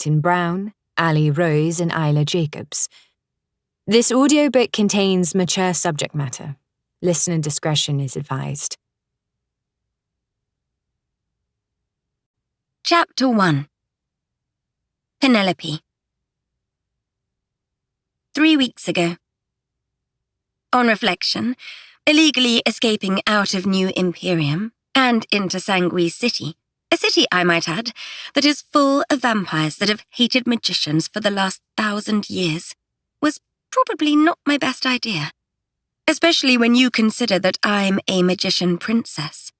Quentin Brown, Ali Rose, and Isla Jacobs. This audiobook contains mature subject matter. Listener discretion is advised. Chapter 1. Penelope. 3 weeks ago. On reflection, illegally escaping out of New Imperium and into Sanguis City, a city, I might add, that is full of vampires that have hated magicians for the last 1,000 years, was probably not my best idea, especially when you consider that I'm a magician princess.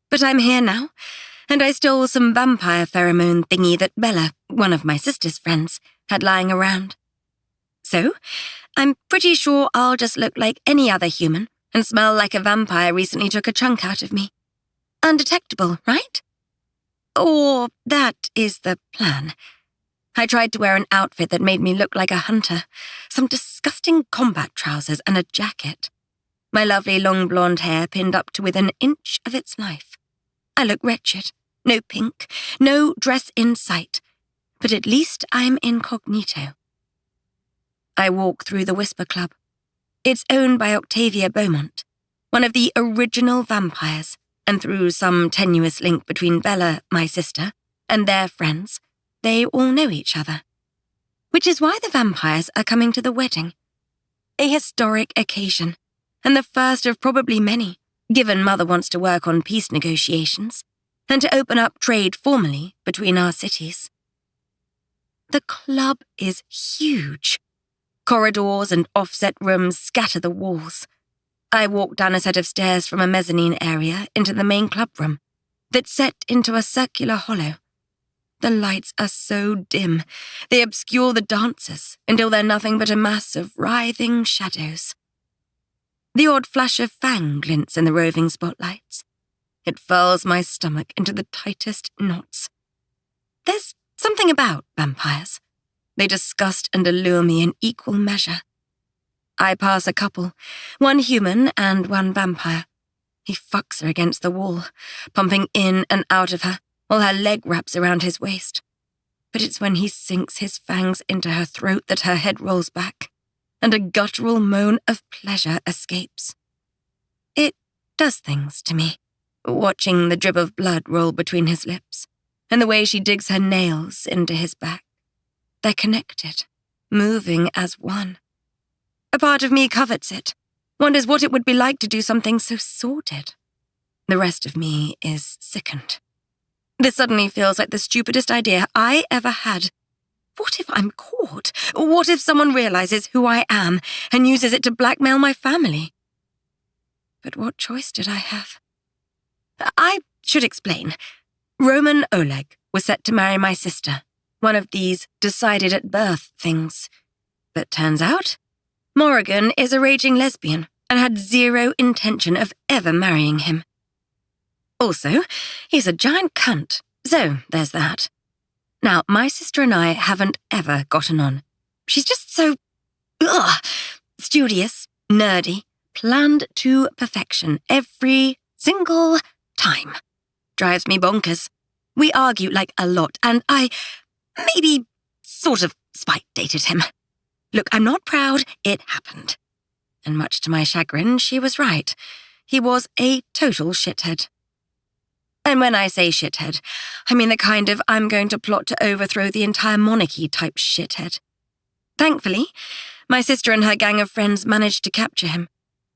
But I'm here now, and I stole some vampire pheromone thingy that Bella, one of my sister's friends, had lying around. So, I'm pretty sure I'll just look like any other human and smell like a vampire recently took a chunk out of me. Undetectable, right? Or that is the plan. I tried to wear an outfit that made me look like a hunter, some disgusting combat trousers and a jacket. My lovely long blonde hair pinned up to within an inch of its life. I look wretched. No pink, no dress in sight, but at least I'm incognito. I walk through the Whisper Club. It's owned by Octavia Beaumont, one of the original vampires, and through some tenuous link between Bella, my sister, and their friends, they all know each other. Which is why the vampires are coming to the wedding. A historic occasion, and the first of probably many, given Mother wants to work on peace negotiations, and to open up trade formally between our cities. The club is huge. Corridors and offset rooms scatter the walls. I walk down a set of stairs from a mezzanine area into the main club room that's set into a circular hollow. The lights are so dim, they obscure the dancers until they're nothing but a mass of writhing shadows. The odd flash of fang glints in the roving spotlights. It furls my stomach into the tightest knots. There's something about vampires. They disgust and allure me in equal measure. I pass a couple, one human and one vampire. He fucks her against the wall, pumping in and out of her while her leg wraps around his waist. But it's when he sinks his fangs into her throat that her head rolls back, and a guttural moan of pleasure escapes. It does things to me, watching the drip of blood roll between his lips, and the way she digs her nails into his back. They're connected, moving as one. A part of me covets it, wonders what it would be like to do something so sordid. The rest of me is sickened. This suddenly feels like the stupidest idea I ever had. What if I'm caught? What if someone realizes who I am and uses it to blackmail my family? But what choice did I have? I should explain. Roman Oleg was set to marry my sister, one of these decided-at-birth things. But turns out, Morrigan is a raging lesbian and had zero intention of ever marrying him. Also, he's a giant cunt, so there's that. Now, my sister and I haven't ever gotten on. She's just so, studious, nerdy, planned to perfection every single time. Drives me bonkers. We argue like a lot, and I maybe sort of spite dated him. Look, I'm not proud, it happened. And much to my chagrin, she was right. He was a total shithead. And when I say shithead, I mean the kind of I'm going to plot to overthrow the entire monarchy type shithead. Thankfully, my sister and her gang of friends managed to capture him.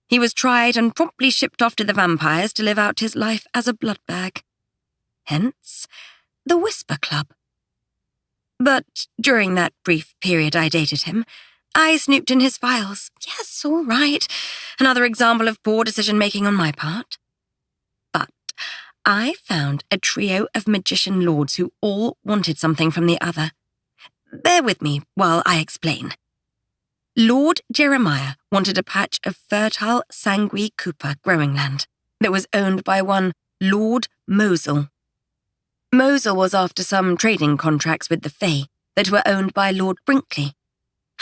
He was tried and promptly shipped off to the vampires to live out his life as a bloodbag. Hence, the Whisper Club. But during that brief period I dated him, I snooped in his files. Yes, all right. Another example of poor decision-making on my part. But I found a trio of magician lords who all wanted something from the other. Bear with me while I explain. Lord Jeremiah wanted a patch of fertile Sanguis Cooper growing land that was owned by one Lord Mosel. Mosel was after some trading contracts with the Fae that were owned by Lord Brinkley.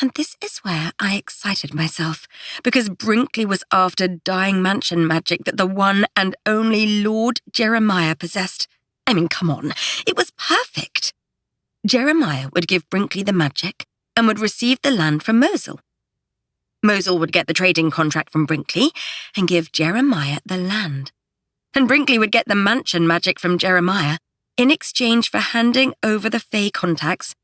And this is where I excited myself, because Brinkley was after dying mansion magic that the one and only Lord Jeremiah possessed. I mean, come on, it was perfect. Jeremiah would give Brinkley the magic and would receive the land from Mosul. Mosul would get the trading contract from Brinkley and give Jeremiah the land. And Brinkley would get the mansion magic from Jeremiah in exchange for handing over the Fae contacts.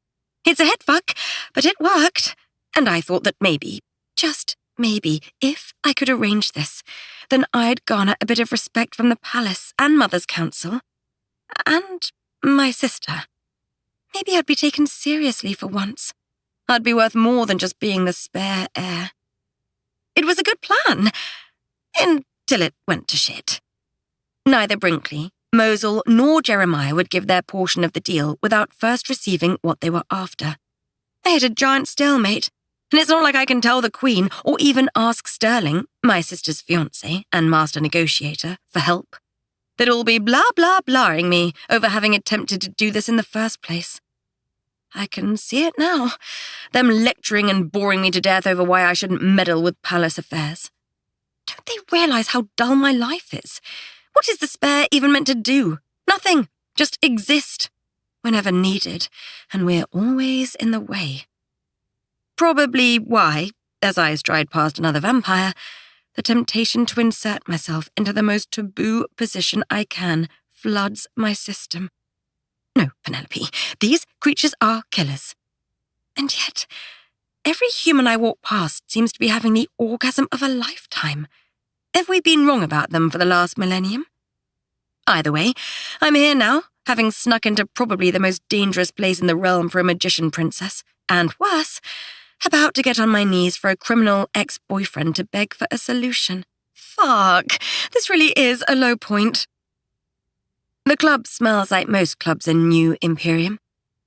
It's a head fuck, but it worked. And I thought that maybe, just maybe, if I could arrange this, then I'd garner a bit of respect from the palace and Mother's Council. And my sister. Maybe I'd be taken seriously for once. I'd be worth more than just being the spare heir. It was a good plan, until it went to shit. Neither Brinkley, Mosul, nor Jeremiah would give their portion of the deal without first receiving what they were after. They had a giant stalemate, and it's not like I can tell the Queen or even ask Sterling, my sister's fiancé and master negotiator, for help. They'd all be blah-blah-blahing me over having attempted to do this in the first place. I can see it now, them lecturing and boring me to death over why I shouldn't meddle with palace affairs. Don't they realise how dull my life is? What is the spare even meant to do? Nothing, just exist, whenever needed, and we're always in the way. Probably why, as I stride past another vampire, the temptation to insert myself into the most taboo position I can floods my system. No, Penelope, these creatures are killers. And yet, every human I walk past seems to be having the orgasm of a lifetime. Have we been wrong about them for the last millennium? Either way, I'm here now, having snuck into probably the most dangerous place in the realm for a magician princess, and worse, about to get on my knees for a criminal ex-boyfriend to beg for a solution. Fuck, this really is a low point. The club smells like most clubs in New Imperium.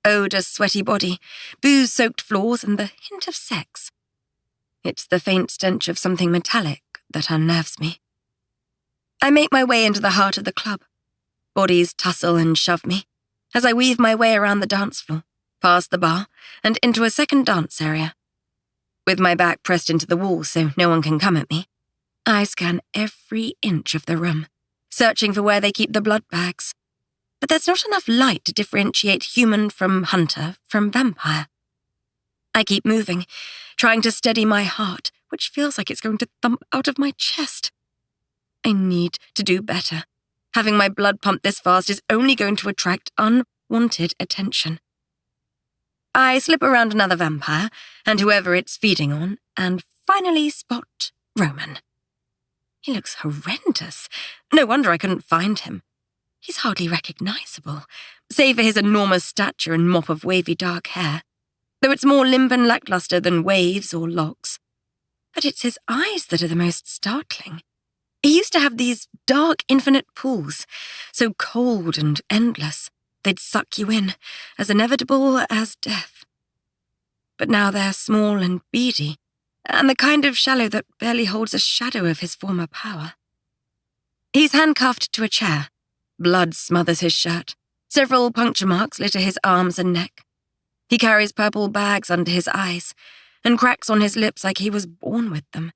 Odor, sweaty body, booze-soaked floors, and the hint of sex. It's the faint stench of something metallic that unnerves me. I make my way into the heart of the club. Bodies tussle and shove me as I weave my way around the dance floor, past the bar, and into a second dance area. With my back pressed into the wall so no one can come at me, I scan every inch of the room, searching for where they keep the blood bags. But there's not enough light to differentiate human from hunter from vampire. I keep moving, trying to steady my heart, which feels like it's going to thump out of my chest. I need to do better. Having my blood pump this fast is only going to attract unwanted attention. I slip around another vampire, and whoever it's feeding on, and finally spot Roman. He looks horrendous. No wonder I couldn't find him. He's hardly recognizable, save for his enormous stature and mop of wavy dark hair, though it's more limp and lackluster than waves or locks. But it's his eyes that are the most startling. He used to have these dark, infinite pools, so cold and endless, they'd suck you in, as inevitable as death. But now they're small and beady, and the kind of shallow that barely holds a shadow of his former power. He's handcuffed to a chair. Blood smothers his shirt. Several puncture marks litter his arms and neck. He carries purple bags under his eyes, and cracks on his lips like he was born with them.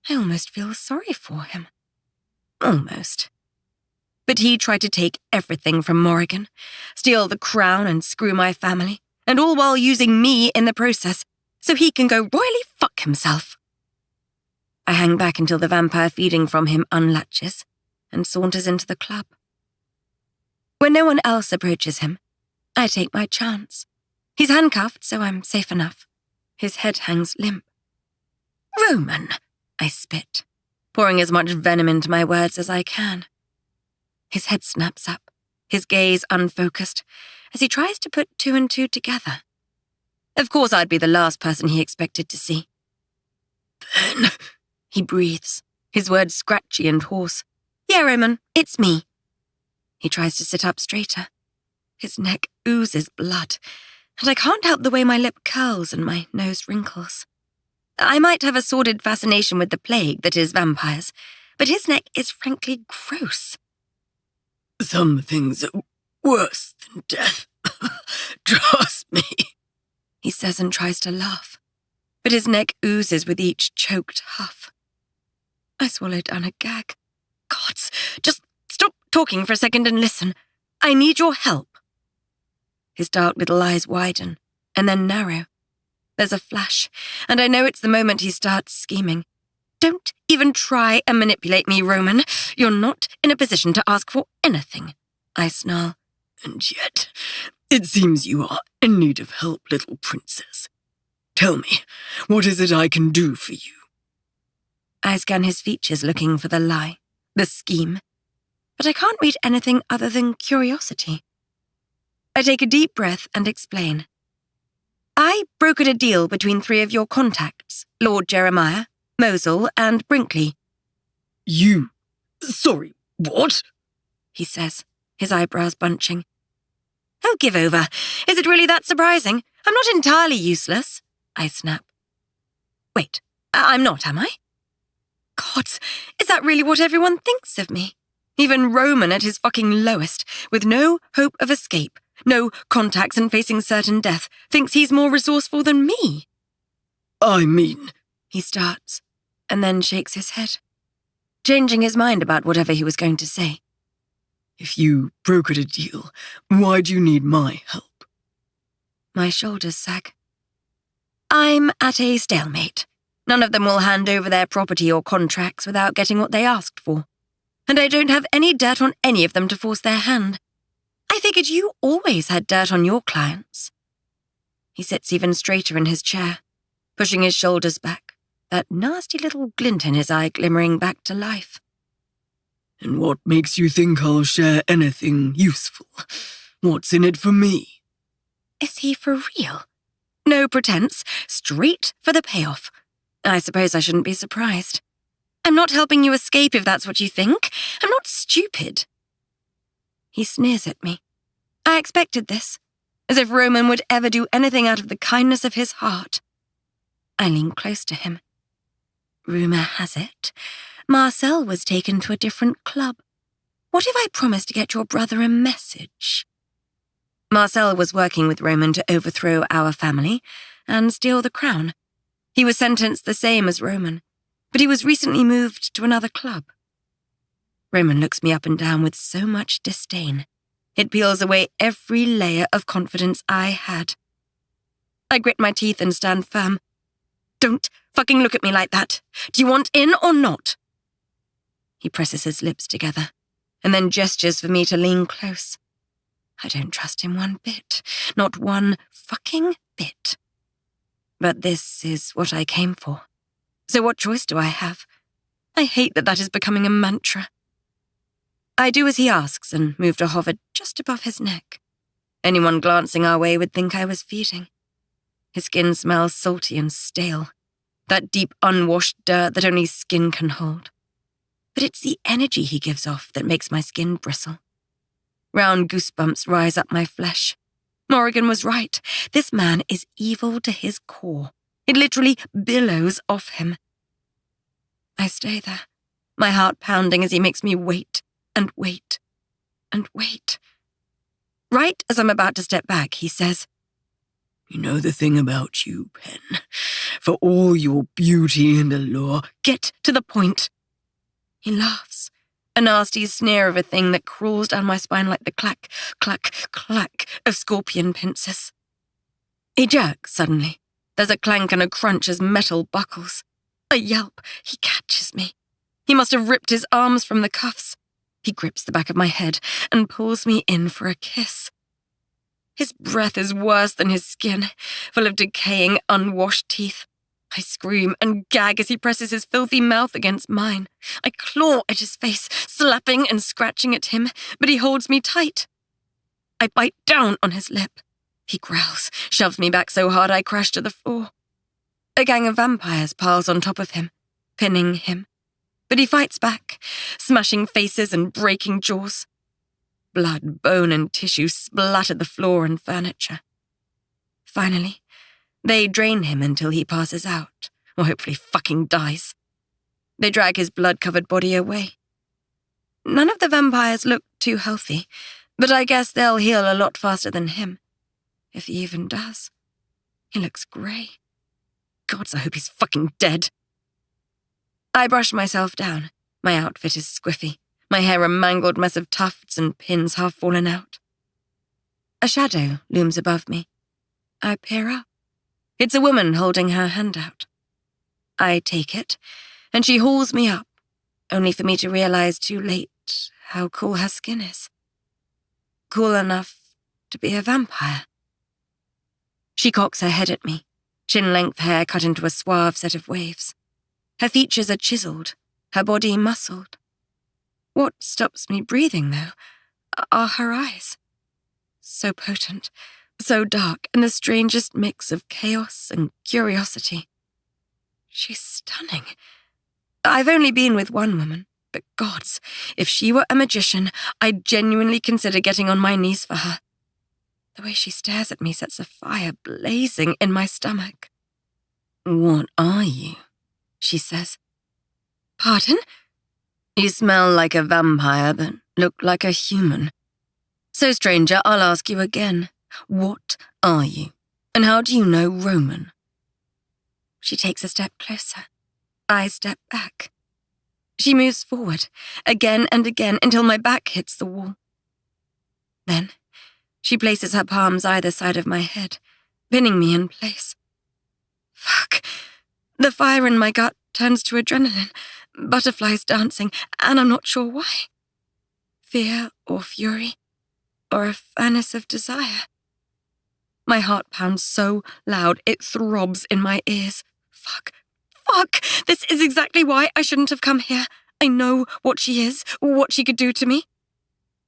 I almost feel sorry for him. Almost. But he tried to take everything from Morrigan, steal the crown and screw my family, and all while using me in the process, so he can go royally fuck himself. I hang back until the vampire feeding from him unlatches and saunters into the club. When no one else approaches him, I take my chance. He's handcuffed, so I'm safe enough. His head hangs limp. Roman, I spit, pouring as much venom into my words as I can. His head snaps up, his gaze unfocused, as he tries to put two and two together. Of course I'd be the last person he expected to see. Ben, he breathes, his words scratchy and hoarse. Yeah, Roman, it's me. He tries to sit up straighter. His neck oozes blood, and I can't help the way my lip curls and my nose wrinkles. I might have a sordid fascination with the plague that is vampires, but his neck is frankly gross. Some things are worse than death. Trust me, he says and tries to laugh, but his neck oozes with each choked huff. I swallow down a gag. Gods, just stop talking for a second and listen. I need your help. His dark little eyes widen, and then narrow. There's a flash, and I know it's the moment he starts scheming. Don't even try and manipulate me, Roman. You're not in a position to ask for anything, I snarl. And yet, it seems you are in need of help, little princess. Tell me, what is it I can do for you? I scan his features looking for the lie, the scheme, but I can't read anything other than curiosity. I take a deep breath and explain. I brokered a deal between 3 of your contacts, Lord Jeremiah, Mosul, and Brinkley. You? Sorry, what? He says, his eyebrows bunching. Oh, give over. Is it really that surprising? I'm not entirely useless, I snap. Wait, I'm not, am I? God, is that really what everyone thinks of me? Even Roman at his fucking lowest, with no hope of escape, no contacts and facing certain death, thinks he's more resourceful than me. I mean... He starts, and then shakes his head, changing his mind about whatever he was going to say. If you brokered a deal, why do you need my help? My shoulders sag. I'm at a stalemate. None of them will hand over their property or contracts without getting what they asked for. And I don't have any dirt on any of them to force their hand. I figured you always had dirt on your clients. He sits even straighter in his chair, pushing his shoulders back, that nasty little glint in his eye glimmering back to life. And what makes you think I'll share anything useful? What's in it for me? Is he for real? No pretense, straight for the payoff. I suppose I shouldn't be surprised. I'm not helping you escape if that's what you think. I'm not stupid. He sneers at me. I expected this, as if Roman would ever do anything out of the kindness of his heart. I lean close to him. Rumour has it, Marcel was taken to a different club. What if I promised to get your brother a message? Marcel was working with Roman to overthrow our family and steal the crown. He was sentenced the same as Roman, but he was recently moved to another club. Roman looks me up and down with so much disdain. It peels away every layer of confidence I had. I grit my teeth and stand firm. Don't fucking look at me like that. Do you want in or not? He presses his lips together and then gestures for me to lean close. I don't trust him one bit. Not one fucking bit. But this is what I came for. So what choice do I have? I hate that is becoming a mantra. I do as he asks and move to hover just above his neck. Anyone glancing our way would think I was feeding. His skin smells salty and stale. That deep, unwashed dirt that only skin can hold. But it's the energy he gives off that makes my skin bristle. Round goosebumps rise up my flesh. Morrigan was right. This man is evil to his core. It literally billows off him. I stay there, my heart pounding as he makes me wait and wait and wait. Right as I'm about to step back, he says, You know the thing about you, Pen. For all your beauty and allure, get to the point. He laughs, a nasty sneer of a thing that crawls down my spine like the clack, clack, clack of scorpion pincers. He jerks suddenly. There's a clank and a crunch as metal buckles. A yelp. He catches me. He must have ripped his arms from the cuffs. He grips the back of my head and pulls me in for a kiss. His breath is worse than his skin, full of decaying, unwashed teeth. I scream and gag as he presses his filthy mouth against mine. I claw at his face, slapping and scratching at him, but he holds me tight. I bite down on his lip. He growls, shoves me back so hard I crash to the floor. A gang of vampires piles on top of him, pinning him. But he fights back, smashing faces and breaking jaws. Blood, bone, and tissue splatter the floor and furniture. Finally, they drain him until he passes out, or hopefully fucking dies. They drag his blood-covered body away. None of the vampires look too healthy, but I guess they'll heal a lot faster than him. If he even does. He looks grey. Gods, I hope he's fucking dead. I brush myself down. My outfit is squiffy, my hair a mangled mess of tufts and pins half fallen out. A shadow looms above me. I peer up. It's a woman holding her hand out. I take it, and she hauls me up, only for me to realize too late how cool her skin is. Cool enough to be a vampire. She cocks her head at me, chin-length hair cut into a suave set of waves. Her features are chiseled, her body muscled. What stops me breathing, though, are her eyes. So potent, so dark, and the strangest mix of chaos and curiosity. She's stunning. I've only been with one woman, but gods, if she were a magician, I'd genuinely consider getting on my knees for her. The way she stares at me sets a fire blazing in my stomach. "What are you?" she says. "Pardon?" "You smell like a vampire, but look like a human. So, stranger, I'll ask you again. What are you? And how do you know Roman?" She takes a step closer. I step back. She moves forward, again and again, until my back hits the wall. Then, she places her palms either side of my head, pinning me in place. Fuck. The fire in my gut turns to adrenaline, butterflies dancing, and I'm not sure why. Fear or fury, or a furnace of desire. My heart pounds so loud it throbs in my ears. Fuck. This is exactly why I shouldn't have come here. I know what she is, what she could do to me.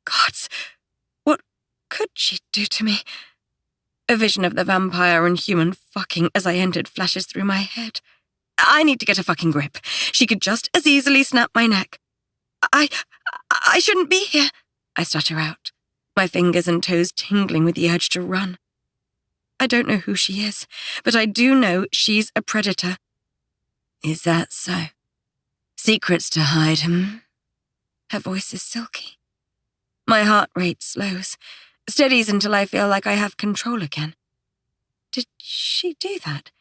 Gods, what could she do to me? A vision of the vampire and human fucking as I entered flashes through my head. I need to get a fucking grip. She could just as easily snap my neck. I shouldn't be here, I stutter out, my fingers and toes tingling with the urge to run. I don't know who she is, but I do know she's a predator. Is that so? Secrets to hide, Her voice is silky. My heart rate slows, steadies until I feel like I have control again. Did she do that?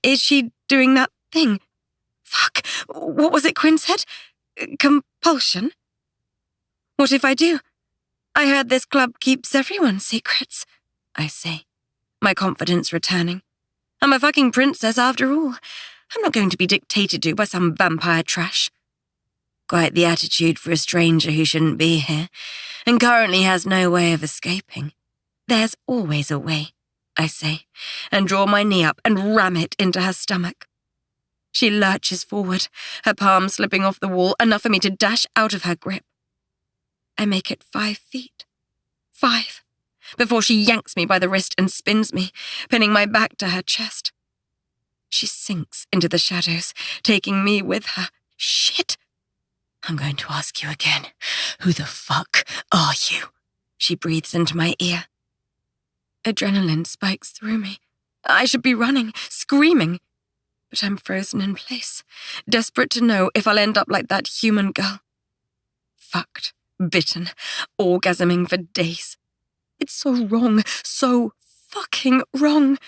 Is she doing that thing? Fuck, what was it Quinn said? Compulsion? What if I do? I heard this club keeps everyone's secrets, I say, my confidence returning. I'm a fucking princess after all. I'm not going to be dictated to by some vampire trash. Quite the attitude for a stranger who shouldn't be here, and currently has no way of escaping. There's always a way, I say, and draw my knee up and ram it into her stomach. She lurches forward, her palm slipping off the wall, enough for me to dash out of her grip. I make it 5 feet. 5. Before she yanks me by the wrist and spins me, pinning my back to her chest. She sinks into the shadows, taking me with her. Shit! I'm going to ask you again. Who the fuck are you? She breathes into my ear. Adrenaline spikes through me. I should be running, screaming. But I'm frozen in place, desperate to know if I'll end up like that human girl. Fucked, bitten, orgasming for days. It's so wrong, so fucking wrong.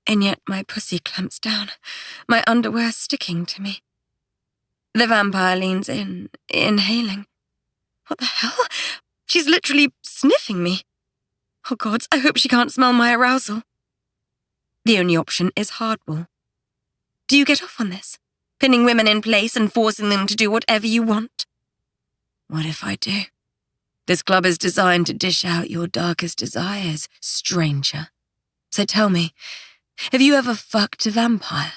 And yet my pussy clamps down, my underwear sticking to me. The vampire leans in, inhaling. What the hell? She's literally sniffing me. Oh gods, I hope she can't smell my arousal. The only option is hardball. Do you get off on this? Pinning women in place and forcing them to do whatever you want? What if I do? This club is designed to dish out your darkest desires, stranger. So tell me, have you ever fucked a vampire?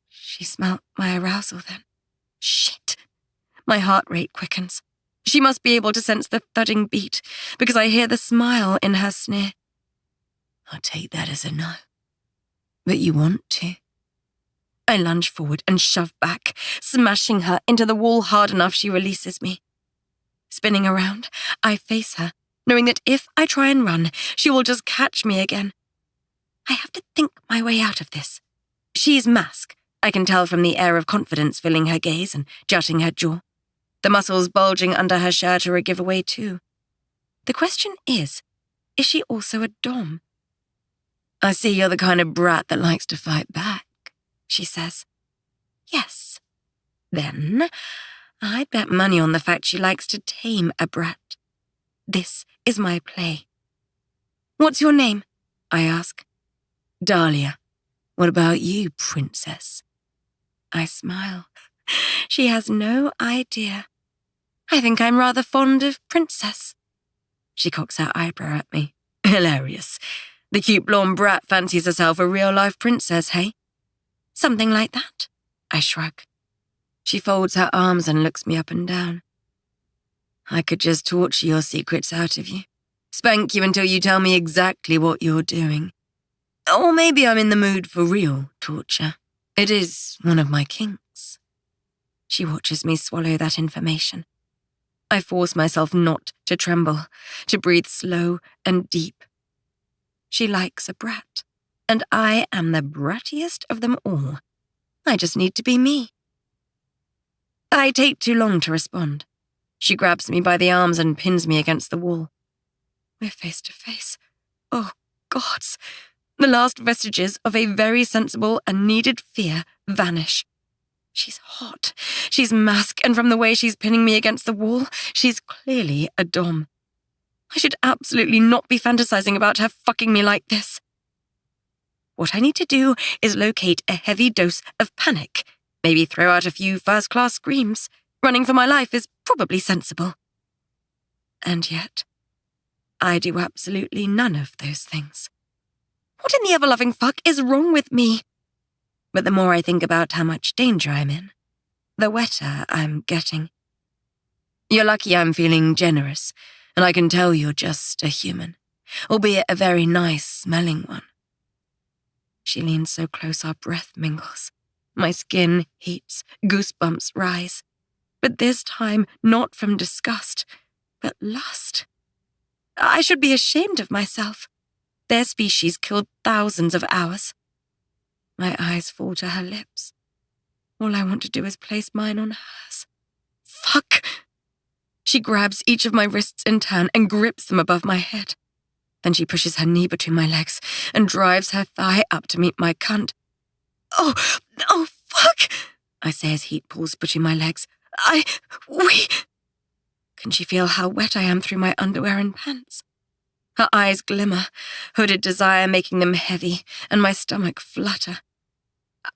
She smelt my arousal then. Shit. My heart rate quickens. She must be able to sense the thudding beat, because I hear the smile in her sneer. I'll take that as a no. But you want to. I lunge forward and shove back, smashing her into the wall hard enough she releases me. Spinning around, I face her, knowing that if I try and run, she will just catch me again. I have to think my way out of this. She's mask. I can tell from the air of confidence filling her gaze and jutting her jaw. The muscles bulging under her shirt are a giveaway too. The question is she also a dom? I see you're the kind of brat that likes to fight back, she says. Yes. Then I'd bet money on the fact she likes to tame a brat. This is my play. What's your name? I ask. Dahlia, what about you, princess? I smile. She has no idea. I think I'm rather fond of princess. She cocks her eyebrow at me. Hilarious. The cute blonde brat fancies herself a real-life princess, hey? Something like that, I shrug. She folds her arms and looks me up and down. I could just torture your secrets out of you. Spank you until you tell me exactly what you're doing. Or maybe I'm in the mood for real torture. It is one of my kinks. She watches me swallow that information. I force myself not to tremble, to breathe slow and deep. She likes a brat, and I am the brattiest of them all. I just need to be me. I take too long to respond. She grabs me by the arms and pins me against the wall. We're face to face. Oh, gods. The last vestiges of a very sensible and needed fear vanish. She's hot. She's masked, and from the way she's pinning me against the wall, she's clearly a dom. I should absolutely not be fantasizing about her fucking me like this. What I need to do is locate a heavy dose of panic, maybe throw out a few first-class screams. Running for my life is probably sensible. And yet, I do absolutely none of those things. What in the ever-loving fuck is wrong with me? But the more I think about how much danger I'm in, the wetter I'm getting. You're lucky I'm feeling generous, and I can tell you're just a human, albeit a very nice-smelling one. She leans so close our breath mingles. My skin heats, goosebumps rise. But this time, not from disgust, but lust. I should be ashamed of myself. Their species killed thousands of ours. My eyes fall to her lips. All I want to do is place mine on hers. Fuck! She grabs each of my wrists in turn and grips them above my head. Then she pushes her knee between my legs and drives her thigh up to meet my cunt. Oh, fuck! I say as heat pulls between my legs. Can she feel how wet I am through my underwear and pants? Her eyes glimmer, hooded desire making them heavy, and my stomach flutter.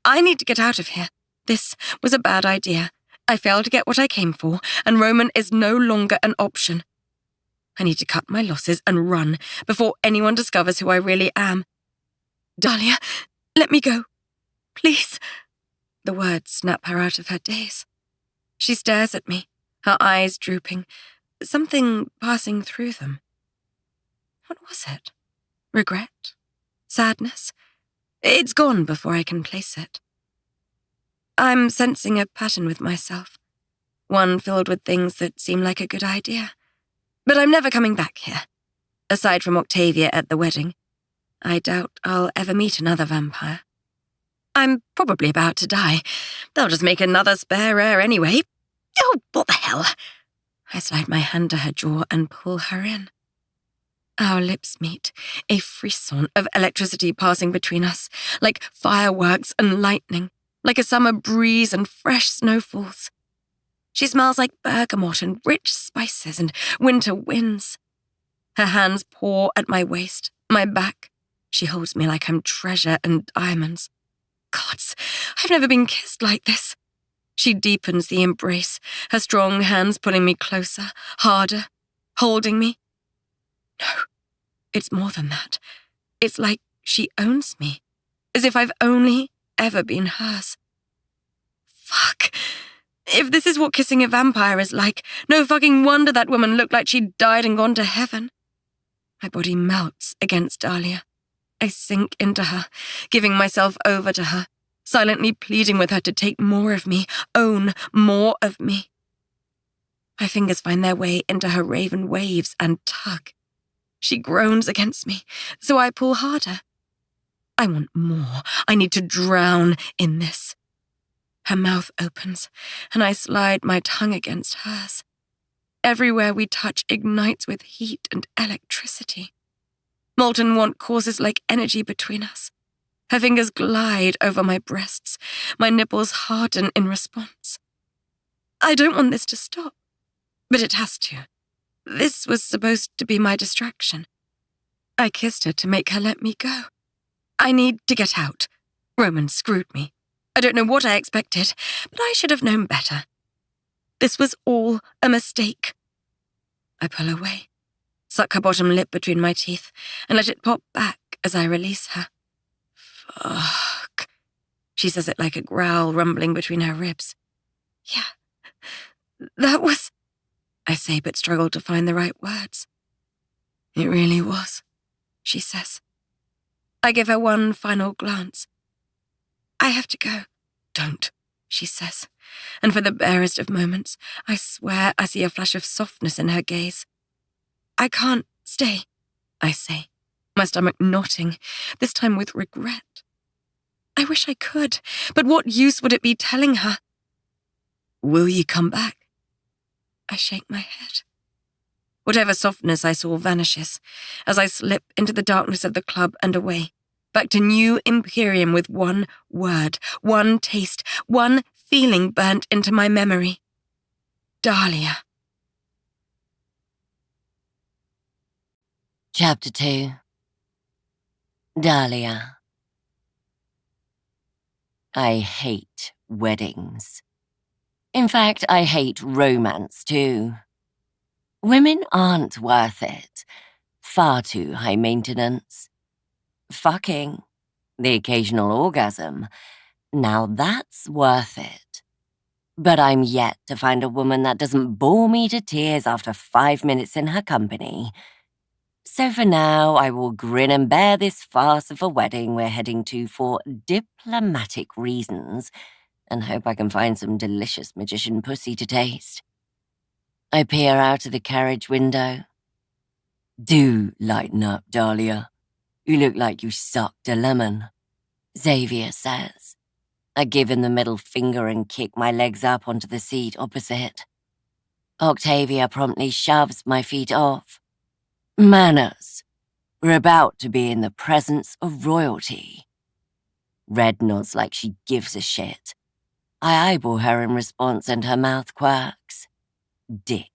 I need to get out of here. This was a bad idea. I failed to get what I came for, and Roman is no longer an option. I need to cut my losses and run before anyone discovers who I really am. Dahlia, let me go. Please. The words snap her out of her daze. She stares at me, her eyes drooping, something passing through them. What was it? Regret? Sadness? It's gone before I can place it. I'm sensing a pattern with myself, one filled with things that seem like a good idea. But I'm never coming back here. Aside from Octavia at the wedding, I doubt I'll ever meet another vampire. I'm probably about to die. They'll just make another spare heir anyway. Oh, what the hell? I slide my hand to her jaw and pull her in. Our lips meet, a frisson of electricity passing between us, like fireworks and lightning, like a summer breeze and fresh snowfalls. She smells like bergamot and rich spices and winter winds. Her hands paw at my waist, my back. She holds me like I'm treasure and diamonds. Gods, I've never been kissed like this. She deepens the embrace, her strong hands pulling me closer, harder, holding me. No, it's more than that. It's like she owns me, as if I've only ever been hers. Fuck. If this is what kissing a vampire is like, no fucking wonder that woman looked like she'd died and gone to heaven. My body melts against Dahlia. I sink into her, giving myself over to her, silently pleading with her to take more of me, own more of me. My fingers find their way into her raven waves and tug. She groans against me, so I pull harder. I want more. I need to drown in this. Her mouth opens, and I slide my tongue against hers. Everywhere we touch ignites with heat and electricity. Molten want courses like energy between us. Her fingers glide over my breasts. My nipples harden in response. I don't want this to stop, but it has to. This was supposed to be my distraction. I kissed her to make her let me go. I need to get out. Roman screwed me. I don't know what I expected, but I should have known better. This was all a mistake. I pull away, suck her bottom lip between my teeth, and let it pop back as I release her. Fuck. She says it like a growl rumbling between her ribs. Yeah, that was... I say, but struggle to find the right words. It really was, she says. I give her one final glance. I have to go. Don't, she says, and for the barest of moments, I swear I see a flash of softness in her gaze. I can't stay, I say, my stomach knotting, this time with regret. I wish I could, but what use would it be telling her? Will you come back? I shake my head. Whatever softness I saw vanishes as I slip into the darkness of the club and away, back to New Imperium with one word, one taste, one feeling burnt into my memory. Dahlia. Chapter 2. Dahlia. I hate weddings. In fact, I hate romance too. Women aren't worth it. Far too high maintenance. Fucking. The occasional orgasm. Now that's worth it. But I'm yet to find a woman that doesn't bore me to tears after 5 minutes in her company. So for now, I will grin and bear this farce of a wedding we're heading to for diplomatic reasons, and hope I can find some delicious magician pussy to taste. I peer out of the carriage window. Do lighten up, Dahlia. You look like you sucked a lemon, Xavier says. I give him the middle finger and kick my legs up onto the seat opposite. Octavia promptly shoves my feet off. Manners. We're about to be in the presence of royalty. Red nods like she gives a shit. I eyeball her in response and her mouth quirks. Dick.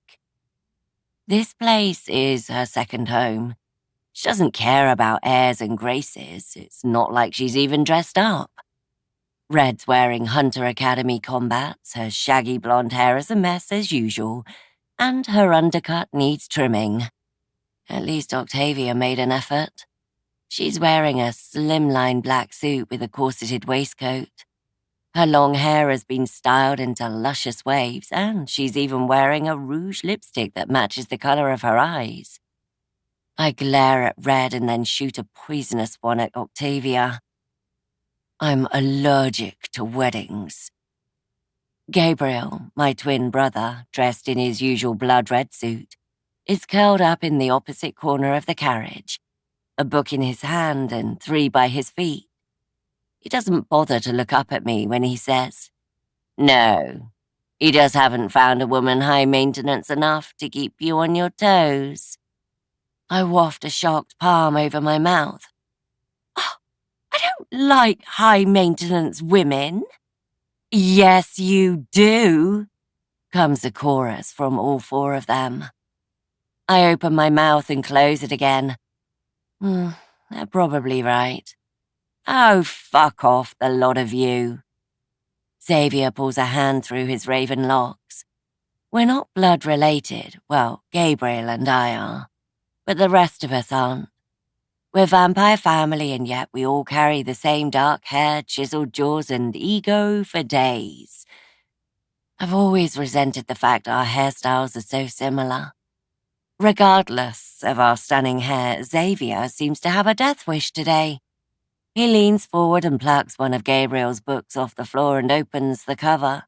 This place is her second home. She doesn't care about airs and graces. It's not like she's even dressed up. Red's wearing Hunter Academy combats, her shaggy blonde hair is a mess as usual, and her undercut needs trimming. At least Octavia made an effort. She's wearing a slimline black suit with a corseted waistcoat. Her long hair has been styled into luscious waves, and she's even wearing a rouge lipstick that matches the color of her eyes. I glare at Red and then shoot a poisonous one at Octavia. I'm allergic to weddings. Gabriel, my twin brother, dressed in his usual blood-red suit, is curled up in the opposite corner of the carriage, a book in his hand and 3 by his feet. He doesn't bother to look up at me when he says, "No, you just haven't found a woman high maintenance enough to keep you on your toes." I waft a shocked palm over my mouth. Oh, I don't like high maintenance women. Yes, you do, comes the chorus from all 4 of them. I open my mouth and close it again. They're probably right. Oh, fuck off, the lot of you. Xavier pulls a hand through his raven locks. We're not blood-related, well, Gabriel and I are, but the rest of us aren't. We're vampire family, and yet we all carry the same dark hair, chiseled jaws, and ego for days. I've always resented the fact our hairstyles are so similar. Regardless of our stunning hair, Xavier seems to have a death wish today. He leans forward and plucks one of Gabriel's books off the floor and opens the cover.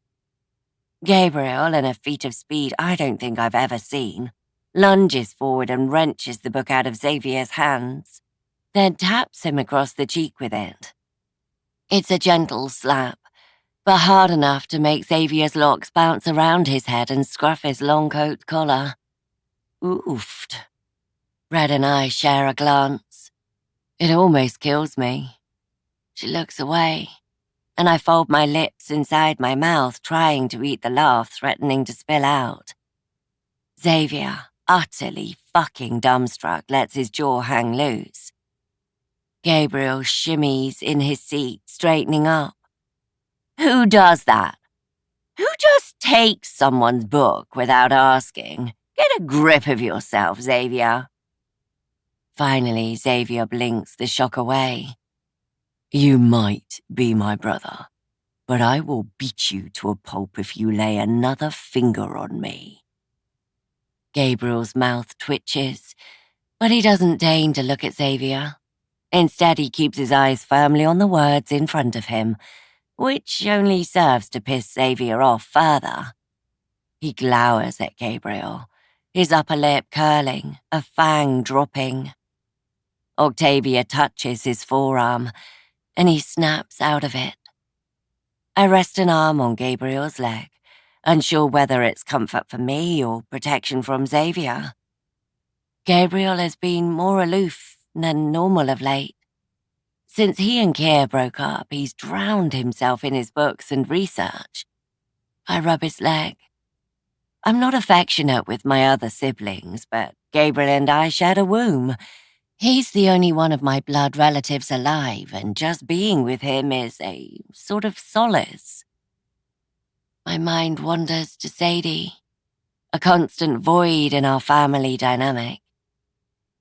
Gabriel, in a feat of speed I don't think I've ever seen, lunges forward and wrenches the book out of Xavier's hands, then taps him across the cheek with it. It's a gentle slap, but hard enough to make Xavier's locks bounce around his head and scruff his long coat collar. Oofed. Red and I share a glance. It almost kills me. She looks away, and I fold my lips inside my mouth, trying to eat the laugh threatening to spill out. Xavier, utterly fucking dumbstruck, lets his jaw hang loose. Gabriel shimmies in his seat, straightening up. Who does that? Who just takes someone's book without asking? Get a grip of yourself, Xavier. Finally, Xavier blinks the shock away. You might be my brother, but I will beat you to a pulp if you lay another finger on me. Gabriel's mouth twitches, but he doesn't deign to look at Xavier. Instead, he keeps his eyes firmly on the words in front of him, which only serves to piss Xavier off further. He glowers at Gabriel, his upper lip curling, a fang dropping. Octavia touches his forearm, and he snaps out of it. I rest an arm on Gabriel's leg, unsure whether it's comfort for me or protection from Xavier. Gabriel has been more aloof than normal of late. Since he and Keir broke up, he's drowned himself in his books and research. I rub his leg. I'm not affectionate with my other siblings, but Gabriel and I shared a womb. He's the only one of my blood relatives alive, and just being with him is a sort of solace. My mind wanders to Sadie, a constant void in our family dynamic.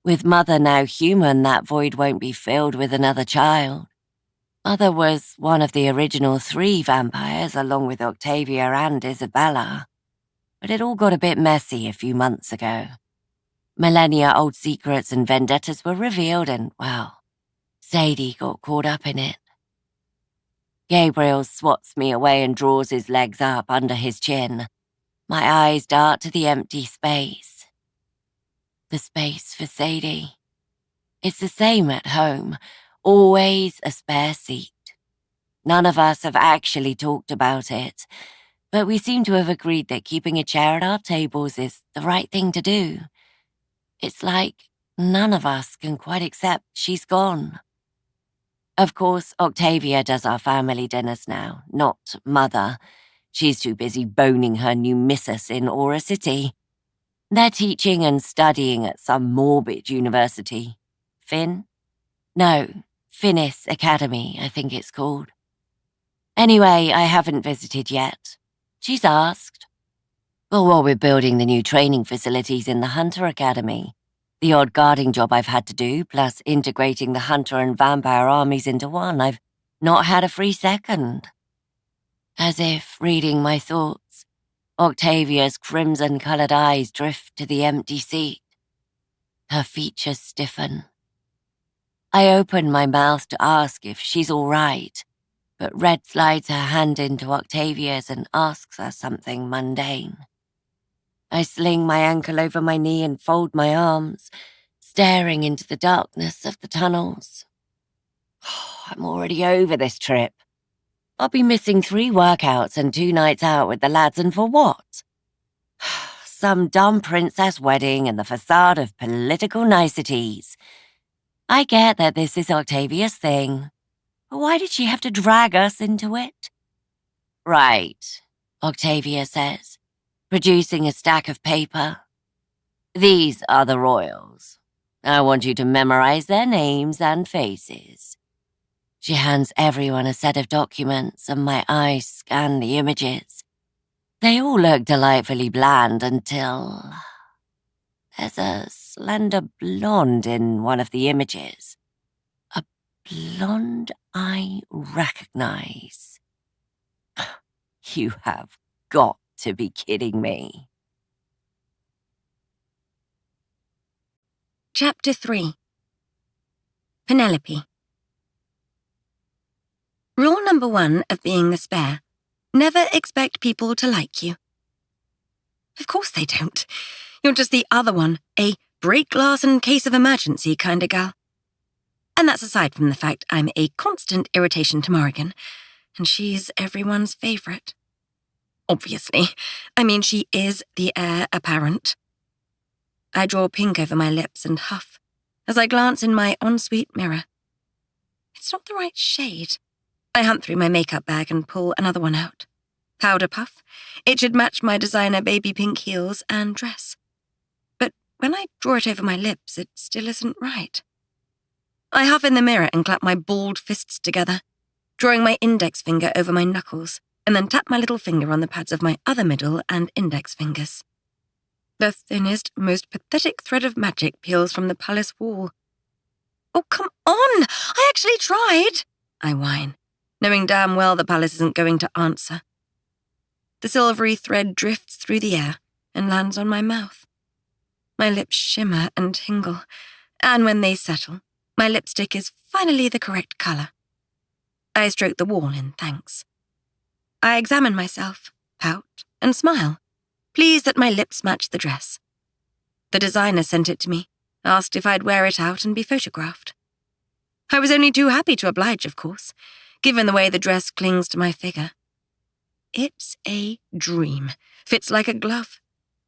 With Mother now human, that void won't be filled with another child. Mother was one of the original 3 vampires, along with Octavia and Isabella. But it all got a bit messy a few months ago. Millennia-old secrets and vendettas were revealed and, well, Sadie got caught up in it. Gabriel swats me away and draws his legs up under his chin. My eyes dart to the empty space. The space for Sadie. It's the same at home, always a spare seat. None of us have actually talked about it, but we seem to have agreed that keeping a chair at our tables is the right thing to do. It's like none of us can quite accept she's gone. Of course, Octavia does our family dinners now, not Mother. She's too busy boning her new missus in Aura City. They're teaching and studying at some morbid university. Finn? No, Finnis Academy, I think it's called. Anyway, I haven't visited yet. She's asked. Well, while we're building the new training facilities in the Hunter Academy, the odd guarding job I've had to do, plus integrating the Hunter and Vampire armies into one, I've not had a free second. As if reading my thoughts, Octavia's crimson-coloured eyes drift to the empty seat. Her features stiffen. I open my mouth to ask if she's all right, but Red slides her hand into Octavia's and asks her something mundane. I sling my ankle over my knee and fold my arms, staring into the darkness of the tunnels. I'm already over this trip. I'll be missing 3 workouts and 2 nights out with the lads, and for what? Some dumb princess wedding and the facade of political niceties. I get that this is Octavia's thing, but why did she have to drag us into it? Right, Octavia says, producing a stack of paper. These are the royals. I want you to memorize their names and faces. She hands everyone a set of documents, and my eyes scan the images. They all look delightfully bland until there's a slender blonde in one of the images. A blonde I recognize. You have got to be kidding me. Chapter 3. Penelope. Rule number 1 of being the spare. Never expect people to like you. Of course they don't. You're just the other one, a break glass in case of emergency kind of gal. And that's aside from the fact I'm a constant irritation to Morrigan, and she's everyone's favourite. Obviously. I mean, she is the heir apparent. I draw pink over my lips and huff as I glance in my ensuite mirror. It's not the right shade. I hunt through my makeup bag and pull another one out. Powder puff. It should match my designer baby pink heels and dress. But when I draw it over my lips, it still isn't right. I huff in the mirror and clap my balled fists together, drawing my index finger over my knuckles, and then tap my little finger on the pads of my other middle and index fingers. The thinnest, most pathetic thread of magic peels from the palace wall. "Oh, come on! I actually tried!" I whine, knowing damn well the palace isn't going to answer. The silvery thread drifts through the air and lands on my mouth. My lips shimmer and tingle, and when they settle, my lipstick is finally the correct colour. I stroke the wall in thanks. I examine myself, pout, and smile, pleased that my lips match the dress. The designer sent it to me, asked if I'd wear it out and be photographed. I was only too happy to oblige, of course, given the way the dress clings to my figure. It's a dream, fits like a glove,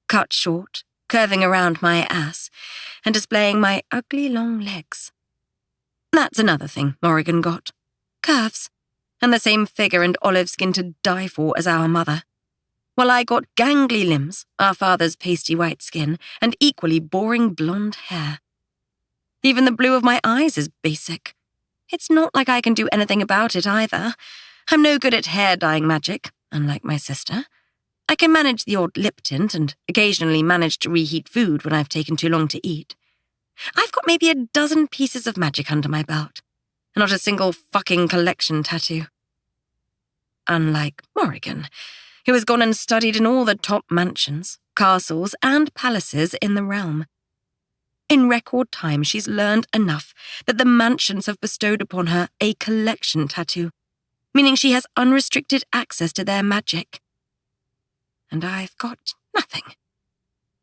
cut short, curving around my ass, and displaying my ugly long legs. That's another thing Morrigan got. Curves, and the same figure and olive skin to die for as our mother. While I got gangly limbs, our father's pasty white skin, and equally boring blonde hair. Even the blue of my eyes is basic. It's not like I can do anything about it either. I'm no good at hair dyeing magic, unlike my sister. I can manage the odd lip tint and occasionally manage to reheat food when I've taken too long to eat. I've got maybe a dozen pieces of magic under my belt, and not a single fucking collection tattoo. Unlike Morrigan, who has gone and studied in all the top mansions, castles, and palaces in the realm. In record time, she's learned enough that the mansions have bestowed upon her a collection tattoo, meaning she has unrestricted access to their magic. And I've got nothing.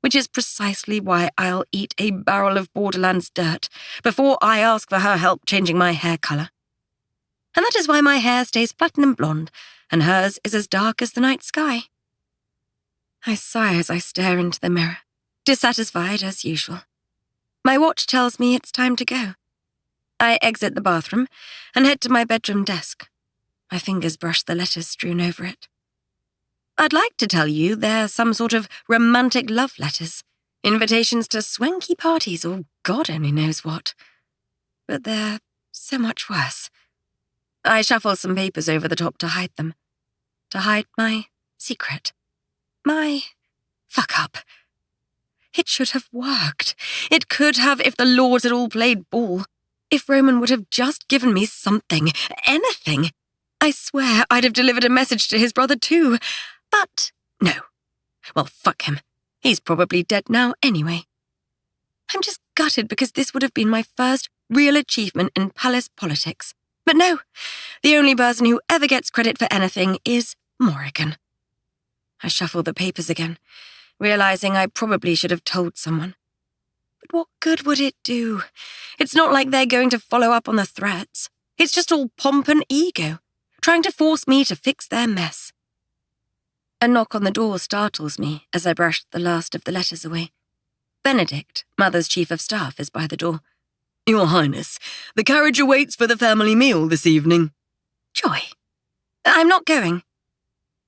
Which is precisely why I'll eat a barrel of Borderlands dirt before I ask for her help changing my hair colour. And that is why my hair stays platinum blonde, and hers is as dark as the night sky. I sigh as I stare into the mirror, dissatisfied as usual. My watch tells me it's time to go. I exit the bathroom and head to my bedroom desk. My fingers brush the letters strewn over it. I'd like to tell you they're some sort of romantic love letters, invitations to swanky parties or God only knows what. But they're so much worse. I shuffle some papers over the top to hide them. To hide my secret. My fuck-up. It should have worked. It could have if the lords had all played ball. If Roman would have just given me something, anything. I swear I'd have delivered a message to his brother too. But no. Well, fuck him. He's probably dead now anyway. I'm just gutted because this would have been my first real achievement in palace politics. But no, the only person who ever gets credit for anything is Morrigan. I shuffle the papers again, realizing I probably should have told someone. But what good would it do? It's not like they're going to follow up on the threats. It's just all pomp and ego, trying to force me to fix their mess. A knock on the door startles me as I brush the last of the letters away. Benedict, Mother's chief of staff, is by the door. Your Highness, the carriage awaits for the family meal this evening. Joy. I'm not going.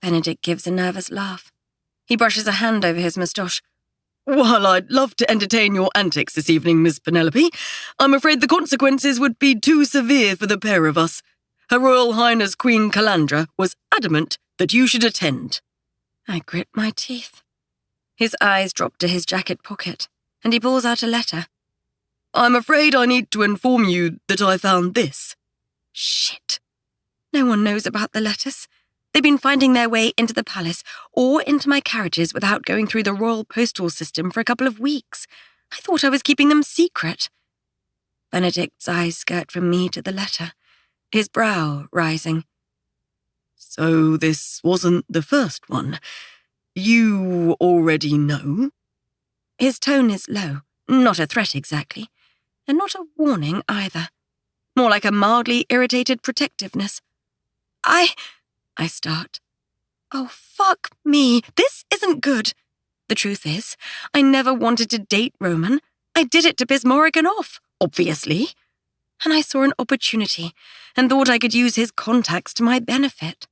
Benedict gives a nervous laugh. He brushes a hand over his moustache. While I'd love to entertain your antics this evening, Miss Penelope, I'm afraid the consequences would be too severe for the pair of us. Her Royal Highness Queen Calandra was adamant that you should attend. I grit my teeth. His eyes drop to his jacket pocket, and he pulls out a letter. I'm afraid I need to inform you that I found this. Shit. No one knows about the letters. They've been finding their way into the palace or into my carriages without going through the royal postal system for a couple of weeks. I thought I was keeping them secret. Benedict's eyes skirt from me to the letter, his brow rising. So this wasn't the first one. You already know? His tone is low, not a threat exactly, and not a warning either. More like a mildly irritated protectiveness. I start. Oh, fuck me. This isn't good. The truth is, I never wanted to date Roman. I did it to piss Morrigan off, obviously. And I saw an opportunity and thought I could use his contacts to my benefit.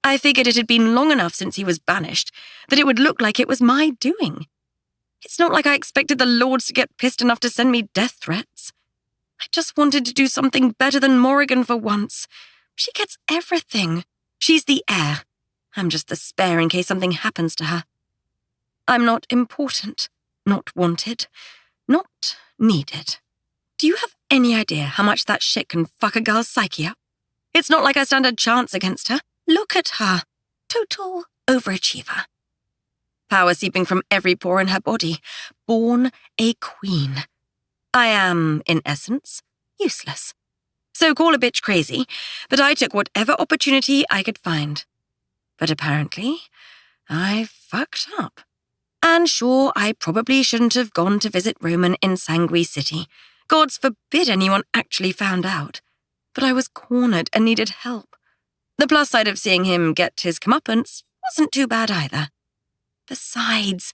I figured it had been long enough since he was banished that it would look like it was my doing. It's not like I expected the Lords to get pissed enough to send me death threats. I just wanted to do something better than Morrigan for once. She gets everything. She's the heir. I'm just the spare in case something happens to her. I'm not important, not wanted, not needed. Do you have any idea how much that shit can fuck a girl's psyche up? It's not like I stand a chance against her. Look at her. Total overachiever. Power seeping from every pore in her body. Born a queen. I am, in essence, useless. So call a bitch crazy, but I took whatever opportunity I could find. But apparently, I fucked up. And sure, I probably shouldn't have gone to visit Roman in Sanguis City. Gods forbid anyone actually found out. But I was cornered and needed help. The plus side of seeing him get his comeuppance wasn't too bad either. Besides,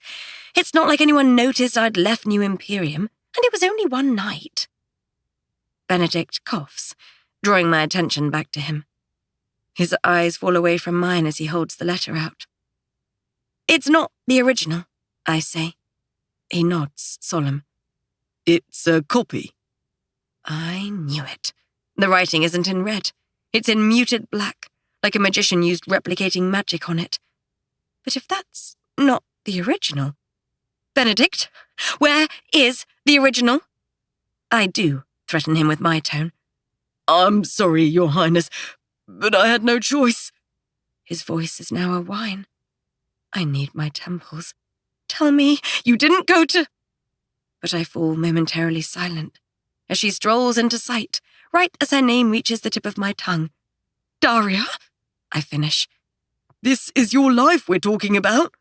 it's not like anyone noticed I'd left New Imperium, and it was only one night. Benedict coughs, drawing my attention back to him. His eyes fall away from mine as he holds the letter out. It's not the original, I say. He nods, solemn. It's a copy. I knew it. The writing isn't in red. It's in muted black, like a magician used replicating magic on it. But if that's not the original... Benedict, where is the original? I do threaten him with my tone. I'm sorry, Your Highness, but I had no choice. His voice is now a whine. I need my temples. Tell me you didn't go to... But I fall momentarily silent as she strolls into sight, right as her name reaches the tip of my tongue. Daria? I finish. This is your life we're talking about,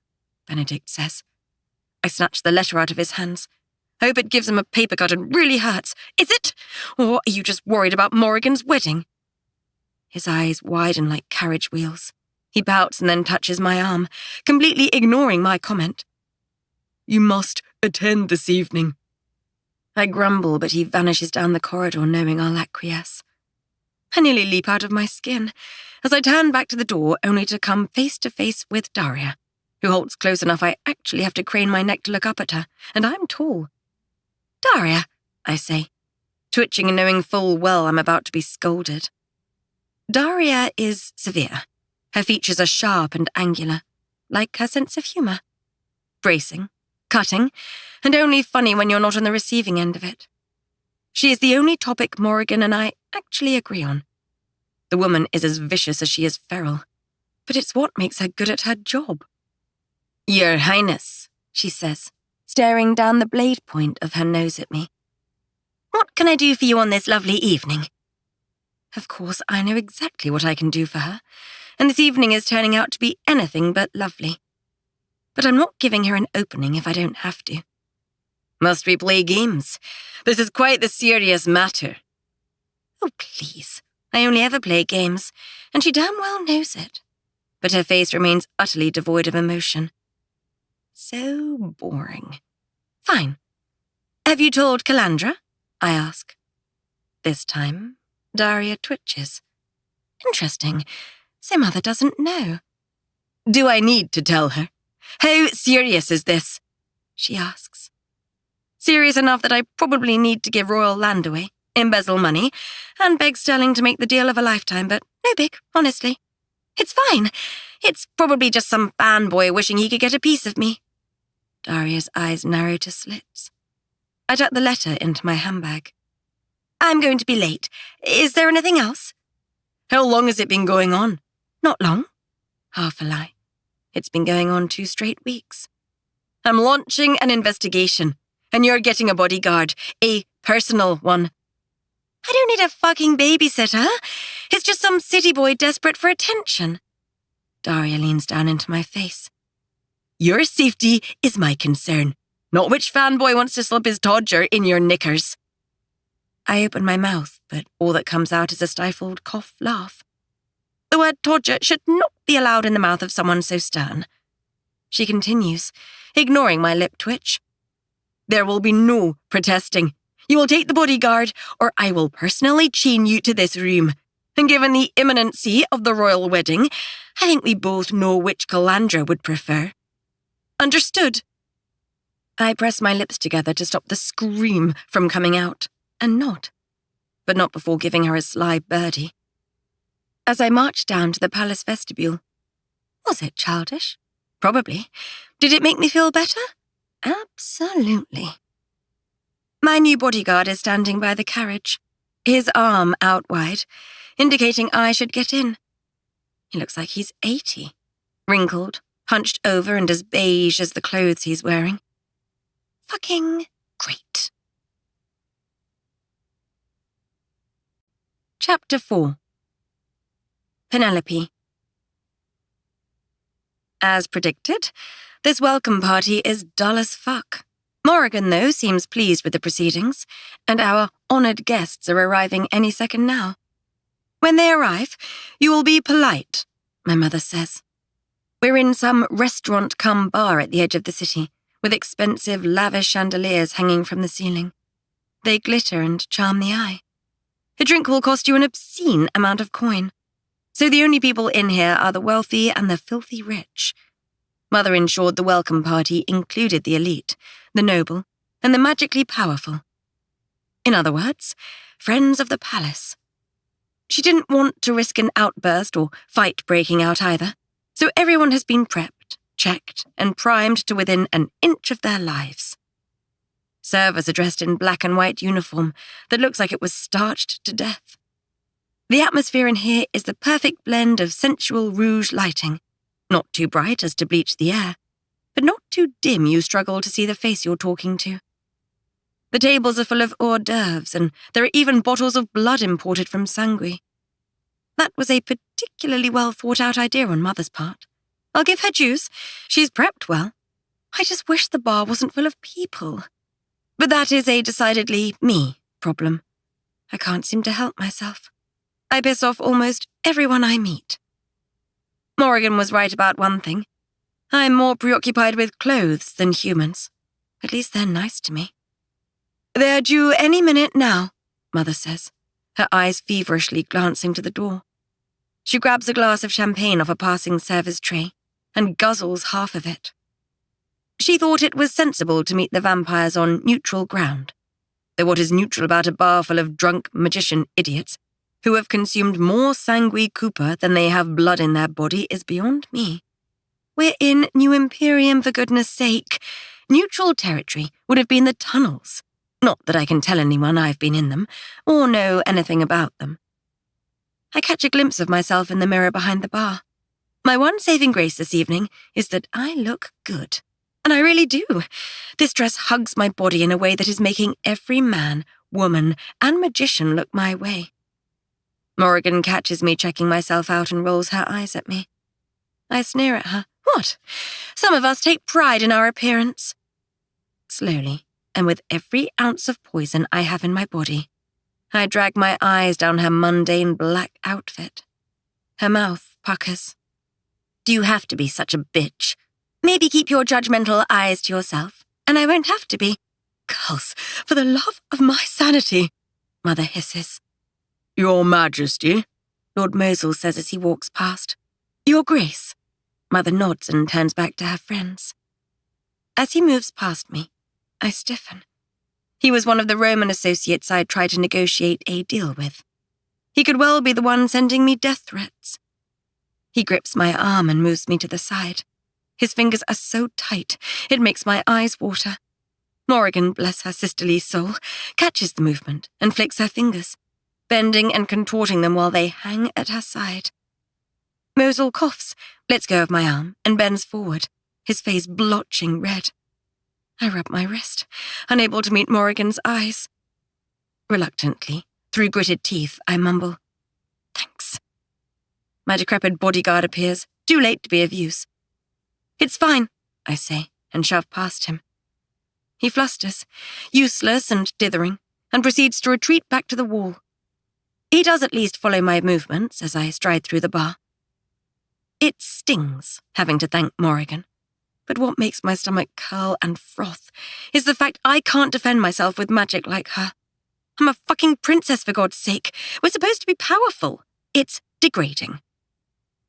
Benedict says. I snatch the letter out of his hands. I hope it gives him a paper cut and really hurts. Is it? Or are you just worried about Morrigan's wedding? His eyes widen like carriage wheels. He pouts and then touches my arm, completely ignoring my comment. You must attend this evening. I grumble, but he vanishes down the corridor knowing I'll acquiesce. I nearly leap out of my skin as I turn back to the door only to come face to face with Daria, who holds close enough I actually have to crane my neck to look up at her, and I'm tall. Daria, I say, twitching and knowing full well I'm about to be scolded. Daria is severe. Her features are sharp and angular, like her sense of humour. Bracing, cutting, and only funny when you're not on the receiving end of it. She is the only topic Morrigan and I actually agree on. The woman is as vicious as she is feral, but it's what makes her good at her job. Your Highness, she says, staring down the blade point of her nose at me. What can I do for you on this lovely evening? Of course, I know exactly what I can do for her, and this evening is turning out to be anything but lovely. But I'm not giving her an opening if I don't have to. Must we play games? This is quite the serious matter. Oh, please. I only ever play games, and she damn well knows it. But her face remains utterly devoid of emotion. So boring. Fine. Have you told Calandra? I ask. This time, Daria twitches. Interesting. So Mother doesn't know. Do I need to tell her? How serious is this? She asks. Serious enough that I probably need to give royal land away, embezzle money, and beg Sterling to make the deal of a lifetime, but no big, honestly. It's fine. It's probably just some fanboy wishing he could get a piece of me. Daria's eyes narrow to slits. I tuck the letter into my handbag. I'm going to be late. Is there anything else? How long has it been going on? Not long. Half a lie. It's been going on 2 straight weeks. I'm launching an investigation, and you're getting a bodyguard, a personal one. I don't need a fucking babysitter. It's just some city boy desperate for attention. Daria leans down into my face. Your safety is my concern, not which fanboy wants to slip his todger in your knickers. I open my mouth, but all that comes out is a stifled cough laugh. The word todger should not be allowed in the mouth of someone so stern. She continues, ignoring my lip twitch. There will be no protesting. You will take the bodyguard, or I will personally chain you to this room. And given the imminency of the royal wedding, I think we both know which Calandra would prefer. Understood? I press my lips together to stop the scream from coming out, and nod, but not before giving her a sly birdie. As I marched down to the palace vestibule, was it childish? Probably. Did it make me feel better? Absolutely. My new bodyguard is standing by the carriage, his arm out wide, indicating I should get in. He looks like he's 80, wrinkled, hunched over and as beige as the clothes he's wearing. Fucking great. Chapter 4. Penelope. As predicted, this welcome party is dull as fuck. Morrigan, though, seems pleased with the proceedings, and our honoured guests are arriving any second now. When they arrive, you will be polite, my mother says. We're in some restaurant-cum-bar at the edge of the city, with expensive, lavish chandeliers hanging from the ceiling. They glitter and charm the eye. A drink will cost you an obscene amount of coin, so the only people in here are the wealthy and the filthy rich. Mother ensured the welcome party included the elite, the noble, and the magically powerful. In other words, friends of the palace. She didn't want to risk an outburst or fight breaking out either, so everyone has been prepped, checked, and primed to within an inch of their lives. Servers are dressed in black and white uniform that looks like it was starched to death. The atmosphere in here is the perfect blend of sensual rouge lighting, not too bright as to bleach the air, but not too dim you struggle to see the face you're talking to. The tables are full of hors d'oeuvres, and there are even bottles of blood imported from Sangui. That was a particularly well-thought-out idea on Mother's part. I'll give her dues. She's prepped well. I just wish the bar wasn't full of people. But that is a decidedly me problem. I can't seem to help myself. I piss off almost everyone I meet. Morrigan was right about one thing. I'm more preoccupied with clothes than humans. At least they're nice to me. They're due any minute now, Mother says, her eyes feverishly glancing to the door. She grabs a glass of champagne off a passing server's tray and guzzles half of it. She thought it was sensible to meet the vampires on neutral ground. Though what is neutral about a bar full of drunk magician idiots who have consumed more Sangui Cooper than they have blood in their body is beyond me. We're in New Imperium, for goodness sake. Neutral territory would have been the tunnels. Not that I can tell anyone I've been in them, or know anything about them. I catch a glimpse of myself in the mirror behind the bar. My one saving grace this evening is that I look good. And I really do. This dress hugs my body in a way that is making every man, woman, and magician look my way. Morrigan catches me checking myself out and rolls her eyes at me. I sneer at her. What? Some of us take pride in our appearance. Slowly, and with every ounce of poison I have in my body, I drag my eyes down her mundane black outfit. Her mouth puckers. Do you have to be such a bitch? Maybe keep your judgmental eyes to yourself, and I won't have to be. Girls, for the love of my sanity, Mother hisses. Your Majesty, Lord Mosel says as he walks past. Your Grace. Mother nods and turns back to her friends. As he moves past me, I stiffen. He was one of the Roman associates I'd tried to negotiate a deal with. He could well be the one sending me death threats. He grips my arm and moves me to the side. His fingers are so tight, it makes my eyes water. Morrigan, bless her sisterly soul, catches the movement and flicks her fingers, bending and contorting them while they hang at her side. Mosel coughs, lets go of my arm, and bends forward, his face blotching red. I rub my wrist, unable to meet Morrigan's eyes. Reluctantly, through gritted teeth, I mumble, "Thanks." My decrepit bodyguard appears, too late to be of use. "It's fine," I say, and shove past him. He flusters, useless and dithering, and proceeds to retreat back to the wall. He does at least follow my movements as I stride through the bar. It stings having to thank Morrigan, but what makes my stomach curl and froth is the fact I can't defend myself with magic like her. I'm a fucking princess, for God's sake. We're supposed to be powerful. It's degrading.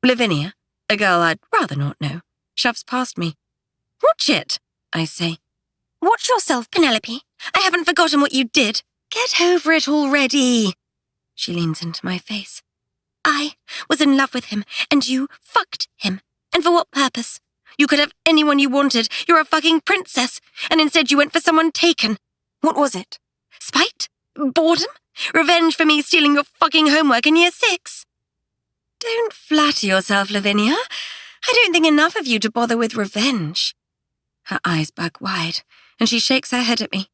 Lavinia, a girl I'd rather not know, shoves past me. "Watch it," I say. Watch yourself, Penelope. I haven't forgotten what you did. Get over it already. She leans into my face. I was in love with him, and you fucked him. And for what purpose? You could have anyone you wanted. You're a fucking princess. And instead you went for someone taken. What was it? Spite? Boredom? Revenge for me stealing your fucking homework in year 6? Don't flatter yourself, Lavinia. I don't think enough of you to bother with revenge. Her eyes bug wide, and she shakes her head at me.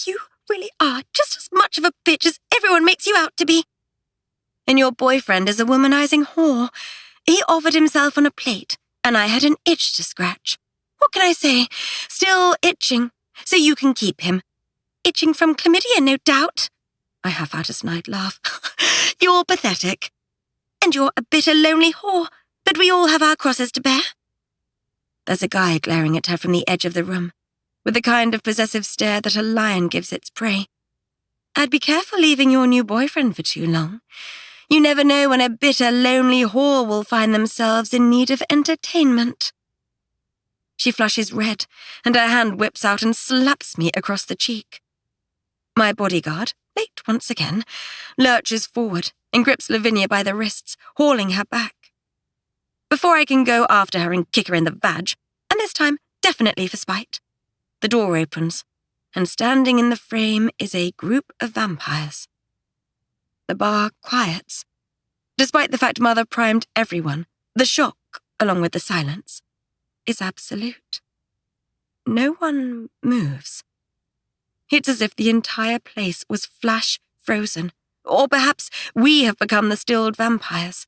You really are just as much of a bitch as everyone makes you out to be. And your boyfriend is a womanizing whore. He offered himself on a plate, and I had an itch to scratch. What can I say? Still itching, so you can keep him. Itching from chlamydia, no doubt. I have out a snide laugh. You're pathetic. And you're a bitter, lonely whore, but we all have our crosses to bear. There's a guy glaring at her from the edge of the room, with the kind of possessive stare that a lion gives its prey. I'd be careful leaving your new boyfriend for too long. You never know when a bitter, lonely whore will find themselves in need of entertainment. She flushes red, and her hand whips out and slaps me across the cheek. My bodyguard, late once again, lurches forward and grips Lavinia by the wrists, hauling her back. Before I can go after her and kick her in the vag, and this time definitely for spite, the door opens, and standing in the frame is a group of vampires. The bar quiets. Despite the fact Mother primed everyone, the shock, along with the silence, is absolute. No one moves. It's as if the entire place was flash frozen, or perhaps we have become the stilled vampires.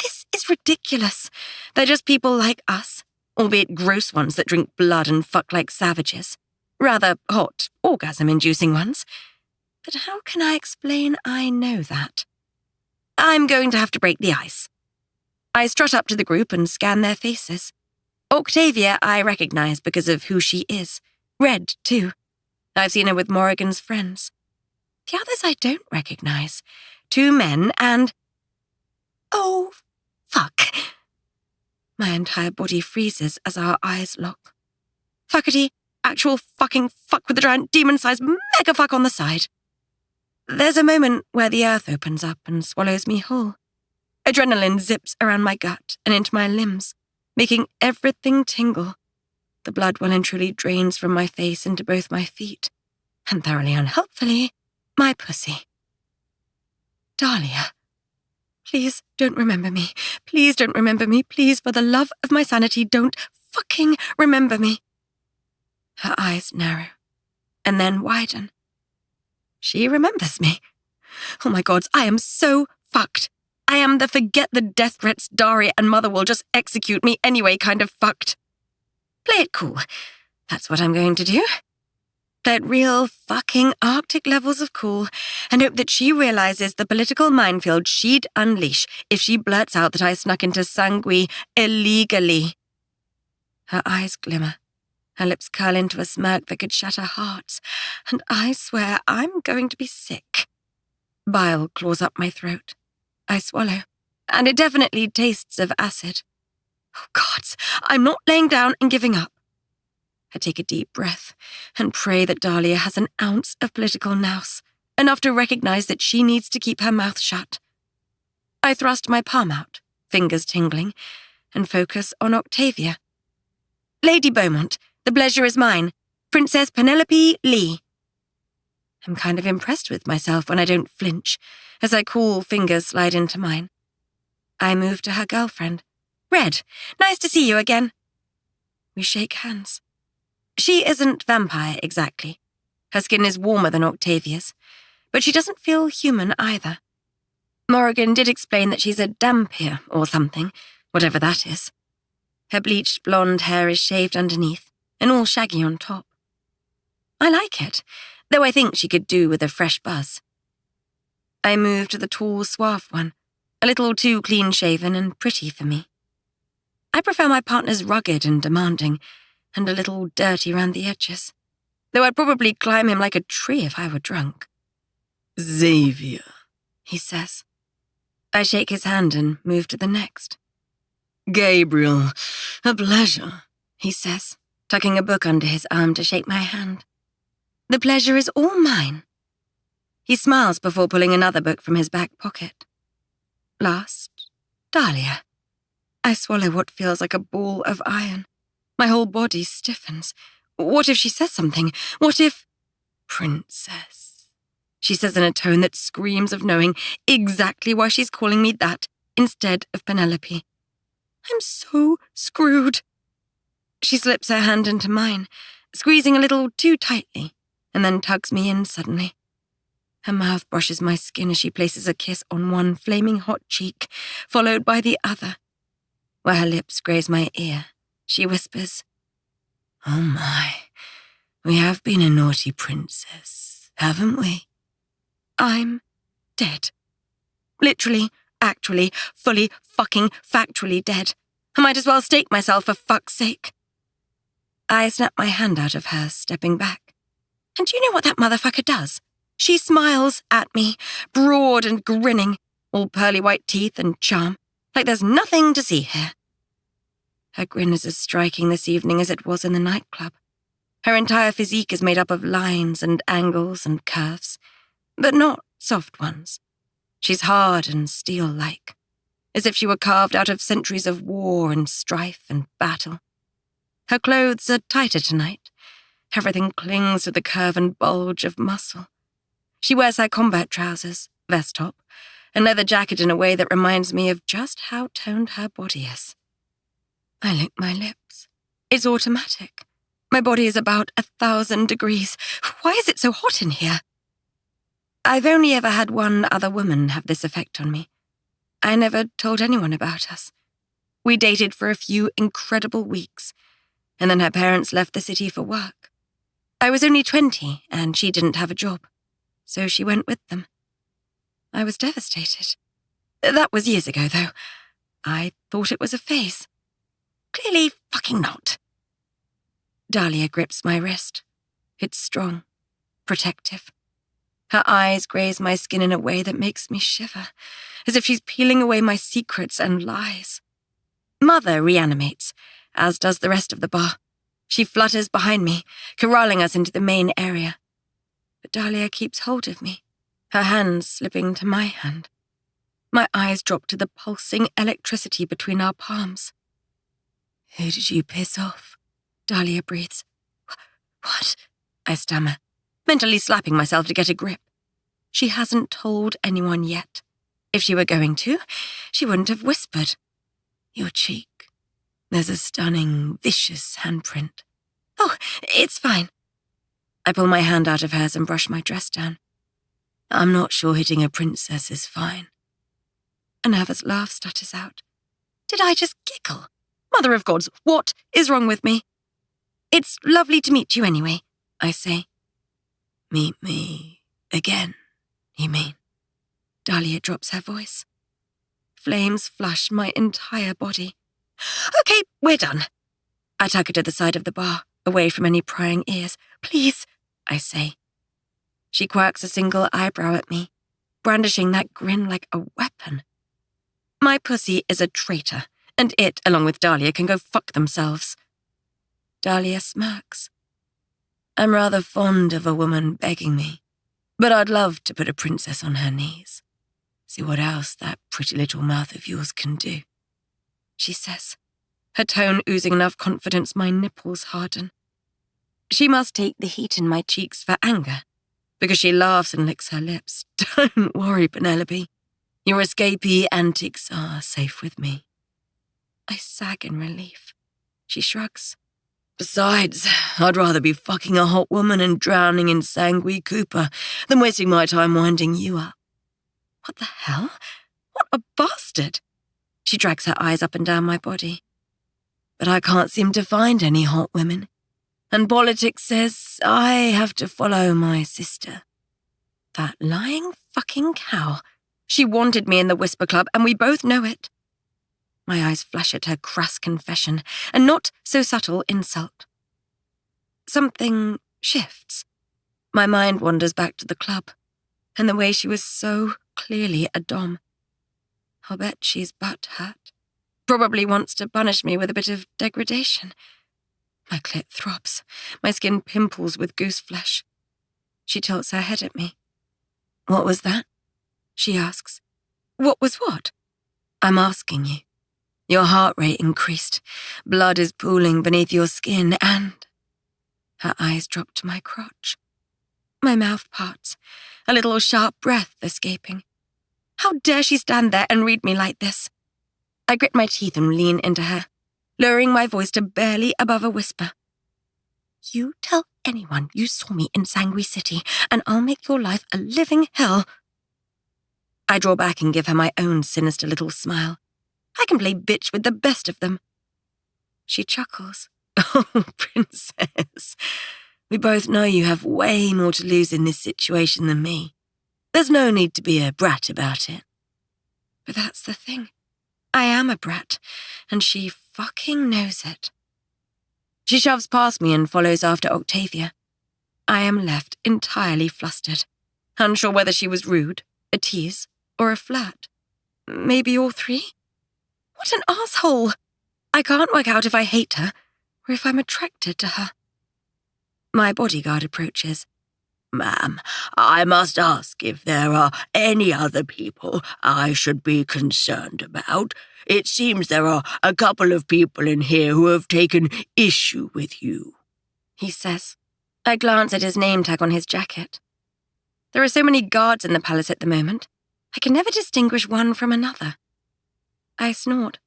This is ridiculous. They're just people like us, albeit gross ones that drink blood and fuck like savages. Rather hot, orgasm-inducing ones. But how can I explain I know that? I'm going to have to break the ice. I strut up to the group and scan their faces. Octavia I recognize because of who she is. Red, too. I've seen her with Morrigan's friends. The others I don't recognize. 2 men and... Oh, fuck. My entire body freezes as our eyes lock. Fuckity, actual fucking fuck with a giant demon-sized mega fuck on the side. There's a moment where the earth opens up and swallows me whole. Adrenaline zips around my gut and into my limbs, making everything tingle. The blood well and truly drains from my face into both my feet, and thoroughly unhelpfully, my pussy. Dahlia, please don't remember me. Please don't remember me. Please, for the love of my sanity, don't fucking remember me. Her eyes narrow, and then widen. She remembers me. Oh my gods, I am so fucked. I am the forget the death threats Daria and Mother will just execute me anyway kind of fucked. Play it cool. That's what I'm going to do. Play it real fucking Arctic levels of cool and hope that she realizes the political minefield she'd unleash if she blurts out that I snuck into Sangui illegally. Her eyes glimmer. Her lips curl into a smirk that could shatter hearts, and I swear I'm going to be sick. Bile claws up my throat. I swallow, and it definitely tastes of acid. Oh, gods, I'm not laying down and giving up. I take a deep breath and pray that Dahlia has an ounce of political nous, enough to recognize that she needs to keep her mouth shut. I thrust my palm out, fingers tingling, and focus on Octavia. Lady Beaumont, the pleasure is mine. Princess Penelope Lee. I'm kind of impressed with myself when I don't flinch, as her cool fingers slide into mine. I move to her girlfriend. Red, nice to see you again. We shake hands. She isn't vampire exactly. Her skin is warmer than Octavia's, but she doesn't feel human either. Morrigan did explain that she's a dhampir or something, whatever that is. Her bleached blonde hair is shaved underneath, and all shaggy on top. I like it, though I think she could do with a fresh buzz. I move to the tall, suave one, a little too clean-shaven and pretty for me. I prefer my partners rugged and demanding, and a little dirty round the edges, though I'd probably climb him like a tree if I were drunk. Xavier, he says. I shake his hand and move to the next. Gabriel, a pleasure, he says. tucking a book under his arm to shake my hand. The pleasure is all mine. He smiles before pulling another book from his back pocket. Last, Dahlia. I swallow what feels like a ball of iron. My whole body stiffens. What if she says something? What if... Princess. She says in a tone that screams of knowing exactly why she's calling me that instead of Penelope. I'm so screwed. She slips her hand into mine, squeezing a little too tightly, and then tugs me in suddenly. Her mouth brushes my skin as she places a kiss on one flaming hot cheek, followed by the other. Where her lips graze my ear, she whispers, "Oh my, we have been a naughty princess, haven't we?" I'm dead. Literally, actually, fully, fucking, factually dead. I might as well stake myself for fuck's sake. I snap my hand out of hers, stepping back. And do you know what that motherfucker does? She smiles at me, broad and grinning, all pearly white teeth and charm, like there's nothing to see here. Her grin is as striking this evening as it was in the nightclub. Her entire physique is made up of lines and angles and curves, but not soft ones. She's hard and steel-like, as if she were carved out of centuries of war and strife and battle. Her clothes are tighter tonight. Everything clings to the curve and bulge of muscle. She wears her combat trousers, vest top, and leather jacket in a way that reminds me of just how toned her body is. I lick my lips. It's automatic. My body is about 1,000 degrees. Why is it so hot in here? I've only ever had one other woman have this effect on me. I never told anyone about us. We dated for a few incredible weeks, and then her parents left the city for work. I was only 20, and she didn't have a job, so she went with them. I was devastated. That was years ago, though. I thought it was a phase. Clearly fucking not. Dahlia grips my wrist. It's strong, protective. Her eyes graze my skin in a way that makes me shiver, as if she's peeling away my secrets and lies. Mother reanimates, as does the rest of the bar. She flutters behind me, corralling us into the main area. But Dahlia keeps hold of me, her hands slipping to my hand. My eyes drop to the pulsing electricity between our palms. "Who did you piss off?" Dahlia breathes. "What?" I stammer, mentally slapping myself to get a grip. She hasn't told anyone yet. If she were going to, she wouldn't have whispered. "Your cheek. There's a stunning, vicious handprint." "Oh, it's fine." I pull my hand out of hers and brush my dress down. "I'm not sure hitting a princess is fine." A nervous laugh stutters out. Did I just giggle? Mother of gods, what is wrong with me? "It's lovely to meet you anyway," I say. "Meet me again, you mean?" Dahlia drops her voice. Flames flush my entire body. "Okay, we're done." I tuck her to the side of the bar, away from any prying ears. "Please," I say. She quirks a single eyebrow at me, brandishing that grin like a weapon. My pussy is a traitor, and it, along with Dahlia, can go fuck themselves. Dahlia smirks. "I'm rather fond of a woman begging me, but I'd love to put a princess on her knees. See what else that pretty little mouth of yours can do," she says, her tone oozing enough confidence my nipples harden. She must take the heat in my cheeks for anger, because she laughs and licks her lips. "Don't worry, Penelope. Your escapee antics are safe with me." I sag in relief. She shrugs. "Besides, I'd rather be fucking a hot woman and drowning in sanguine Cooper than wasting my time winding you up." What the hell? What a bastard! She drags her eyes up and down my body. "But I can't seem to find any hot women. And politics says I have to follow my sister." That lying fucking cow. She wanted me in the Whisper Club, and we both know it. My eyes flash at her crass confession, and not so subtle insult. Something shifts. My mind wanders back to the club, and the way she was so clearly a dom. I'll bet she's butt hurt. Probably wants to punish me with a bit of degradation. My clit throbs, my skin pimples with goose flesh. She tilts her head at me. "What was that?" she asks. "What was what?" "I'm asking you." Your heart rate increased. Blood is pooling beneath your skin and... Her eyes drop to my crotch. My mouth parts, a little sharp breath escaping. How dare she stand there and read me like this? I grit my teeth and lean into her, lowering my voice to barely above a whisper. "You tell anyone you saw me in Sangui City, and I'll make your life a living hell." I draw back and give her my own sinister little smile. I can play bitch with the best of them. She chuckles. "Oh, princess, we both know you have way more to lose in this situation than me. There's no need to be a brat about it." But that's the thing. I am a brat, and she fucking knows it. She shoves past me and follows after Octavia. I am left entirely flustered, unsure whether she was rude, a tease, or a flirt. Maybe all three? What an asshole! I can't work out if I hate her or if I'm attracted to her. My bodyguard approaches. "Ma'am, I must ask if there are any other people I should be concerned about. It seems there are a couple of people in here who have taken issue with you," he says. I glance at his name tag on his jacket. There are so many guards in the palace at the moment, I can never distinguish one from another. I snort.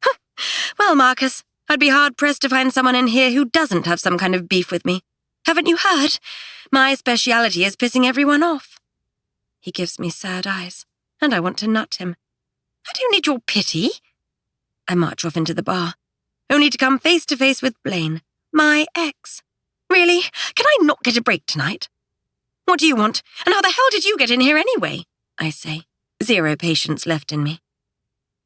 "Well, Marcus, I'd be hard-pressed to find someone in here who doesn't have some kind of beef with me. Haven't you heard? My speciality is pissing everyone off." He gives me sad eyes, and I want to nut him. I don't need your pity. I march off into the bar, only to come face to face with Blaine, my ex. Really? Can I not get a break tonight? "What do you want? And how the hell did you get in here anyway?" I say, zero patience left in me.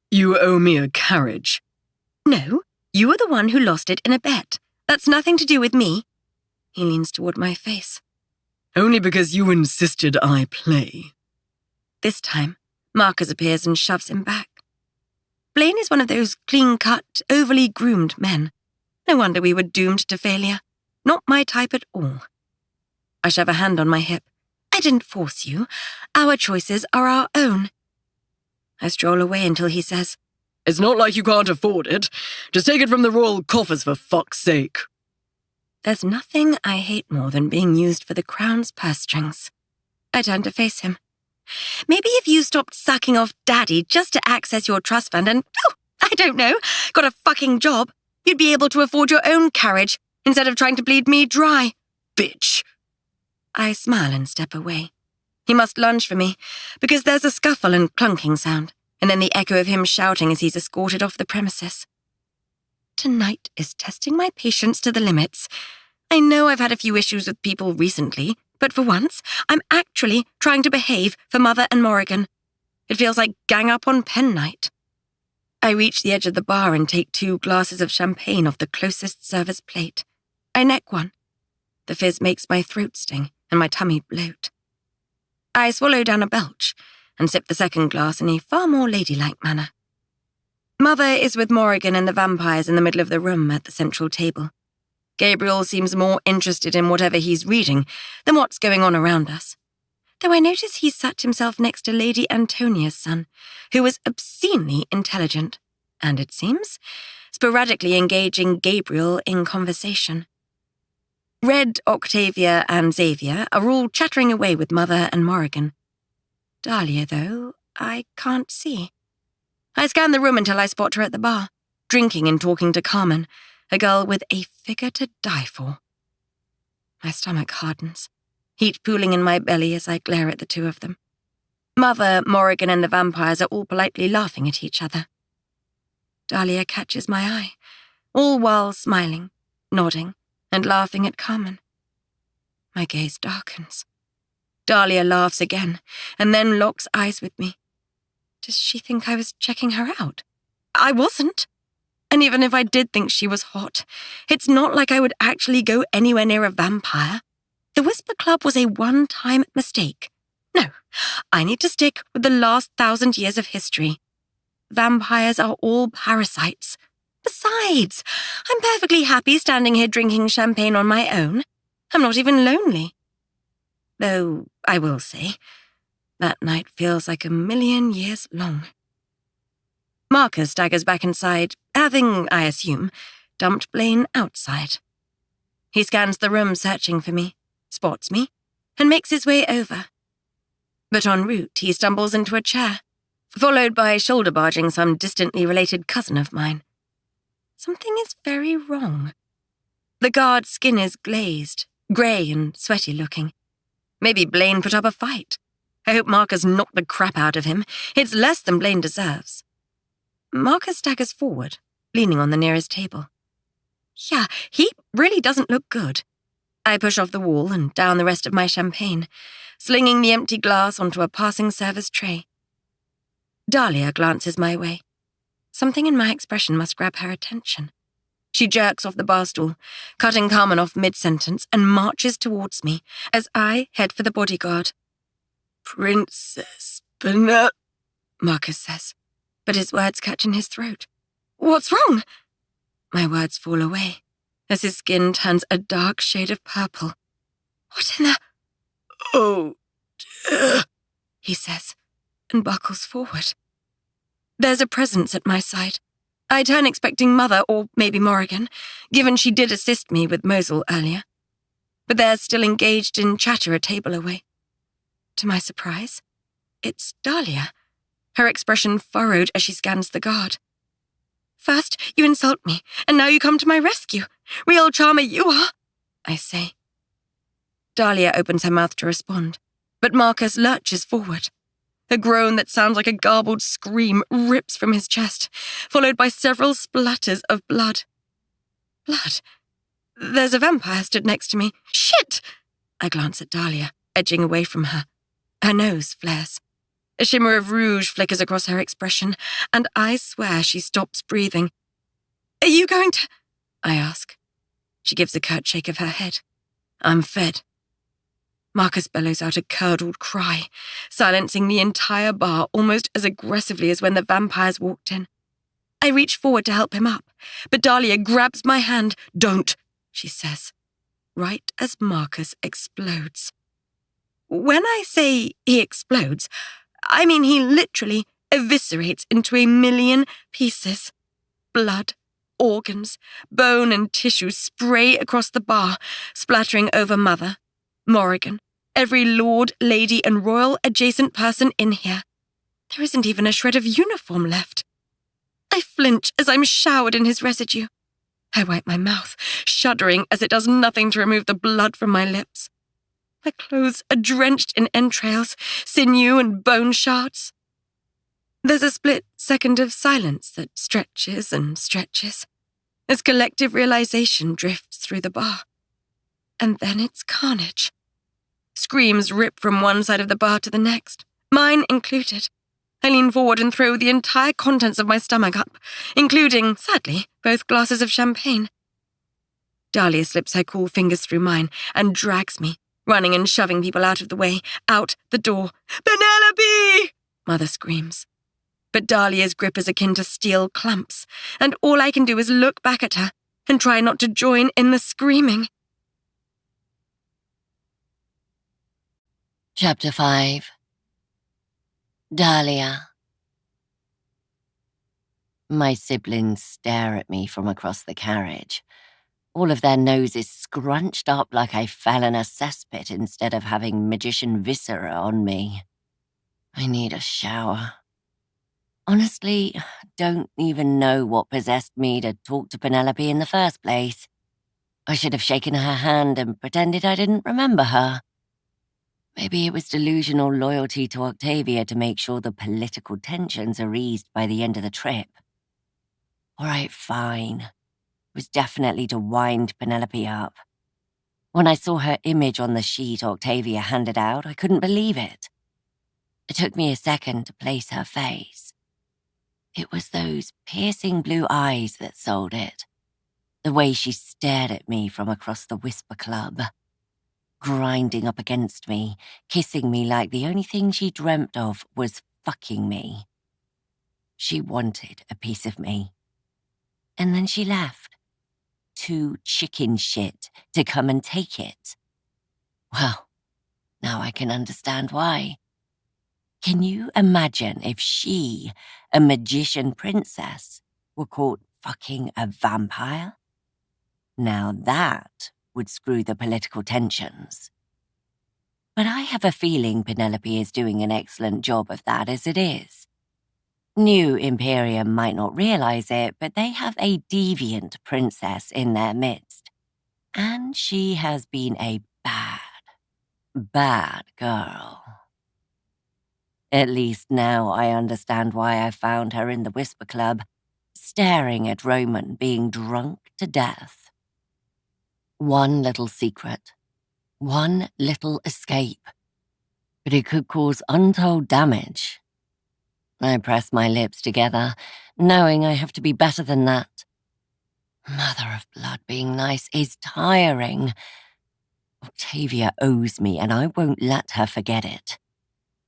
"You owe me a carriage." "No, you are the one who lost it in a bet. That's nothing to do with me." He leans toward my face. "Only because you insisted I play." This time, Marcus appears and shoves him back. Blaine is one of those clean-cut, overly groomed men. No wonder we were doomed to failure. Not my type at all. I shove a hand on my hip. "I didn't force you. Our choices are our own." I stroll away until he says, "It's not like you can't afford it. Just take it from the royal coffers for fuck's sake." There's nothing I hate more than being used for the crown's purse strings. I turn to face him. "Maybe if you stopped sucking off Daddy just to access your trust fund and, I don't know, got a fucking job, you'd be able to afford your own carriage instead of trying to bleed me dry." "Bitch." I smile and step away. He must lunge for me, because there's a scuffle and clunking sound, and then the echo of him shouting as he's escorted off the premises. Tonight is testing my patience to the limits. I know I've had a few issues with people recently, but for once, I'm actually trying to behave for Mother and Morrigan. It feels like gang up on pen night. I reach the edge of the bar and take 2 glasses of champagne off the closest server's plate. I neck one. The fizz makes my throat sting and my tummy bloat. I swallow down a belch and sip the second glass in a far more ladylike manner. Mother is with Morrigan and the vampires in the middle of the room at the central table. Gabriel seems more interested in whatever he's reading than what's going on around us. Though I notice he's sat himself next to Lady Antonia's son, who is obscenely intelligent, and it seems, sporadically engaging Gabriel in conversation. Red, Octavia, and Xavier are all chattering away with Mother and Morrigan. Dahlia, though, I can't see. I scan the room until I spot her at the bar, drinking and talking to Carmen, a girl with a figure to die for. My stomach hardens, heat pooling in my belly as I glare at the two of them. Mother, Morrigan, and the vampires are all politely laughing at each other. Dahlia catches my eye, all while smiling, nodding, and laughing at Carmen. My gaze darkens. Dahlia laughs again, and then locks eyes with me. Does she think I was checking her out? I wasn't. And even if I did think she was hot, it's not like I would actually go anywhere near a vampire. The Whisper Club was a one-time mistake. No, I need to stick with the last 1,000 years of history. Vampires are all parasites. Besides, I'm perfectly happy standing here drinking champagne on my own. I'm not even lonely. Though, I will say, that night feels like 1,000,000 years long. Marcus staggers back inside, having, I assume, dumped Blaine outside. He scans the room searching for me, spots me, and makes his way over. But en route, he stumbles into a chair, followed by shoulder-barging some distantly related cousin of mine. Something is very wrong. The guard's skin is glazed, grey and sweaty-looking. Maybe Blaine put up a fight. I hope Marcus knocked the crap out of him. It's less than Blaine deserves. Marcus staggers forward, leaning on the nearest table. Yeah, he really doesn't look good. I push off the wall and down the rest of my champagne, slinging the empty glass onto a passing service tray. Dahlia glances my way. Something in my expression must grab her attention. She jerks off the bar stool, cutting Carmen off mid-sentence, and marches towards me as I head for the bodyguard. Princess Penelope, Marcus says, but his words catch in his throat. What's wrong? My words fall away as his skin turns a dark shade of purple. What in the... Oh, dear, he says, and buckles forward. There's a presence at my side. I turn expecting Mother, or maybe Morrigan, given she did assist me with Mosul earlier. But they're still engaged in chatter a table away. To my surprise, it's Dahlia, her expression furrowed as she scans the guard. First, you insult me, and now you come to my rescue. Real charmer you are, I say. Dahlia opens her mouth to respond, but Marcus lurches forward. A groan that sounds like a garbled scream rips from his chest, followed by several splatters of blood. Blood? There's a vampire stood next to me. Shit! I glance at Dahlia, edging away from her. Her nose flares. A shimmer of rouge flickers across her expression, and I swear she stops breathing. Are you going to... I ask. She gives a curt shake of her head. I'm fed. Marcus bellows out a curdled cry, silencing the entire bar almost as aggressively as when the vampires walked in. I reach forward to help him up, but Dahlia grabs my hand. Don't, she says, right as Marcus explodes. When I say he explodes, I mean he literally eviscerates into 1,000,000 pieces. Blood, organs, bone and tissue spray across the bar, splattering over Mother, Morrigan, every lord, lady, and royal adjacent person in here. There isn't even a shred of uniform left. I flinch as I'm showered in his residue. I wipe my mouth, shuddering as it does nothing to remove the blood from my lips. My clothes are drenched in entrails, sinew, and bone shards. There's a split second of silence that stretches and stretches, as collective realization drifts through the bar. And then it's carnage. Screams rip from one side of the bar to the next, mine included. I lean forward and throw the entire contents of my stomach up, including, sadly, both glasses of champagne. Dahlia slips her cool fingers through mine and drags me, running and shoving people out of the way, out the door. Penelope! Mother screams. But Dahlia's grip is akin to steel clamps, and all I can do is look back at her and try not to join in the screaming. Chapter 5. Dahlia. My siblings stare at me from across the carriage, all of their noses scrunched up like I fell in a cesspit instead of having magician viscera on me. I need a shower. Honestly, don't even know what possessed me to talk to Penelope in the first place. I should have shaken her hand and pretended I didn't remember her. Maybe it was delusional loyalty to Octavia to make sure the political tensions are eased by the end of the trip. All right, fine. It was definitely to wind Penelope up. When I saw her image on the sheet Octavia handed out, I couldn't believe it. It took me a second to place her face. It was those piercing blue eyes that sold it. The way she stared at me from across the Whisper Club. Grinding up against me, kissing me like the only thing she dreamt of was fucking me. She wanted a piece of me. and then she left. Too chicken shit to come and take it. Well, now I can understand why. Can you imagine if she, a magician princess, were caught fucking a vampire? Now that would screw the political tensions. But I have a feeling Penelope is doing an excellent job of that as it is. New Imperium might not realize it, but they have a deviant princess in their midst. And she has been a bad girl. At least now I understand why I found her in the Whisper Club, staring at Roman being drunk to death. One little secret, one little escape, but it could cause untold damage. I press my lips together, knowing I have to be better than that. Mother of blood, being nice is tiring. Octavia owes me, and I won't let her forget it.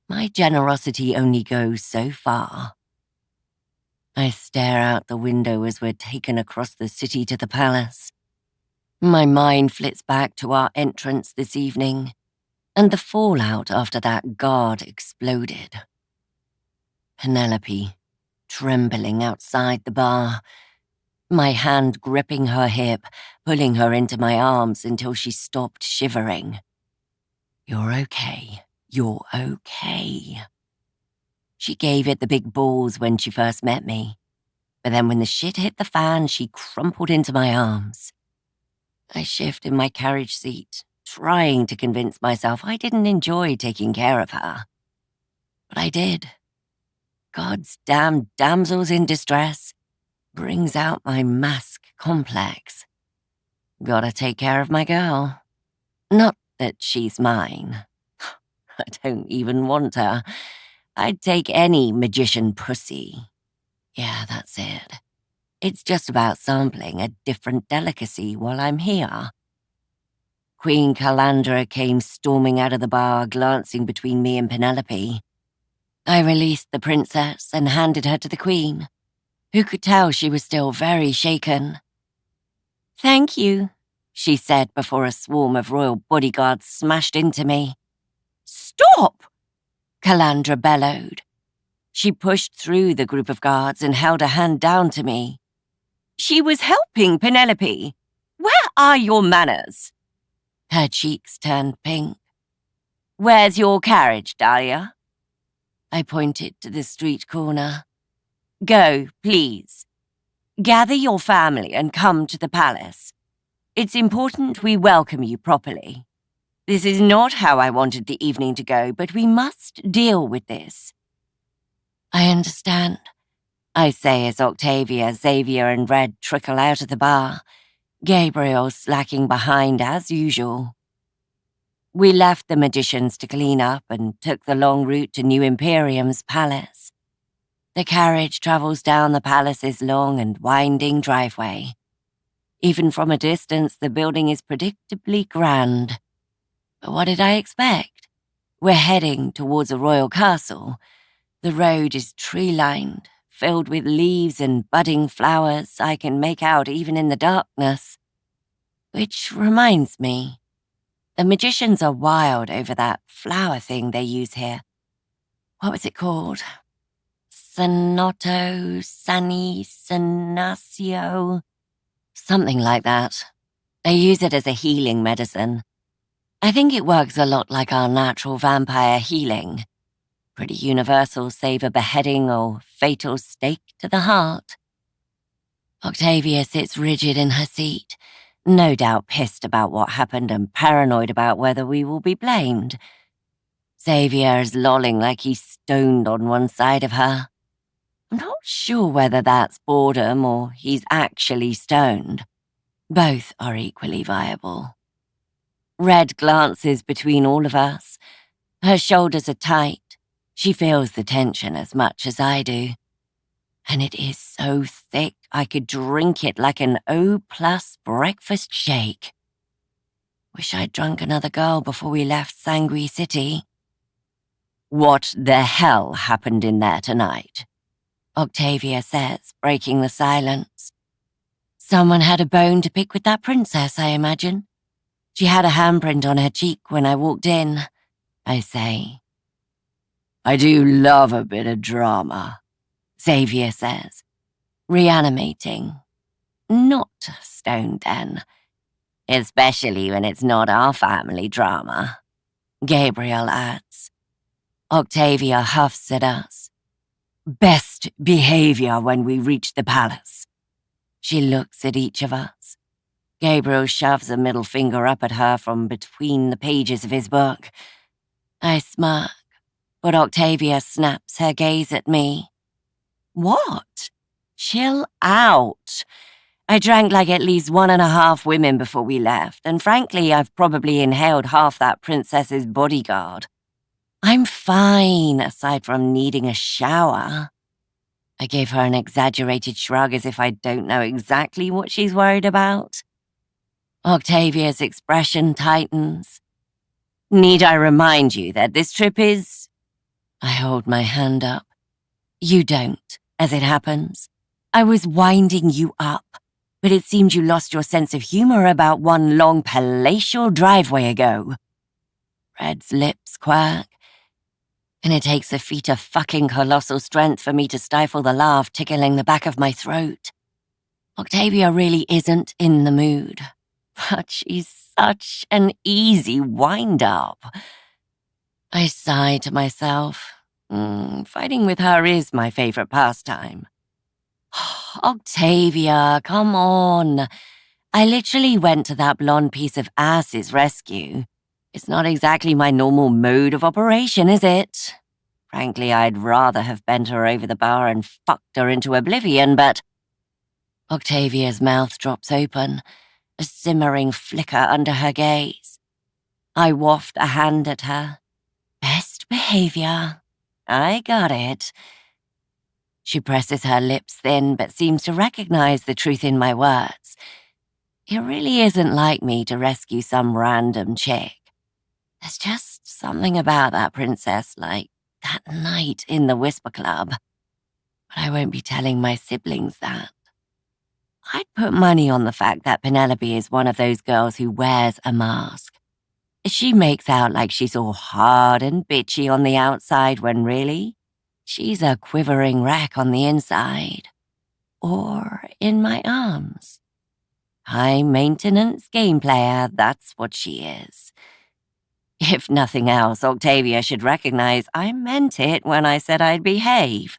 My generosity only goes so far. I stare out the window as we're taken across the city to the palace. My mind flits back to our entrance this evening, and the fallout after that guard exploded. Penelope, trembling outside the bar, my hand gripping her hip, pulling her into my arms until she stopped shivering. You're okay. You're okay. She gave it the big balls when she first met me, but then when the shit hit the fan, she crumpled into my arms. I shift in my carriage seat, trying to convince myself I didn't enjoy taking care of her. But I did. God's damn damsels in distress brings out my mask complex. Gotta take care of my girl. Not that she's mine. I don't even want her. I'd take any magician pussy. Yeah, that's it. It's just about sampling a different delicacy while I'm here. Queen Calandra came storming out of the bar, glancing between me and Penelope. I released the princess and handed her to the queen, who could tell she was still very shaken. Thank you, she said before a swarm of royal bodyguards smashed into me. Stop! Calandra bellowed. She pushed through the group of guards and held a hand down to me. She was helping Penelope. Where are your manners? Her cheeks turned pink. Where's your carriage, Dahlia? I pointed to the street corner. Go, please. Gather your family and come to the palace. It's important we welcome you properly. This is not how I wanted the evening to go, but we must deal with this. I understand, I say as Octavia, Xavier, and Red trickle out of the bar, Gabriel slacking behind as usual. We left the magicians to clean up and took the long route to New Imperium's palace. The carriage travels down the palace's long and winding driveway. Even from a distance, the building is predictably grand. But what did I expect? We're heading towards a royal castle. The road is tree-lined, filled with leaves and budding flowers I can make out even in the darkness. Which reminds me, the magicians are wild over that flower thing they use here. What was it called? Sanotto, Sani, Sanasio, something like that. They use it as a healing medicine. I think it works a lot like our natural vampire healing. Pretty universal, save a beheading or fatal stake to the heart. Octavia sits rigid in her seat, no doubt pissed about what happened and paranoid about whether we will be blamed. Xavier is lolling like he's stoned on one side of her. I'm not sure whether that's boredom or he's actually stoned. Both are equally viable. Red glances between all of us. Her shoulders are tight. She feels the tension as much as I do. And it is so thick I could drink it like an O+ breakfast shake. Wish I'd drunk another girl before we left Sanguis City. What the hell happened in there tonight? Octavia says, breaking the silence. Someone had a bone to pick with that princess, I imagine. She had a handprint on her cheek when I walked in, I say. I do love a bit of drama, Xavier says, reanimating. Not stone den. Especially when it's not our family drama, Gabriel adds. Octavia huffs at us. Best behavior when we reach the palace. She looks at each of us. Gabriel shoves a middle finger up at her from between the pages of his book. I smirk, but Octavia snaps her gaze at me. What? Chill out. I drank like at least 1.5 women before we left, and frankly, I've probably inhaled half that princess's bodyguard. I'm fine, aside from needing a shower. I gave her an exaggerated shrug as if I don't know exactly what she's worried about. Octavia's expression tightens. Need I remind you that this trip is... I hold my hand up. You don't, as it happens. I was winding you up, but it seemed you lost your sense of humor about one long palatial driveway ago. Red's lips quirk, and it takes a feat of fucking colossal strength for me to stifle the laugh tickling the back of my throat. Octavia really isn't in the mood, but she's such an easy wind-up. I sigh to myself. Fighting with her is my favorite pastime. Octavia, come on. I literally went to that blonde piece of ass's rescue. It's not exactly my normal mode of operation, is it? Frankly, I'd rather have bent her over the bar and fucked her into oblivion, but... Octavia's mouth drops open, a simmering flicker under her gaze. I waft a hand at her. Best behavior. I got it. She presses her lips thin, but seems to recognize the truth in my words. It really isn't like me to rescue some random chick. There's just something about that princess, like that night in the Whisper Club. But I won't be telling my siblings that. I'd put money on the fact that Penelope is one of those girls who wears a mask. She makes out like she's all hard and bitchy on the outside when really, she's a quivering wreck on the inside. Or in my arms. High-maintenance game player, that's what she is. If nothing else, Octavia should recognize I meant it when I said I'd behave.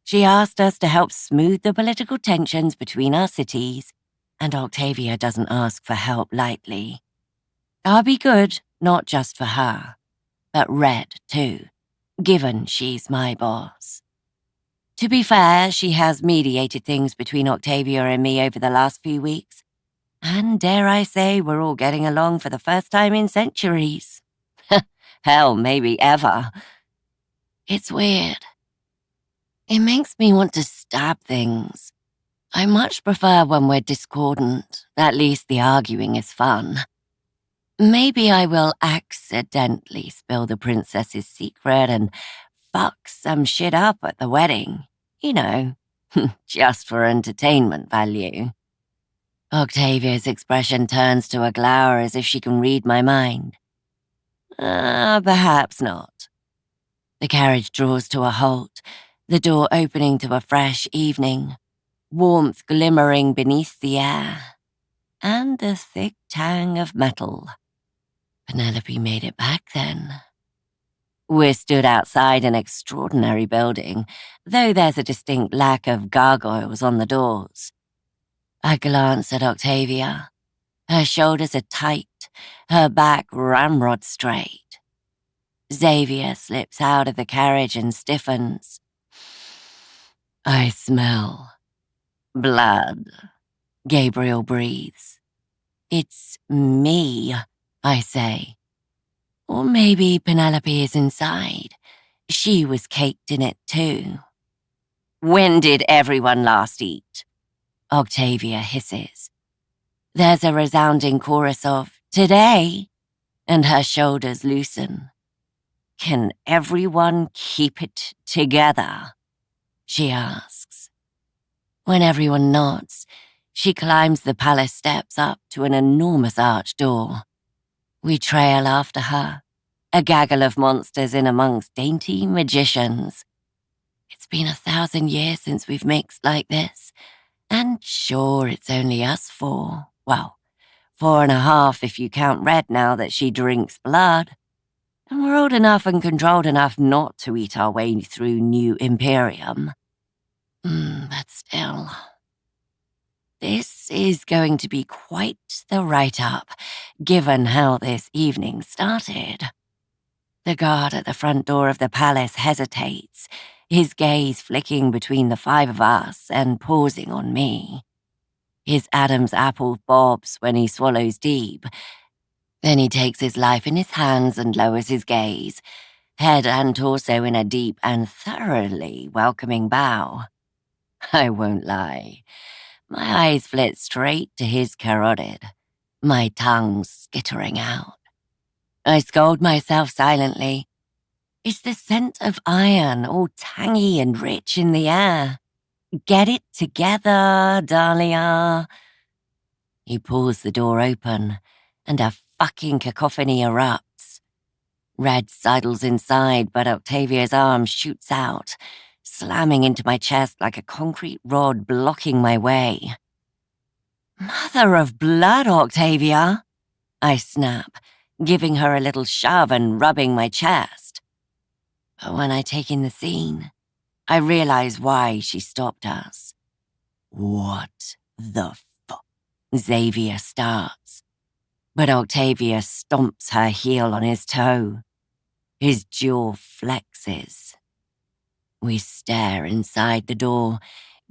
She asked us to help smooth the political tensions between our cities, and Octavia doesn't ask for help lightly. I'll be good, not just for her, but Red too, given she's my boss. To be fair, she has mediated things between Octavia and me over the last few weeks, and dare I say we're all getting along for the first time in centuries. Hell, maybe ever. It's weird. It makes me want to stab things. I much prefer when we're discordant. At least the arguing is fun. Maybe I will accidentally spill the princess's secret and fuck some shit up at the wedding. You know, just for entertainment value. Octavia's expression turns to a glower as if she can read my mind. Perhaps not. The carriage draws to a halt, the door opening to a fresh evening, warmth glimmering beneath the air, and the thick tang of metal. Penelope made it back then. We're stood outside an extraordinary building, though there's a distinct lack of gargoyles on the doors. I glance at Octavia. Her shoulders are tight, her back ramrod straight. Xavier slips out of the carriage and stiffens. I smell blood, Gabriel breathes. It's me, I say. Or maybe Penelope is inside. She was caked in it too. When did everyone last eat? Octavia hisses. There's a resounding chorus of, today, and her shoulders loosen. Can everyone keep it together? She asks. When everyone nods, She climbs the palace steps up to an enormous arched door. We trail after her, a gaggle of monsters in amongst dainty magicians. It's been 1,000 years since we've mixed like this, and sure, it's only us four. Well, 4.5 if you count Red now that she drinks blood. And we're old enough and controlled enough not to eat our way through New Imperium. But still, this is going to be quite the write-up, given how this evening started. The guard at the front door of the palace hesitates, his gaze flicking between the 5 of us and pausing on me. His Adam's apple bobs when he swallows deep. Then he takes his life in his hands and lowers his gaze, head and torso in a deep and thoroughly welcoming bow. I won't lie. My eyes flit straight to his carotid, my tongue skittering out. I scold myself silently. It's the scent of iron, all tangy and rich in the air. Get it together, Dahlia. He pulls the door open, and a fucking cacophony erupts. Red sidles inside, but Octavia's arm shoots out, slamming into my chest like a concrete rod blocking my way. Mother of blood, Octavia! I snap, giving her a little shove and rubbing my chest. But when I take in the scene, I realize why she stopped us. What the fuck? Xavier starts, but Octavia stomps her heel on his toe. His jaw flexes. We stare inside the door,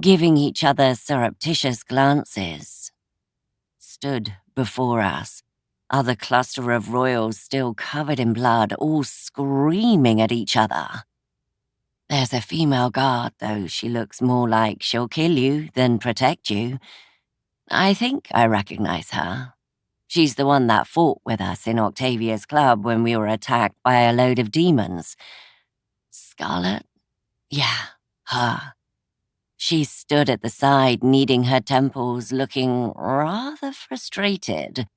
giving each other surreptitious glances. Stood before us, other cluster of royals still covered in blood, all screaming at each other. There's a female guard, though she looks more like she'll kill you than protect you. I think I recognize her. She's the one that fought with us in Octavia's club when we were attacked by a load of demons. Scarlet? Yeah, her. She stood at the side, kneading her temples, looking rather frustrated.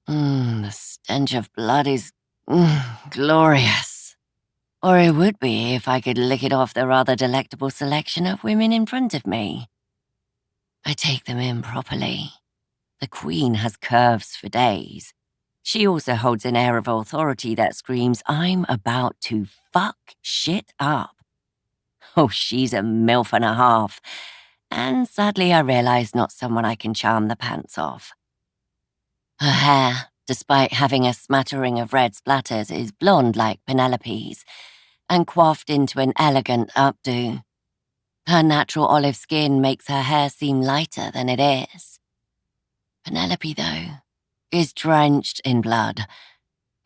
The stench of blood is glorious. Or it would be if I could lick it off the rather delectable selection of women in front of me. I take them in properly. The Queen has curves for days. She also holds an air of authority that screams, I'm about to fuck shit up. Oh, she's a MILF and a half. And sadly, I realize not someone I can charm the pants off. Her hair, despite having a smattering of red splatters, is blonde like Penelope's, and coiffed into an elegant updo. Her natural olive skin makes her hair seem lighter than it is. Penelope, though, is drenched in blood,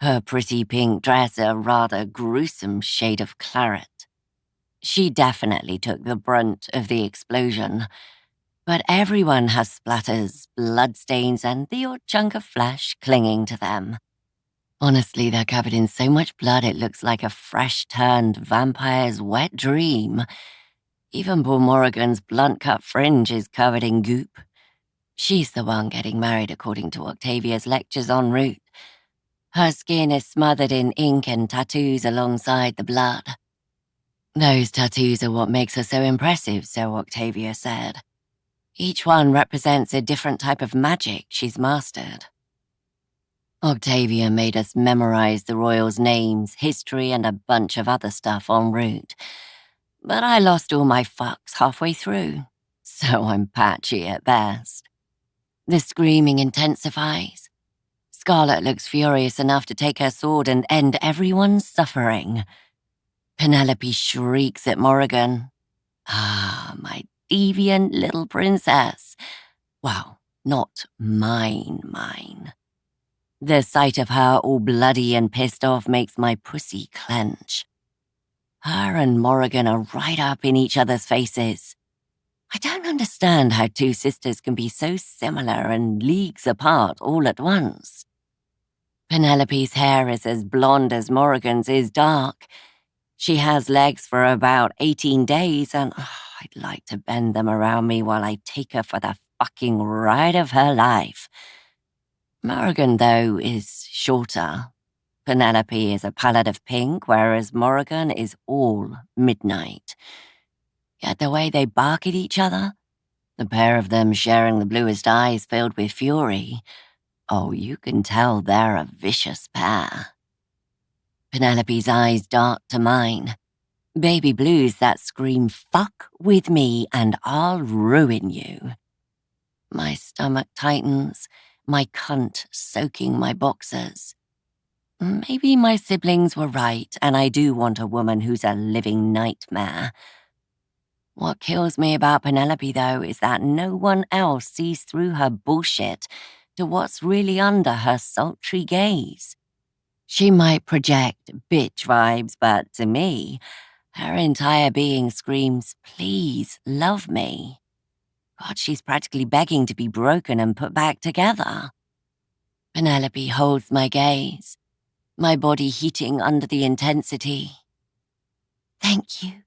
her pretty pink dress a rather gruesome shade of claret. She definitely took the brunt of the explosion, but everyone has splatters, bloodstains, and the odd chunk of flesh clinging to them. Honestly, they're covered in so much blood it looks like a fresh-turned vampire's wet dream. Even poor Morrigan's blunt-cut fringe is covered in goop. She's the one getting married according to Octavia's lectures en route. Her skin is smothered in ink and tattoos alongside the blood. Those tattoos are what makes her so impressive, so Octavia said. Each one represents a different type of magic she's mastered. Octavia made us memorize the royals' names, history, and a bunch of other stuff en route. But I lost all my fucks halfway through, so I'm patchy at best. The screaming intensifies. Scarlet looks furious enough to take her sword and end everyone's suffering. Penelope shrieks at Morrigan. Ah, my deviant little princess. Well, not mine. The sight of her all bloody and pissed off makes my pussy clench. Her and Morrigan are right up in each other's faces. I don't understand how two sisters can be so similar and leagues apart all at once. Penelope's hair is as blonde as Morrigan's is dark. She has legs for about 18 days, and I'd like to bend them around me while I take her for the fucking ride of her life. Morrigan, though, is shorter. Penelope is a palette of pink, whereas Morrigan is all midnight. Yet the way they bark at each other, the pair of them sharing the bluest eyes filled with fury, oh, you can tell they're a vicious pair. Penelope's eyes dart to mine. Baby blues that scream, "Fuck with me and I'll ruin you." My stomach tightens, my cunt soaking my boxers. Maybe my siblings were right, and I do want a woman who's a living nightmare. What kills me about Penelope, though, is that no one else sees through her bullshit to what's really under her sultry gaze. She might project bitch vibes, but to me, her entire being screams, "Please, love me." God, she's practically begging to be broken and put back together. Penelope holds my gaze, my body heating under the intensity. "Thank you,"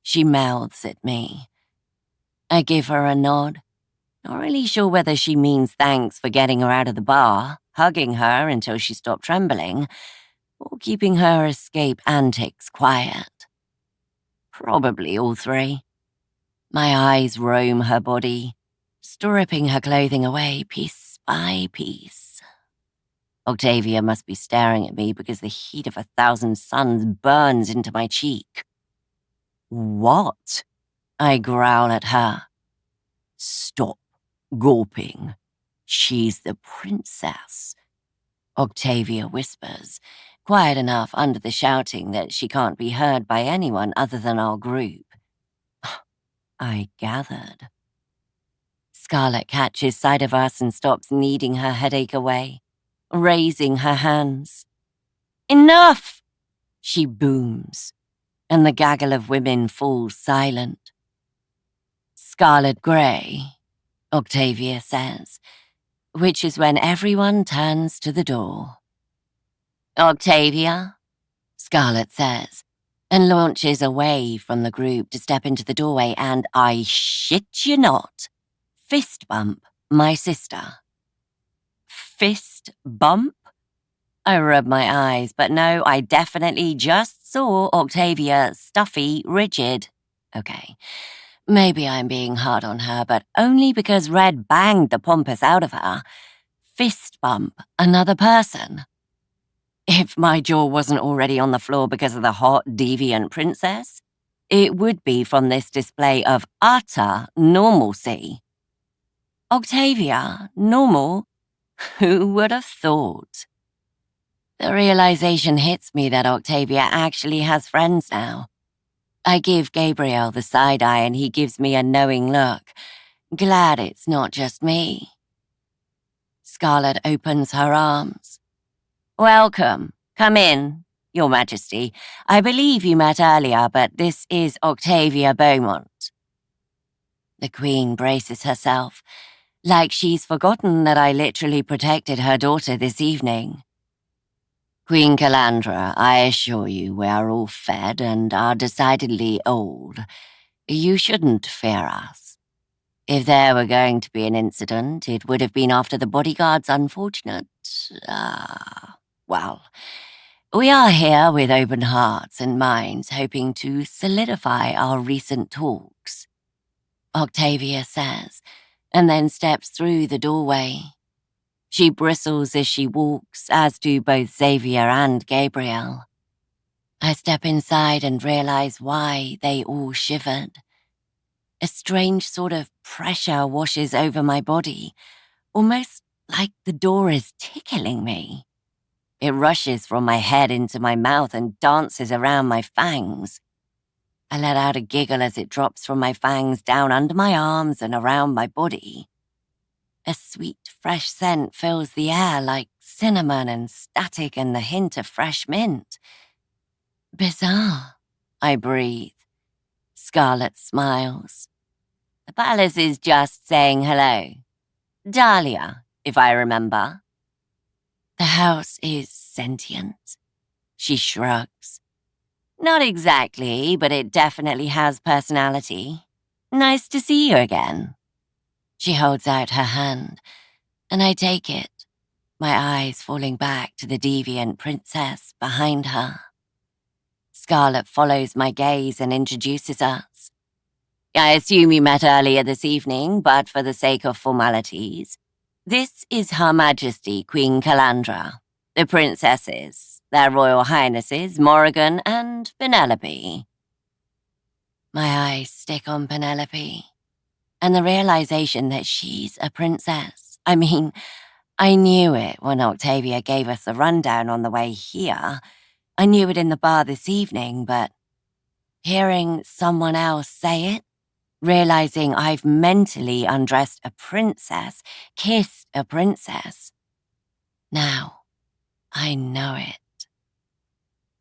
she mouths at me. I give her a nod, not really sure whether she means thanks for getting her out of the bar, hugging her until she stopped trembling, or keeping her escape antics quiet. Probably all three. My eyes roam her body, stripping her clothing away piece by piece. Octavia must be staring at me because the heat of 1,000 suns burns into my cheek. "What?" I growl at her. "Stop gulping. She's the princess," Octavia whispers, quiet enough under the shouting that she can't be heard by anyone other than our group. I gathered. Scarlet catches sight of us and stops kneading her headache away, raising her hands. "Enough!" she booms, and the gaggle of women falls silent. "Scarlet Grey," Octavia says, which is when everyone turns to the door. "Octavia," Scarlet says, and launches away from the group to step into the doorway, and I shit you not, fist bump my sister. Fist bump? I rub my eyes, but no, I definitely just saw Octavia stuffy, rigid. Okay, maybe I'm being hard on her, but only because Red banged the pompous out of her. Fist bump another person. If my jaw wasn't already on the floor because of the hot, deviant princess, it would be from this display of utter normalcy. Octavia, normal? Who would have thought? The realization hits me that Octavia actually has friends now. I give Gabriel the side eye and he gives me a knowing look. Glad it's not just me. Scarlet opens her arms. "Welcome. Come in, Your Majesty. I believe you met earlier, but this is Octavia Beaumont." The Queen braces herself, like she's forgotten that I literally protected her daughter this evening. "Queen Calandra, I assure you we are all fed and are decidedly old. You shouldn't fear us. If there were going to be an incident, it would have been after the bodyguard's unfortunate, well, we are here with open hearts and minds, hoping to solidify our recent talks," Octavia says, and then steps through the doorway. She bristles as she walks, as do both Xavier and Gabriel. I step inside and realize why they all shivered. A strange sort of pressure washes over my body, almost like the door is tickling me. It rushes from my head into my mouth and dances around my fangs. I let out a giggle as it drops from my fangs down under my arms and around my body. A sweet, fresh scent fills the air like cinnamon and static and the hint of fresh mint. "Bizarre," I breathe. Scarlet smiles. "The palace is just saying hello. Dahlia, if I remember." "The house is sentient," she shrugs. "Not exactly, but it definitely has personality. Nice to see you again." She holds out her hand, and I take it, my eyes falling back to the deviant princess behind her. Scarlet follows my gaze and introduces us. I assume you met earlier this evening, but for the sake of formalities, this is Her Majesty Queen Calandra, the princesses, their royal highnesses Morrigan and Penelope. My eyes stick on Penelope, and the realization that she's a princess. I mean, I knew it when Octavia gave us a rundown on the way here. I knew it in the bar this evening, but hearing someone else say it, realizing I've mentally undressed a princess, kissed a princess. Now, I know it.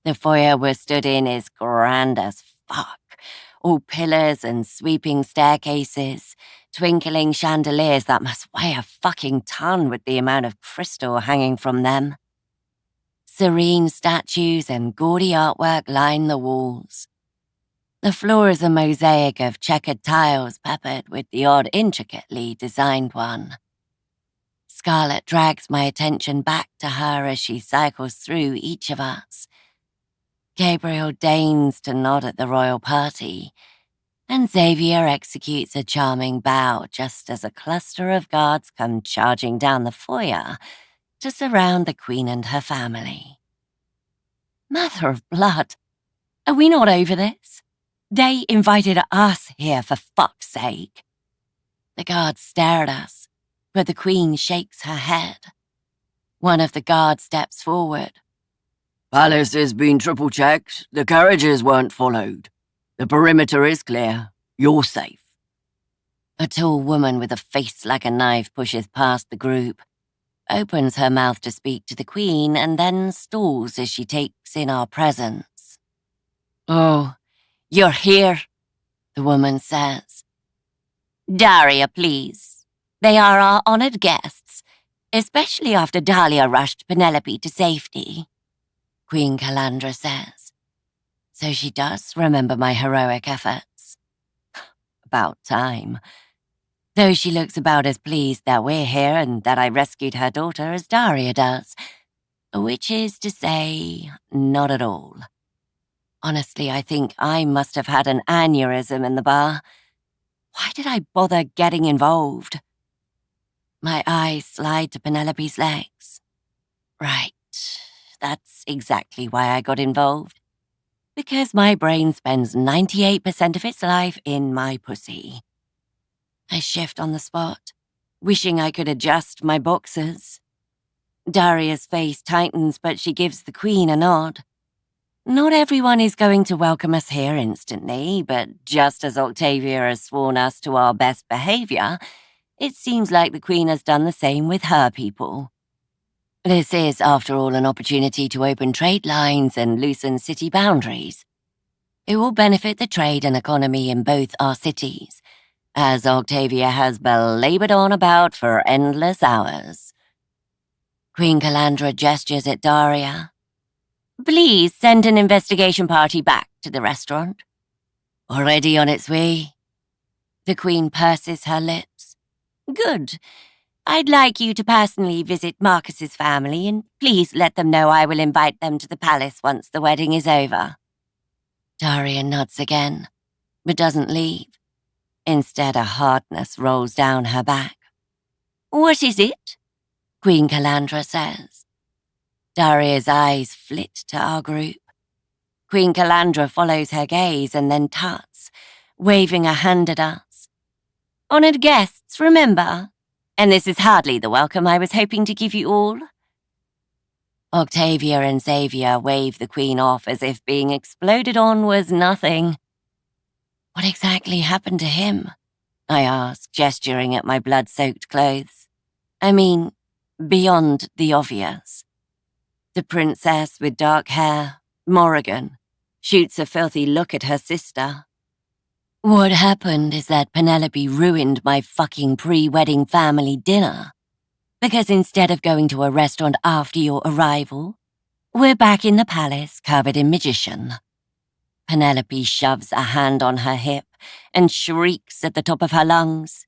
The foyer we're stood in is grand as fuck. All pillars and sweeping staircases, twinkling chandeliers that must weigh a fucking ton with the amount of crystal hanging from them. Serene statues and gaudy artwork line the walls. The floor is a mosaic of checkered tiles peppered with the odd intricately designed one. Scarlet drags my attention back to her as she cycles through each of us. Gabriel deigns to nod at the royal party, and Xavier executes a charming bow just as a cluster of guards come charging down the foyer to surround the queen and her family. Mother of blood, are we not over this? They invited us here for fuck's sake. The guards stare at us, but the queen shakes her head. One of the guards steps forward. Palace has been triple-checked. The carriages weren't followed. The perimeter is clear. You're safe. A tall woman with a face like a knife pushes past the group, opens her mouth to speak to the queen, and then stalls as she takes in our presence. "Oh, you're here," the woman says. "Daria, please. They are our honored guests, especially after Dahlia rushed Penelope to safety," Queen Calandra says. So she does remember my heroic efforts. About time. Though she looks about as pleased that we're here and that I rescued her daughter as Daria does. Which is to say, not at all. Honestly, I think I must have had an aneurysm in the bar. Why did I bother getting involved? My eyes slide to Penelope's legs. Right, that's exactly why I got involved. Because my brain spends 98% of its life in my pussy. I shift on the spot, wishing I could adjust my boxers. Daria's face tightens, but she gives the queen a nod. Not everyone is going to welcome us here instantly, but just as Octavia has sworn us to our best behavior, it seems like the queen has done the same with her people. This is, after all, an opportunity to open trade lines and loosen city boundaries. It will benefit the trade and economy in both our cities, as Octavia has belabored on about for endless hours. Queen Calandra gestures at Daria. "Please send an investigation party back to the restaurant." "Already on its way." The queen purses her lips. "Good. I'd like you to personally visit Marcus's family, and please let them know I will invite them to the palace once the wedding is over." Daria nods again, but doesn't leave. Instead, a hardness rolls down her back. "What is it?" Queen Calandra says. Daria's eyes flit to our group. Queen Calandra follows her gaze and then tuts, waving a hand at us. "Honored guests, remember? And this is hardly the welcome I was hoping to give you all." Octavia and Xavier wave the queen off as if being exploded on was nothing. "What exactly happened to him?" I ask, gesturing at my blood-soaked clothes. I mean, beyond the obvious. The princess with dark hair, Morrigan, shoots a filthy look at her sister. "What happened is that Penelope ruined my fucking pre-wedding family dinner. Because instead of going to a restaurant after your arrival, we're back in the palace covered in magician." Penelope shoves a hand on her hip and shrieks at the top of her lungs.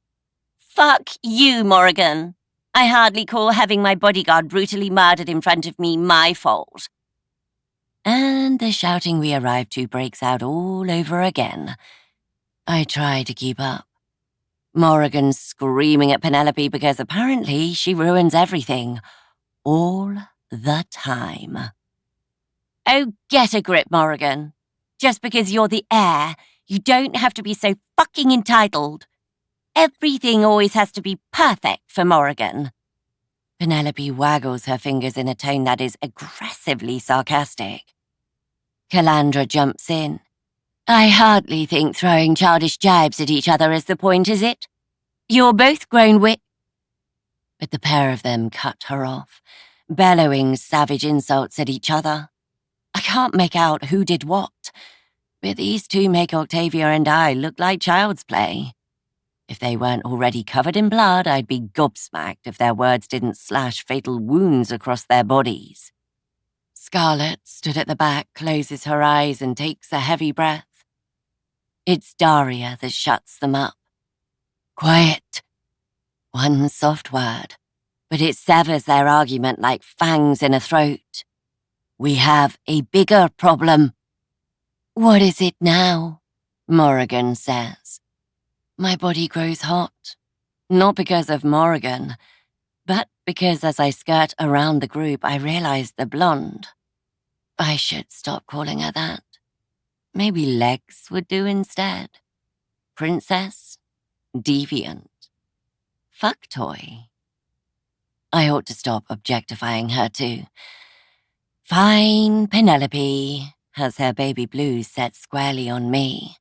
Fuck you, Morrigan. I hardly call having my bodyguard brutally murdered in front of me my fault. And the shouting we arrived to breaks out all over again. I try to keep up. Morrigan screaming at Penelope because apparently she ruins everything. All the time. Oh, get a grip, Morrigan. Just because you're the heir, you don't have to be so fucking entitled. Everything always has to be perfect for Morrigan. Penelope waggles her fingers in a tone that is aggressively sarcastic. Calandra jumps in. I hardly think throwing childish jibes at each other is the point, is it? You're both grown But the pair of them cut her off, bellowing savage insults at each other. I can't make out who did what, but these two make Octavia and I look like child's play. If they weren't already covered in blood, I'd be gobsmacked if their words didn't slash fatal wounds across their bodies. Scarlet stood at the back, closes her eyes and takes a heavy breath. It's Daria that shuts them up. Quiet. One soft word, but it severs their argument like fangs in a throat. We have a bigger problem. What is it now? Morrigan says. My body grows hot. Not because of Morrigan, but because as I skirt around the group, I realize the blonde. I should stop calling her that. Maybe Legs would do instead. Princess? Deviant? Fuck toy? I ought to stop objectifying her too. Fine, Penelope has her baby blues set squarely on me.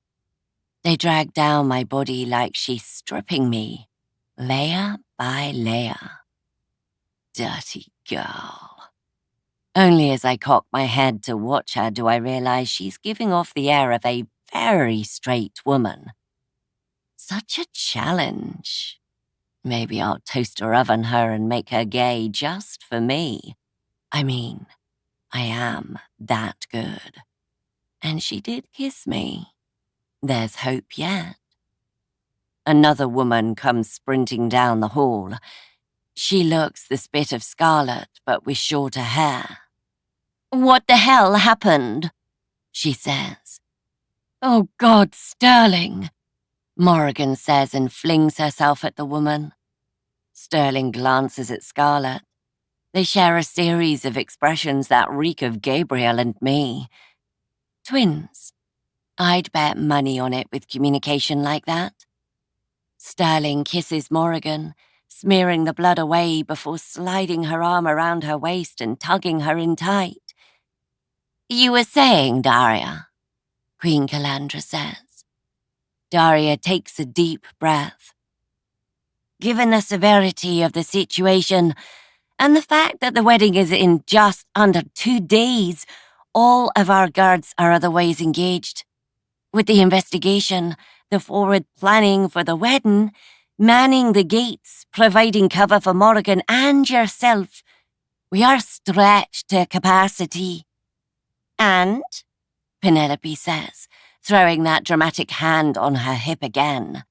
They drag down my body like she's stripping me, layer by layer. Dirty girl. Only as I cock my head to watch her do I realize she's giving off the air of a very straight woman. Such a challenge. Maybe I'll toaster oven her and make her gay just for me. I mean, I am that good. And she did kiss me. There's hope yet. Another woman comes sprinting down the hall. She looks the spit of Scarlet, but with shorter hair. What the hell happened? She says. Oh God, Sterling, Morrigan says and flings herself at the woman. Sterling glances at Scarlet. They share a series of expressions that reek of Gabriel and me. Twins. I'd bet money on it with communication like that. Sterling kisses Morrigan, smearing the blood away before sliding her arm around her waist and tugging her in tight. You were saying, Daria, Queen Calandra says. Daria takes a deep breath. Given the severity of the situation and the fact that the wedding is in just under 2 days, all of our guards are otherwise engaged. With the investigation, the forward planning for the wedding, manning the gates, providing cover for Morrigan and yourself, we are stretched to capacity. And, Penelope says, throwing that dramatic hand on her hip again.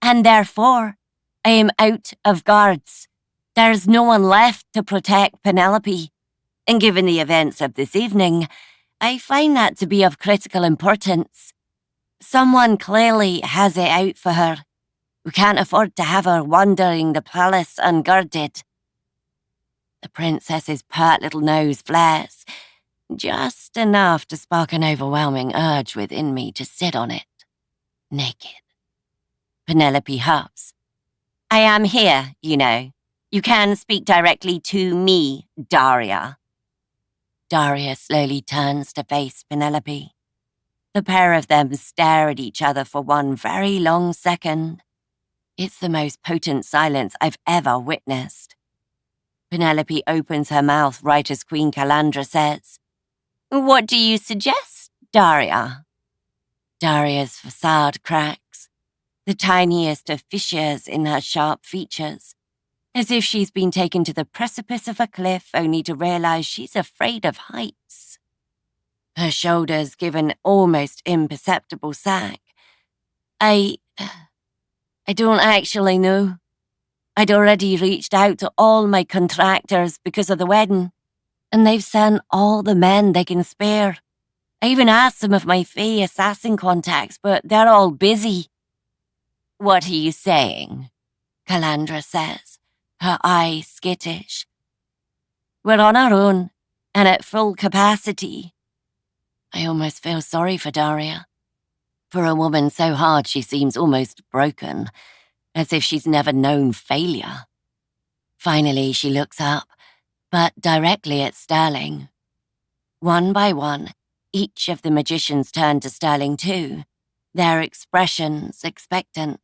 And therefore, I am out of guards. There's no one left to protect Penelope. And given the events of this evening, I find that to be of critical importance. Someone clearly has it out for her. We can't afford to have her wandering the palace unguarded. The princess's pert little nose flares, just enough to spark an overwhelming urge within me to sit on it, naked. Penelope huffs. I am here, you know. You can speak directly to me, Daria. Daria slowly turns to face Penelope. The pair of them stare at each other for one very long second. It's the most potent silence I've ever witnessed. Penelope opens her mouth right as Queen Calandra says, What do you suggest, Daria? Daria's facade cracks, the tiniest of fissures in her sharp features, as if she's been taken to the precipice of a cliff only to realize she's afraid of heights. Her shoulders give an almost imperceptible sag. I don't actually know. I'd already reached out to all my contractors because of the wedding, and they've sent all the men they can spare. I even asked some of my Fey assassin contacts, but they're all busy. What are you saying? Calandra says, her eyes skittish. We're on our own, and at full capacity. I almost feel sorry for Daria. For a woman so hard she seems almost broken, as if she's never known failure. Finally, she looks up, but directly at Sterling. One by one, each of the magicians turn to Sterling too, their expressions expectant.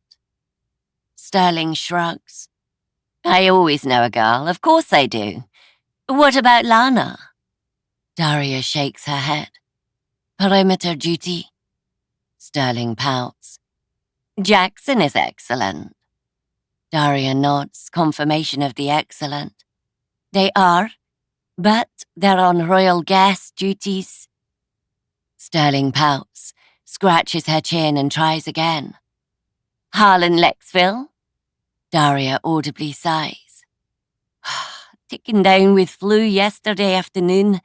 Sterling shrugs. I always know a girl, of course I do. What about Lana? Daria shakes her head. Perimeter duty. Sterling pouts. Jackson is excellent. Daria nods, confirmation of the excellent. They are, but they're on royal guest duties. Sterling pouts, scratches her chin and tries again. Harlan Lexville? Daria audibly sighs. Ticking down with flu yesterday afternoon.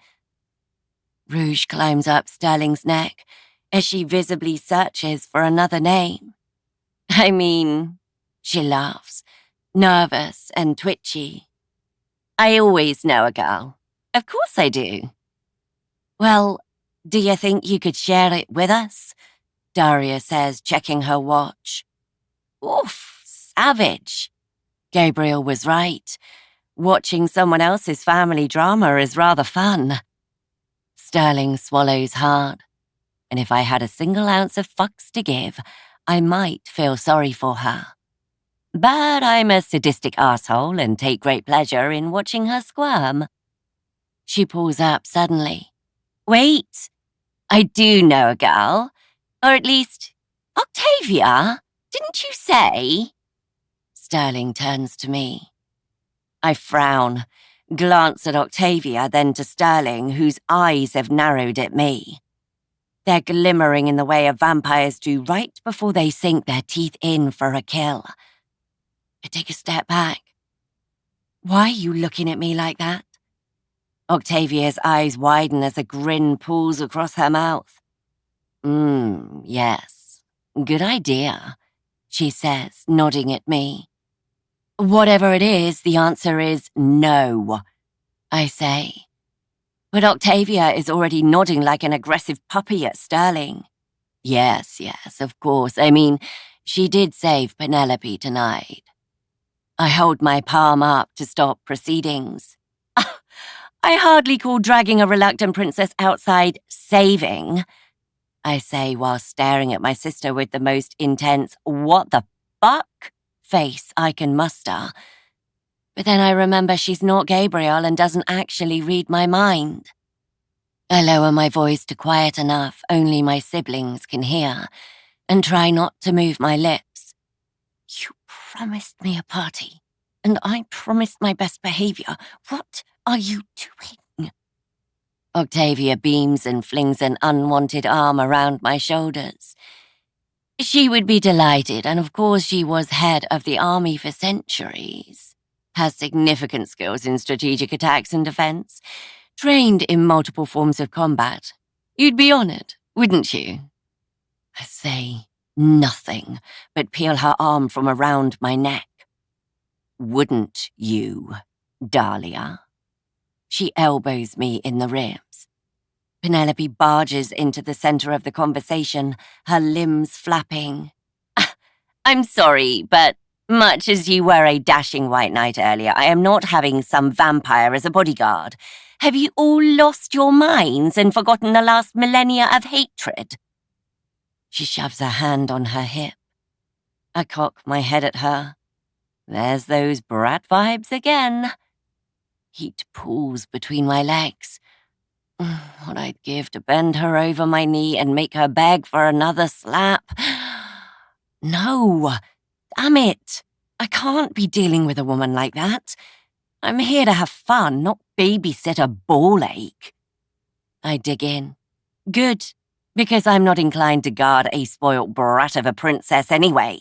Rouge climbs up Sterling's neck as she visibly searches for another name. I mean, she laughs, nervous and twitchy. I always know a girl. Of course I do. Well, do you think you could share it with us? Daria says, checking her watch. Oof, savage. Gabriel was right. Watching someone else's family drama is rather fun. Sterling swallows hard. And if I had a single ounce of fucks to give, I might feel sorry for her. But I'm a sadistic asshole and take great pleasure in watching her squirm. She pulls up suddenly. Wait, I do know a girl. Or at least, Octavia, didn't you say? Sterling turns to me. I frown, glance at Octavia, then to Sterling, whose eyes have narrowed at me. They're glimmering in the way of vampires do right before they sink their teeth in for a kill. I take a step back. Why are you looking at me like that? Octavia's eyes widen as a grin pulls across her mouth. Yes. Good idea, she says, nodding at me. Whatever it is, the answer is no, I say. But Octavia is already nodding like an aggressive puppy at Sterling. Yes, of course. I mean, she did save Penelope tonight. I hold my palm up to stop proceedings. I hardly call dragging a reluctant princess outside saving, I say while staring at my sister with the most intense what the fuck face I can muster. But then I remember she's not Gabriel and doesn't actually read my mind. I lower my voice to quiet enough only my siblings can hear and try not to move my lips. You promised me a party, and I promised my best behavior. What are you doing? Octavia beams and flings an unwanted arm around my shoulders. She would be delighted, and of course she was head of the army for centuries. Has significant skills in strategic attacks and defense, trained in multiple forms of combat. You'd be honored, wouldn't you? I say nothing, but peel her arm from around my neck. Wouldn't you, Dahlia? She elbows me in the ribs. Penelope barges into the center of the conversation, her limbs flapping. I'm sorry, but much as you were a dashing white knight earlier, I am not having some vampire as a bodyguard. Have you all lost your minds and forgotten the last millennia of hatred? She shoves her hand on her hip. I cock my head at her. There's those brat vibes again. Heat pools between my legs. What I'd give to bend her over my knee and make her beg for another slap. No, damn it. I can't be dealing with a woman like that. I'm here to have fun, not babysit a ball ache. I dig in. Good, because I'm not inclined to guard a spoilt brat of a princess anyway.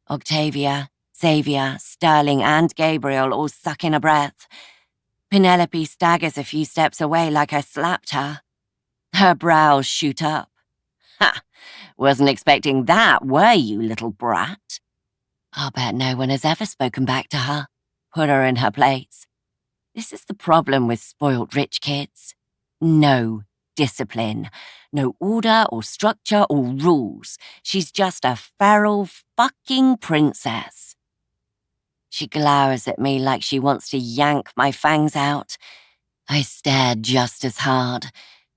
Octavia, Xavier, Sterling, and Gabriel all suck in a breath. Penelope staggers a few steps away like I slapped her. Her brows shoot up. Ha! Wasn't expecting that, were you, little brat? I'll bet no one has ever spoken back to her, put her in her place. This is the problem with spoiled rich kids. No discipline, no order or structure or rules. She's just a feral fucking princess. She glowers at me like she wants to yank my fangs out. I stare just as hard,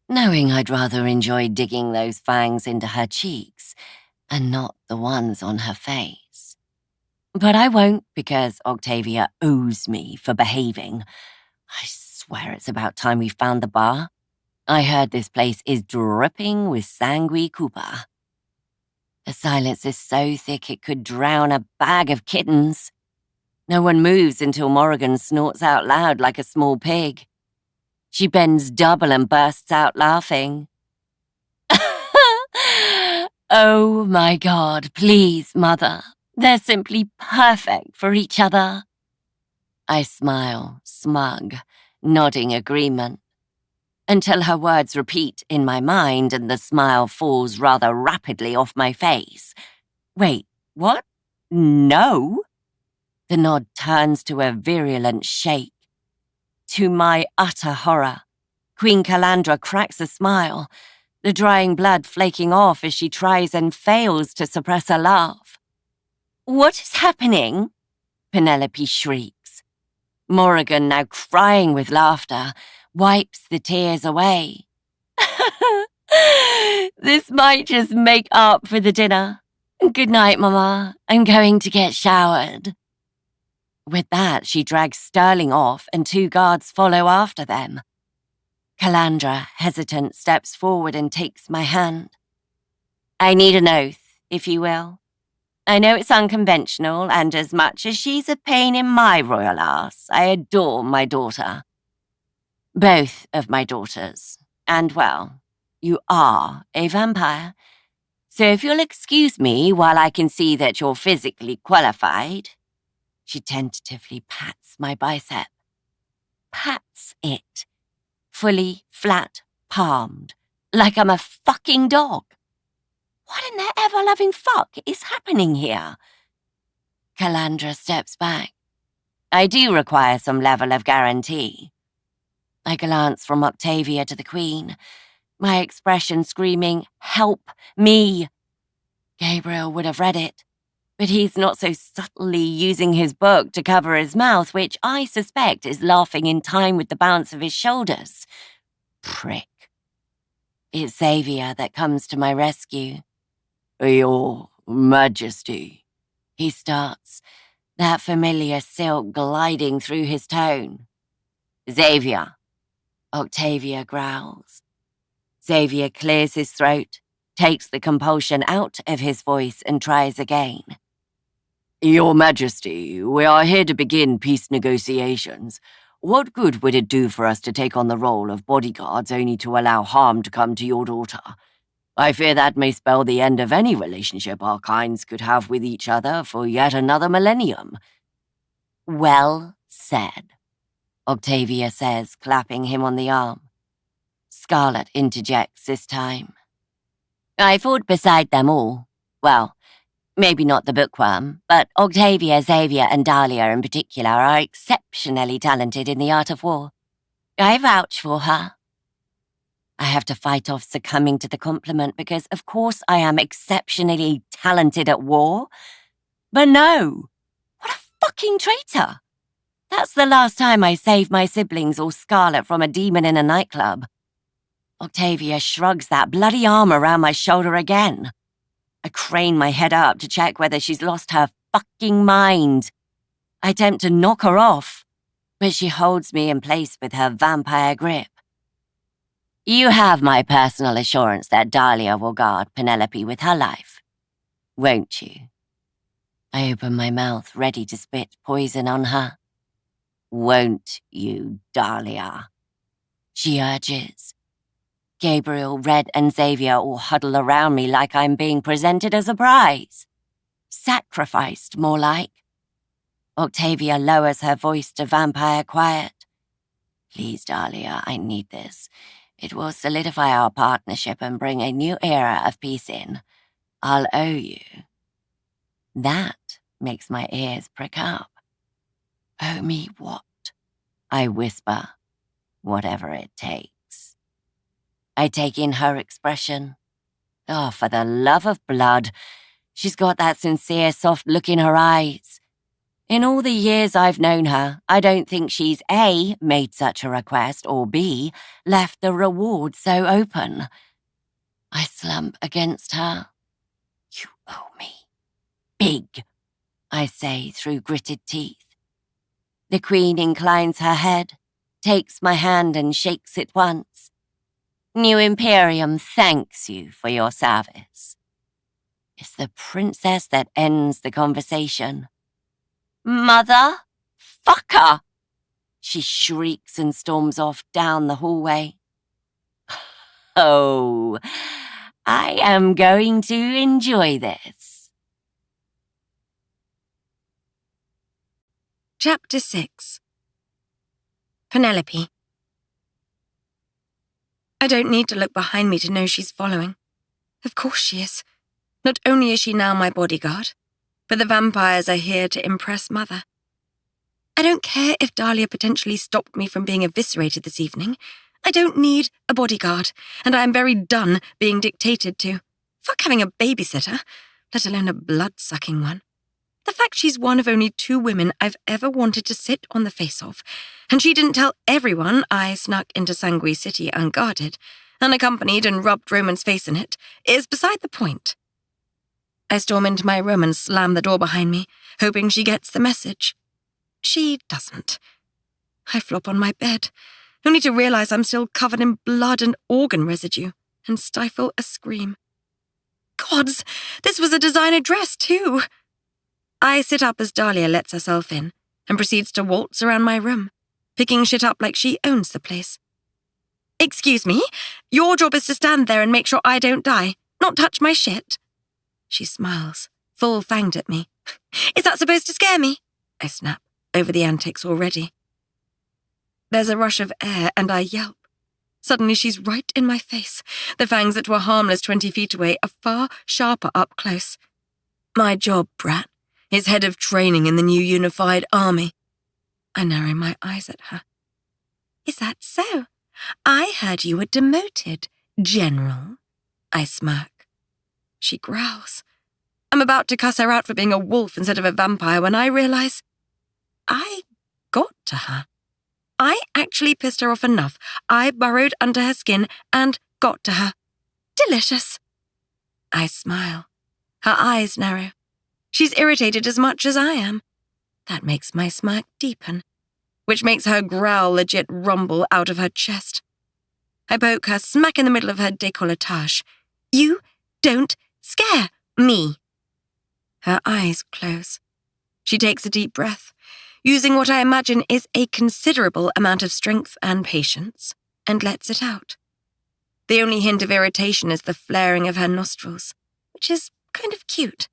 knowing I'd rather enjoy digging those fangs into her cheeks and not the ones on her face. But I won't, because Octavia owes me for behaving. I swear it's about time we found the bar. I heard this place is dripping with sanguine Cooper. The silence is so thick it could drown a bag of kittens. No one moves until Morrigan snorts out loud like a small pig. She bends double and bursts out laughing. Oh my God, please, Mother. They're simply perfect for each other. I smile, smug, nodding agreement, until her words repeat in my mind and the smile falls rather rapidly off my face. Wait, what? No? The nod turns to a virulent shake. To my utter horror, Queen Calandra cracks a smile, the drying blood flaking off as she tries and fails to suppress a laugh. What is happening? Penelope shrieks. Morrigan, now crying with laughter, wipes the tears away. This might just make up for the dinner. Good night, Mama. I'm going to get showered. With that, she drags Sterling off and 2 guards follow after them. Calandra, hesitant, steps forward and takes my hand. I need an oath, if you will. I know it's unconventional, and as much as she's a pain in my royal ass, I adore my daughter. Both of my daughters. And, well, you are a vampire. So if you'll excuse me while I can see that you're physically qualified. She tentatively pats my bicep. Pats it. Fully flat palmed. Like I'm a fucking dog. What in the ever-loving fuck is happening here? Calandra steps back. I do require some level of guarantee. I glance from Octavia to the Queen, my expression screaming, "Help me!" Gabriel would have read it, but he's not so subtly using his book to cover his mouth, which I suspect is laughing in time with the bounce of his shoulders. Prick. It's Xavier that comes to my rescue. Your Majesty, he starts, that familiar silk gliding through his tone. Xavier, Octavia growls. Xavier clears his throat, takes the compulsion out of his voice and tries again. Your Majesty, we are here to begin peace negotiations. What good would it do for us to take on the role of bodyguards only to allow harm to come to your daughter? I fear that may spell the end of any relationship our kinds could have with each other for yet another millennium. Well said, Octavia says, clapping him on the arm. Scarlet interjects this time. I fought beside them all. Well, maybe not the bookworm, but Octavia, Xavier, and Dahlia in particular are exceptionally talented in the art of war. I vouch for her. I have to fight off succumbing to the compliment because, of course, I am exceptionally talented at war. But no, what a fucking traitor. That's the last time I saved my siblings or Scarlet from a demon in a nightclub. Octavia shrugs that bloody arm around my shoulder again. I crane my head up to check whether she's lost her fucking mind. I attempt to knock her off, but she holds me in place with her vampire grip. You have my personal assurance that Dahlia will guard Penelope with her life, won't you? I open my mouth, ready to spit poison on her. Won't you, Dahlia? She urges. Gabriel, Red, and Xavier all huddle around me like I'm being presented as a prize. Sacrificed, more like. Octavia lowers her voice to vampire quiet. Please, Dahlia, I need this. It will solidify our partnership and bring a new era of peace in. I'll owe you. That makes my ears prick up. Owe me what? I whisper, whatever it takes. I take in her expression. Oh, for the love of blood, she's got that sincere, soft look in her eyes. In all the years I've known her, I don't think she's A, made such a request, or B, left the reward so open. I slump against her. You owe me. Big, I say through gritted teeth. The Queen inclines her head, takes my hand and shakes it once. New Imperium thanks you for your service. It's the princess that ends the conversation. Mother fucker! She shrieks and storms off down the hallway. Oh, I am going to enjoy this. Chapter 6. Penelope. I don't need to look behind me to know she's following. Of course she is. Not only is she now my bodyguard, but the vampires are here to impress Mother. I don't care if Dahlia potentially stopped me from being eviscerated this evening. I don't need a bodyguard, and I am very done being dictated to. Fuck having a babysitter, let alone a blood-sucking one. The fact she's one of only 2 women I've ever wanted to sit on the face of, and she didn't tell everyone I snuck into Sanguis City unguarded, unaccompanied and rubbed Roman's face in it, is beside the point. I storm into my room and slam the door behind me, hoping she gets the message. She doesn't. I flop on my bed, only to realize I'm still covered in blood and organ residue, and stifle a scream. Gods, this was a designer dress too! I sit up as Dahlia lets herself in, and proceeds to waltz around my room, picking shit up like she owns the place. Excuse me, your job is to stand there and make sure I don't die, not touch my shit. She smiles, full-fanged at me. Is that supposed to scare me? I snap, over the antics already. There's a rush of air and I yelp. Suddenly she's right in my face. The fangs that were harmless 20 feet away are far sharper up close. My job, brat, is head of training in the new unified army. I narrow my eyes at her. Is that so? I heard you were demoted, General. I smirk. She growls. I'm about to cuss her out for being a wolf instead of a vampire when I realize I got to her. I actually pissed her off enough. I burrowed under her skin and got to her. Delicious. I smile. Her eyes narrow. She's irritated as much as I am. That makes my smirk deepen, which makes her growl legit rumble out of her chest. I poke her smack in the middle of her décolletage. You don't scare me. Her eyes close. She takes a deep breath, using what I imagine is a considerable amount of strength and patience, and lets it out. The only hint of irritation is the flaring of her nostrils, which is kind of cute.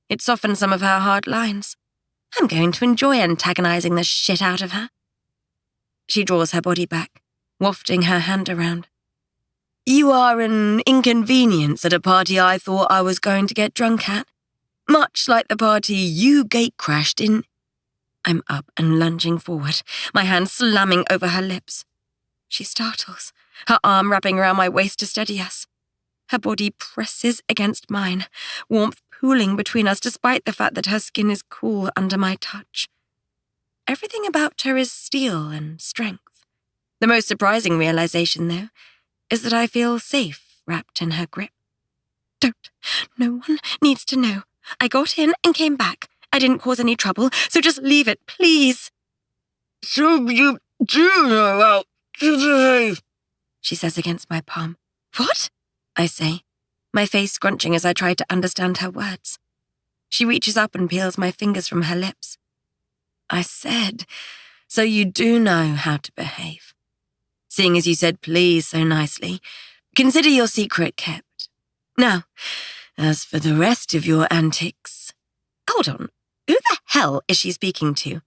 It softens some of her hard lines. I'm going to enjoy antagonizing the shit out of her. She draws her body back, wafting her hand around. You are an inconvenience at a party I thought I was going to get drunk at. Much like the party you gate-crashed in. I'm up and lunging forward, my hand slamming over her lips. She startles, her arm wrapping around my waist to steady us. Her body presses against mine, warmth pooling between us despite the fact that her skin is cool under my touch. Everything about her is steel and strength. The most surprising realization, though, is that I feel safe wrapped in her grip. Don't. No one needs to know. I got in and came back. I didn't cause any trouble, so just leave it, please. So you do know how to behave, she says against my palm. What? I say, my face scrunching as I try to understand her words. She reaches up and peels my fingers from her lips. I said, so you do know how to behave. Seeing as you said please so nicely, consider your secret kept. Now, as for the rest of your antics, Hold on. Who the hell is she speaking to?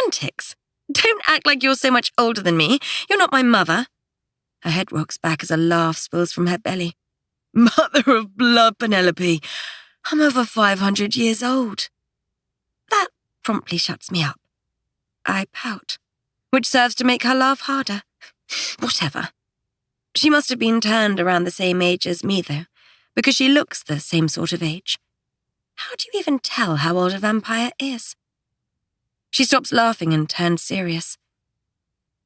Antics? Don't act like you're so much older than me. You're not my mother. Her head rocks back as a laugh spills from her belly. Mother of blood, Penelope. I'm over 500 years old. That promptly shuts me up. I pout, which serves to make her laugh harder. Whatever. She must have been turned around the same age as me, though, because she looks the same sort of age. How do you even tell how old a vampire is? She stops laughing and turns serious.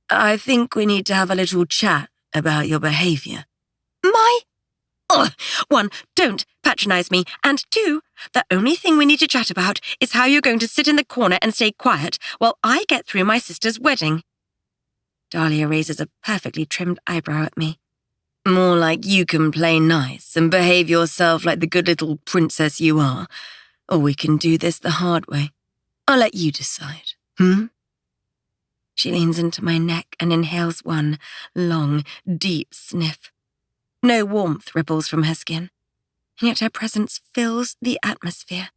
I think we need to have a little chat about your behaviour. My? Ugh. 1, don't patronize me, and 2, the only thing we need to chat about is how you're going to sit in the corner and stay quiet while I get through my sister's wedding. Dahlia raises a perfectly trimmed eyebrow at me. More like you can play nice and behave yourself like the good little princess you are, or we can do this the hard way. I'll let you decide, She leans into my neck and inhales one long, deep sniff. No warmth ripples from her skin, and yet her presence fills the atmosphere.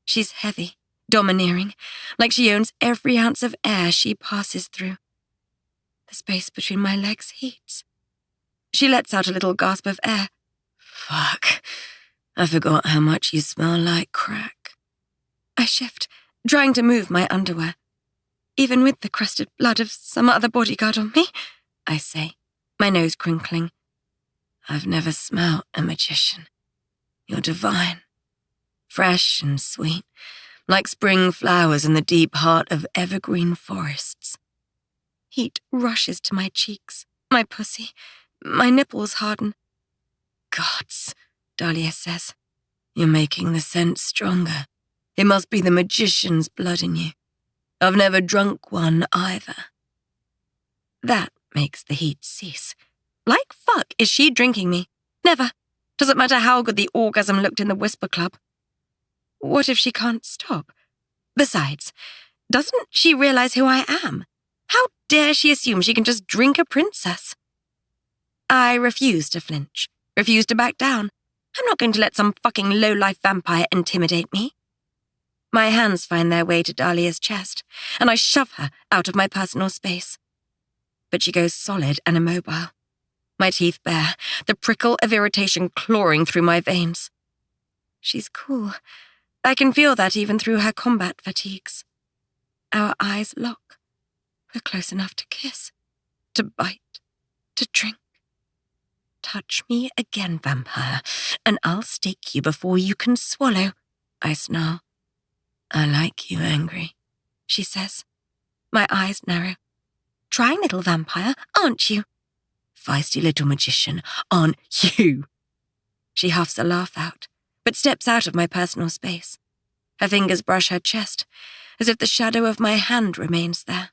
She's heavy, domineering, like she owns every ounce of air she passes through. The space between my legs heats. She lets out a little gasp of air. Fuck. I forgot how much you smell like crack. I shift, trying to move my underwear. Even with the crusted blood of some other bodyguard on me, I say, my nose crinkling. I've never smelt a magician. You're divine. Fresh and sweet, like spring flowers in the deep heart of evergreen forests. Heat rushes to my cheeks, my pussy. My nipples harden. Gods, Dahlia says. You're making the scent stronger. It must be the magician's blood in you. I've never drunk one either. That makes the heat cease. Like fuck is she drinking me? Never. Doesn't matter how good the orgasm looked in the Whisper Club. What if she can't stop? Besides, doesn't she realize who I am? How dare she assume she can just drink a princess? I refuse to flinch, refuse to back down. I'm not going to let some fucking low-life vampire intimidate me. My hands find their way to Dahlia's chest, and I shove her out of my personal space. But she goes solid and immobile. My teeth bare, the prickle of irritation clawing through my veins. She's cool. I can feel that even through her combat fatigues. Our eyes lock. We're close enough to kiss, to bite, to drink. Touch me again, vampire, and I'll stake you before you can swallow, I snarl. I like you angry, she says. My eyes narrow. Trying, little vampire, aren't you? Feisty little magician, aren't you? She huffs a laugh out, but steps out of my personal space. Her fingers brush her chest, as if the shadow of my hand remains there.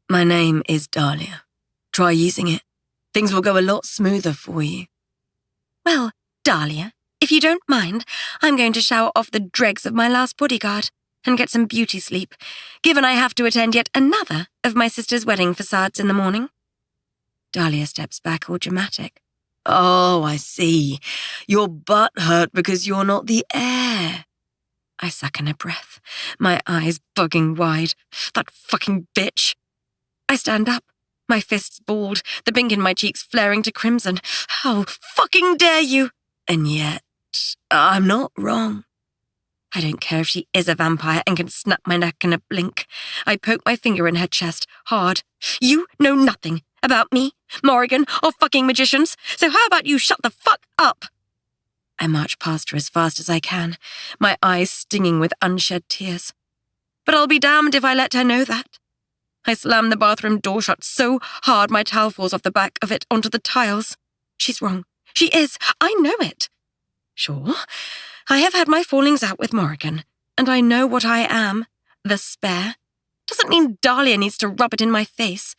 My name is Dahlia. Try using it. Things will go a lot smoother for you. Well, Dahlia, if you don't mind, I'm going to shower off the dregs of my last bodyguard and get some beauty sleep, given I have to attend yet another of my sister's wedding facades in the morning. Dahlia steps back all dramatic. Oh, I see. Your butt hurt because you're not the heir. I suck in a breath, my eyes bugging wide. That fucking bitch. I stand up, my fists balled, the pink in my cheeks flaring to crimson. How fucking dare you? And yet, I'm not wrong. I don't care if she is a vampire and can snap my neck in a blink. I poke my finger in her chest, hard. You know nothing about me, Morrigan, or fucking magicians, so how about you shut the fuck up? I march past her as fast as I can, my eyes stinging with unshed tears. But I'll be damned if I let her know that. I slam the bathroom door shut so hard my towel falls off the back of it onto the tiles. She's wrong. She is. I know it. Sure, I have had my fallings out with Morrigan, and I know what I am, the spare. Doesn't mean Dahlia needs to rub it in my face.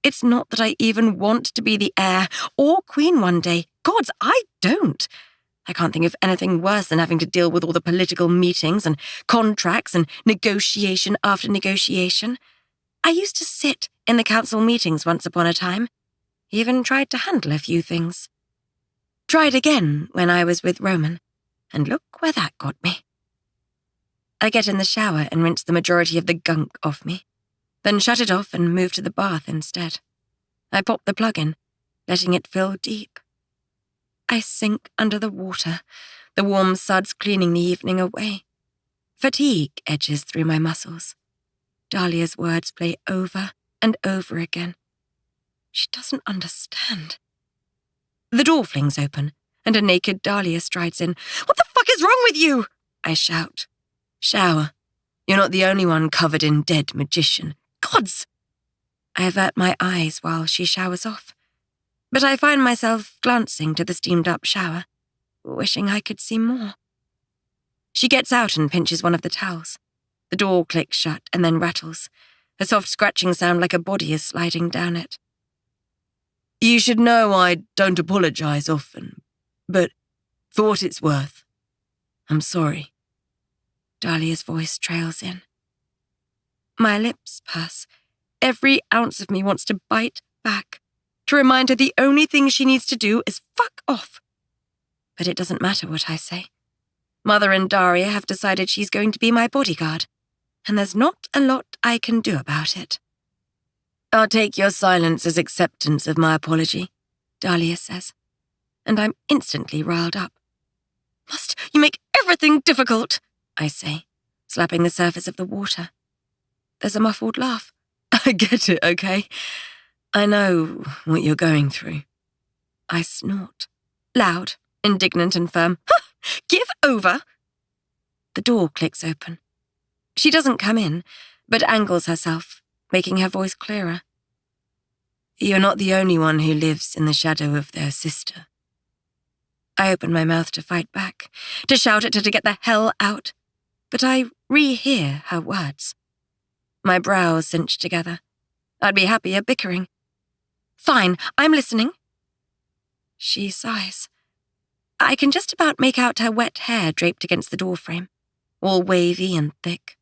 It's not that I even want to be the heir or queen one day. Gods, I don't. I can't think of anything worse than having to deal with all the political meetings and contracts and negotiation after negotiation. I used to sit in the council meetings once upon a time. Even tried to handle a few things. Tried again when I was with Roman, and look where that got me. I get in the shower and rinse the majority of the gunk off me, then shut it off and move to the bath instead. I pop the plug in, letting it fill deep. I sink under the water, the warm suds cleaning the evening away. Fatigue edges through my muscles. Dahlia's words play over and over again. She doesn't understand. The door flings open, and a naked Dahlia strides in. "What the fuck is wrong with you?" I shout. "Shower. You're not the only one covered in dead magician. Gods!" I avert my eyes while she showers off, but I find myself glancing to the steamed-up shower, wishing I could see more. She gets out and pinches one of the towels. The door clicks shut and then rattles, a soft scratching sound like a body is sliding down it. "You should know I don't apologize often, but for what it's worth, I'm sorry." Dahlia's voice trails in. My lips purse. Every ounce of me wants to bite back, to remind her the only thing she needs to do is fuck off. But it doesn't matter what I say. Mother and Daria have decided she's going to be my bodyguard, and there's not a lot I can do about it. "I'll take your silence as acceptance of my apology," Dahlia says, and I'm instantly riled up. "Must you make everything difficult?" I say, slapping the surface of the water. There's a muffled laugh. "I get it, okay? I know what you're going through." I snort, loud, indignant and firm. "Give over!" The door clicks open. She doesn't come in, but angles herself, making her voice clearer. "You're not the only one who lives in the shadow of their sister." I open my mouth to fight back, to shout at her to get the hell out, but I rehear her words. My brows cinch together. I'd be happier bickering. "Fine, I'm listening." She sighs. I can just about make out her wet hair draped against the doorframe, all wavy and thick.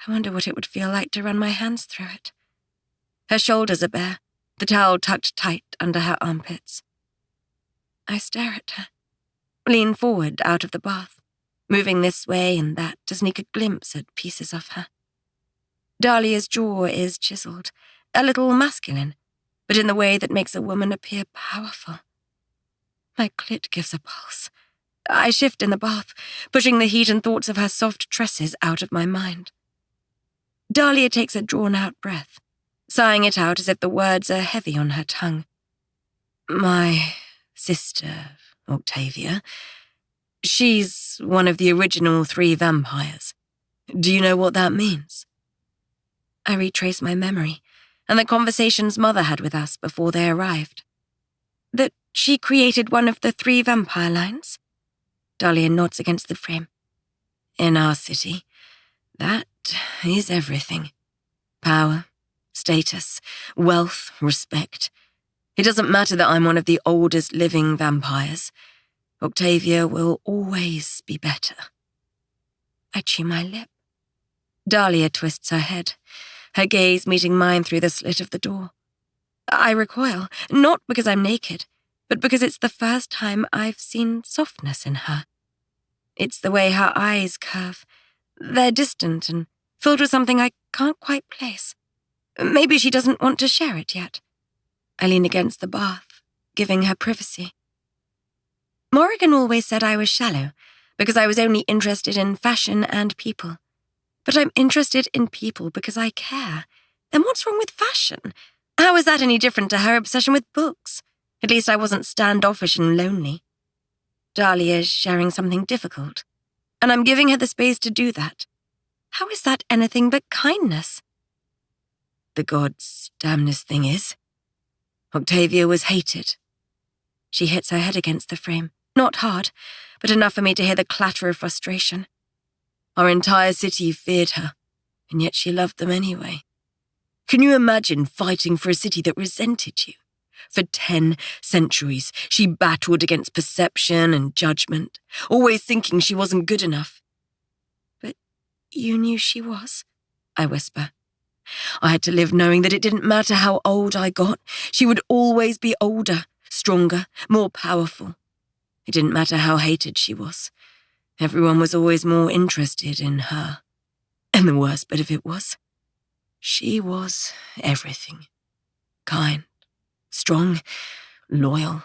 I wonder what it would feel like to run my hands through it. Her shoulders are bare, the towel tucked tight under her armpits. I stare at her, lean forward out of the bath, moving this way and that to sneak a glimpse at pieces of her. Dahlia's jaw is chiseled, a little masculine, but in the way that makes a woman appear powerful. My clit gives a pulse. I shift in the bath, pushing the heat and thoughts of her soft tresses out of my mind. Dahlia takes a drawn-out breath, sighing it out as if the words are heavy on her tongue. "My sister, Octavia, she's one of the original 3 vampires. Do you know what that means?" I retrace my memory and the conversations Mother had with us before they arrived. That she created one of the 3 vampire lines? Dahlia nods against the frame. "In our city, that is everything. Power, status, wealth, respect. It doesn't matter that I'm one of the oldest living vampires. Octavia will always be better." I chew my lip. Dahlia twists her head, her gaze meeting mine through the slit of the door. I recoil, not because I'm naked, but because it's the first time I've seen softness in her. It's the way her eyes curve. They're distant and filled with something I can't quite place. Maybe she doesn't want to share it yet. I lean against the bath, giving her privacy. Morrigan always said I was shallow, because I was only interested in fashion and people. But I'm interested in people because I care. Then what's wrong with fashion? How is that any different to her obsession with books? At least I wasn't standoffish and lonely. Dahlia's sharing something difficult, and I'm giving her the space to do that. How is that anything but kindness? The gods' damnedest thing is, Octavia was hated. She hits her head against the frame, not hard, but enough for me to hear the clatter of frustration. Our entire city feared her, and yet she loved them anyway. Can you imagine fighting for a city that resented you? For 10 centuries, she battled against perception and judgment, always thinking she wasn't good enough. But you knew she was, I whisper. I had to live knowing that it didn't matter how old I got, she would always be older, stronger, more powerful. It didn't matter how hated she was. Everyone was always more interested in her. And the worst bit of it was, she was everything. Kind, strong, loyal.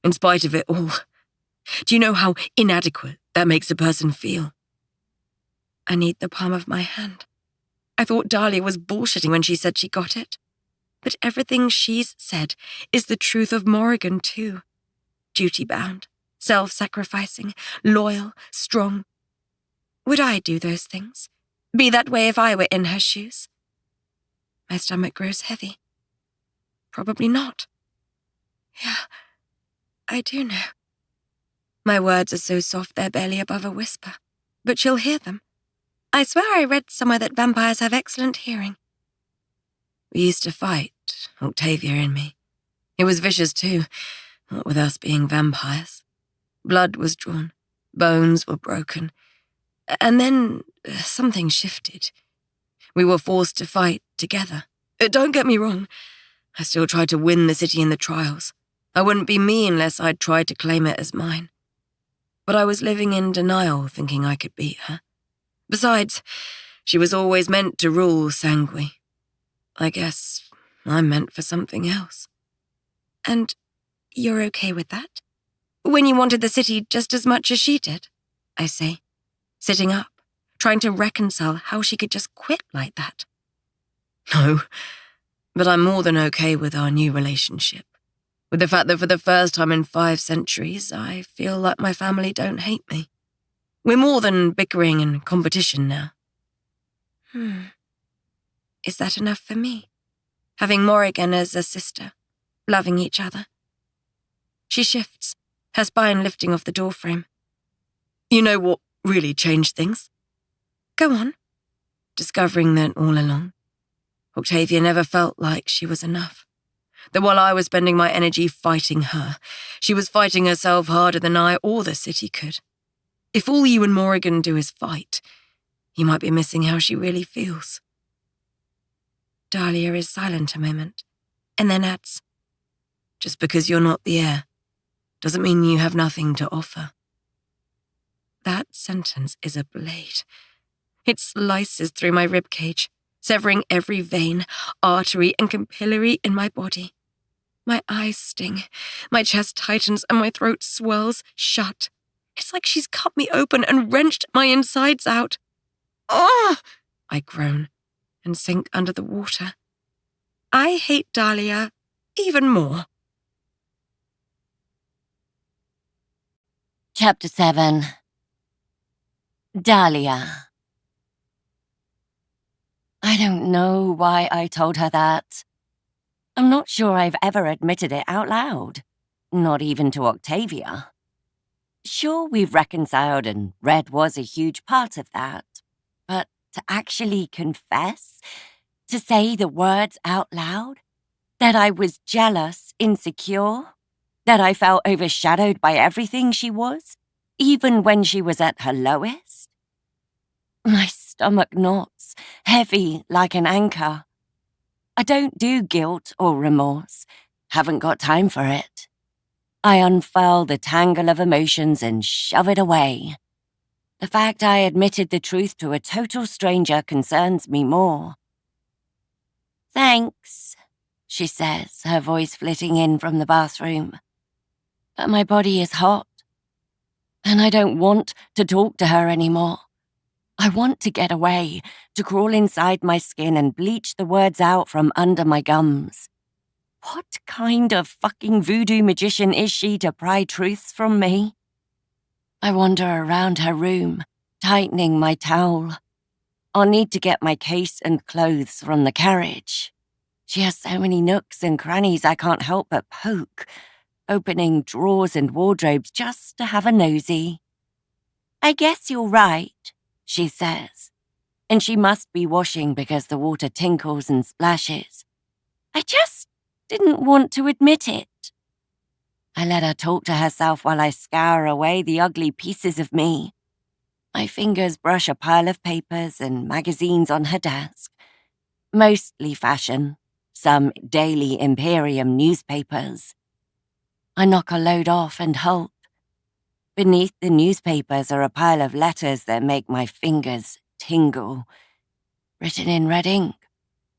In spite of it all. Do you know how inadequate that makes a person feel? I need the palm of my hand. I thought Dahlia was bullshitting when she said she got it. But everything she's said is the truth of Morrigan, too. Duty-bound, self-sacrificing, loyal, strong. Would I do those things? Be that way if I were in her shoes? My stomach grows heavy. Probably not. Yeah, I do know. My words are so soft they're barely above a whisper, but she'll hear them. I swear I read somewhere that vampires have excellent hearing. We used to fight, Octavia and me. It was vicious too, what with us being vampires. Blood was drawn, bones were broken. And then something shifted. We were forced to fight together. Don't get me wrong, I still tried to win the city in the trials. I wouldn't be me unless I'd tried to claim it as mine. But I was living in denial, thinking I could beat her. Besides, she was always meant to rule Sangui. I guess I'm meant for something else. And you're okay with that? When you wanted the city just as much as she did, I say, sitting up, trying to reconcile how she could just quit like that. No, but I'm more than okay with our new relationship. With the fact that for the first time in 5 centuries, I feel like my family don't hate me. We're more than bickering and competition now. Is that enough for me? Having Morrigan as a sister, loving each other. She shifts, her spine lifting off the doorframe. You know what really changed things? Go on. Discovering that all along, Octavia never felt like she was enough. That while I was spending my energy fighting her, she was fighting herself harder than I or the city could. If all you and Morrigan do is fight, you might be missing how she really feels. Dahlia is silent a moment, and then adds, just because you're not the heir, doesn't mean you have nothing to offer. That sentence is a blade. It slices through my ribcage, severing every vein, artery, and capillary in my body. My eyes sting, my chest tightens, and my throat swells shut. It's like she's cut me open and wrenched my insides out. Oh! I groan and sink under the water. I hate Dahlia even more. Chapter 7. Dahlia. I don't know why I told her that. I'm not sure I've ever admitted it out loud, not even to Octavia. Sure, we've reconciled and Red was a huge part of that, but to actually confess, to say the words out loud, that I was jealous, insecure, that I felt overshadowed by everything she was, even when she was at her lowest. My stomach knots, heavy like an anchor. I don't do guilt or remorse, haven't got time for it. I unfurl the tangle of emotions and shove it away. The fact I admitted the truth to a total stranger concerns me more. Thanks, she says, her voice flitting in from the bathroom. But my body is hot, and I don't want to talk to her anymore. I want to get away, to crawl inside my skin and bleach the words out from under my gums. What kind of fucking voodoo magician is she to pry truths from me? I wander around her room, tightening my towel. I'll need to get my case and clothes from the carriage. She has so many nooks and crannies I can't help but poke, opening drawers and wardrobes just to have a nosy. I guess you're right, she says, and she must be washing because the water tinkles and splashes. I just didn't want to admit it. I let her talk to herself while I scour away the ugly pieces of me. My fingers brush a pile of papers and magazines on her desk. Mostly fashion, some daily Imperium newspapers. I knock a load off and halt. Beneath the newspapers are a pile of letters that make my fingers tingle. Written in red ink,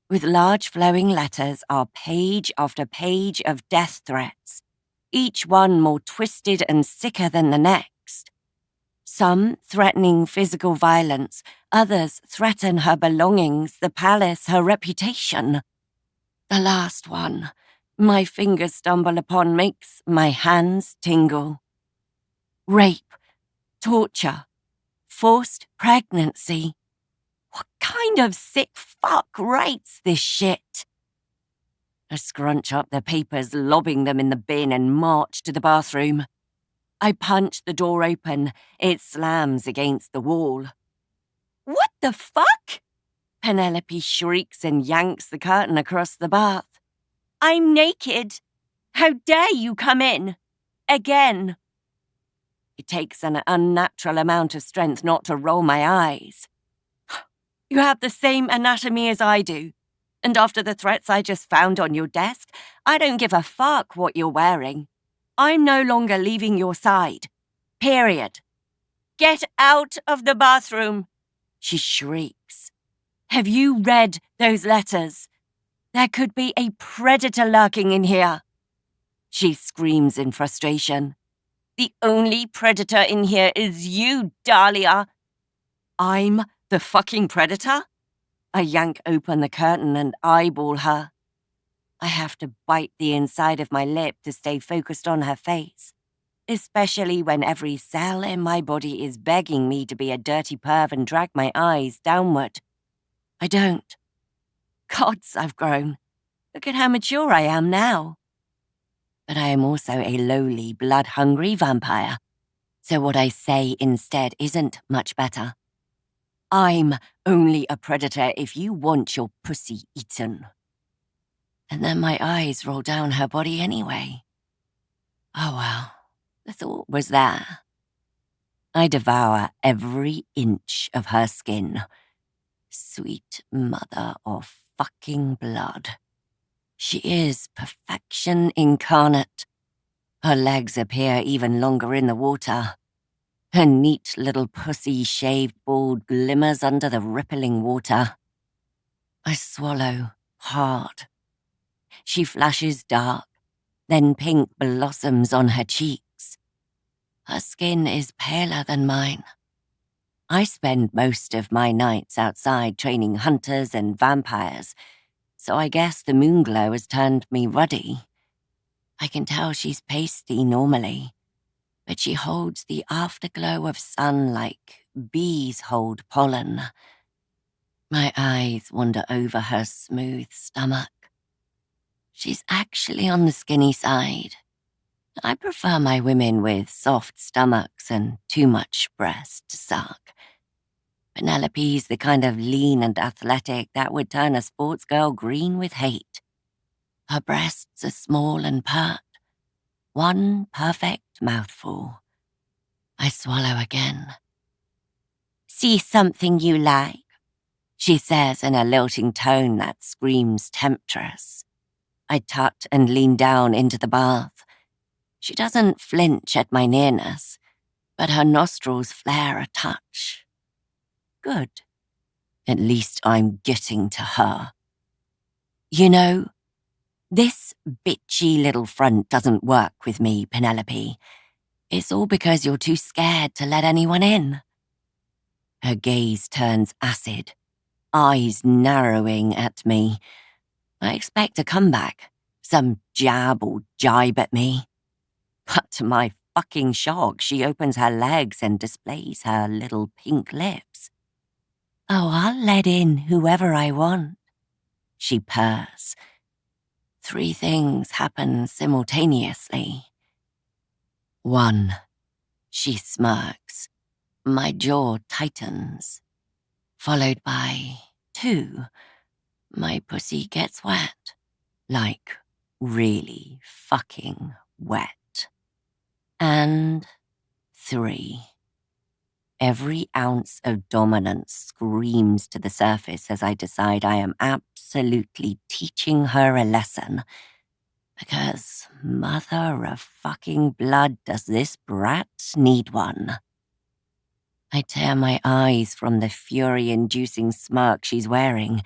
with large flowing letters, are page after page of death threats, each one more twisted and sicker than the next. Some threatening physical violence, others threaten her belongings, the palace, her reputation. The last one, my fingers stumble upon, makes my hands tingle. Rape, torture, forced pregnancy. What kind of sick fuck writes this shit? I scrunch up the papers, lobbing them in the bin, and march to the bathroom. I punch the door open. It slams against the wall. What the fuck? Penelope shrieks and yanks the curtain across the bath. I'm naked. How dare you come in? Again. It takes an unnatural amount of strength not to roll my eyes. You have the same anatomy as I do. And after the threats I just found on your desk, I don't give a fuck what you're wearing. I'm no longer leaving your side. Period. Get out of the bathroom, she shrieks. Have you read those letters? There could be a predator lurking in here. She screams in frustration. The only predator in here is you, Dahlia. I'm the fucking predator? I yank open the curtain and eyeball her. I have to bite the inside of my lip to stay focused on her face, especially when every cell in my body is begging me to be a dirty perv and drag my eyes downward. I don't. Gods, I've grown. Look at how mature I am now. But I am also a lowly, blood-hungry vampire, so what I say instead isn't much better. I'm only a predator if you want your pussy eaten. And then my eyes roll down her body anyway. Oh well, the thought was there. I devour every inch of her skin. Sweet mother of fucking blood. She is perfection incarnate. Her legs appear even longer in the water. Her neat little pussy shaved bald glimmers under the rippling water. I swallow hard. She flashes dark, then pink blossoms on her cheeks. Her skin is paler than mine. I spend most of my nights outside training hunters and vampires, so I guess the moonglow has turned me ruddy. I can tell she's pasty normally, but she holds the afterglow of sun like bees hold pollen. My eyes wander over her smooth stomach. She's actually on the skinny side. I prefer my women with soft stomachs and too much breast to suck. Penelope's the kind of lean and athletic that would turn a sports girl green with hate. Her breasts are small and pert. One perfect mouthful. I swallow again. See something you like? She says in a lilting tone that screams temptress. I tut and lean down into the bath. She doesn't flinch at my nearness, but her nostrils flare a touch. Good. At least I'm getting to her. You know, this bitchy little front doesn't work with me, Penelope. It's all because you're too scared to let anyone in. Her gaze turns acid, eyes narrowing at me. I expect a comeback, some jab or jibe at me. But to my fucking shock, she opens her legs and displays her little pink lips. Oh, I'll let in whoever I want, she purrs. 3 things happen simultaneously. 1, she smirks. My jaw tightens. Followed by 2, my pussy gets wet. Like, really fucking wet. And 3. Every ounce of dominance screams to the surface as I decide I am absolutely teaching her a lesson. Because mother of fucking blood, does this brat need one? I tear my eyes from the fury-inducing smirk she's wearing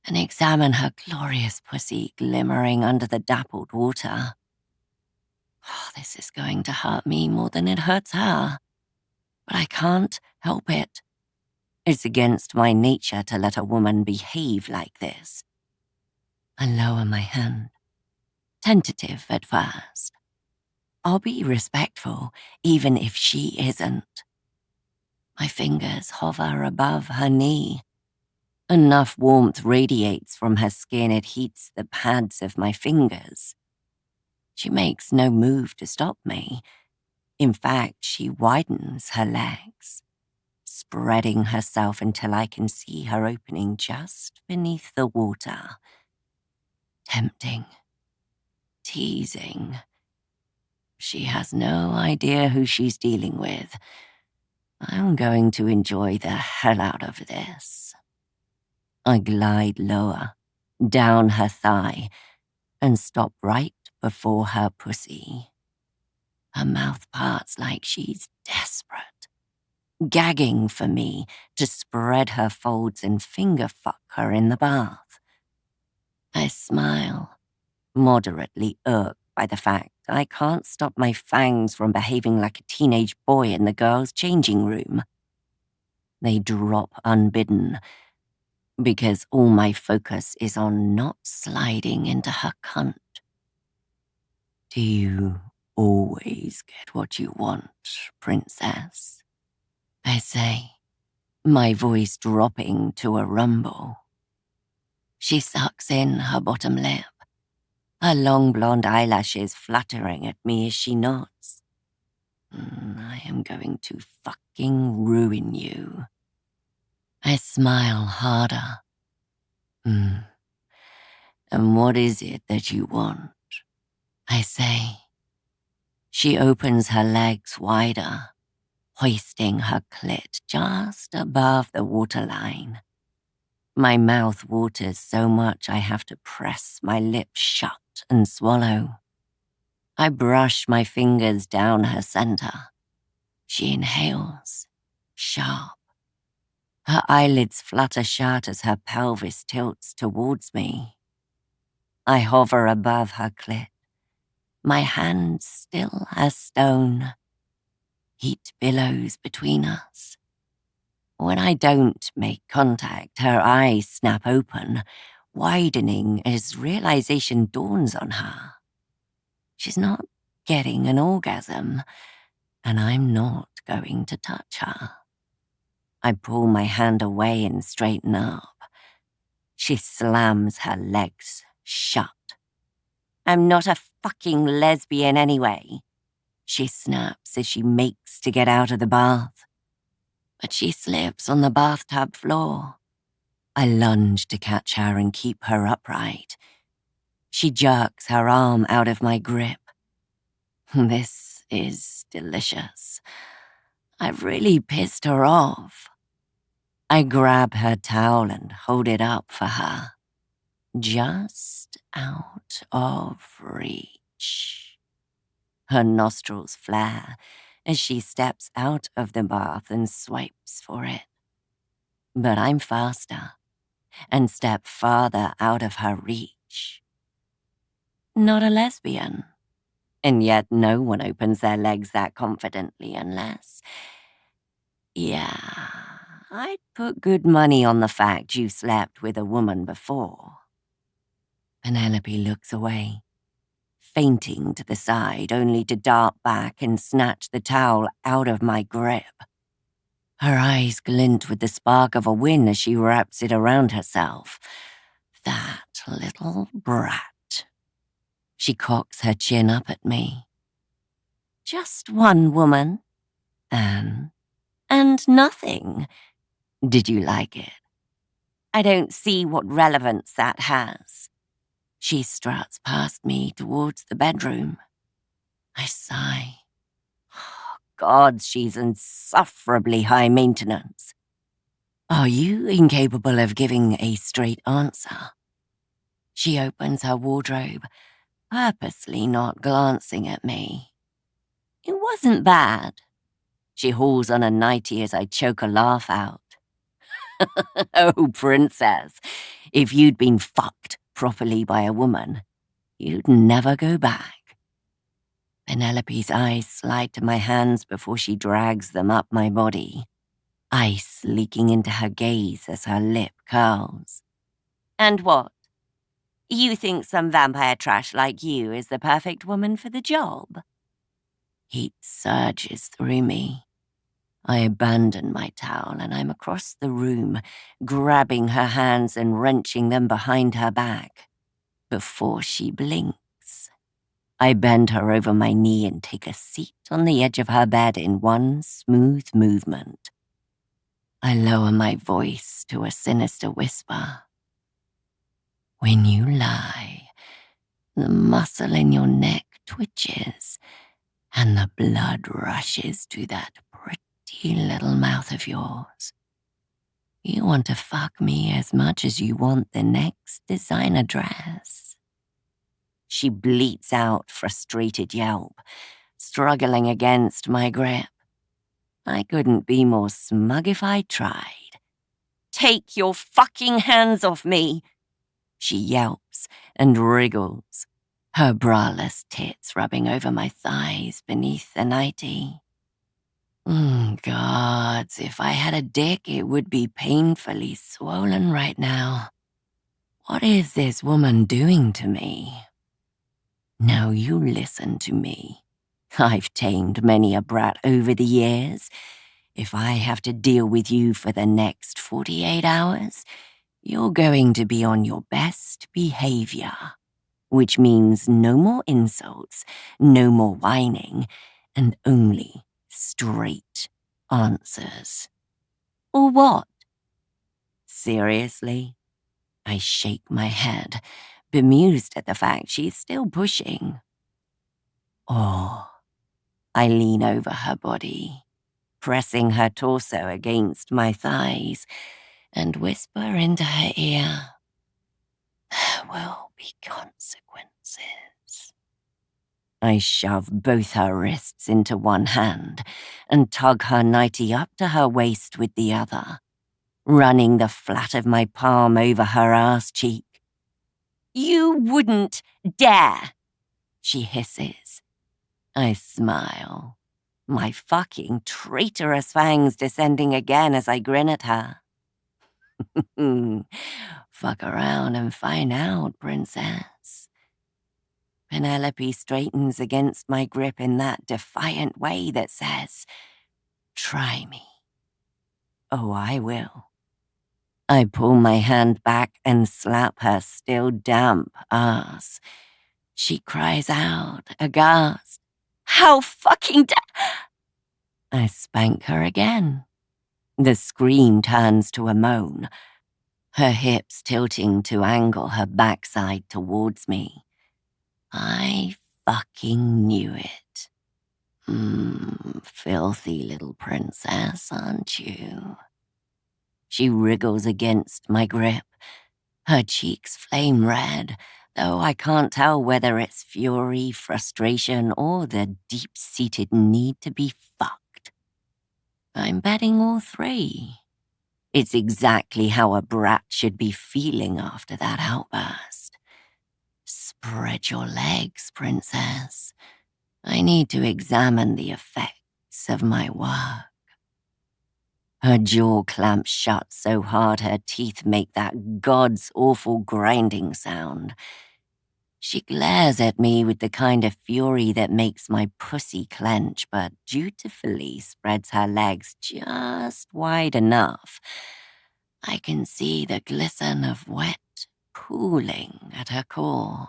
and examine her glorious pussy glimmering under the dappled water. Oh, this is going to hurt me more than it hurts her. But I can't help it. It's against my nature to let a woman behave like this. I lower my hand, tentative at first. I'll be respectful, even if she isn't. My fingers hover above her knee. Enough warmth radiates from her skin, it heats the pads of my fingers. She makes no move to stop me. In fact, she widens her legs, spreading herself until I can see her opening just beneath the water. Tempting. Teasing. She has no idea who she's dealing with. I'm going to enjoy the hell out of this. I glide lower, down her thigh, and stop right before her pussy. Her mouth parts like she's desperate, gagging for me to spread her folds and finger fuck her in the bath. I smile, moderately irked by the fact I can't stop my fangs from behaving like a teenage boy in the girls' changing room. They drop unbidden, because all my focus is on not sliding into her cunt. Do you always get what you want, princess? I say, my voice dropping to a rumble. She sucks in her bottom lip, her long blonde eyelashes fluttering at me as she nods. I am going to fucking ruin you. I smile harder. And what is it that you want? I say. She opens her legs wider, hoisting her clit just above the waterline. My mouth waters so much I have to press my lips shut and swallow. I brush my fingers down her center. She inhales, sharp. Her eyelids flutter shut as her pelvis tilts towards me. I hover above her clit, my hand still as stone. Heat billows between us. When I don't make contact, her eyes snap open, widening as realization dawns on her. She's not getting an orgasm, and I'm not going to touch her. I pull my hand away and straighten up. She slams her legs shut. I'm not a fucking lesbian anyway, she snaps as she makes to get out of the bath. But she slips on the bathtub floor. I lunge to catch her and keep her upright. She jerks her arm out of my grip. This is delicious. I've really pissed her off. I grab her towel and hold it up for her. Just out of reach. Her nostrils flare as she steps out of the bath and swipes for it. But I'm faster and step farther out of her reach. Not a lesbian. And yet no one opens their legs that confidently unless... Yeah, I'd put good money on the fact you slept with a woman before. Penelope looks away, fainting to the side, only to dart back and snatch the towel out of my grip. Her eyes glint with the spark of a win as she wraps it around herself. That little brat. She cocks her chin up at me. Just one woman, Anne, and nothing. Did you like it? I don't see what relevance that has. She struts past me towards the bedroom. I sigh. Oh, God, she's insufferably high maintenance. Are you incapable of giving a straight answer? She opens her wardrobe, purposely not glancing at me. It wasn't bad. She hauls on a nightie as I choke a laugh out. Oh, princess, if you'd been fucked properly by a woman, you'd never go back. Penelope's eyes slide to my hands before she drags them up my body, ice leaking into her gaze as her lip curls. And what? You think some vampire trash like you is the perfect woman for the job? Heat surges through me. I abandon my towel and I'm across the room, grabbing her hands and wrenching them behind her back. Before she blinks, I bend her over my knee and take a seat on the edge of her bed in one smooth movement. I lower my voice to a sinister whisper. When you lie, the muscle in your neck twitches and the blood rushes to that pretty little mouth of yours. You want to fuck me as much as you want the next designer dress. She bleats out frustrated yelp, struggling against my grip. I couldn't be more smug if I tried. Take your fucking hands off me! She yelps and wriggles, her braless tits rubbing over my thighs beneath the nightie. Gods, if I had a dick, it would be painfully swollen right now. What is this woman doing to me? Now you listen to me. I've tamed many a brat over the years. If I have to deal with you for the next 48 hours, you're going to be on your best behavior, which means no more insults, no more whining, and only straight answers. Or what? Seriously? I shake my head, bemused at the fact she's still pushing. Or I lean over her body, pressing her torso against my thighs, and whisper into her ear, there will be consequences. I shove both her wrists into one hand and tug her nightie up to her waist with the other, running the flat of my palm over her ass cheek. You wouldn't dare, she hisses. I smile, my fucking traitorous fangs descending again as I grin at her. Fuck around and find out, princess. Penelope straightens against my grip in that defiant way that says, try me. Oh, I will. I pull my hand back and slap her still damp ass. She cries out, aghast. How fucking I spank her again. The scream turns to a moan, her hips tilting to angle her backside towards me. I fucking knew it. Filthy little princess, aren't you? She wriggles against my grip. Her cheeks flame red, though I can't tell whether it's fury, frustration, or the deep-seated need to be fucked. I'm betting all three. It's exactly how a brat should be feeling after that outburst. Spread your legs, princess. I need to examine the effects of my work. Her jaw clamps shut so hard her teeth make that God's awful grinding sound. She glares at me with the kind of fury that makes my pussy clench, but dutifully spreads her legs just wide enough. I can see the glisten of wet pooling at her core.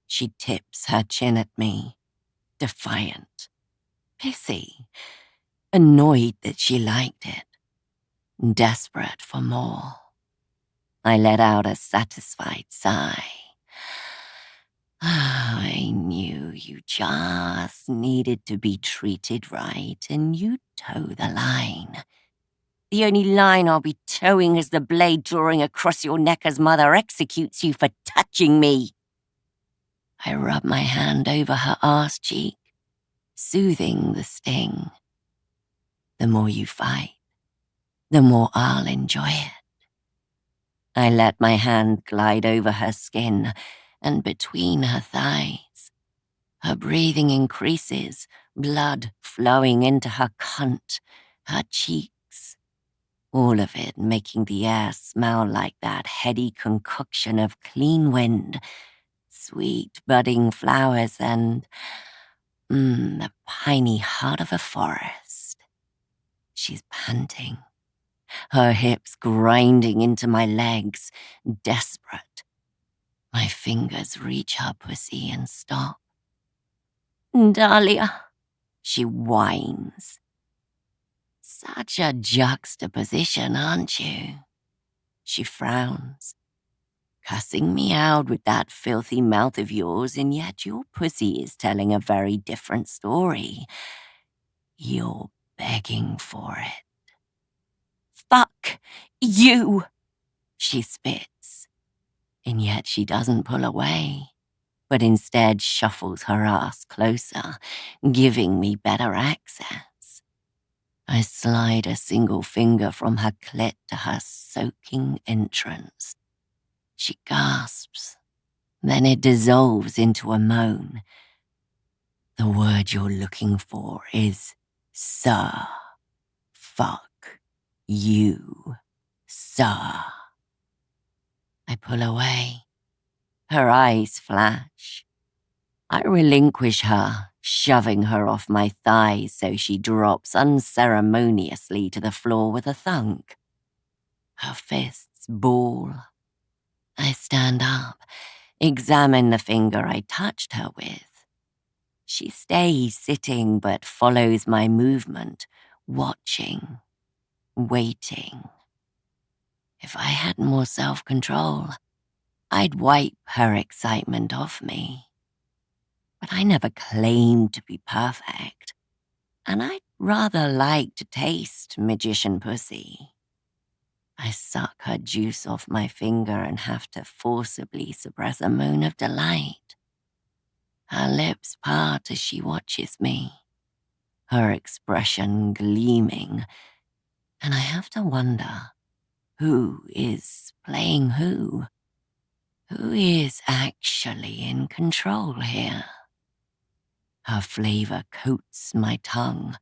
She tips her chin at me, defiant, pissy, annoyed that she liked it, desperate for more. I let out a satisfied sigh. I knew you just needed to be treated right, and you'd toe the line. The only line I'll be towing is the blade drawing across your neck as Mother executes you for touching me. I rub my hand over her arse cheek, soothing the sting. The more you fight, the more I'll enjoy it. I let my hand glide over her skin and between her thighs. Her breathing increases, blood flowing into her cunt, her cheeks. All of it making the air smell like that heady concoction of clean wind, sweet budding flowers, and the piney heart of a forest. She's panting, her hips grinding into my legs, desperate. My fingers reach her pussy and stop. Dahlia, she whines. Such a juxtaposition, aren't you? She frowns, cussing me out with that filthy mouth of yours, and yet your pussy is telling a very different story. You're begging for it. Fuck you, she spits, and yet she doesn't pull away, but instead shuffles her ass closer, giving me better access. I slide a single finger from her clit to her soaking entrance. She gasps, then it dissolves into a moan. The word you're looking for is sir. Fuck you, sir. I pull away. Her eyes flash. I relinquish her, shoving her off my thighs so she drops unceremoniously to the floor with a thunk. Her fists ball. I stand up, examine the finger I touched her with. She stays sitting but follows my movement, watching, waiting. If I had more self-control, I'd wipe her excitement off me. But I never claimed to be perfect, and I'd rather like to taste magician pussy. I suck her juice off my finger and have to forcibly suppress a moan of delight. Her lips part as she watches me, her expression gleaming, and I have to wonder who is playing who? Who is actually in control here? Her flavor coats my tongue,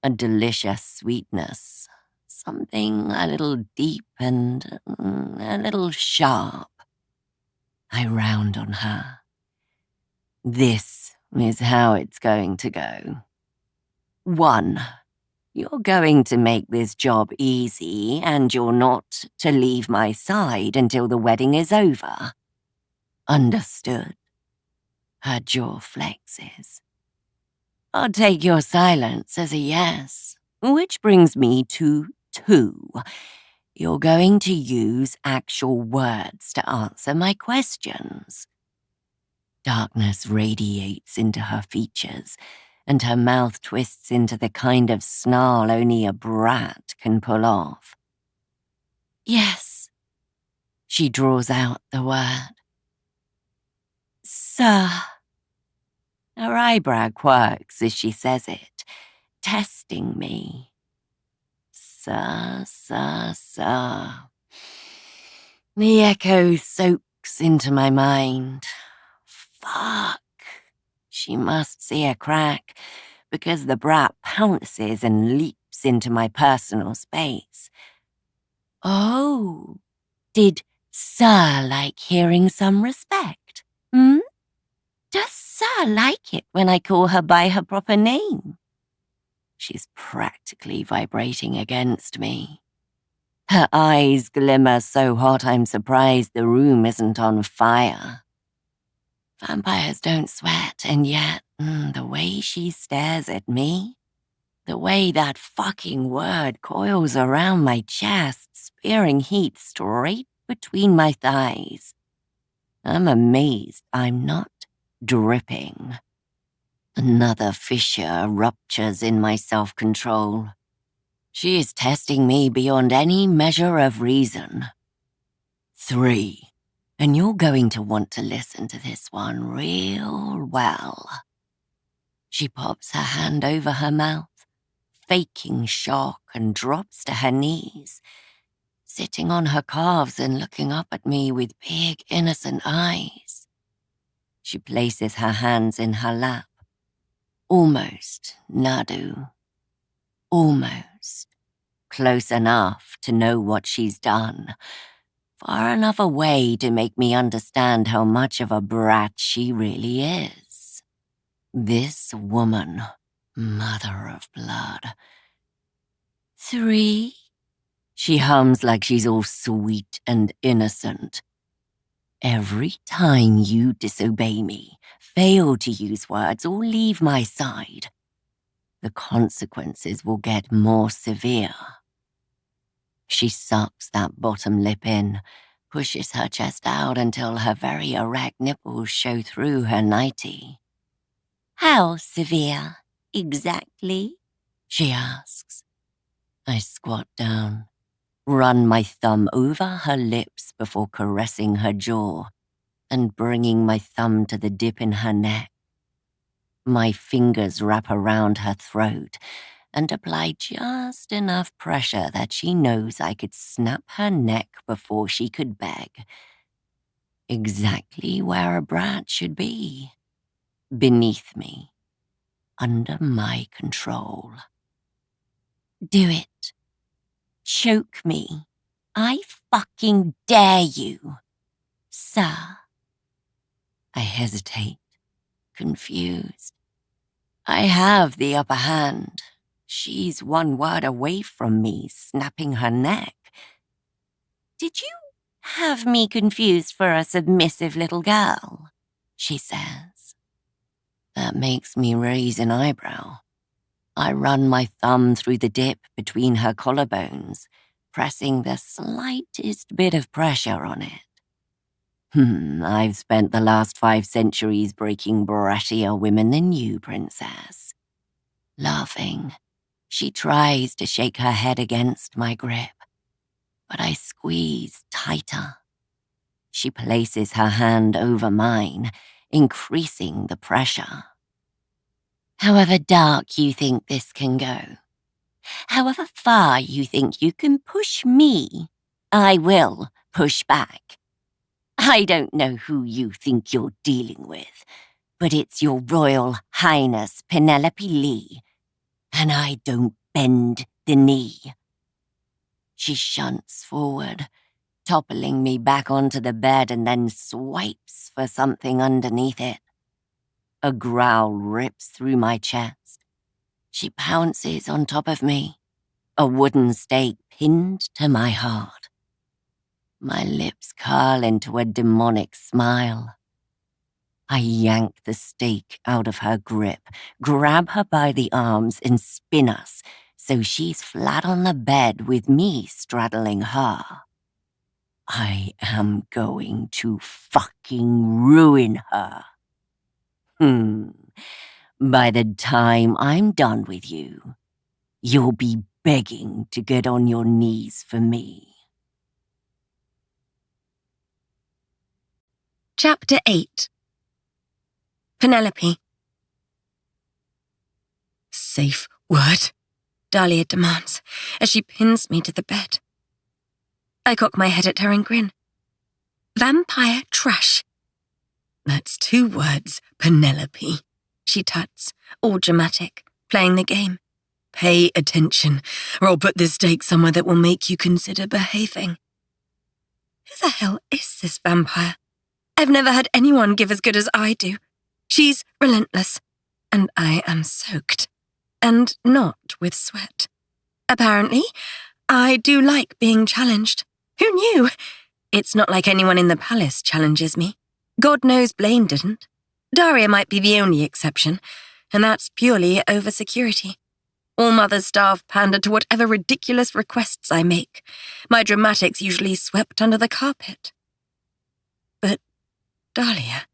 a delicious sweetness, something a little deep and a little sharp. I round on her. This is how it's going to go. 1, you're going to make this job easy, and you're not to leave my side until the wedding is over. Understood? Her jaw flexes. I'll take your silence as a yes, which brings me to 2. You're going to use actual words to answer my questions. Darkness radiates into her features, and her mouth twists into the kind of snarl only a brat can pull off. Yes, she draws out the word. Sir. Her eyebrow quirks as she says it, testing me. Sir, sir, sir. The echo soaks into my mind. Fuck. She must see a crack, because the brat pounces and leaps into my personal space. Oh, did sir like hearing some respect? Does sir like it when I call her by her proper name? She's practically vibrating against me. Her eyes glimmer so hot I'm surprised the room isn't on fire. Vampires don't sweat, and yet, the way she stares at me, the way that fucking word coils around my chest, spearing heat straight between my thighs. I'm amazed I'm not dripping. Another fissure ruptures in my self-control. She is testing me beyond any measure of reason. 3. and you're going to want to listen to this one real well. She pops her hand over her mouth, faking shock, and drops to her knees, sitting on her calves and looking up at me with big, innocent eyes. She places her hands in her lap. Almost, Nadu. Almost. Close enough to know what she's done. Far enough away to make me understand how much of a brat she really is. This woman, mother of blood. 3? She hums like she's all sweet and innocent. Every time you disobey me, fail to use words, or leave my side, the consequences will get more severe. She sucks that bottom lip in, pushes her chest out until her very erect nipples show through her nightie. How severe, exactly? She asks. I squat down, run my thumb over her lips before caressing her jaw and bringing my thumb to the dip in her neck. My fingers wrap around her throat and apply just enough pressure that she knows I could snap her neck before she could beg. Exactly where a brat should be. Beneath me. Under my control. Do it. Choke me. I fucking dare you. Sir. I hesitate, confused. I have the upper hand. She's one word away from me, snapping her neck. Did you have me confused for a submissive little girl? She says. That makes me raise an eyebrow. I run my thumb through the dip between her collarbones, pressing the slightest bit of pressure on it. I've spent the last 5 centuries breaking brattier women than you, princess. Laughing, she tries to shake her head against my grip, but I squeeze tighter. She places her hand over mine, increasing the pressure. However dark you think this can go, however far you think you can push me, I will push back. I don't know who you think you're dealing with, but it's your Royal Highness Penelope Lee, and I don't bend the knee. She shunts forward, toppling me back onto the bed and then swipes for something underneath it. A growl rips through my chest. She pounces on top of me, a wooden stake pinned to my heart. My lips curl into a demonic smile. I yank the stake out of her grip, grab her by the arms, and spin us so she's flat on the bed with me straddling her. I am going to fucking ruin her. By the time I'm done with you, you'll be begging to get on your knees for me. Chapter 8. Penelope. Safe word, Dahlia demands as she pins me to the bed. I cock my head at her and grin. Vampire trash. That's 2 words, Penelope. She tuts, all dramatic, playing the game. Pay attention, or I'll put this stake somewhere that will make you consider behaving. Who the hell is this vampire? I've never had anyone give as good as I do. She's relentless, and I am soaked, and not with sweat. Apparently, I do like being challenged. Who knew? It's not like anyone in the palace challenges me. God knows Blaine didn't. Daria might be the only exception, and that's purely over security. All Mother's staff pander to whatever ridiculous requests I make. My dramatics usually swept under the carpet. But Dahlia,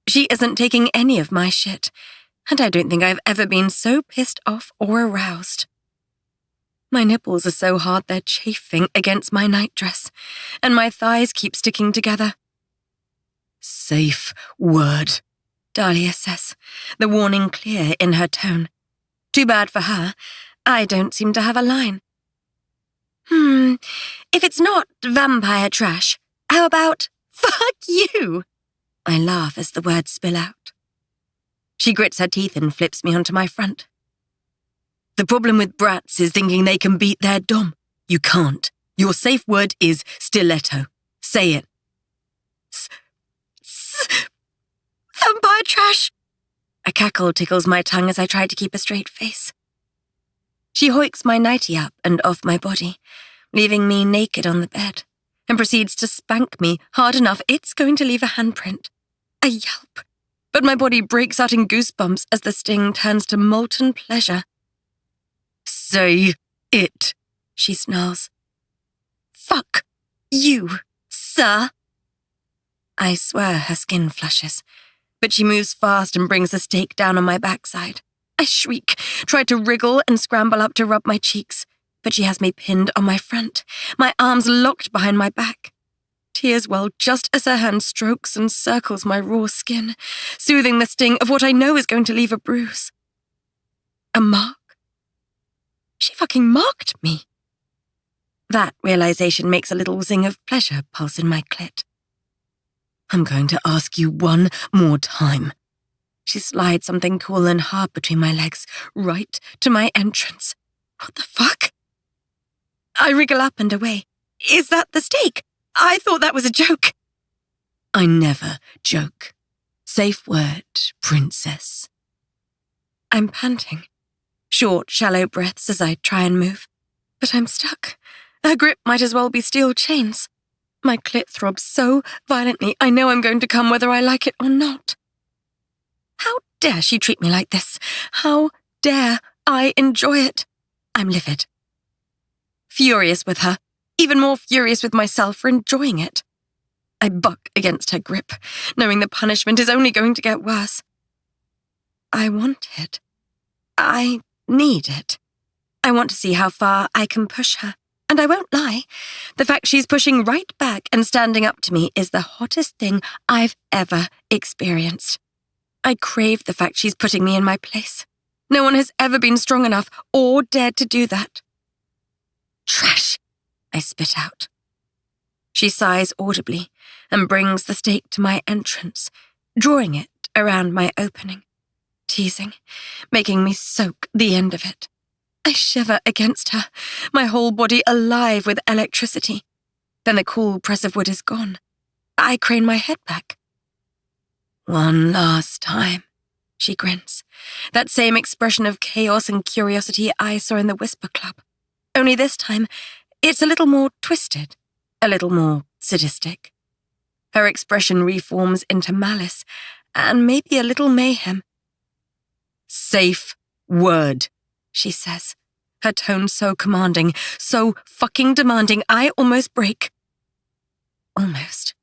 she isn't taking any of my shit, and I don't think I've ever been so pissed off or aroused. My nipples are so hard they're chafing against my nightdress, and my thighs keep sticking together. Safe word, Dahlia says, the warning clear in her tone. Too bad for her, I don't seem to have a line. If it's not vampire trash, how about fuck you? I laugh as the words spill out. She grits her teeth and flips me onto my front. The problem with brats is thinking they can beat their dom. You can't. Your safe word is stiletto. Say it. Vampire trash! A cackle tickles my tongue as I try to keep a straight face. She hoiks my nightie up and off my body, leaving me naked on the bed, and proceeds to spank me hard enough it's going to leave a handprint. I yelp, but my body breaks out in goosebumps as the sting turns to molten pleasure. Say it, she snarls. Fuck you, sir. I swear her skin flushes, but she moves fast and brings the stake down on my backside. I shriek, try to wriggle and scramble up to rub my cheeks, but she has me pinned on my front, my arms locked behind my back. Tears well just as her hand strokes and circles my raw skin, soothing the sting of what I know is going to leave a bruise. A mark? She fucking marked me. That realization makes a little zing of pleasure pulse in my clit. I'm going to ask you one more time. She slides something cool and hard between my legs, right to my entrance. What the fuck? I wriggle up and away. Is that the stake? I thought that was a joke. I never joke. Safe word, princess. I'm panting. Short, shallow breaths as I try and move. But I'm stuck. Her grip might as well be steel chains. My clit throbs so violently I know I'm going to come whether I like it or not. How dare she treat me like this? How dare I enjoy it? I'm livid. Furious with her, even more furious with myself for enjoying it. I buck against her grip, knowing the punishment is only going to get worse. I want it. I need it. I want to see how far I can push her. And I won't lie, the fact she's pushing right back and standing up to me is the hottest thing I've ever experienced. I crave the fact she's putting me in my place. No one has ever been strong enough or dared to do that. Trash, I spit out. She sighs audibly and brings the stake to my entrance, drawing it around my opening, teasing, making me soak the end of it. I shiver against her, my whole body alive with electricity. Then the cool press of wood is gone. I crane my head back. One last time, she grins. That same expression of chaos and curiosity I saw in the Whisper Club. Only this time, it's a little more twisted, a little more sadistic. Her expression reforms into malice, and maybe a little mayhem. Safe word, she says, her tone so commanding, so fucking demanding, I almost break. Almost.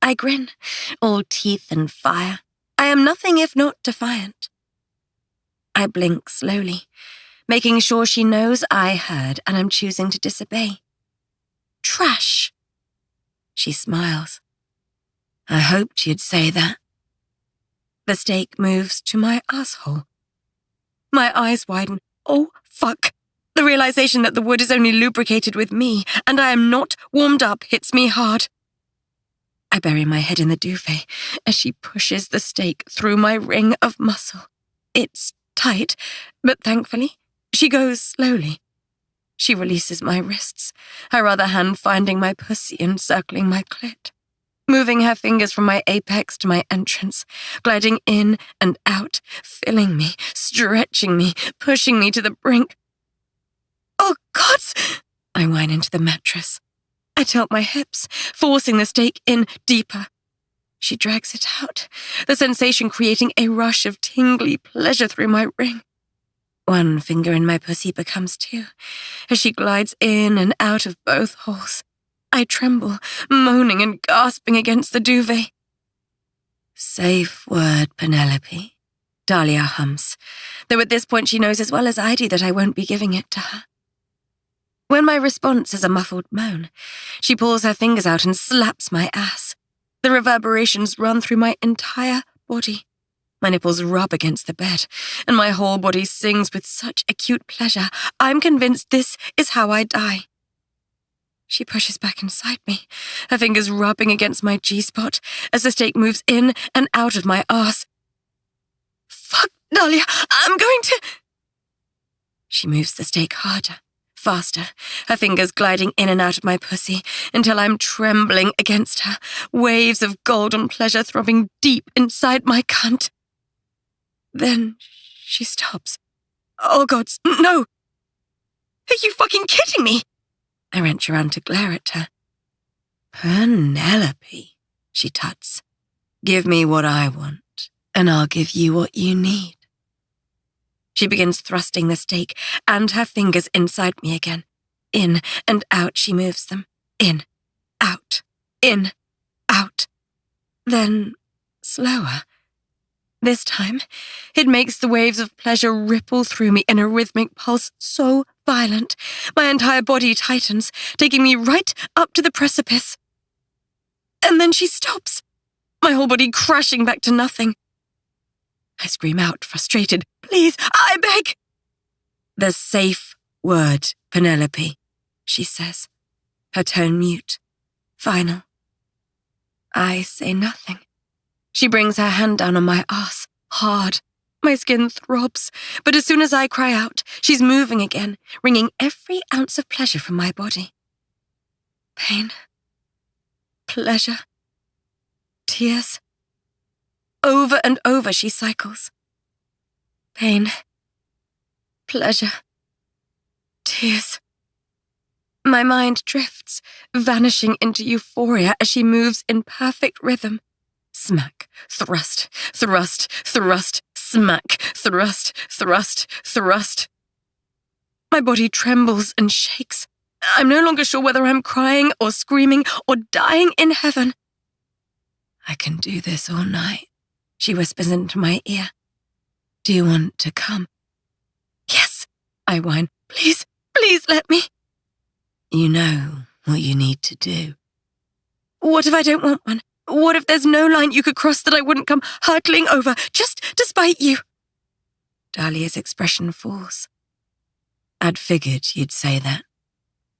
I grin, all teeth and fire. I am nothing if not defiant. I blink slowly, making sure she knows I heard and am choosing to disobey. Trash. She smiles. I hoped you'd say that. The stake moves to my asshole. My eyes widen. Oh, fuck. The realization that the wood is only lubricated with me and I am not warmed up hits me hard. I bury my head in the duvet as she pushes the stake through my ring of muscle. It's tight, but thankfully, she goes slowly. She releases my wrists, her other hand finding my pussy and circling my clit, moving her fingers from my apex to my entrance, gliding in and out, filling me, stretching me, pushing me to the brink. Oh, God! I whine into the mattress. I tilt my hips, forcing the stake in deeper. She drags it out, the sensation creating a rush of tingly pleasure through my ring. One finger in my pussy becomes two, as she glides in and out of both holes. I tremble, moaning and gasping against the duvet. Safe word, Penelope, Dahlia hums, though at this point she knows as well as I do that I won't be giving it to her. When my response is a muffled moan, she pulls her fingers out and slaps my ass. The reverberations run through my entire body. My nipples rub against the bed, and my whole body sings with such acute pleasure. I'm convinced this is how I die. She pushes back inside me, her fingers rubbing against my G-spot as the stake moves in and out of my arse. Fuck, Dahlia, I'm going to... She moves the stake harder, faster, her fingers gliding in and out of my pussy until I'm trembling against her, waves of golden pleasure throbbing deep inside my cunt. Then she stops. Oh, God, no! Are you fucking kidding me? I wrench around to glare at her. Penelope, she tuts. Give me what I want, and I'll give you what you need. She begins thrusting the stake and her fingers inside me again. In and out she moves them. In, out, in, out. Then, slower. This time, it makes the waves of pleasure ripple through me in a rhythmic pulse so violent, my entire body tightens, taking me right up to the precipice. And then she stops, my whole body crashing back to nothing. I scream out, frustrated. Please, I beg! The safe word, Penelope, she says, her tone mute, final. I say nothing. She brings her hand down on my arse, hard. My skin throbs, but as soon as I cry out, she's moving again, wringing every ounce of pleasure from my body. Pain, pleasure, tears. Over and over she cycles. Pain, pleasure, tears. My mind drifts, vanishing into euphoria as she moves in perfect rhythm. Smack, thrust, thrust, thrust, smack, thrust, thrust, thrust. My body trembles and shakes. I'm no longer sure whether I'm crying or screaming or dying in heaven. I can do this all night, she whispers into my ear. Do you want to come? Yes, I whine. Please, please let me. You know what you need to do. What if I don't want one? What if there's no line you could cross that I wouldn't come hurtling over just to spite you? Dahlia's expression falls. I'd figured you'd say that.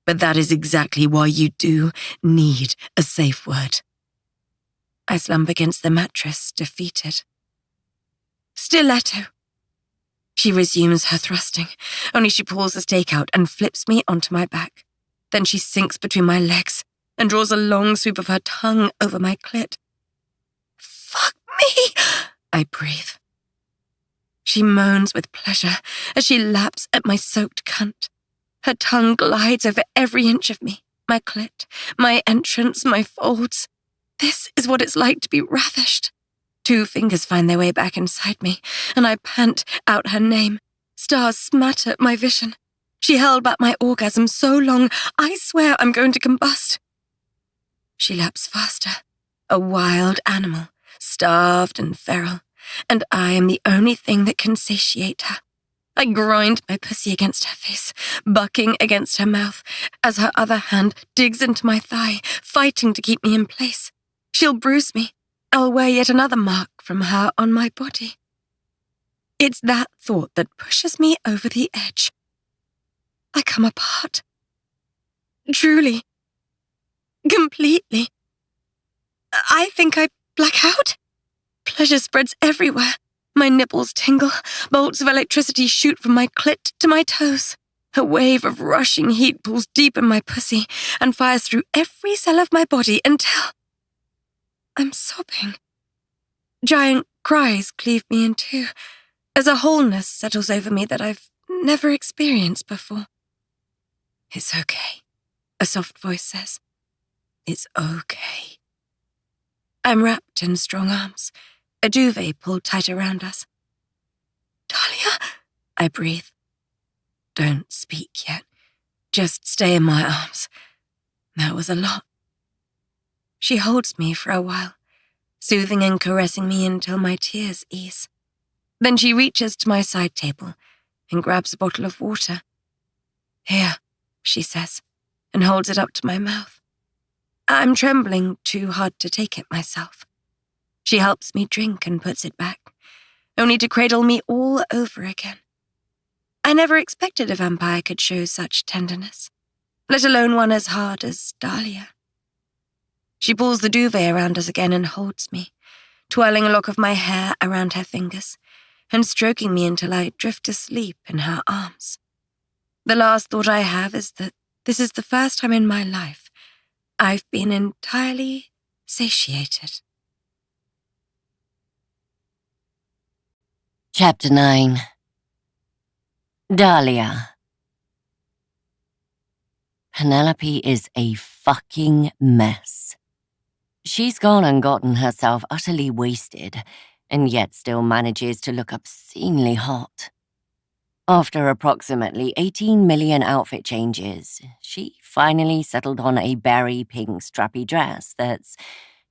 But that is exactly why you do need a safe word. I slump against the mattress, defeated. Stiletto. She resumes her thrusting, only she pulls the stake out and flips me onto my back. Then she sinks between my legs and draws a long sweep of her tongue over my clit. Fuck me, I breathe. She moans with pleasure as she laps at my soaked cunt. Her tongue glides over every inch of me, my clit, my entrance, my folds. This is what it's like to be ravished. 2 fingers find their way back inside me, and I pant out her name. Stars smatter my vision. She held back my orgasm so long, I swear I'm going to combust. She laps faster, a wild animal, starved and feral, and I am the only thing that can satiate her. I grind my pussy against her face, bucking against her mouth, as her other hand digs into my thigh, fighting to keep me in place. She'll bruise me. I'll wear yet another mark from her on my body. It's that thought that pushes me over the edge. I come apart. Truly. Completely. I think I black out. Pleasure spreads everywhere. My nipples tingle. Bolts of electricity shoot from my clit to my toes. A wave of rushing heat pulls deep in my pussy and fires through every cell of my body until I'm sobbing. Giant cries cleave me in two as a wholeness settles over me that I've never experienced before. It's okay, a soft voice says. It's okay. I'm wrapped in strong arms, a duvet pulled tight around us. Dahlia, I breathe. Don't speak yet. Just stay in my arms. That was a lot. She holds me for a while, soothing and caressing me until my tears ease. Then she reaches to my side table and grabs a bottle of water. Here, she says, and holds it up to my mouth. I'm trembling too hard to take it myself. She helps me drink and puts it back, only to cradle me all over again. I never expected a vampire could show such tenderness, let alone one as hard as Dahlia. She pulls the duvet around us again and holds me, twirling a lock of my hair around her fingers and stroking me until I drift asleep in her arms. The last thought I have is that this is the first time in my life I've been entirely satiated. Chapter 9. Dahlia. Penelope is a fucking mess. She's gone and gotten herself utterly wasted, and yet still manages to look obscenely hot. After approximately 18 million outfit changes, she finally settled on a berry pink strappy dress that's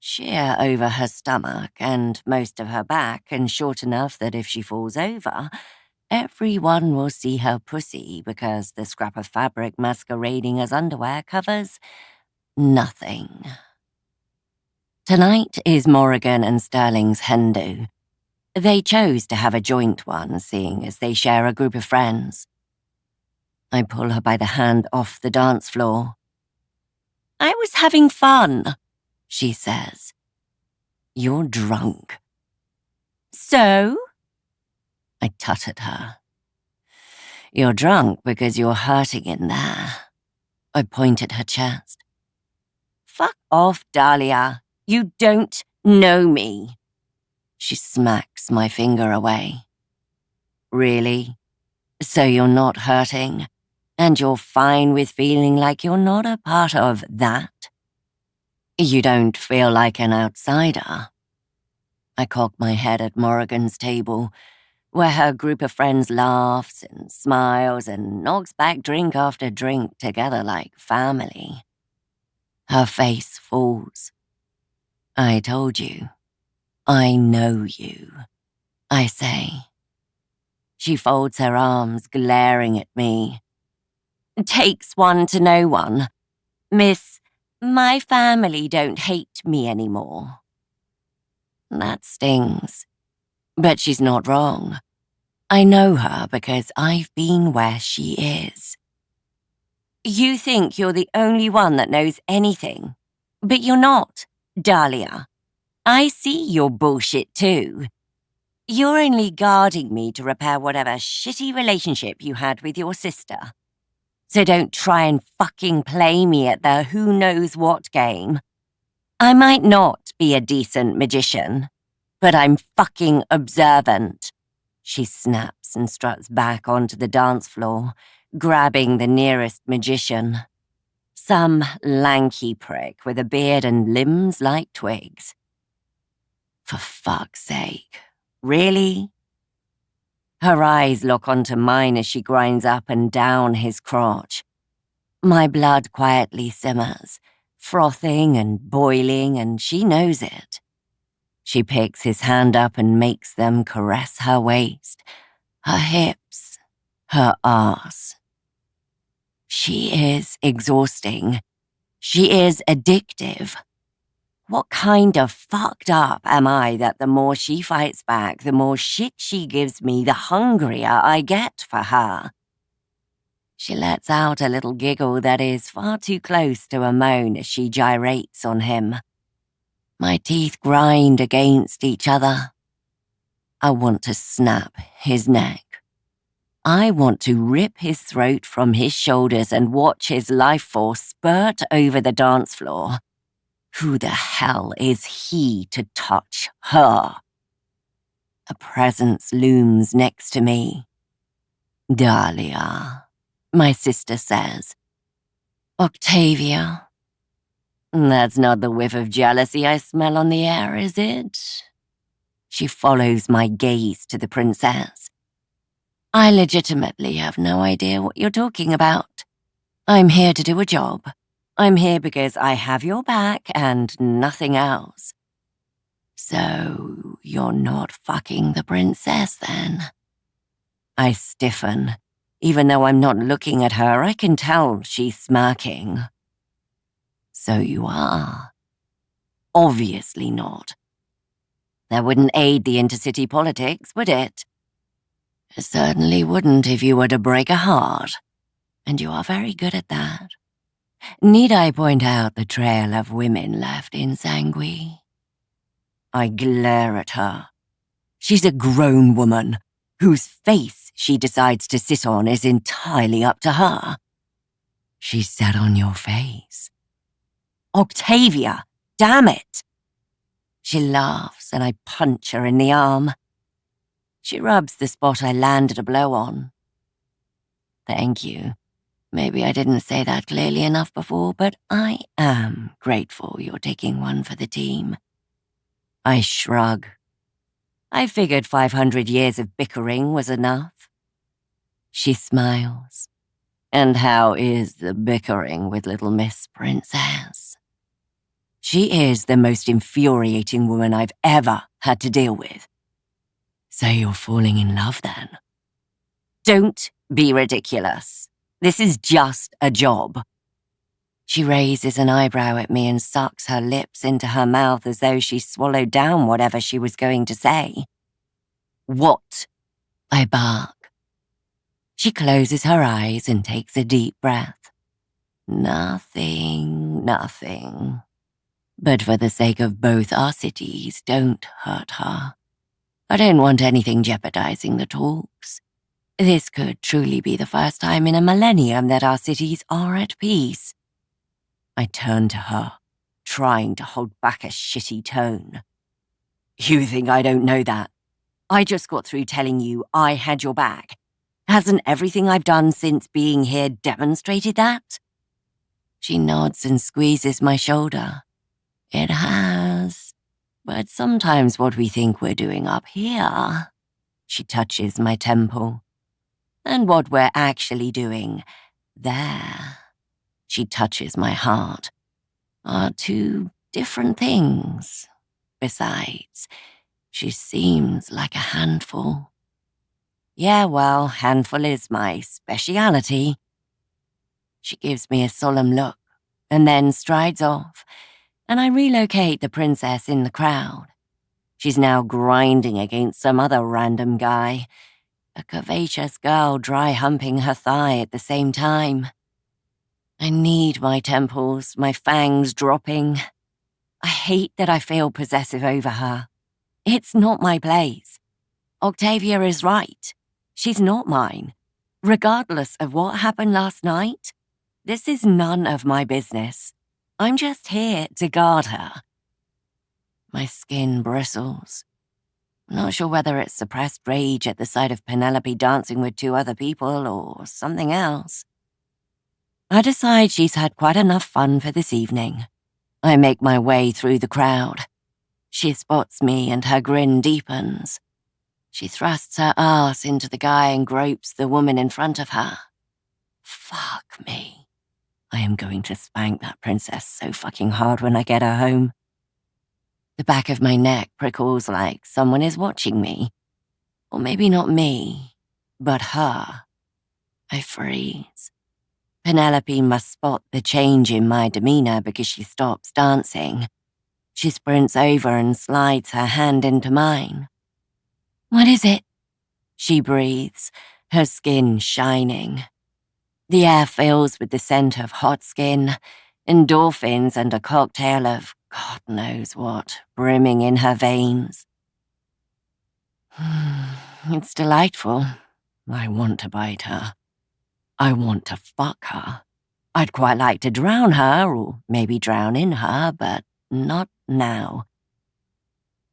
sheer over her stomach and most of her back, and short enough that if she falls over, everyone will see her pussy because the scrap of fabric masquerading as underwear covers nothing. Tonight is Morrigan and Sterling's hen-do. They chose to have a joint one, seeing as they share a group of friends. I pull her by the hand off the dance floor. "I was having fun," she says. "You're drunk." "So?" I tut at her. "You're drunk because you're hurting in there." I point at her chest. "Fuck off, Dahlia. You don't know me." She smacks my finger away. "Really? So you're not hurting? And you're fine with feeling like you're not a part of that? You don't feel like an outsider?" I cock my head at Morrigan's table, where her group of friends laughs and smiles and knocks back drink after drink together like family. Her face falls. "I told you. I know you," I say. She folds her arms, glaring at me. "Takes one to know one. Miss, my family don't hate me anymore." That stings. But she's not wrong. I know her because I've been where she is. "You think you're the only one that knows anything, but you're not, Dahlia. I see your bullshit too. You're only guarding me to repair whatever shitty relationship you had with your sister. So don't try and fucking play me at the who-knows-what game. I might not be a decent magician, but I'm fucking observant." She snaps and struts back onto the dance floor, grabbing the nearest magician. Some lanky prick with a beard and limbs like twigs. For fuck's sake, really? Her eyes lock onto mine as she grinds up and down his crotch. My blood quietly simmers, frothing and boiling, and she knows it. She picks his hand up and makes them caress her waist, her hips, her arse. She is exhausting. She is addictive. What kind of fucked up am I that the more she fights back, the more shit she gives me, the hungrier I get for her? She lets out a little giggle that is far too close to a moan as she gyrates on him. My teeth grind against each other. I want to snap his neck. I want to rip his throat from his shoulders and watch his life force spurt over the dance floor. Who the hell is he to touch her? A presence looms next to me. "Dahlia," my sister says. "Octavia." That's not the whiff of jealousy I smell on the air, is it? She follows my gaze to the princess. "I legitimately have no idea what you're talking about. I'm here to do a job. I'm here because I have your back and nothing else." "So you're not fucking the princess then?" I stiffen. Even though I'm not looking at her, I can tell she's smirking. So you are. Obviously not. That wouldn't aid the intercity politics, would it? It certainly wouldn't if you were to break a heart, and you are very good at that. Need I point out the trail of women left in Sangui? I glare at her. She's a grown woman, whose face she decides to sit on is entirely up to her. She sat on your face. Octavia, damn it! She laughs and I punch her in the arm. She rubs the spot I landed a blow on. Thank you. Maybe I didn't say that clearly enough before, but I am grateful you're taking one for the team. I shrug. I figured 500 years of bickering was enough. She smiles. And how is the bickering with little Miss Princess? She is the most infuriating woman I've ever had to deal with. So you're falling in love then? Don't be ridiculous. This is just a job. She raises an eyebrow at me and sucks her lips into her mouth as though she swallowed down whatever she was going to say. What? I bark. She closes her eyes and takes a deep breath. Nothing. But for the sake of both our cities, don't hurt her. I don't want anything jeopardizing the talks. This could truly be the first time in a millennium that our cities are at peace. I turn to her, trying to hold back a shitty tone. You think I don't know that? I just got through telling you I had your back. Hasn't everything I've done since being here demonstrated that? She nods and squeezes my shoulder. It has. But sometimes what we think we're doing up here, she touches my temple, and what we're actually doing there, she touches my heart, are two different things. Besides, she seems like a handful. Yeah, well, handful is my speciality. She gives me a solemn look and then strides off, and I relocate the princess in the crowd. She's now grinding against some other random guy, a curvaceous girl dry humping her thigh at the same time. I knead my temples, my fangs dropping. I hate that I feel possessive over her. It's not my place. Octavia is right. She's not mine. Regardless of what happened last night, this is none of my business. I'm just here to guard her. My skin bristles. Not sure whether it's suppressed rage at the sight of Penelope dancing with two other people or something else. I decide she's had quite enough fun for this evening. I make my way through the crowd. She spots me and her grin deepens. She thrusts her ass into the guy and gropes the woman in front of her. Fuck me. I am going to spank that princess so fucking hard when I get her home. The back of my neck prickles like someone is watching me. Or maybe not me, but her. I freeze. Penelope must spot the change in my demeanor because she stops dancing. She sprints over and slides her hand into mine. What is it? She breathes, her skin shining. The air fills with the scent of hot skin, endorphins, and a cocktail of God knows what brimming in her veins. It's delightful. I want to bite her. I want to fuck her. I'd quite like to drown her, or maybe drown in her, but not now.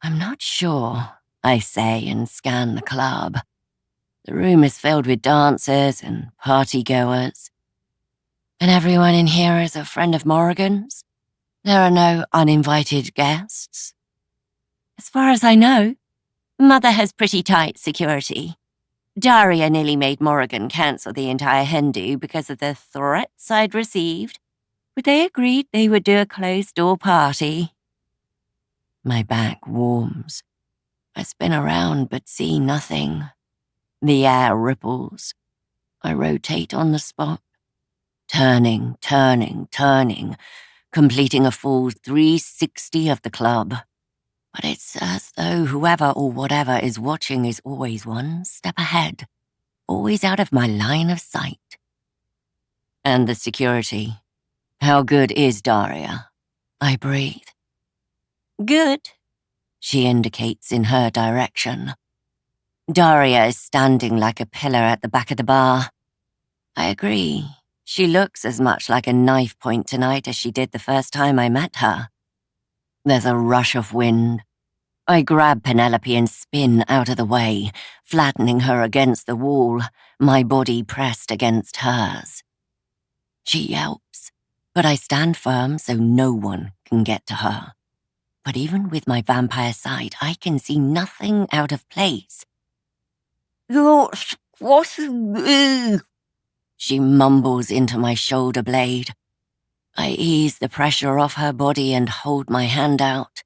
I'm not sure, I say and scan the club. The room is filled with dancers and party-goers. And everyone in here is a friend of Morrigan's. There are no uninvited guests. As far as I know, Mother has pretty tight security. Daria nearly made Morrigan cancel the entire Hindu because of the threats I'd received, but they agreed they would do a closed-door party. My back warms. I spin around but see nothing. The air ripples. I rotate on the spot, turning, completing a full 360 of the club. But it's as though whoever or whatever is watching is always one step ahead, always out of my line of sight. And the security. How good is Daria? I breathe. Good, she indicates in her direction. Daria is standing like a pillar at the back of the bar. I agree. She looks as much like a knife point tonight as she did the first time I met her. There's a rush of wind. I grab Penelope and spin out of the way, flattening her against the wall, my body pressed against hers. She yelps, but I stand firm so no one can get to her. But even with my vampire sight, I can see nothing out of place. What? She mumbles into my shoulder blade. I ease the pressure off her body and hold my hand out.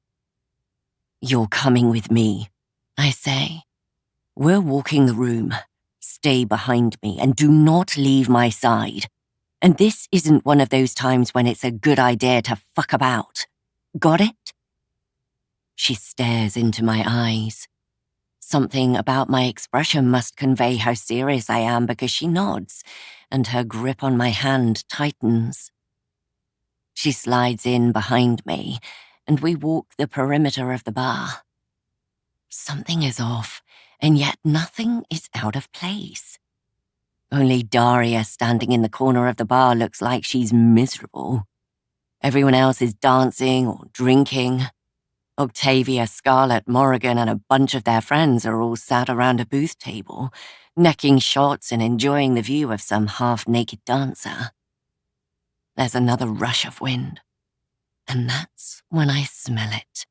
You're coming with me, I say. We're walking the room. Stay behind me and do not leave my side. And this isn't one of those times when it's a good idea to fuck about. Got it? She stares into my eyes. Something about my expression must convey how serious I am because she nods, and her grip on my hand tightens. She slides in behind me, and we walk the perimeter of the bar. Something is off, and yet nothing is out of place. Only Daria standing in the corner of the bar looks like she's miserable. Everyone else is dancing or drinking. Octavia, Scarlett, Morrigan, and a bunch of their friends are all sat around a booth table, necking shots and enjoying the view of some half-naked dancer. There's another rush of wind, and that's when I smell it.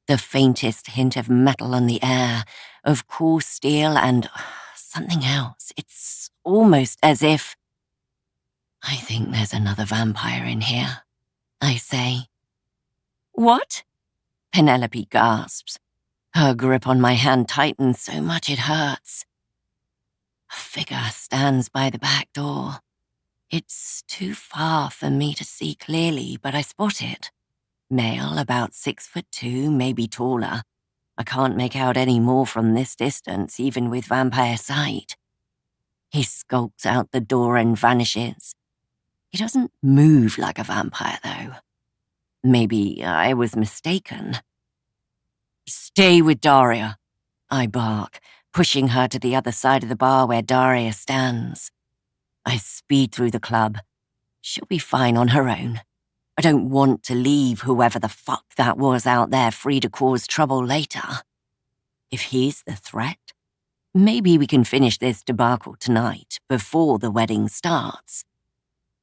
The faintest hint of metal on the air, of cool steel and something else. It's almost as if... I think there's another vampire in here, I say. What? Penelope gasps. Her grip on my hand tightens so much it hurts. A figure stands by the back door. It's too far for me to see clearly, but I spot it. Male, about 6'2", maybe taller. I can't make out any more from this distance, even with vampire sight. He skulks out the door and vanishes. He doesn't move like a vampire, though. Maybe I was mistaken. Stay with Daria, I bark, pushing her to the other side of the bar where Daria stands. I speed through the club. She'll be fine on her own. I don't want to leave whoever the fuck that was out there free to cause trouble later. If he's the threat, maybe we can finish this debacle tonight, before the wedding starts.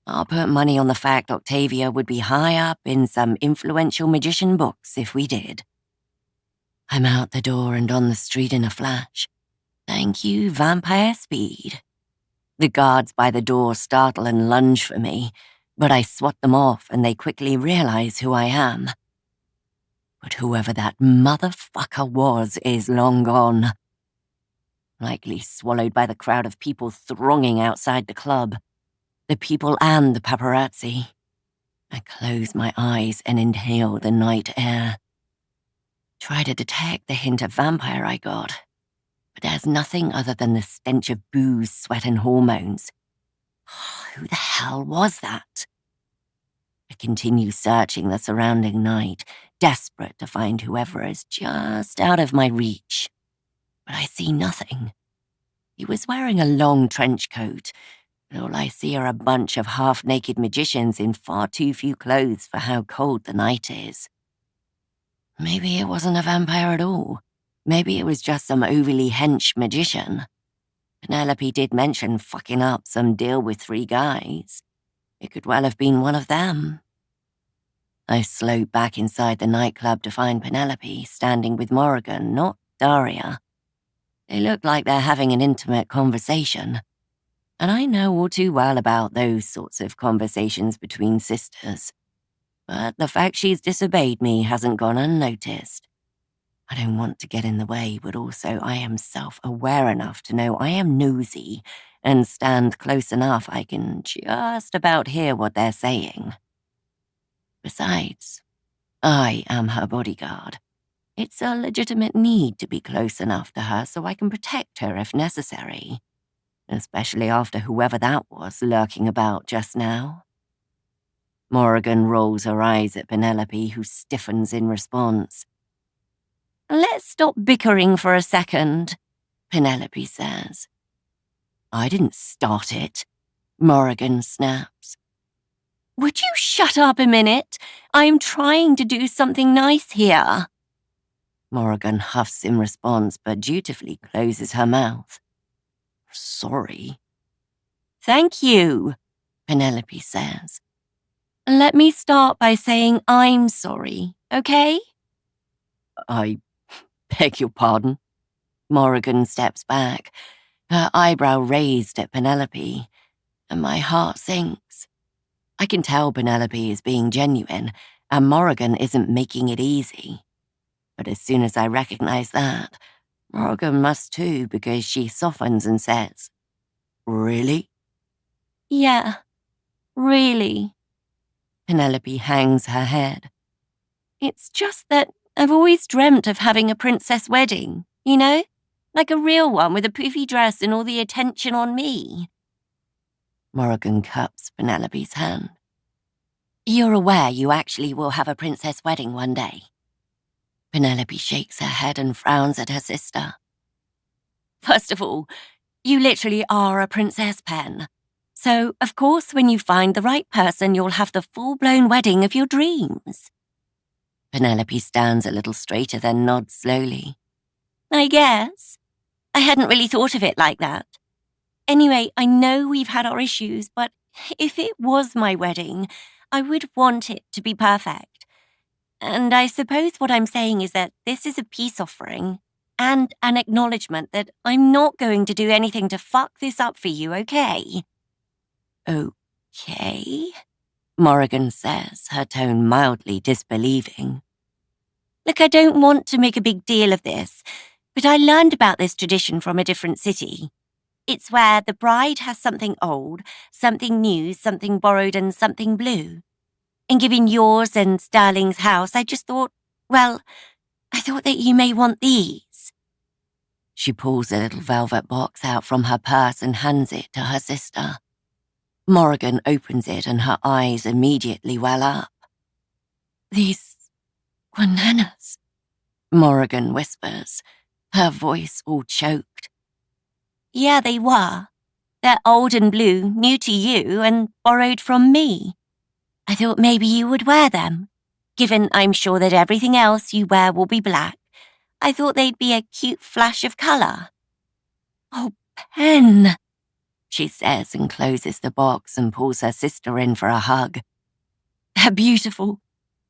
I'll put money on the fact Octavia would be high up in some influential magician books if we did. I'm out the door and on the street in a flash. Thank you, vampire speed. The guards by the door startle and lunge for me, but I swat them off and they quickly realize who I am. But whoever that motherfucker was is long gone. Likely swallowed by the crowd of people thronging outside the club. The people and the paparazzi. I close my eyes and inhale the night air. Try to detect the hint of vampire I got, but there's nothing other than the stench of booze, sweat, and hormones. Who the hell was that? I continue searching the surrounding night, desperate to find whoever is just out of my reach. But I see nothing. He was wearing a long trench coat, and all I see are a bunch of half-naked magicians in far too few clothes for how cold the night is. Maybe it wasn't a vampire at all. Maybe it was just some overly hench magician. Penelope did mention fucking up some deal with 3 guys. It could well have been one of them. I slope back inside the nightclub to find Penelope standing with Morrigan, not Daria. They look like they're having an intimate conversation. And I know all too well about those sorts of conversations between sisters. But the fact she's disobeyed me hasn't gone unnoticed. I don't want to get in the way, but also I am self-aware enough to know I am nosy and stand close enough I can just about hear what they're saying. Besides, I am her bodyguard. It's a legitimate need to be close enough to her so I can protect her if necessary, especially after whoever that was lurking about just now. Morrigan rolls her eyes at Penelope, who stiffens in response. "Let's stop bickering for a second," Penelope says. "I didn't start it," Morrigan snaps. "Would you shut up a minute? I'm trying to do something nice here." Morrigan huffs in response, but dutifully closes her mouth. "Sorry." "Thank you," Penelope says. "Let me start by saying I'm sorry, okay?" "I beg your pardon?" Morrigan steps back, her eyebrow raised at Penelope, and my heart sinks. I can tell Penelope is being genuine, and Morrigan isn't making it easy. But as soon as I recognize that, Morrigan must too, because she softens and says, "Really?" "Yeah, really." Penelope hangs her head. "It's just that I've always dreamt of having a princess wedding, you know? Like a real one with a poofy dress and all the attention on me." Morrigan cups Penelope's hand. "You're aware you actually will have a princess wedding one day?" Penelope shakes her head and frowns at her sister. "First of all, you literally are a princess, Pen. So, of course, when you find the right person, you'll have the full-blown wedding of your dreams." Penelope stands a little straighter, then nods slowly. "I guess. I hadn't really thought of it like that. Anyway, I know we've had our issues, but if it was my wedding, I would want it to be perfect. And I suppose what I'm saying is that this is a peace offering and an acknowledgement that I'm not going to do anything to fuck this up for you, okay?" "Okay," Morrigan says, her tone mildly disbelieving. "Look, I don't want to make a big deal of this, but I learned about this tradition from a different city. It's where the bride has something old, something new, something borrowed, and something blue. And given yours and Sterling's house, I just thought, well, I thought that you may want these." She pulls a little velvet box out from her purse and hands it to her sister. Morrigan opens it and her eyes immediately well up. "These were Nana's," Morrigan whispers, her voice all choked. "Yeah, they were. They're old and blue, new to you, and borrowed from me. I thought maybe you would wear them. Given I'm sure that everything else you wear will be black, I thought they'd be a cute flash of colour." "Oh, Pen," she says and closes the box and pulls her sister in for a hug. "They're beautiful.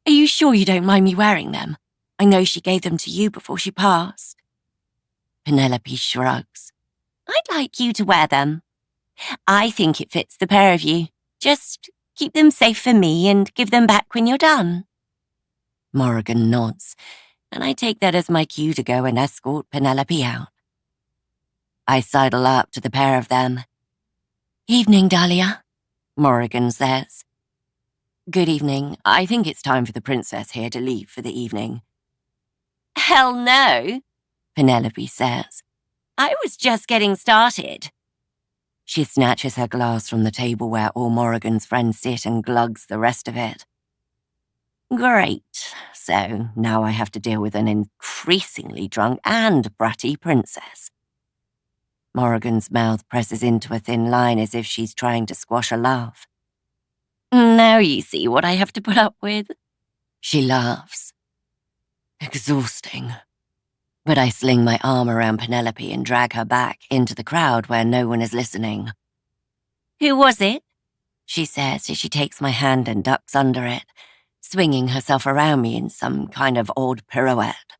Are you sure you don't mind me wearing them? I know she gave them to you before she passed." Penelope shrugs. "I'd like you to wear them. I think it fits the pair of you. Just keep them safe for me and give them back when you're done." Morrigan nods, and I take that as my cue to go and escort Penelope out. I sidle up to the pair of them. "Evening, Dahlia," Morrigan says. "Good evening. I think it's time for the princess here to leave for the evening." "Hell no," Penelope says. "I was just getting started." She snatches her glass from the table where all Morrigan's friends sit and glugs the rest of it. "Great. So now I have to deal with an increasingly drunk and bratty princess." Morrigan's mouth presses into a thin line as if she's trying to squash a laugh. "Now you see what I have to put up with." She laughs. Exhausting. But I sling my arm around Penelope and drag her back into the crowd where no one is listening. "Who was it?" she says as she takes my hand and ducks under it, swinging herself around me in some kind of odd pirouette.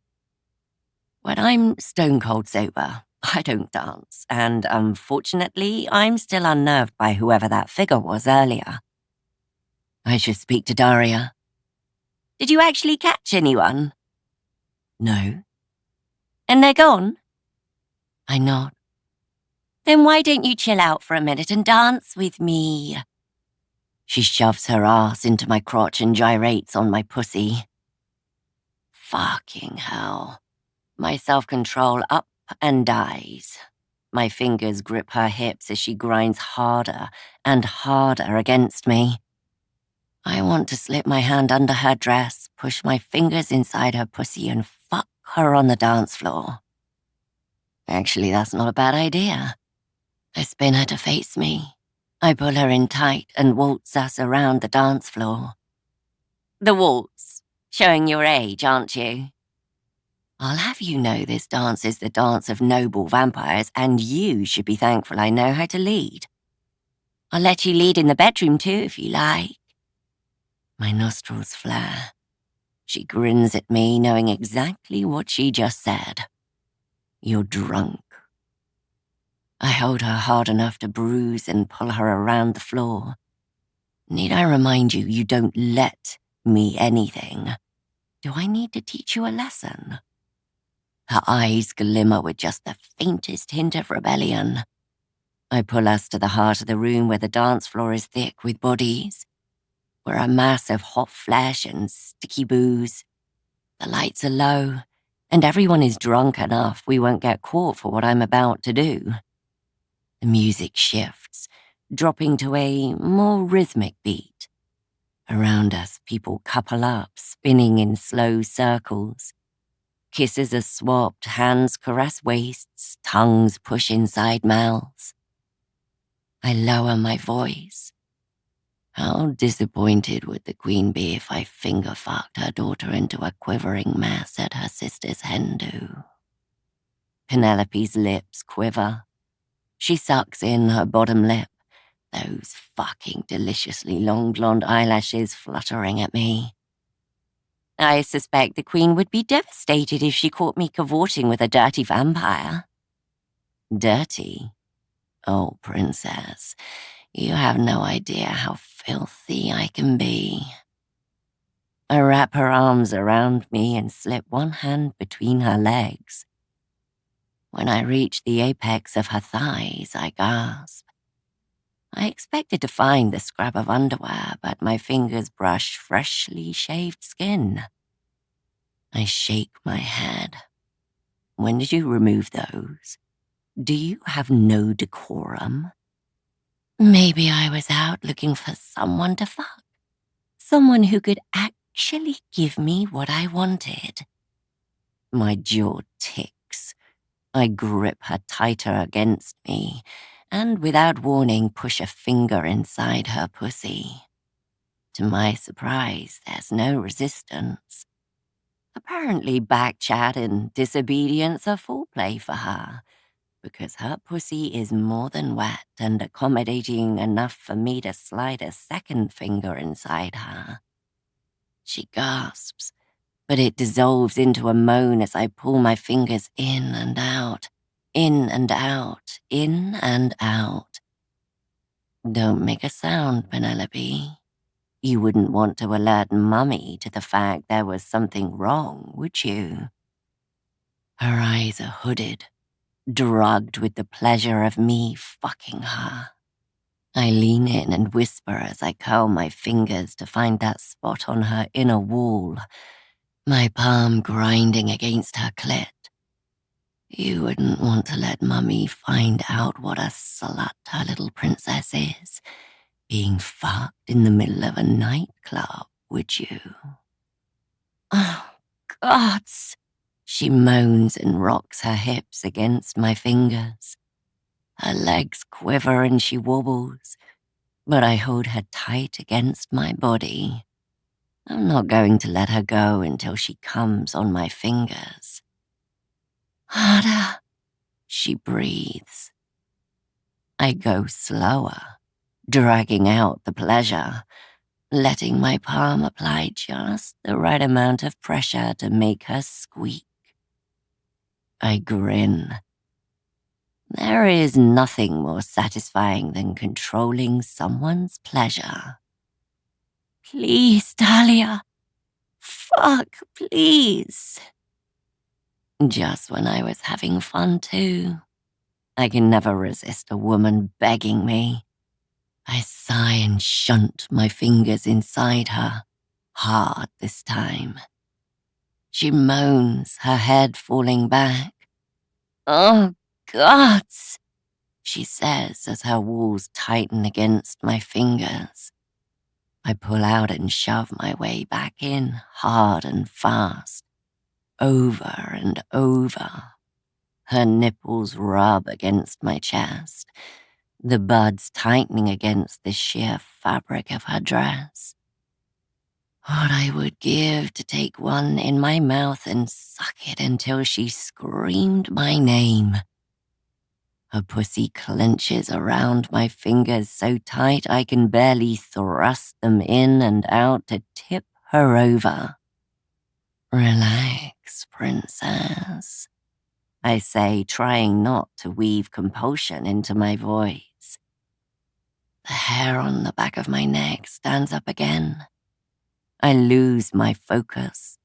When I'm stone-cold sober, I don't dance, and unfortunately, I'm still unnerved by whoever that figure was earlier. I should speak to Daria. "Did you actually catch anyone?" "No." "And they're gone?" I nod. "Then why don't you chill out for a minute and dance with me?" She shoves her ass into my crotch and gyrates on my pussy. Fucking hell. My self-control up and dies. My fingers grip her hips as she grinds harder and harder against me. I want to slip my hand under her dress, push my fingers inside her pussy, and fuck her on the dance floor. Actually, that's not a bad idea. I spin her to face me. I pull her in tight and waltz us around the dance floor. The waltz. Showing your age, aren't you? I'll have you know this dance is the dance of noble vampires, and you should be thankful I know how to lead. I'll let you lead in the bedroom too, if you like. My nostrils flare. She grins at me, knowing exactly what she just said. You're drunk. I hold her hard enough to bruise and pull her around the floor. Need I remind you, you don't let me anything. Do I need to teach you a lesson? Her eyes glimmer with just the faintest hint of rebellion. I pull us to the heart of the room where the dance floor is thick with bodies. We're a mass of hot flesh and sticky booze. The lights are low, and everyone is drunk enough we won't get caught for what I'm about to do. The music shifts, dropping to a more rhythmic beat. Around us, people couple up, spinning in slow circles. Kisses are swapped, hands caress waists, tongues push inside mouths. I lower my voice. How disappointed would the queen be if I finger-fucked her daughter into a quivering mess at her sister's hen do? Penelope's lips quiver. She sucks in her bottom lip, those fucking deliciously long blonde eyelashes fluttering at me. I suspect the queen would be devastated if she caught me cavorting with a dirty vampire. Dirty? Oh, princess, you have no idea how filthy I can be. I wrap her arms around me and slip one hand between her legs. When I reach the apex of her thighs, I gasp. I expected to find the scrap of underwear, but my fingers brush freshly shaved skin. I shake my head. When did you remove those? Do you have no decorum? Maybe I was out looking for someone to fuck. Someone who could actually give me what I wanted. My jaw ticks. I grip her tighter against me, and without warning push a finger inside her pussy. To my surprise, there's no resistance. Apparently backchat and disobedience are foreplay for her, because her pussy is more than wet and accommodating enough for me to slide a second finger inside her. She gasps, but it dissolves into a moan as I pull my fingers in and out, in and out, in and out. Don't make a sound, Penelope. You wouldn't want to alert Mummy to the fact there was something wrong, would you? Her eyes are hooded, drugged with the pleasure of me fucking her. I lean in and whisper as I curl my fingers to find that spot on her inner wall, my palm grinding against her clit. You wouldn't want to let Mummy find out what a slut her little princess is, being fucked in the middle of a nightclub, would you? Oh, gods! She moans and rocks her hips against my fingers. Her legs quiver and she wobbles, but I hold her tight against my body. I'm not going to let her go until she comes on my fingers. Harder, she breathes. I go slower, dragging out the pleasure, letting my palm apply just the right amount of pressure to make her squeak. I grin. There is nothing more satisfying than controlling someone's pleasure. Please, Dahlia. Fuck, please. Just when I was having fun too. I can never resist a woman begging me. I sigh and shunt my fingers inside her, hard this time. She moans, her head falling back. "Oh, gods," she says as her walls tighten against my fingers. I pull out and shove my way back in, hard and fast, over and over. Her nipples rub against my chest, the buds tightening against the sheer fabric of her dress. What I would give to take one in my mouth and suck it until she screamed my name. Her pussy clenches around my fingers so tight I can barely thrust them in and out to tip her over. "Relax, princess," I say, trying not to weave compulsion into my voice. The hair on the back of my neck stands up again. I lose my focus,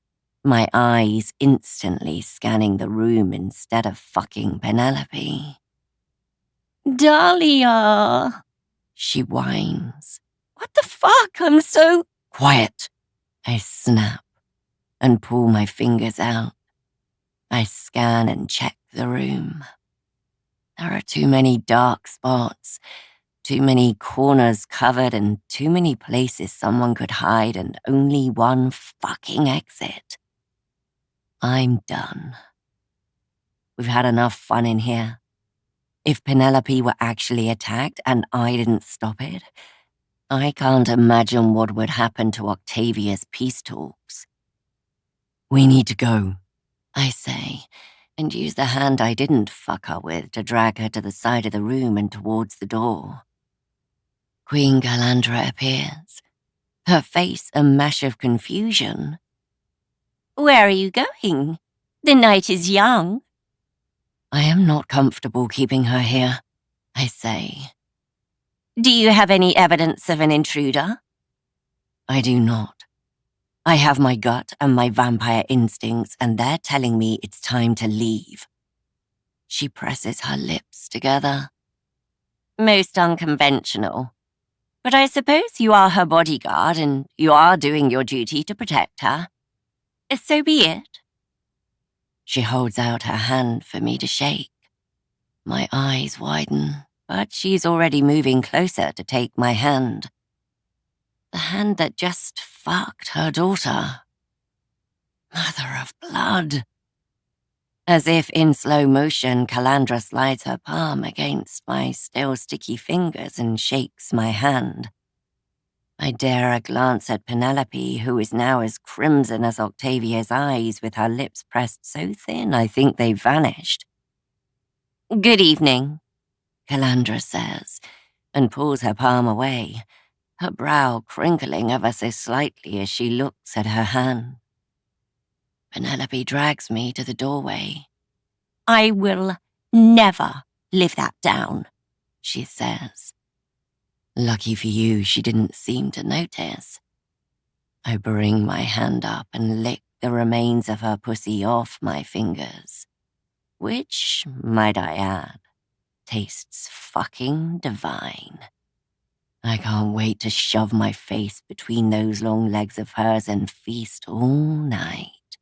my eyes instantly scanning the room instead of fucking Penelope. "Dahlia," she whines. "What the fuck? I'm so—" "Quiet," I snap and pull my fingers out. I scan and check the room. There are too many dark spots, too many corners covered, and too many places someone could hide, and only one fucking exit. I'm done. We've had enough fun in here. If Penelope were actually attacked and I didn't stop it, I can't imagine what would happen to Octavia's peace talks. "We need to go," I say, and use the hand I didn't fuck her with to drag her to the side of the room and towards the door. Queen Calandra appears, her face a mesh of confusion. "Where are you going? The night is young." "I am not comfortable keeping her here," I say. "Do you have any evidence of an intruder?" "I do not. I have my gut and my vampire instincts, and they're telling me it's time to leave." She presses her lips together. "Most unconventional. But I suppose you are her bodyguard and you are doing your duty to protect her. So be it." She holds out her hand for me to shake. My eyes widen, but she's already moving closer to take my hand. The hand that just fucked her daughter. Mother of blood. As if in slow motion, Calandra slides her palm against my still sticky fingers and shakes my hand. I dare a glance at Penelope, who is now as crimson as Octavia's eyes, with her lips pressed so thin I think they've vanished. "Good evening," Calandra says, and pulls her palm away, her brow crinkling ever so slightly as she looks at her hand. Penelope drags me to the doorway. "I will never live that down," she says. Lucky for you, she didn't seem to notice. I bring my hand up and lick the remains of her pussy off my fingers, which, might I add, tastes fucking divine. I can't wait to shove my face between those long legs of hers and feast all night.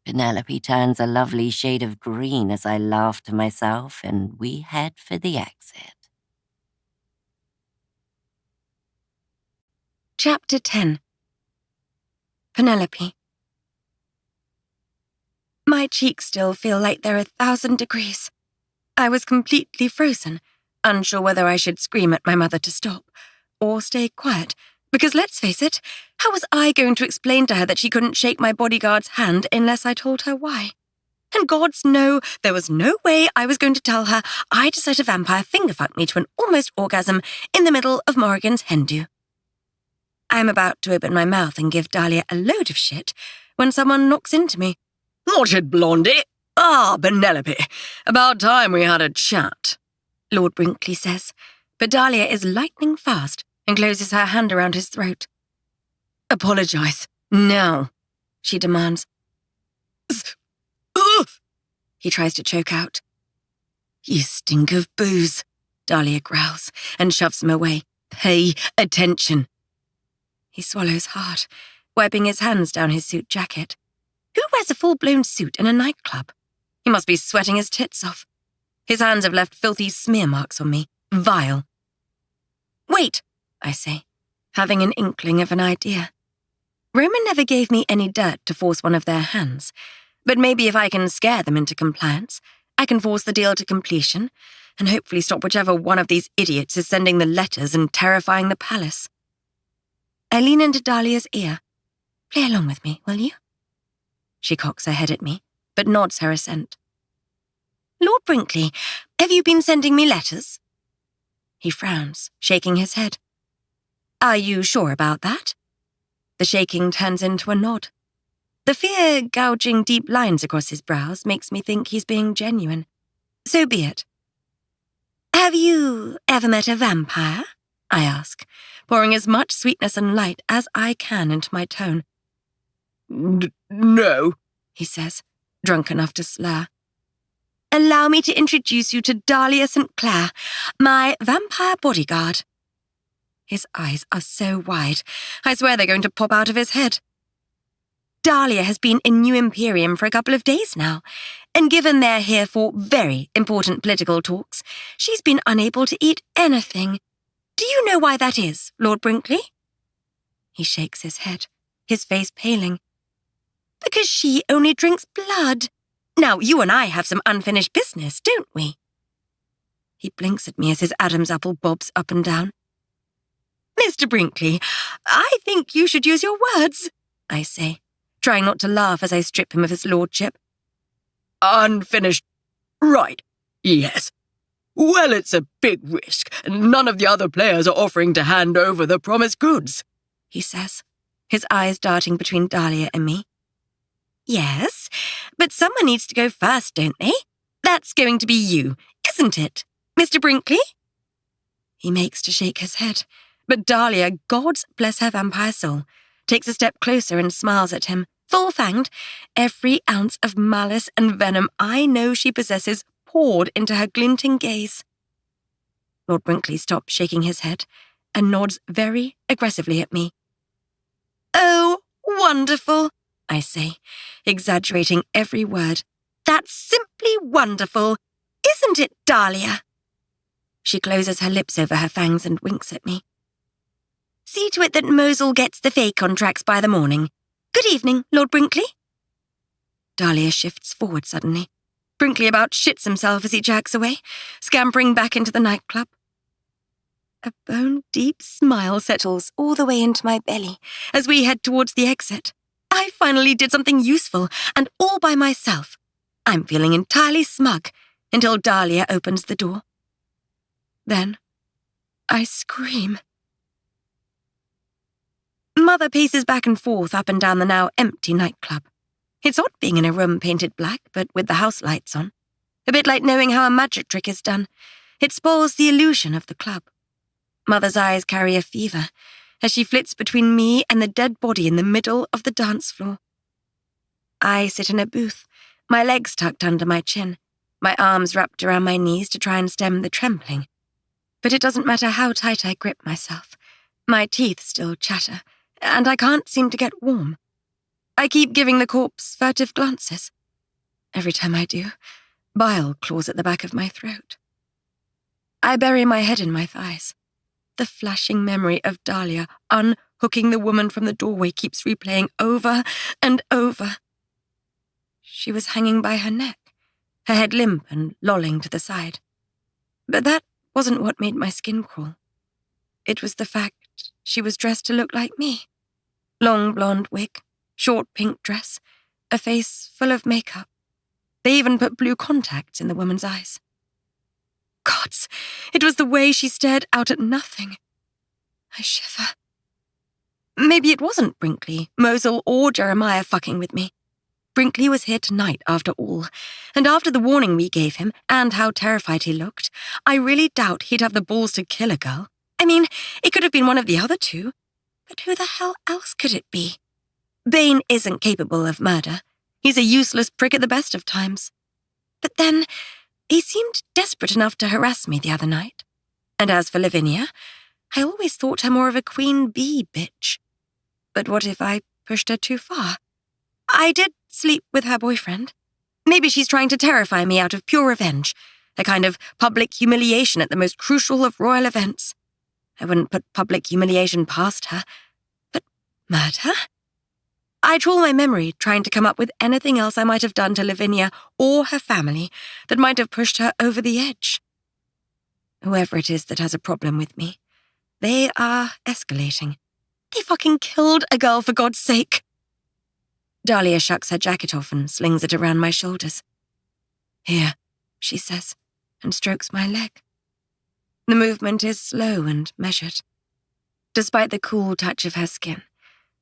Penelope turns a lovely shade of green as I laugh to myself, and we head for the exit. Chapter 10. Penelope. My cheeks still feel like they're 1,000 degrees. I was completely frozen, unsure whether I should scream at my mother to stop or stay quiet, because let's face it, how was I going to explain to her that she couldn't shake my bodyguard's hand unless I told her why? And gods no, there was no way I was going to tell her I just let a vampire finger-fuck me to an almost orgasm in the middle of Morrigan's hen do. I'm about to open my mouth and give Dahlia a load of shit when someone knocks into me. "Watch it, Blondie. Ah, Penelope. About time we had a chat," Lord Brinkley says, but Dahlia is lightning fast and closes her hand around his throat. "Apologize. Now," she demands. Ugh. He tries to choke out. "You stink of booze," Dahlia growls and shoves him away. Pay attention. He swallows hard, wiping his hands down his suit jacket. Who wears a full-blown suit in a nightclub? He must be sweating his tits off. His hands have left filthy smear marks on me. Vile. Wait, I say, having an inkling of an idea. Roman never gave me any dirt to force one of their hands, but maybe if I can scare them into compliance, I can force the deal to completion and hopefully stop whichever one of these idiots is sending the letters and terrifying the palace. I lean into Dahlia's ear. Play along with me, will you? She cocks her head at me, but nods her assent. Lord Brinkley, have you been sending me letters? He frowns, shaking his head. Are you sure about that? The shaking turns into a nod. The fear gouging deep lines across his brows makes me think he's being genuine. So be it. Have you ever met a vampire? I ask, pouring as much sweetness and light as I can into my tone. No, he says, drunk enough to slur. Allow me to introduce you to Dahlia St. Clair, my vampire bodyguard. His eyes are so wide, I swear they're going to pop out of his head. Dahlia has been in New Imperium for a couple of days now, and given they're here for very important political talks, she's been unable to eat anything. Do you know why that is, Lord Brinkley? He shakes his head, his face paling. Because she only drinks blood. Now, you and I have some unfinished business, don't we? He blinks at me as his Adam's apple bobs up and down. Mr. Brinkley, I think you should use your words, I say, trying not to laugh as I strip him of his lordship. Unfinished. Right, yes. Well, it's a big risk, and none of the other players are offering to hand over the promised goods, he says, his eyes darting between Dahlia and me. Yes, but someone needs to go first, don't they? That's going to be you, isn't it, Mr. Brinkley? He makes to shake his head, but Dahlia, God bless her vampire soul, takes a step closer and smiles at him, full-fanged, every ounce of malice and venom I know she possesses poured into her glinting gaze. Lord Brinkley stops shaking his head and nods very aggressively at me. Oh, wonderful, I say, exaggerating every word. That's simply wonderful, isn't it, Dahlia? She closes her lips over her fangs and winks at me. See to it that Mosul gets the Fae contracts by the morning. Good evening, Lord Brinkley. Dahlia shifts forward suddenly. Brinkley about shits himself as he jerks away, scampering back into the nightclub. A bone-deep smile settles all the way into my belly as we head towards the exit. I finally did something useful, and all by myself. I'm feeling entirely smug until Dahlia opens the door. Then, I scream. Mother paces back and forth up and down the now empty nightclub. It's odd being in a room painted black, but with the house lights on. A bit like knowing how a magic trick is done. It spoils the illusion of the club. Mother's eyes carry a fever as she flits between me and the dead body in the middle of the dance floor. I sit in a booth, my legs tucked under my chin, my arms wrapped around my knees to try and stem the trembling. But it doesn't matter how tight I grip myself. My teeth still chatter, and I can't seem to get warm. I keep giving the corpse furtive glances. Every time I do, bile claws at the back of my throat. I bury my head in my thighs. The flashing memory of Dahlia unhooking the woman from the doorway keeps replaying over and over. She was hanging by her neck, her head limp and lolling to the side. But that wasn't what made my skin crawl. It was the fact she was dressed to look like me. Long blonde wig, short pink dress, a face full of makeup. They even put blue contacts in the woman's eyes. Gods, it was the way she stared out at nothing. I shiver. Maybe it wasn't Brinkley, Mosul, or Jeremiah fucking with me. Brinkley was here tonight after all, and after the warning we gave him and how terrified he looked, I really doubt he'd have the balls to kill a girl. I mean, it could have been one of the other two, but who the hell else could it be? Bane isn't capable of murder. He's a useless prick at the best of times. But then, he seemed desperate enough to harass me the other night. And as for Lavinia, I always thought her more of a queen bee bitch. But what if I pushed her too far? I did sleep with her boyfriend. Maybe she's trying to terrify me out of pure revenge, a kind of public humiliation at the most crucial of royal events. I wouldn't put public humiliation past her. But murder? I trawl my memory trying to come up with anything else I might have done to Lavinia or her family that might have pushed her over the edge. Whoever it is that has a problem with me, they are escalating. They fucking killed a girl, for God's sake. Dahlia shucks her jacket off and slings it around my shoulders. Here, she says, and strokes my leg. The movement is slow and measured. Despite the cool touch of her skin,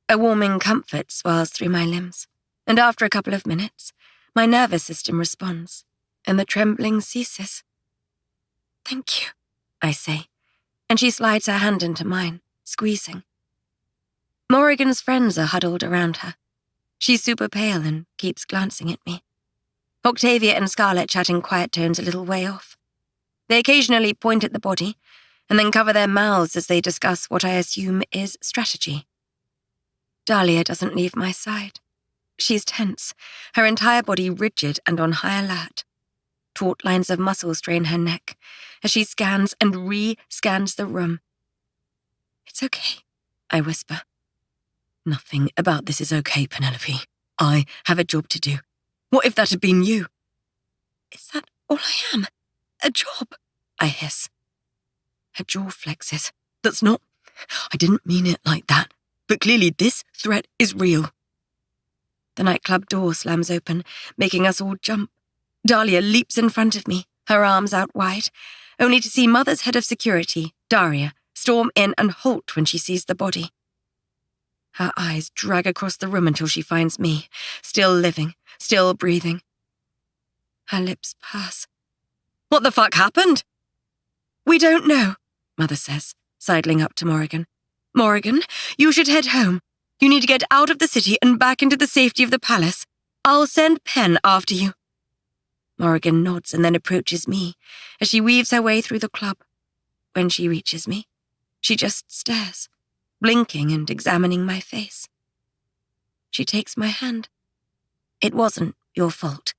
a warming comfort swirls through my limbs, and after a couple of minutes, my nervous system responds, and the trembling ceases. Thank you, I say, and she slides her hand into mine, squeezing. Morrigan's friends are huddled around her. She's super pale and keeps glancing at me. Octavia and Scarlett chat in quiet tones a little way off. They occasionally point at the body, and then cover their mouths as they discuss what I assume is strategy. Dahlia doesn't leave my side. She's tense, her entire body rigid and on high alert. Taut lines of muscle strain her neck as she scans and re-scans the room. It's okay, I whisper. Nothing about this is okay, Penelope. I have a job to do. What if that had been you? Is that all I am? A job? I hiss. Her jaw flexes. That's not... I didn't mean it like that. But clearly this threat is real. The nightclub door slams open, making us all jump. Dahlia leaps in front of me, her arms out wide, only to see Mother's head of security, Daria, storm in and halt when she sees the body. Her eyes drag across the room until she finds me, still living, still breathing. Her lips pass. What the fuck happened? We don't know, Mother says, sidling up to Morrigan. Morrigan, you should head home. You need to get out of the city and back into the safety of the palace. I'll send Pen after you. Morrigan nods and then approaches me as she weaves her way through the club. When she reaches me, she just stares, blinking and examining my face. She takes my hand. It wasn't your fault.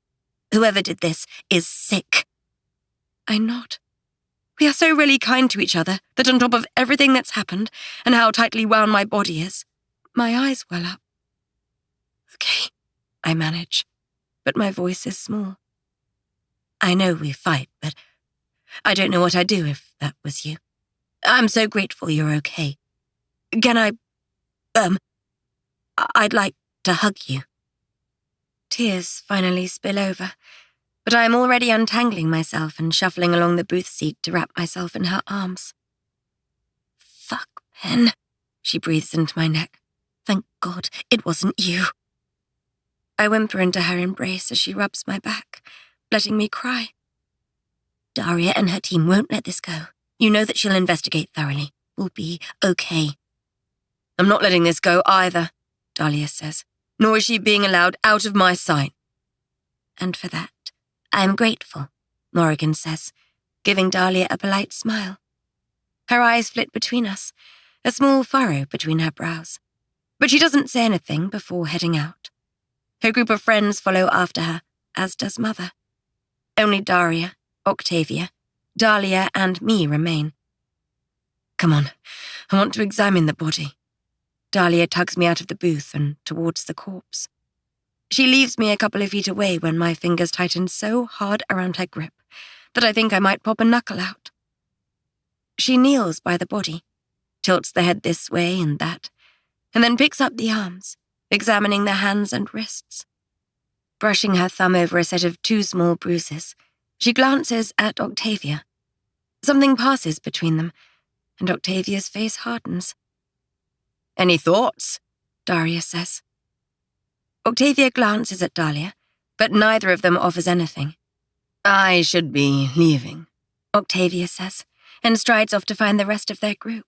Whoever did this is sick. I nod. We are so really kind to each other that on top of everything that's happened and how tightly wound my body is, my eyes well up. Okay, I manage, but my voice is small. I know we fight, but I don't know what I'd do if that was you. I'm so grateful you're okay. Can I'd like to hug you. Tears finally spill over, but I am already untangling myself and shuffling along the booth seat to wrap myself in her arms. Fuck, Pen, she breathes into my neck. Thank God it wasn't you. I whimper into her embrace as she rubs my back, letting me cry. Daria and her team won't let this go. You know that she'll investigate thoroughly. We'll be okay. I'm not letting this go either, Dahlia says, nor is she being allowed out of my sight. And for that, I'm grateful, Morrigan says, giving Dahlia a polite smile. Her eyes flit between us, a small furrow between her brows. But she doesn't say anything before heading out. Her group of friends follow after her, as does Mother. Only Daria, Octavia, Dahlia, and me remain. Come on, I want to examine the body. Dahlia tugs me out of the booth and towards the corpse. She leaves me a couple of feet away when my fingers tighten so hard around her grip that I think I might pop a knuckle out. She kneels by the body, tilts the head this way and that, and then picks up the arms, examining the hands and wrists. Brushing her thumb over a set of 2 small bruises, she glances at Octavia. Something passes between them, and Octavia's face hardens. Any thoughts? Daria says. Octavia glances at Dahlia, but neither of them offers anything. I should be leaving, Octavia says, and strides off to find the rest of their group.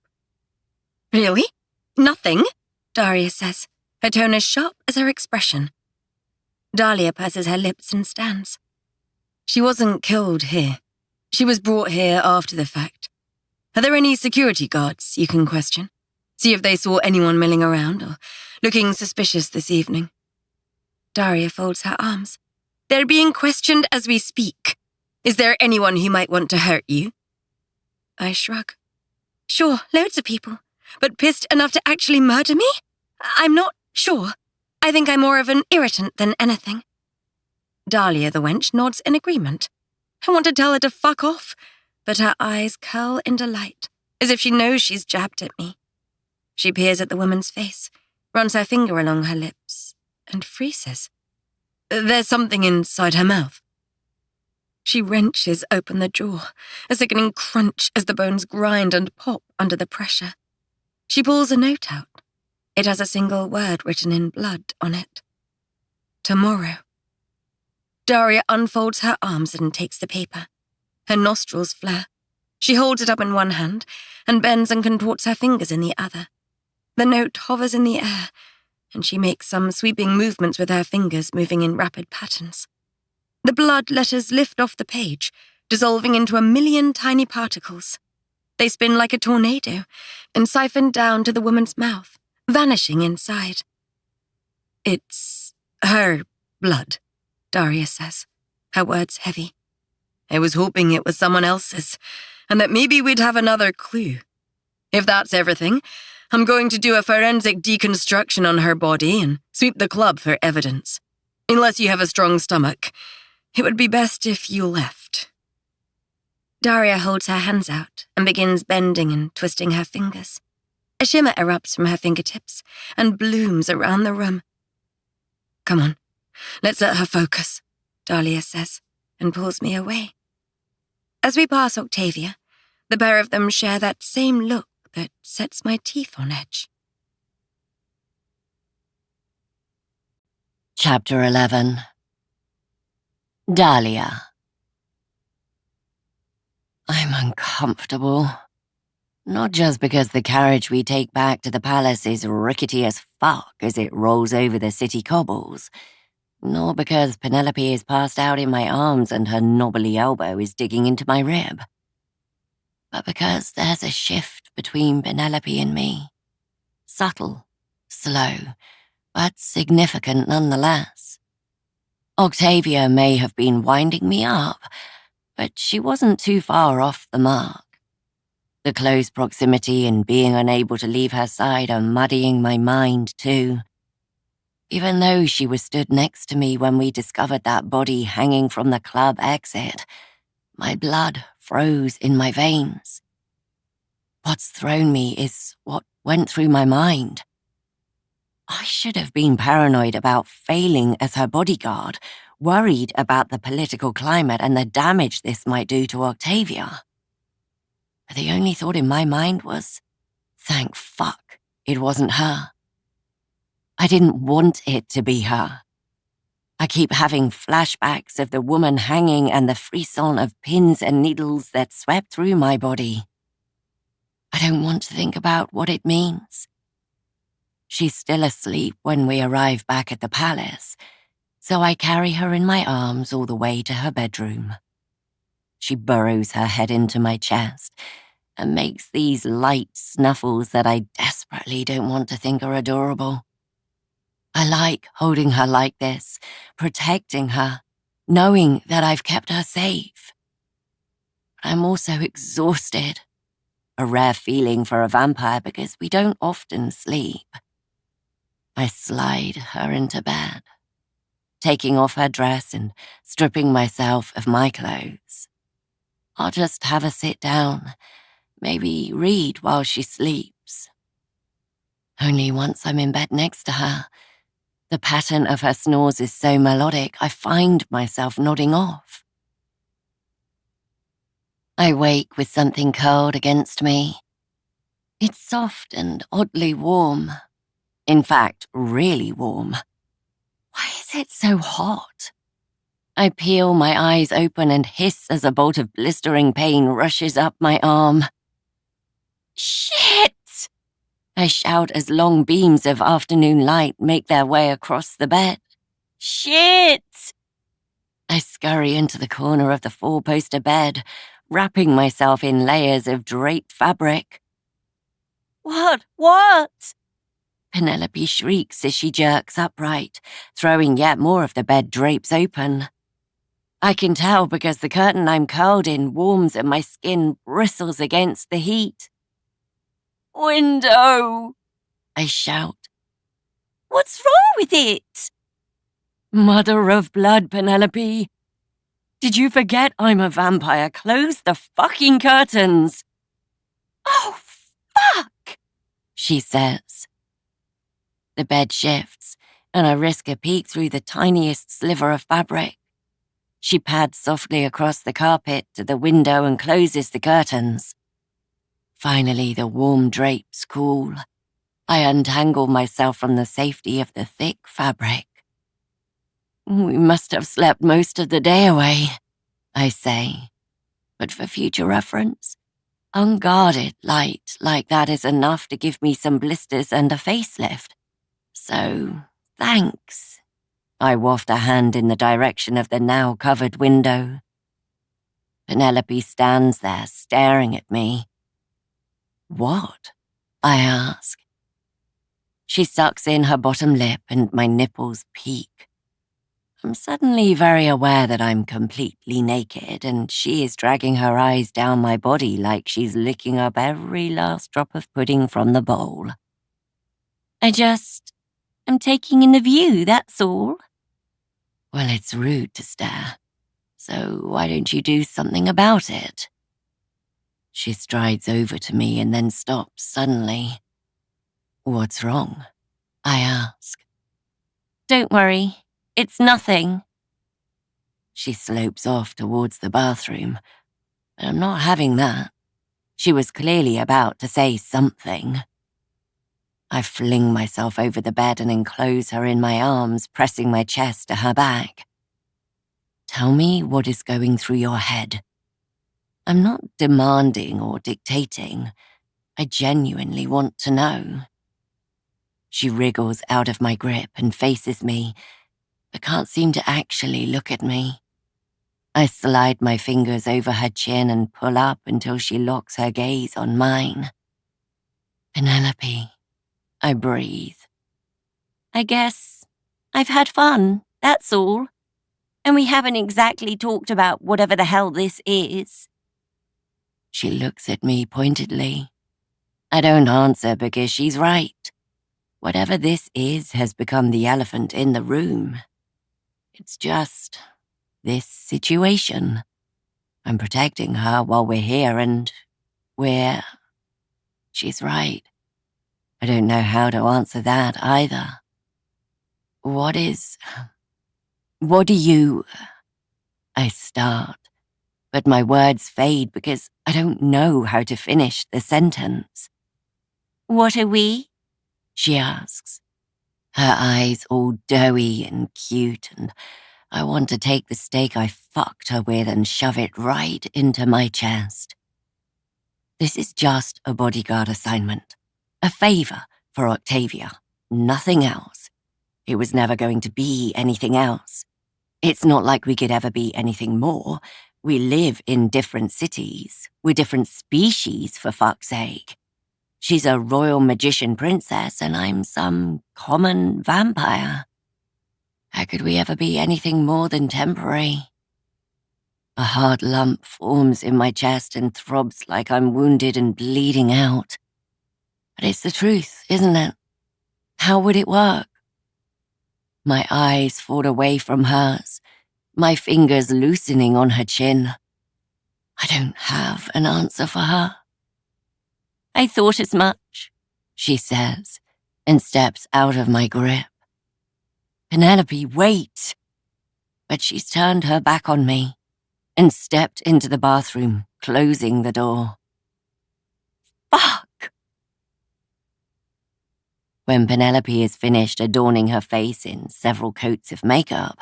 Really? Nothing? Daria says, her tone as sharp as her expression. Dahlia purses her lips and stands. She wasn't killed here. She was brought here after the fact. Are there any security guards you can question? See if they saw anyone milling around or looking suspicious this evening." Daria folds her arms. "They're being questioned as we speak. Is there anyone who might want to hurt you?" I shrug. "Sure, loads of people. But pissed enough to actually murder me? I'm not sure. I think I'm more of an irritant than anything." Dahlia the wench nods in agreement. I want to tell her to fuck off, but her eyes curl in delight, as if she knows she's jabbed at me. She peers at the woman's face, runs her finger along her lips, and freezes. There's something inside her mouth. She wrenches open the jaw, a sickening crunch as the bones grind and pop under the pressure. She pulls a note out. It has a single word written in blood on it. Tomorrow. Daria unfolds her arms and takes the paper. Her nostrils flare. She holds it up in one hand and bends and contorts her fingers in the other. The note hovers in the air, and she makes some sweeping movements with her fingers, moving in rapid patterns. The blood letters lift off the page, dissolving into a million tiny particles. They spin like a tornado and siphon down to the woman's mouth, vanishing inside. "It's her blood," Daria says, her words heavy. "I was hoping it was someone else's, and that maybe we'd have another clue. If that's everything, I'm going to do a forensic deconstruction on her body and sweep the club for evidence. Unless you have a strong stomach, it would be best if you left." Daria holds her hands out and begins bending and twisting her fingers. A shimmer erupts from her fingertips and blooms around the room. "Come on, let's let her focus," Dahlia says, and pulls me away. As we pass Octavia, the pair of them share that same look that sets my teeth on edge. Chapter 11. Dahlia. I'm uncomfortable. Not just because the carriage we take back to the palace is rickety as fuck as it rolls over the city cobbles, nor because Penelope is passed out in my arms and her knobbly elbow is digging into my rib, but because there's a shift between Penelope and me. Subtle, slow, but significant nonetheless. Octavia may have been winding me up, but she wasn't too far off the mark. The close proximity and being unable to leave her side are muddying my mind too. Even though she was stood next to me when we discovered that body hanging from the club exit, my blood froze in my veins. What's thrown me is what went through my mind. I should have been paranoid about failing as her bodyguard, worried about the political climate and the damage this might do to Octavia. But the only thought in my mind was, thank fuck it wasn't her. I didn't want it to be her. I keep having flashbacks of the woman hanging and the frisson of pins and needles that swept through my body. I don't want to think about what it means. She's still asleep when we arrive back at the palace, so I carry her in my arms all the way to her bedroom. She burrows her head into my chest and makes these light snuffles that I desperately don't want to think are adorable. I like holding her like this, protecting her, knowing that I've kept her safe. But I'm also exhausted, a rare feeling for a vampire because we don't often sleep. I slide her into bed, taking off her dress and stripping myself of my clothes. I'll just have her sit down, maybe read while she sleeps. Only once I'm in bed next to her, the pattern of her snores is so melodic, I find myself nodding off. I wake with something curled against me. It's soft and oddly warm. In fact, really warm. Why is it so hot? I peel my eyes open and hiss as a bolt of blistering pain rushes up my arm. Shit! I shout as long beams of afternoon light make their way across the bed. Shit! I scurry into the corner of the four-poster bed, wrapping myself in layers of draped fabric. What? Penelope shrieks as she jerks upright, throwing yet more of the bed drapes open. I can tell because the curtain I'm curled in warms and my skin bristles against the heat. "Window!" I shout. "What's wrong with it?" "Mother of blood, Penelope. Did you forget I'm a vampire? Close the fucking curtains." "Oh, fuck," she says. The bed shifts, and I risk a peek through the tiniest sliver of fabric. She pads softly across the carpet to the window and closes the curtains. Finally, the warm drapes cool. I untangle myself from the safety of the thick fabric. "We must have slept most of the day away," I say. But for future reference, unguarded light like that is enough to give me some blisters and a facelift. So, thanks. I waft a hand in the direction of the now covered window. Penelope stands there staring at me. "What?" I ask. She sucks in her bottom lip and my nipples peak. I'm suddenly very aware that I'm completely naked and she is dragging her eyes down my body like she's licking up every last drop of pudding from the bowl. I'm taking in the view, that's all." "Well, it's rude to stare, so why don't you do something about it?" She strides over to me and then stops suddenly. "What's wrong?" I ask. "Don't worry, it's nothing." She slopes off towards the bathroom, but I'm not having that. She was clearly about to say something. I fling myself over the bed and enclose her in my arms, pressing my chest to her back. "Tell me what is going through your head." I'm not demanding or dictating. I genuinely want to know. She wriggles out of my grip and faces me, but can't seem to actually look at me. I slide my fingers over her chin and pull up until she locks her gaze on mine. "Penelope," I breathe. "I guess I've had fun, that's all. And we haven't exactly talked about whatever the hell this is." She looks at me pointedly. I don't answer because she's right. Whatever this is has become the elephant in the room. It's just this situation. I'm protecting her while we're here and She's right. I don't know how to answer that either. What do you... I start, but my words fade because I don't know how to finish the sentence. "What are we?" she asks. Her eyes all doughy and cute, and I want to take the steak I fucked her with and shove it right into my chest. This is just a bodyguard assignment. A favor for Octavia. Nothing else. It was never going to be anything else. It's not like we could ever be anything more. We live in different cities. We're different species, for fuck's sake. She's a royal magician princess and I'm some common vampire. How could we ever be anything more than temporary? A hard lump forms in my chest and throbs like I'm wounded and bleeding out. But it's the truth, isn't it? How would it work? My eyes fall away from hers, my fingers loosening on her chin. I don't have an answer for her. "I thought as much," she says, and steps out of my grip. "Penelope, wait!" But she's turned her back on me and stepped into the bathroom, closing the door. Fuck! When Penelope is finished adorning her face in several coats of makeup,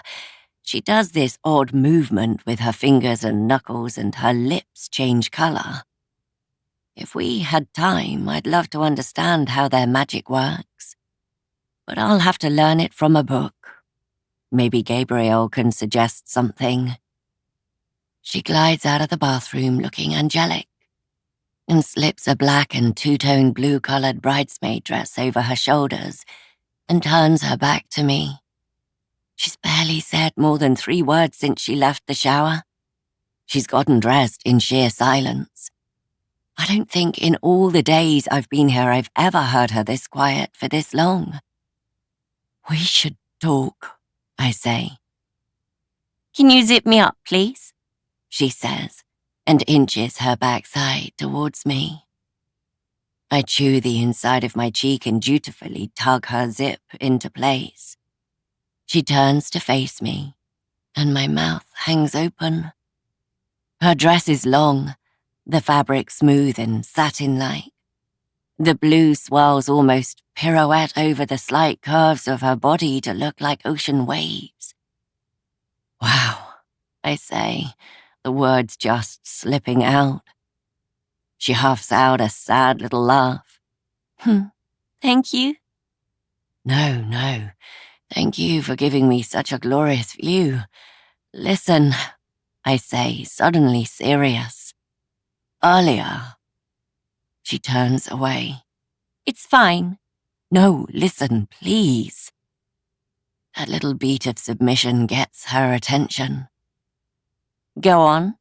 she does this odd movement with her fingers and knuckles and her lips change color. If we had time, I'd love to understand how their magic works. But I'll have to learn it from a book. Maybe Gabriel can suggest something. She glides out of the bathroom looking angelic and slips a black and two-tone blue-coloured bridesmaid dress over her shoulders and turns her back to me. She's barely said more than 3 words since she left the shower. She's gotten dressed in sheer silence. I don't think in all the days I've been here I've ever heard her this quiet for this long. We should talk, I say. Can you zip me up, please? She says, and inches her backside towards me. I chew the inside of my cheek and dutifully tug her zip into place. She turns to face me, and my mouth hangs open. Her dress is long, the fabric smooth and satin-like. The blue swirls almost pirouette over the slight curves of her body to look like ocean waves. Wow, I say, the words just slipping out. She huffs out a sad little laugh. Thank you? No. Thank you for giving me such a glorious view. Listen, I say, suddenly serious. Earlier. She turns away. It's fine. No, listen, please. That little beat of submission gets her attention. Go on,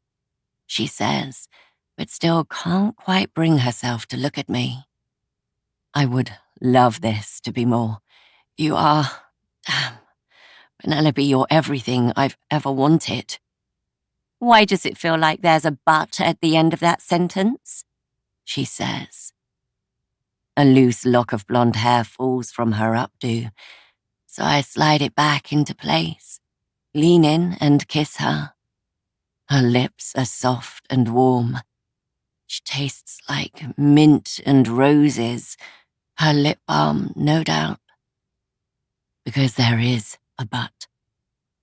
she says, but still can't quite bring herself to look at me. I would love this to be more. You are, damn, Penelope, you're everything I've ever wanted. Why does it feel like there's a but at the end of that sentence? She says. A loose lock of blonde hair falls from her updo, so I slide it back into place, lean in and kiss her. Her lips are soft and warm. She tastes like mint and roses, her lip balm, no doubt. Because there is a but,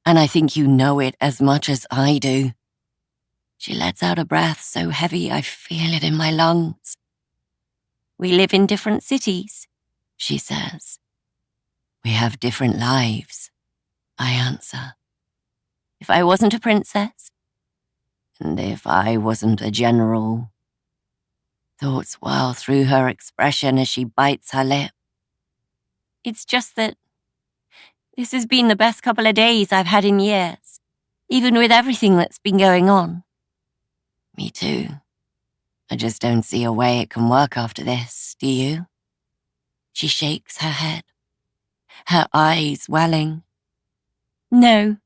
and I think you know it as much as I do. She lets out a breath so heavy I feel it in my lungs. We live in different cities, she says. We have different lives, I answer. If I wasn't a princess, and if I wasn't a general. Thoughts whirl through her expression as she bites her lip. It's just that this has been the best couple of days I've had in years, even with everything that's been going on. Me too. I just don't see a way it can work after this, do you? She shakes her head, her eyes welling. No.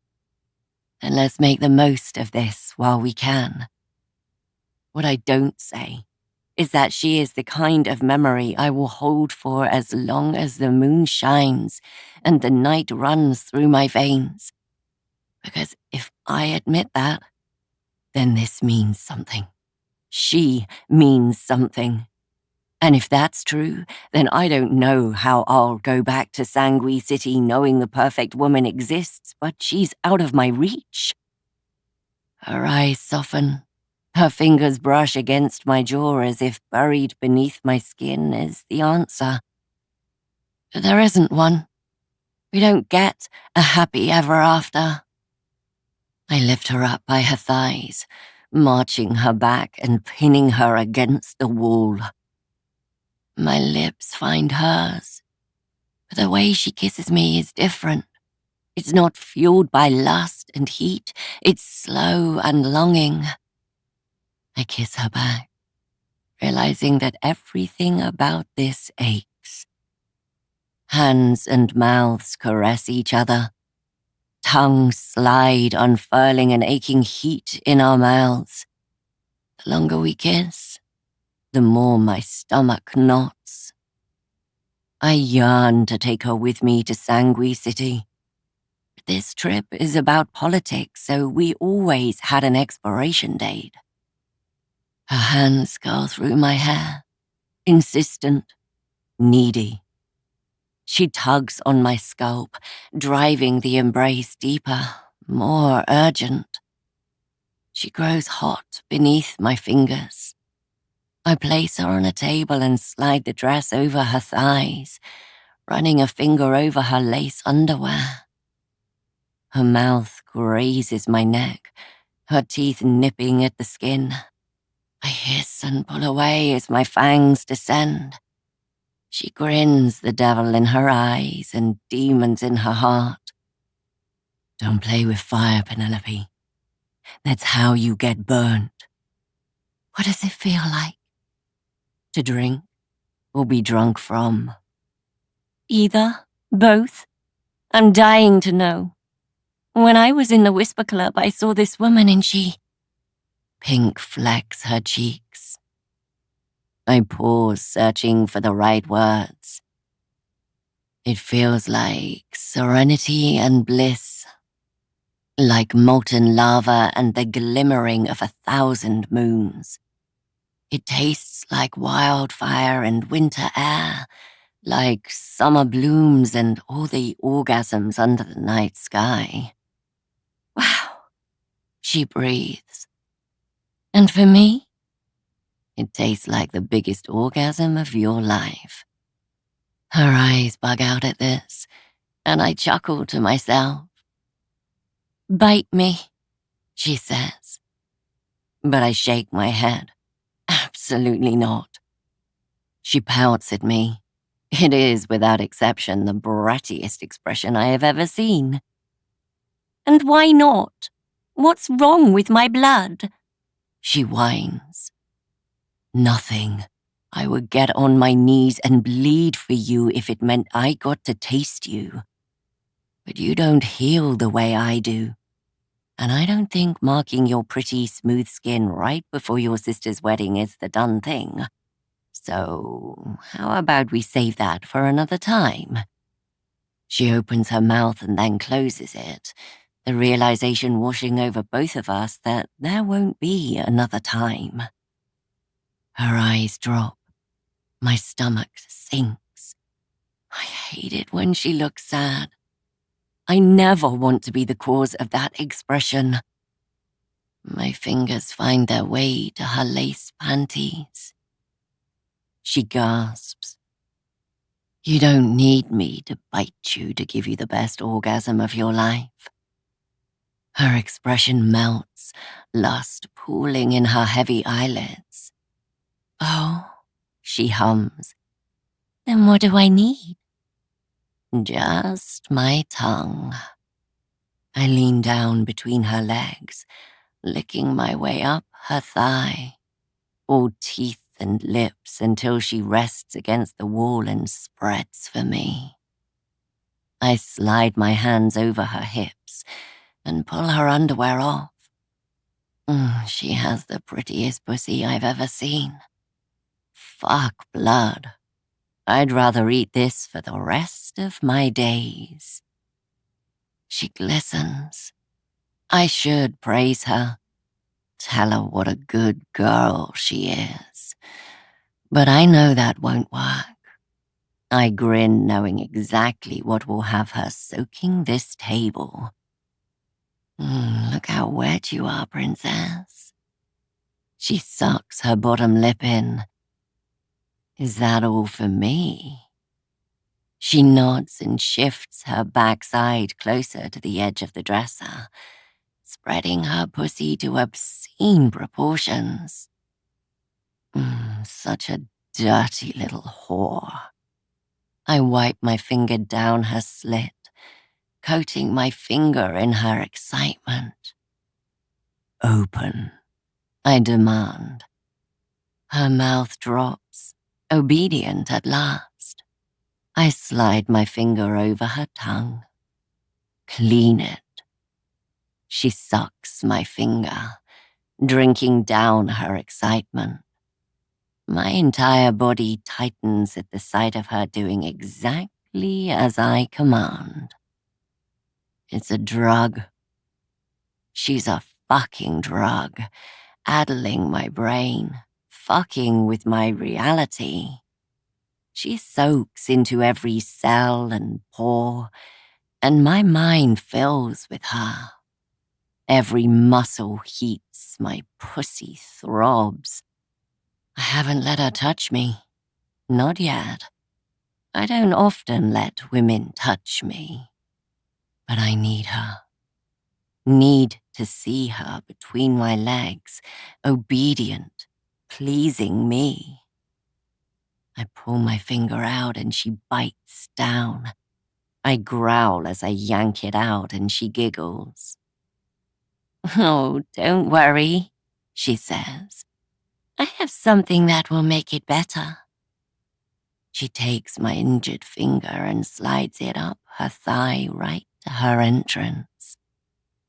Then let's make the most of this while we can. What I don't say is that she is the kind of memory I will hold for as long as the moon shines and the night runs through my veins. Because if I admit that, then this means something. She means something. And if that's true, then I don't know how I'll go back to Sanguis City knowing the perfect woman exists, but she's out of my reach. Her eyes soften. Her fingers brush against my jaw as if buried beneath my skin is the answer. But there isn't one. We don't get a happy ever after. I lift her up by her thighs, marching her back and pinning her against the wall. My lips find hers, but the way she kisses me is different. It's not fueled by lust and heat, it's slow and longing. I kiss her back, realizing that everything about this aches. Hands and mouths caress each other. Tongues slide, unfurling an aching heat in our mouths. The longer we kiss, the more my stomach knots. I yearn to take her with me to Sanguis City. But this trip is about politics, so we always had an expiration date. Her hands go through my hair, insistent, needy. She tugs on my scalp, driving the embrace deeper, more urgent. She grows hot beneath my fingers. I place her on a table and slide the dress over her thighs, running a finger over her lace underwear. Her mouth grazes my neck, her teeth nipping at the skin. I hiss and pull away as my fangs descend. She grins, the devil in her eyes and demons in her heart. Don't play with fire, Penelope. That's how you get burnt. What does it feel like? To drink or be drunk from? Either, both. I'm dying to know. When I was in the Whisper Club, I saw this woman and she... Pink flecks her cheeks. I pause, searching for the right words. It feels like serenity and bliss. Like molten lava and the glimmering of 1,000 moons. It tastes like wildfire and winter air, like summer blooms and all the orgasms under the night sky. Wow, she breathes. And for me, it tastes like the biggest orgasm of your life. Her eyes bug out at this, and I chuckle to myself. Bite me, she says. But I shake my head. Absolutely not. She pouts at me. It is, without exception, the brattiest expression I have ever seen. And why not? What's wrong with my blood? She whines. Nothing. I would get on my knees and bleed for you if it meant I got to taste you. But you don't heal the way I do. And I don't think marking your pretty, smooth skin right before your sister's wedding is the done thing. So, how about we save that for another time? She opens her mouth and then closes it, the realization washing over both of us that there won't be another time. Her eyes drop. My stomach sinks. I hate it when she looks sad. I never want to be the cause of that expression. My fingers find their way to her lace panties. She gasps. You don't need me to bite you to give you the best orgasm of your life. Her expression melts, lust pooling in her heavy eyelids. Oh, she hums. Then what do I need? Just my tongue. I lean down between her legs, licking my way up her thigh, all teeth and lips until she rests against the wall and spreads for me. I slide my hands over her hips and pull her underwear off. She has the prettiest pussy I've ever seen. Fuck blood. I'd rather eat this for the rest of my days. She glistens. I should praise her. Tell her what a good girl she is. But I know that won't work. I grin, knowing exactly what will have her soaking this table. Look how wet you are, princess. She sucks her bottom lip in. Is that all for me? She nods and shifts her backside closer to the edge of the dresser, spreading her pussy to obscene proportions. Such a dirty little whore. I wipe my finger down her slit, coating my finger in her excitement. Open, I demand. Her mouth drops, obedient at last. I slide my finger over her tongue. Clean it. She sucks my finger, drinking down her excitement. My entire body tightens at the sight of her doing exactly as I command. It's a drug. She's a fucking drug, addling my brain, fucking with my reality. She soaks into every cell and pore, and my mind fills with her. Every muscle heats, my pussy throbs. I haven't let her touch me. Not yet. I don't often let women touch me. But I need her. Need to see her between my legs, obedient, pleasing me. I pull my finger out and she bites down. I growl as I yank it out and she giggles. "Oh, don't worry," she says. "I have something that will make it better." She takes my injured finger and slides it up her thigh right to her entrance.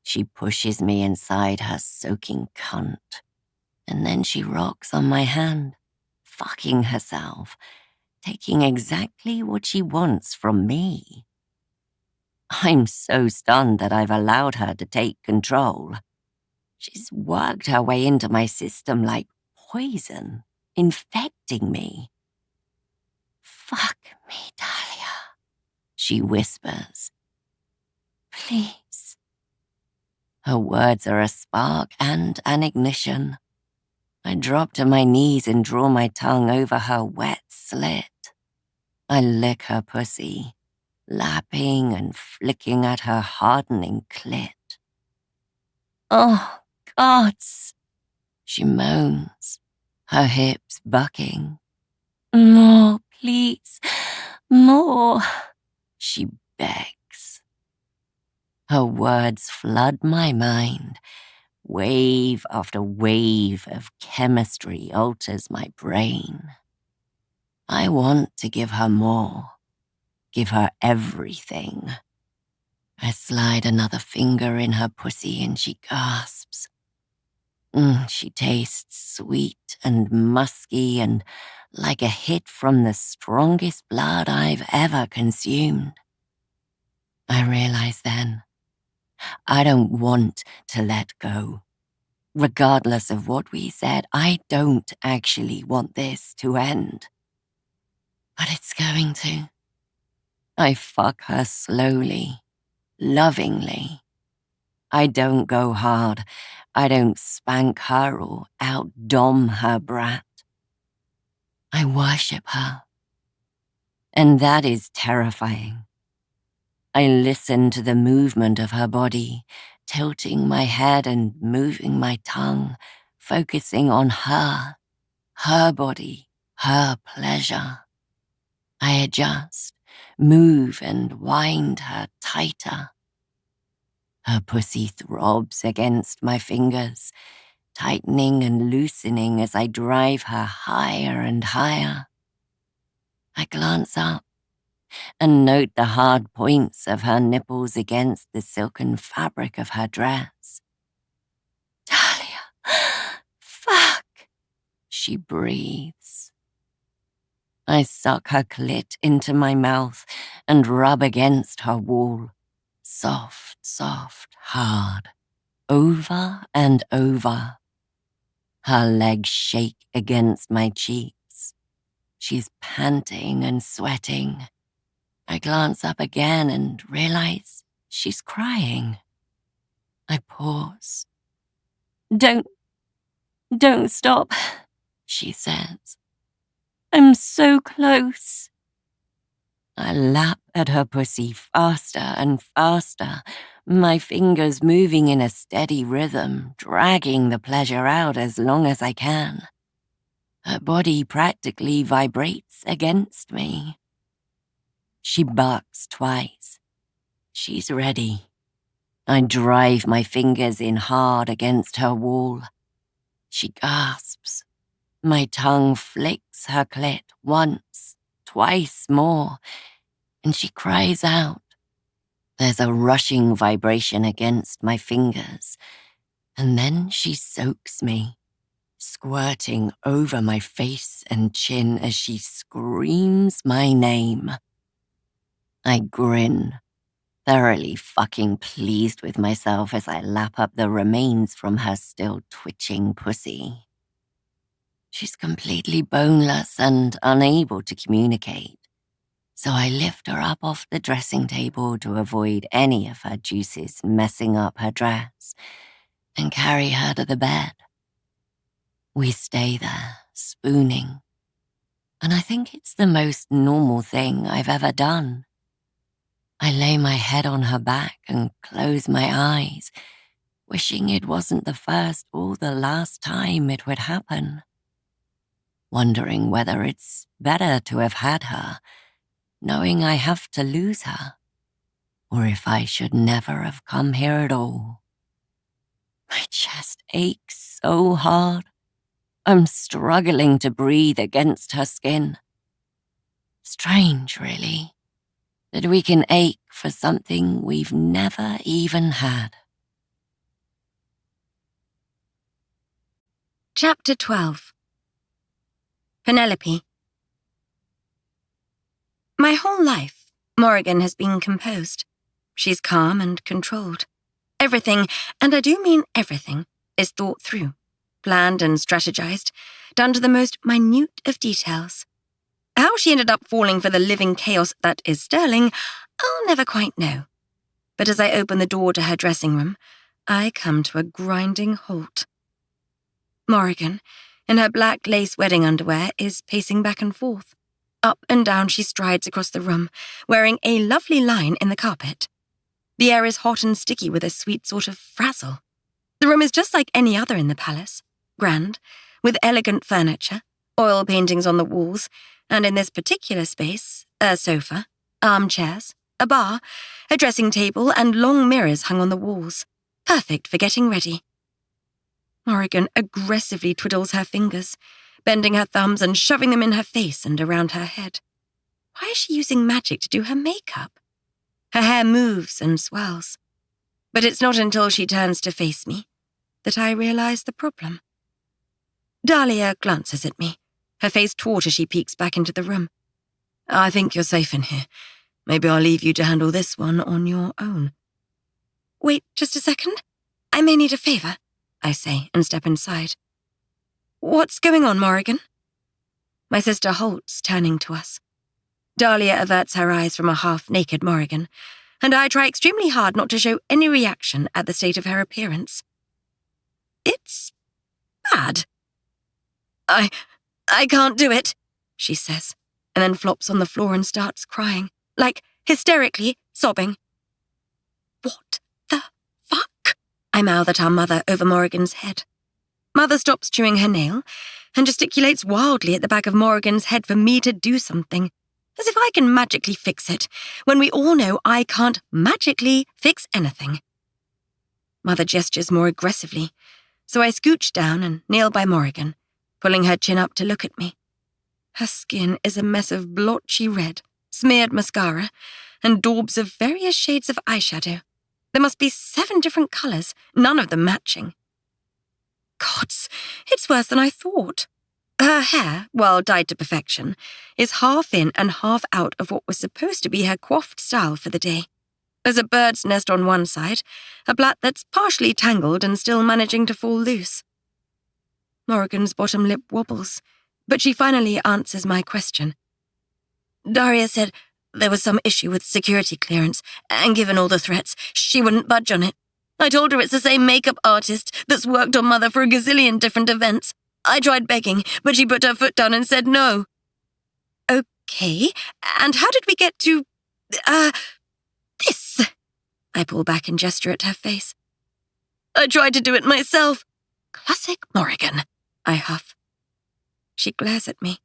She pushes me inside her soaking cunt, and then she rocks on my hand, fucking herself, taking exactly what she wants from me. I'm so stunned that I've allowed her to take control. She's worked her way into my system like poison, infecting me. "Fuck me, Dahlia," she whispers. "Please." Her words are a spark and an ignition. I drop to my knees and draw my tongue over her wet slit. I lick her pussy, lapping and flicking at her hardening clit. "Oh, gods," she moans, her hips bucking. "More, please, more," she begs. Her words flood my mind. Wave after wave of chemistry alters my brain. I want to give her more, give her everything. I slide another finger in her pussy and she gasps. She tastes sweet and musky and like a hit from the strongest blood I've ever consumed. I realize then, I don't want to let go. Regardless of what we said, I don't actually want this to end. But it's going to. I fuck her slowly, lovingly. I don't go hard. I don't spank her or out-dom her brat. I worship her. And that is terrifying. I listen to the movement of her body, tilting my head and moving my tongue, focusing on her body, her pleasure. I adjust, move and wind her tighter. Her pussy throbs against my fingers, tightening and loosening as I drive her higher and higher. I glance up and note the hard points of her nipples against the silken fabric of her dress. "Dahlia, fuck," she breathes. I suck her clit into my mouth and rub against her wall. Soft, soft, hard, over and over. Her legs shake against my cheeks. She's panting and sweating. I glance up again and realize she's crying. I pause. Don't stop," she says. "I'm so close." I lap at her pussy faster and faster, my fingers moving in a steady rhythm, dragging the pleasure out as long as I can. Her body practically vibrates against me. She barks twice. She's ready. I drive my fingers in hard against her wall. She gasps. My tongue flicks her clit once, twice more, and she cries out. There's a rushing vibration against my fingers, and then she soaks me, squirting over my face and chin as she screams my name. I grin, thoroughly fucking pleased with myself as I lap up the remains from her still twitching pussy. She's completely boneless and unable to communicate, so I lift her up off the dressing table to avoid any of her juices messing up her dress and carry her to the bed. We stay there, spooning, and I think it's the most normal thing I've ever done. I lay my head on her back and close my eyes, wishing it wasn't the first or the last time it would happen. Wondering whether it's better to have had her, knowing I have to lose her, or if I should never have come here at all. My chest aches so hard. I'm struggling to breathe against her skin. Strange, really, that we can ache for something we've never even had. Chapter 12. Penelope. My whole life, Morrigan has been composed. She's calm and controlled. Everything, and I do mean everything, is thought through, planned and strategized, down to the most minute of details. How she ended up falling for the living chaos that is Sterling, I'll never quite know. But as I open the door to her dressing room, I come to a grinding halt. Morrigan, in her black lace wedding underwear, is pacing back and forth. Up and down she strides across the room, wearing a lovely line in the carpet. The air is hot and sticky with a sweet sort of frazzle. The room is just like any other in the palace, grand, with elegant furniture, oil paintings on the walls, and in this particular space, a sofa, armchairs, a bar, a dressing table, and long mirrors hung on the walls, perfect for getting ready. Morrigan aggressively twiddles her fingers, bending her thumbs and shoving them in her face and around her head. Why is she using magic to do her makeup? Her hair moves and swells. But it's not until she turns to face me that I realize the problem. Dahlia glances at me, her face taut as she peeks back into the room. I think you're safe in here. Maybe I'll leave you to handle this one on your own. Wait just a second. I may need a favor, I say and step inside. What's going on, Morrigan? My sister halts, turning to us. Dahlia averts her eyes from a half-naked Morrigan, and I try extremely hard not to show any reaction at the state of her appearance. It's bad. I can't do it, she says, and then flops on the floor and starts crying, like hysterically sobbing. What the fuck? I mouth at our mother over Morrigan's head. Mother stops chewing her nail and gesticulates wildly at the back of Morrigan's head for me to do something, as if I can magically fix it, when we all know I can't magically fix anything. Mother gestures more aggressively, so I scooch down and kneel by Morrigan, pulling her chin up to look at me. Her skin is a mess of blotchy red, smeared mascara, and daubs of various shades of eyeshadow. There must be 7 different colours, none of them matching. Gods, it's worse than I thought. Her hair, while dyed to perfection, is half in and half out of what was supposed to be her coiffed style for the day. There's a bird's nest on one side, a plait that's partially tangled and still managing to fall loose. Morrigan's bottom lip wobbles, but she finally answers my question. Daria said there was some issue with security clearance, and given all the threats, she wouldn't budge on it. I told her it's the same makeup artist that's worked on Mother for a gazillion different events. I tried begging, but she put her foot down and said no. Okay, and how did we get to, this? I pull back and gesture at her face. I tried to do it myself. Classic Morrigan, I huff. She glares at me.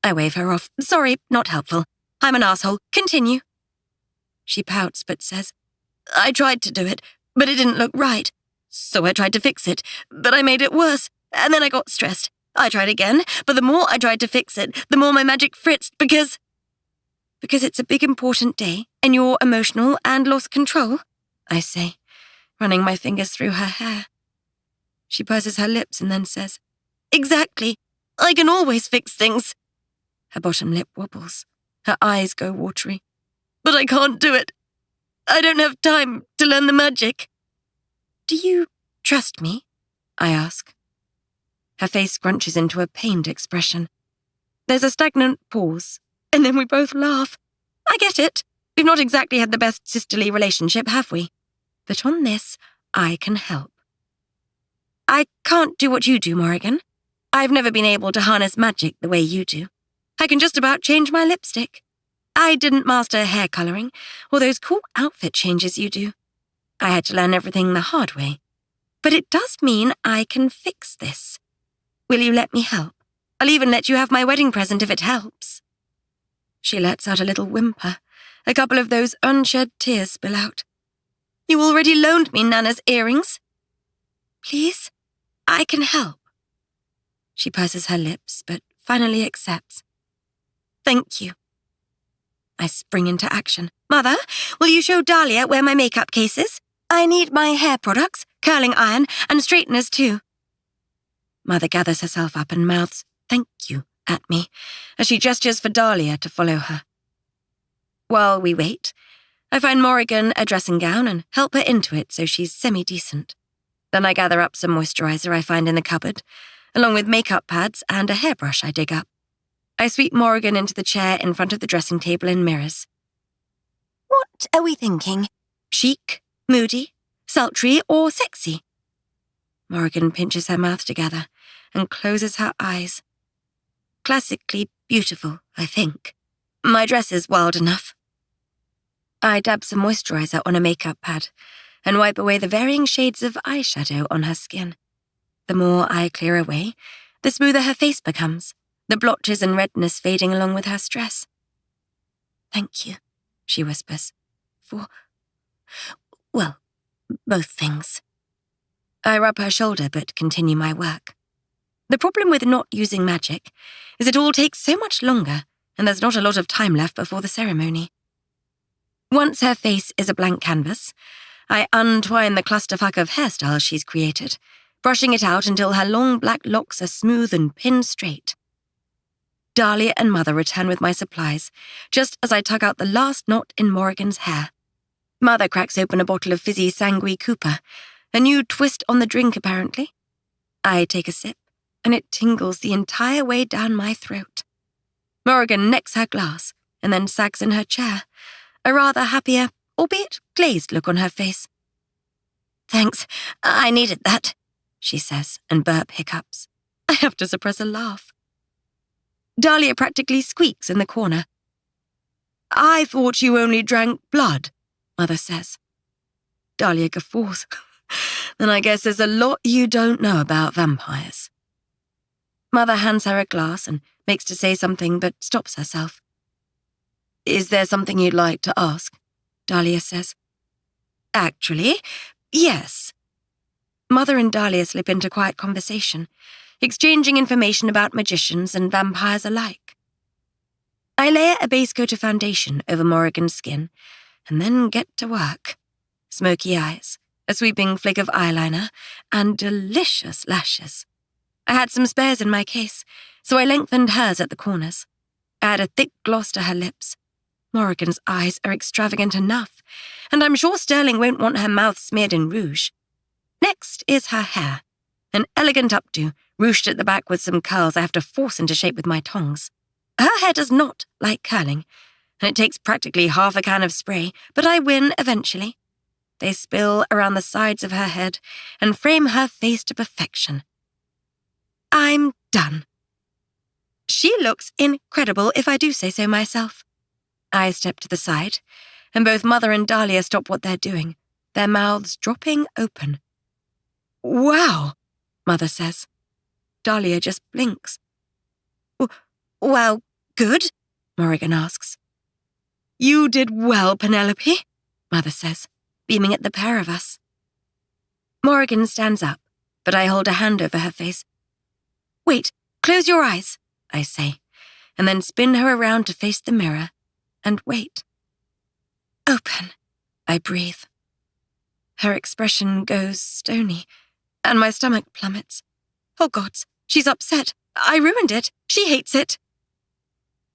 I wave her off. Sorry, not helpful. I'm an asshole. Continue. She pouts but says, I tried to do it, but it didn't look right. So I tried to fix it, but I made it worse. And then I got stressed. I tried again, but the more I tried to fix it, the more my magic fritzed because it's a big important day and you're emotional and lost control, I say, running my fingers through her hair. She purses her lips and then says, Exactly. I can always fix things. Her bottom lip wobbles. Her eyes go watery. But I can't do it. I don't have time to learn the magic. Do you trust me? I ask. Her face scrunches into a pained expression. There's a stagnant pause, and then we both laugh. I get it. We've not exactly had the best sisterly relationship, have we? But on this, I can help. I can't do what you do, Morrigan. I've never been able to harness magic the way you do. I can just about change my lipstick. I didn't master hair colouring, or those cool outfit changes you do. I had to learn everything the hard way. But it does mean I can fix this. Will you let me help? I'll even let you have my wedding present if it helps. She lets out a little whimper. A couple of those unshed tears spill out. You already loaned me Nana's earrings. Please, I can help. She purses her lips, but finally accepts. Thank you. I spring into action. Mother, will you show Dahlia where my makeup case is? I need my hair products, curling iron, and straighteners too. Mother gathers herself up and mouths thank you at me as she gestures for Dahlia to follow her. While we wait, I find Morrigan a dressing gown and help her into it so she's semi-decent. Then I gather up some moisturizer I find in the cupboard, along with makeup pads and a hairbrush I dig up. I sweep Morrigan into the chair in front of the dressing table and mirrors. What are we thinking? Chic, moody, sultry, or sexy? Morrigan pinches her mouth together and closes her eyes. Classically beautiful, I think. My dress is wild enough. I dab some moisturizer on a makeup pad and wipe away the varying shades of eyeshadow on her skin. The more I clear away, the smoother her face becomes, the blotches and redness fading along with her stress. Thank you, she whispers, for, well, both things. I rub her shoulder but continue my work. The problem with not using magic is it all takes so much longer and there's not a lot of time left before the ceremony. Once her face is a blank canvas, I untwine the clusterfuck of hairstyles she's created, brushing it out until her long black locks are smooth and pinned straight. Dahlia and Mother return with my supplies, just as I tug out the last knot in Morrigan's hair. Mother cracks open a bottle of fizzy Sanguis Cooper, a new twist on the drink apparently. I take a sip, and it tingles the entire way down my throat. Morrigan necks her glass, and then sags in her chair, a rather happier, albeit glazed look on her face. Thanks, I needed that, she says, and burp hiccups. I have to suppress a laugh. Dahlia practically squeaks in the corner. I thought you only drank blood, Mother says. Dahlia guffaws. Then I guess there's a lot you don't know about vampires. Mother hands her a glass and makes to say something but stops herself. Is there something you'd like to ask? Dahlia says. Actually, yes. Mother and Dahlia slip into quiet conversation, exchanging information about magicians and vampires alike. I layer a base coat of foundation over Morrigan's skin and then get to work. Smoky eyes, a sweeping flick of eyeliner, and delicious lashes. I had some spares in my case, so I lengthened hers at the corners. I add a thick gloss to her lips. Morrigan's eyes are extravagant enough, and I'm sure Sterling won't want her mouth smeared in rouge. Next is her hair, an elegant updo, ruched at the back with some curls I have to force into shape with my tongs. Her hair does not like curling, and it takes practically half a can of spray, but I win eventually. They spill around the sides of her head and frame her face to perfection. I'm done. She looks incredible if I do say so myself. I step to the side, and both Mother and Dahlia stop what they're doing, their mouths dropping open. Wow, Mother says. Dahlia just blinks. Well, good? Morrigan asks. You did well, Penelope, Mother says, beaming at the pair of us. Morrigan stands up, but I hold a hand over her face. Wait, close your eyes, I say, and then spin her around to face the mirror and wait. Open, I breathe. Her expression goes stony, and my stomach plummets. Oh gods, she's upset. I ruined it. She hates it.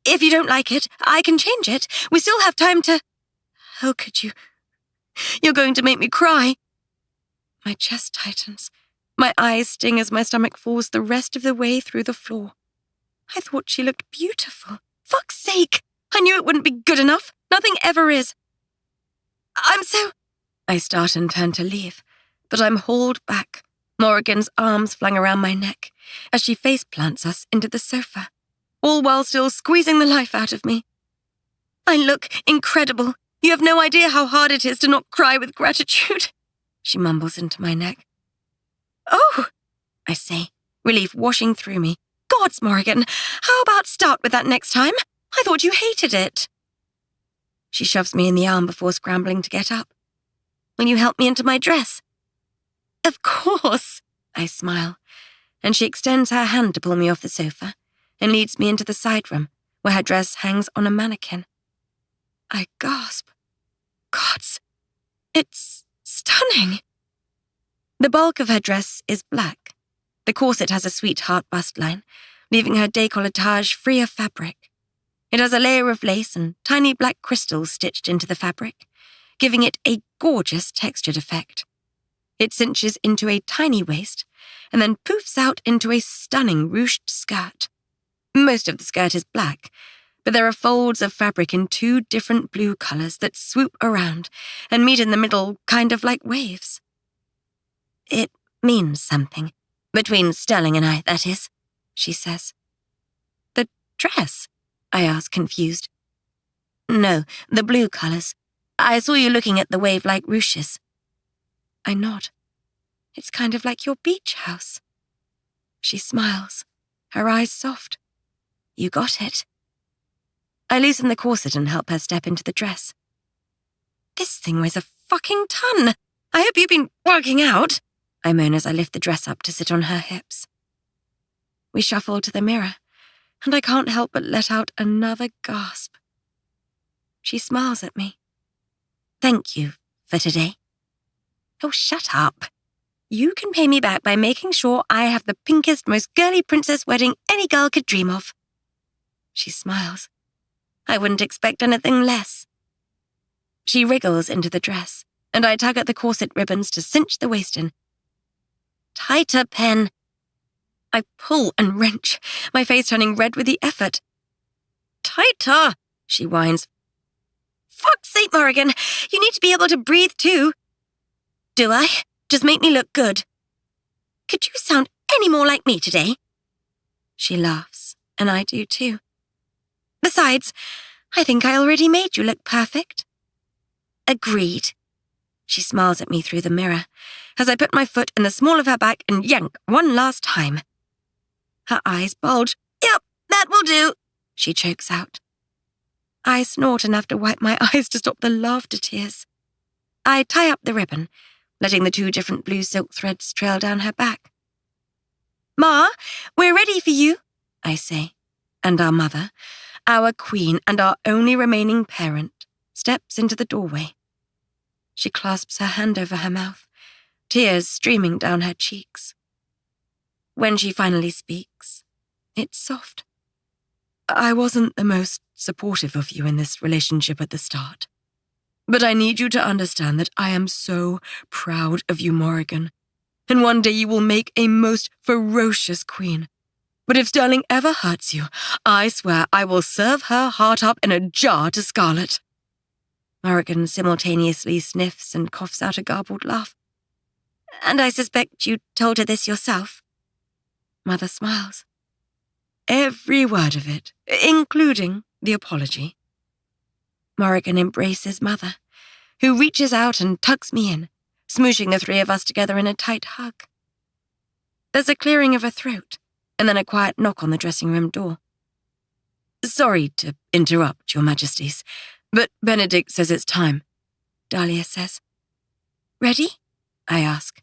If you don't like it, I can change it. We still have time to... How could you? You're going to make me cry. My chest tightens. My eyes sting as my stomach falls the rest of the way through the floor. I thought she looked beautiful. Fuck's sake! I knew it wouldn't be good enough. Nothing ever is. I'm so... I start and turn to leave, but I'm hauled back, Morrigan's arms flung around my neck, as she face plants us into the sofa, all while still squeezing the life out of me. I look incredible, You have no idea how hard it is to not cry with gratitude, she mumbles into my neck. Oh, I say, relief washing through me. Gods, Morrigan, how about start with that next time? I thought you hated it. She shoves me in the arm before scrambling to get up. Will you help me into my dress? Of course, I smile, and she extends her hand to pull me off the sofa and leads me into the side room where her dress hangs on a mannequin. I gasp. Gods, it's stunning. The bulk of her dress is black. The corset has a sweetheart bust line, leaving her décolletage free of fabric. It has a layer of lace and tiny black crystals stitched into the fabric, giving it a gorgeous textured effect. It cinches into a tiny waist and then poofs out into a stunning ruched skirt. Most of the skirt is black, but there are folds of fabric in 2 different blue colors that swoop around and meet in the middle, kind of like waves. It means something. Between Sterling and I, that is, she says. The dress? I ask, confused. No, the blue colors. I saw you looking at the wave-like ruches. I nod. It's kind of like your beach house. She smiles, her eyes soft. You got it. I loosen the corset and help her step into the dress. This thing weighs a fucking ton. I hope you've been working out, I moan as I lift the dress up to sit on her hips. We shuffle to the mirror, and I can't help but let out another gasp. She smiles at me. Thank you for today. Oh, shut up. You can pay me back by making sure I have the pinkest, most girly princess wedding any girl could dream of. She smiles. I wouldn't expect anything less. She wriggles into the dress, and I tug at the corset ribbons to cinch the waist in. Tighter, Pen. I pull and wrench, my face turning red with the effort. Tighter, she whines. Fuck's sake, Morrigan, you need to be able to breathe too. Do I? Just make me look good. Could you sound any more like me today? She laughs, and I do too. Besides, I think I already made you look perfect. Agreed. She smiles at me through the mirror as I put my foot in the small of her back and yank one last time. Her eyes bulge. Yep, that will do, she chokes out. I snort enough to wipe my eyes to stop the laughter tears. I tie up the ribbon, letting the 2 different blue silk threads trail down her back. Ma, we're ready for you, I say, and our mother, our queen and our only remaining parent, steps into the doorway. She clasps her hand over her mouth, tears streaming down her cheeks. When she finally speaks, it's soft. I wasn't the most supportive of you in this relationship at the start, but I need you to understand that I am so proud of you, Morrigan, and one day you will make a most ferocious queen. But if Sterling ever hurts you, I swear I will serve her heart up in a jar to Scarlet. Morrigan simultaneously sniffs and coughs out a garbled laugh. And I suspect you told her this yourself. Mother smiles. Every word of it, including the apology. Morrigan embraces Mother, who reaches out and tucks me in, smooshing the 3 of us together in a tight hug. There's a clearing of her throat, and then a quiet knock on the dressing room door. Sorry to interrupt, Your Majesties, but Benedict says it's time, Dahlia says. Ready? I ask,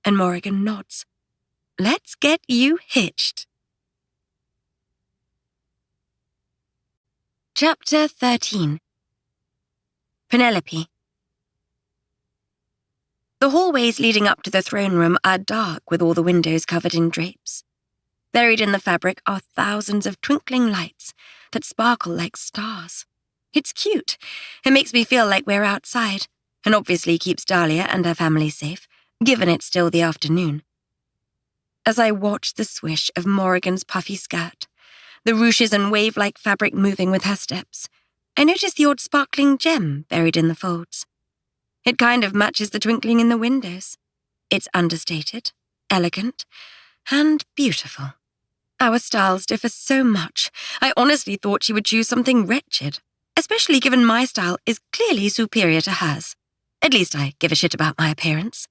and Morrigan nods. Let's get you hitched. Chapter 13. Penelope. The hallways leading up to the throne room are dark with all the windows covered in drapes. Buried in the fabric are thousands of twinkling lights that sparkle like stars. It's cute. It makes me feel like we're outside, and obviously keeps Dahlia and her family safe, given it's still the afternoon. As I watch the swish of Morrigan's puffy skirt, the ruches and wave-like fabric moving with her steps, I notice the odd sparkling gem buried in the folds. It kind of matches the twinkling in the windows. It's understated, elegant, and beautiful. Our styles differ so much, I honestly thought she would choose something wretched. especially given my style is clearly superior to hers. At least I give a shit about my appearance.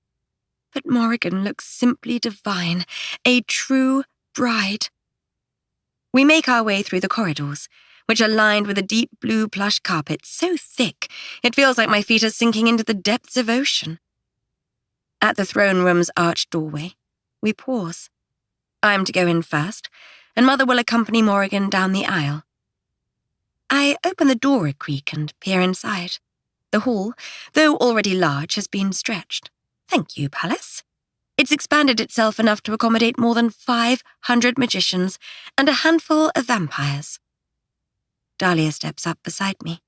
But Morrigan looks simply divine, a true bride. We make our way through the corridors, which are lined with a deep blue plush carpet so thick it feels like my feet are sinking into the depths of ocean. At the throne room's arched doorway, we pause. I'm to go in first, and Mother will accompany Morrigan down the aisle. I open the door a creak and peer inside. The hall, though already large, has been stretched. Thank you, Palace. It's expanded itself enough to accommodate more than 500 magicians and a handful of vampires. Dahlia steps up beside me.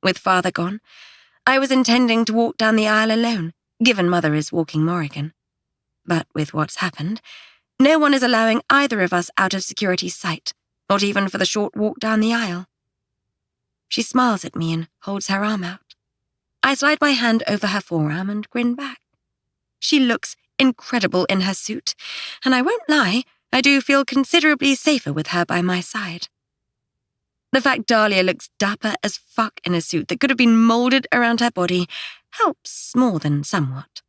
With Father gone, I was intending to walk down the aisle alone, given Mother is walking Morrigan. But with what's happened, no one is allowing either of us out of security's sight, not even for the short walk down the aisle. She smiles at me and holds her arm out. I slide my hand over her forearm and grin back. She looks incredible in her suit, and I won't lie, I do feel considerably safer with her by my side. The fact Dahlia looks dapper as fuck in a suit that could have been moulded around her body helps more than somewhat.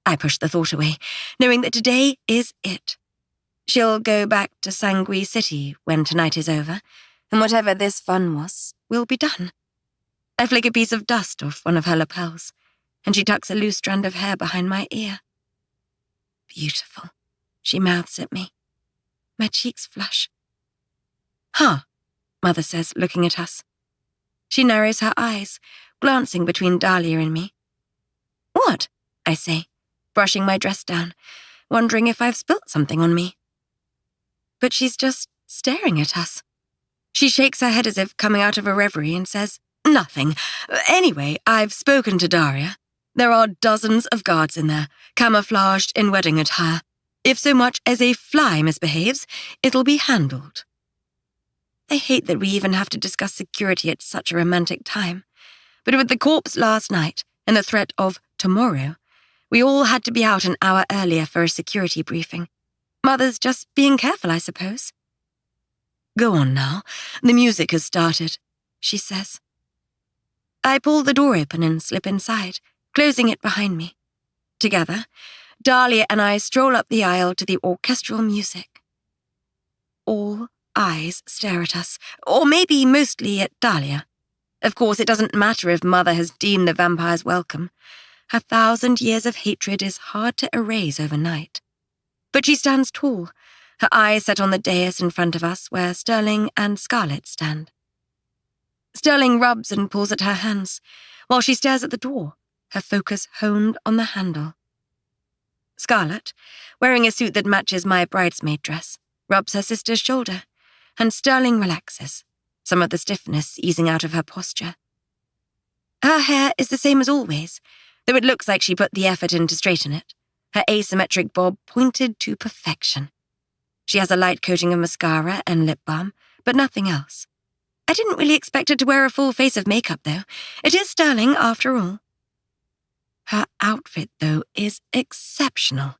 I push the thought away, knowing that today is it. She'll go back to Sangui City when tonight is over, and whatever this fun was will be done. I flick a piece of dust off one of her lapels, and she tucks a loose strand of hair behind my ear. Beautiful, she mouths at me. My cheeks flush. Huh, Mother says, looking at us. She narrows her eyes, glancing between Dahlia and me. What? I say, brushing my dress down, wondering if I've spilt something on me. But she's just staring at us. She shakes her head as if coming out of a reverie and says, Nothing. Anyway, I've spoken to Daria. There are dozens of guards in there, camouflaged in wedding attire. If so much as a fly misbehaves, it'll be handled. I hate that we even have to discuss security at such a romantic time. But with the corpse last night and the threat of tomorrow, we all had to be out an hour earlier for a security briefing. Mother's just being careful, I suppose. Go on now. The music has started, she says. I pull the door open and slip inside, closing it behind me. Together, Dahlia and I stroll up the aisle to the orchestral music. All eyes stare at us, or maybe mostly at Dahlia. Of course, it doesn't matter if Mother has deemed the vampires welcome. 1,000 years of hatred is hard to erase overnight. But she stands tall, her eyes set on the dais in front of us where Sterling and Scarlet stand. Sterling rubs and pulls at her hands, while she stares at the door, her focus honed on the handle. Scarlet, wearing a suit that matches my bridesmaid dress, rubs her sister's shoulder, and Sterling relaxes, some of the stiffness easing out of her posture. Her hair is the same as always, though it looks like she put the effort in to straighten it, her asymmetric bob pointed to perfection. She has a light coating of mascara and lip balm, but nothing else. I didn't really expect her to wear a full face of makeup, though. It is Sterling, after all. Her outfit, though, is exceptional.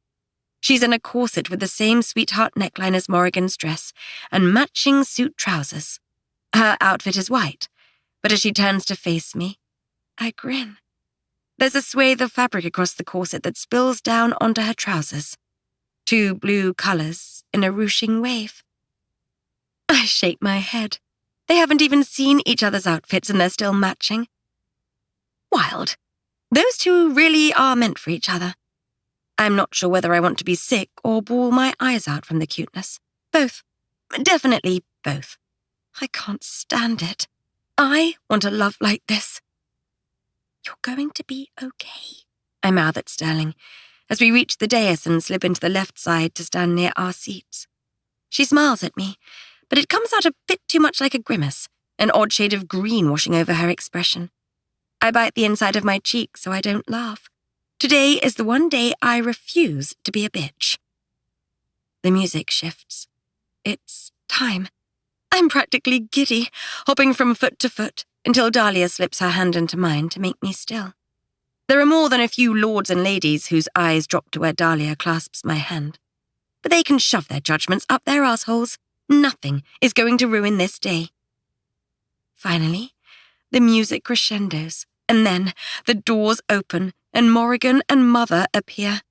She's in a corset with the same sweetheart neckline as Morrigan's dress and matching suit trousers. Her outfit is white, but as she turns to face me, I grin. There's a swathe of fabric across the corset that spills down onto her trousers. 2 blue colors in a ruching wave. I shake my head. They haven't even seen each other's outfits and they're still matching. Wild. Those two really are meant for each other. I'm not sure whether I want to be sick or bawl my eyes out from the cuteness. Both. Definitely both. I can't stand it. I want a love like this. You're going to be okay, I mouth at Sterling, as we reach the dais and slip into the left side to stand near our seats. She smiles at me, but it comes out a bit too much like a grimace, an odd shade of green washing over her expression. I bite the inside of my cheek so I don't laugh. Today is the one day I refuse to be a bitch. The music shifts. It's time. I'm practically giddy, hopping from foot to foot, until Dahlia slips her hand into mine to make me still. There are more than a few lords and ladies whose eyes drop to where Dahlia clasps my hand. But they can shove their judgments up their assholes. Nothing is going to ruin this day. Finally, The music crescendos, and then the doors open and Morrigan and Mother appear.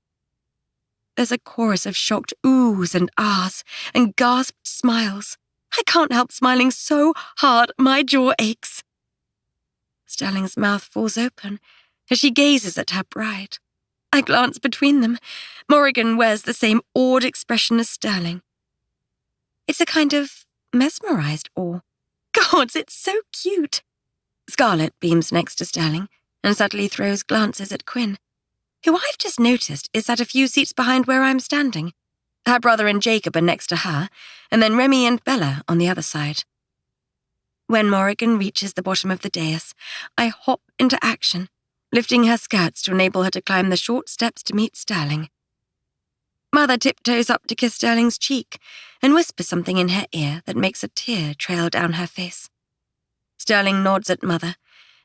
There's a chorus of shocked oohs and ahs and gasped smiles. I can't help smiling so hard my jaw aches. Sterling's mouth falls open as she gazes at her bride. I glance between them. Morrigan wears the same awed expression as Sterling. It's a kind of mesmerized awe. Gods, it's so cute. Scarlett beams next to Sterling and subtly throws glances at Quinn, who I've just noticed is at a few seats behind where I'm standing. Her brother and Jacob are next to her, and then Remy and Bella on the other side. When Morrigan reaches the bottom of the dais, I hop into action, lifting her skirts to enable her to climb the short steps to meet Sterling. Mother tiptoes up to kiss Sterling's cheek and whispers something in her ear that makes a tear trail down her face. Sterling nods at Mother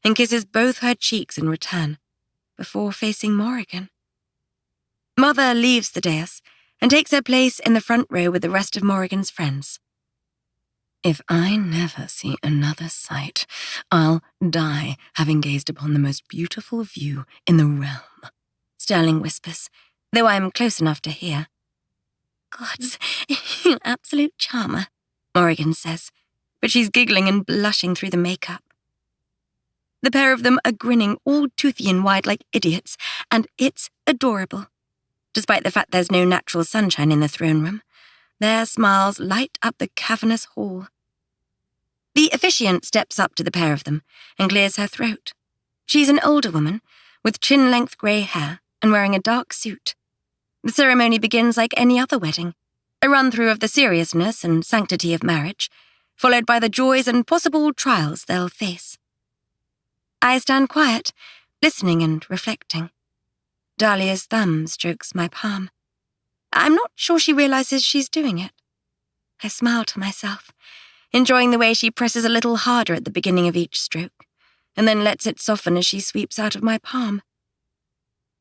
and kisses both her cheeks in return, before facing Morrigan. Mother leaves the dais and takes her place in the front row with the rest of Morrigan's friends. If I never see another sight, I'll die having gazed upon the most beautiful view in the realm, Sterling whispers, though I am close enough to hear. Gods, you absolute charmer, Morrigan says, but she's giggling and blushing through the makeup. The pair of them are grinning all toothy and wide like idiots, and it's adorable. Despite the fact there's no natural sunshine in the throne room, their smiles light up the cavernous hall. The officiant steps up to the pair of them and clears her throat. She's an older woman, with chin-length grey hair and wearing a dark suit. The ceremony begins like any other wedding, a run-through of the seriousness and sanctity of marriage, followed by the joys and possible trials they'll face. I stand quiet, listening and reflecting. Dahlia's thumb strokes my palm. I'm not sure she realizes she's doing it. I smile to myself, enjoying the way she presses a little harder at the beginning of each stroke, and then lets it soften as she sweeps out of my palm.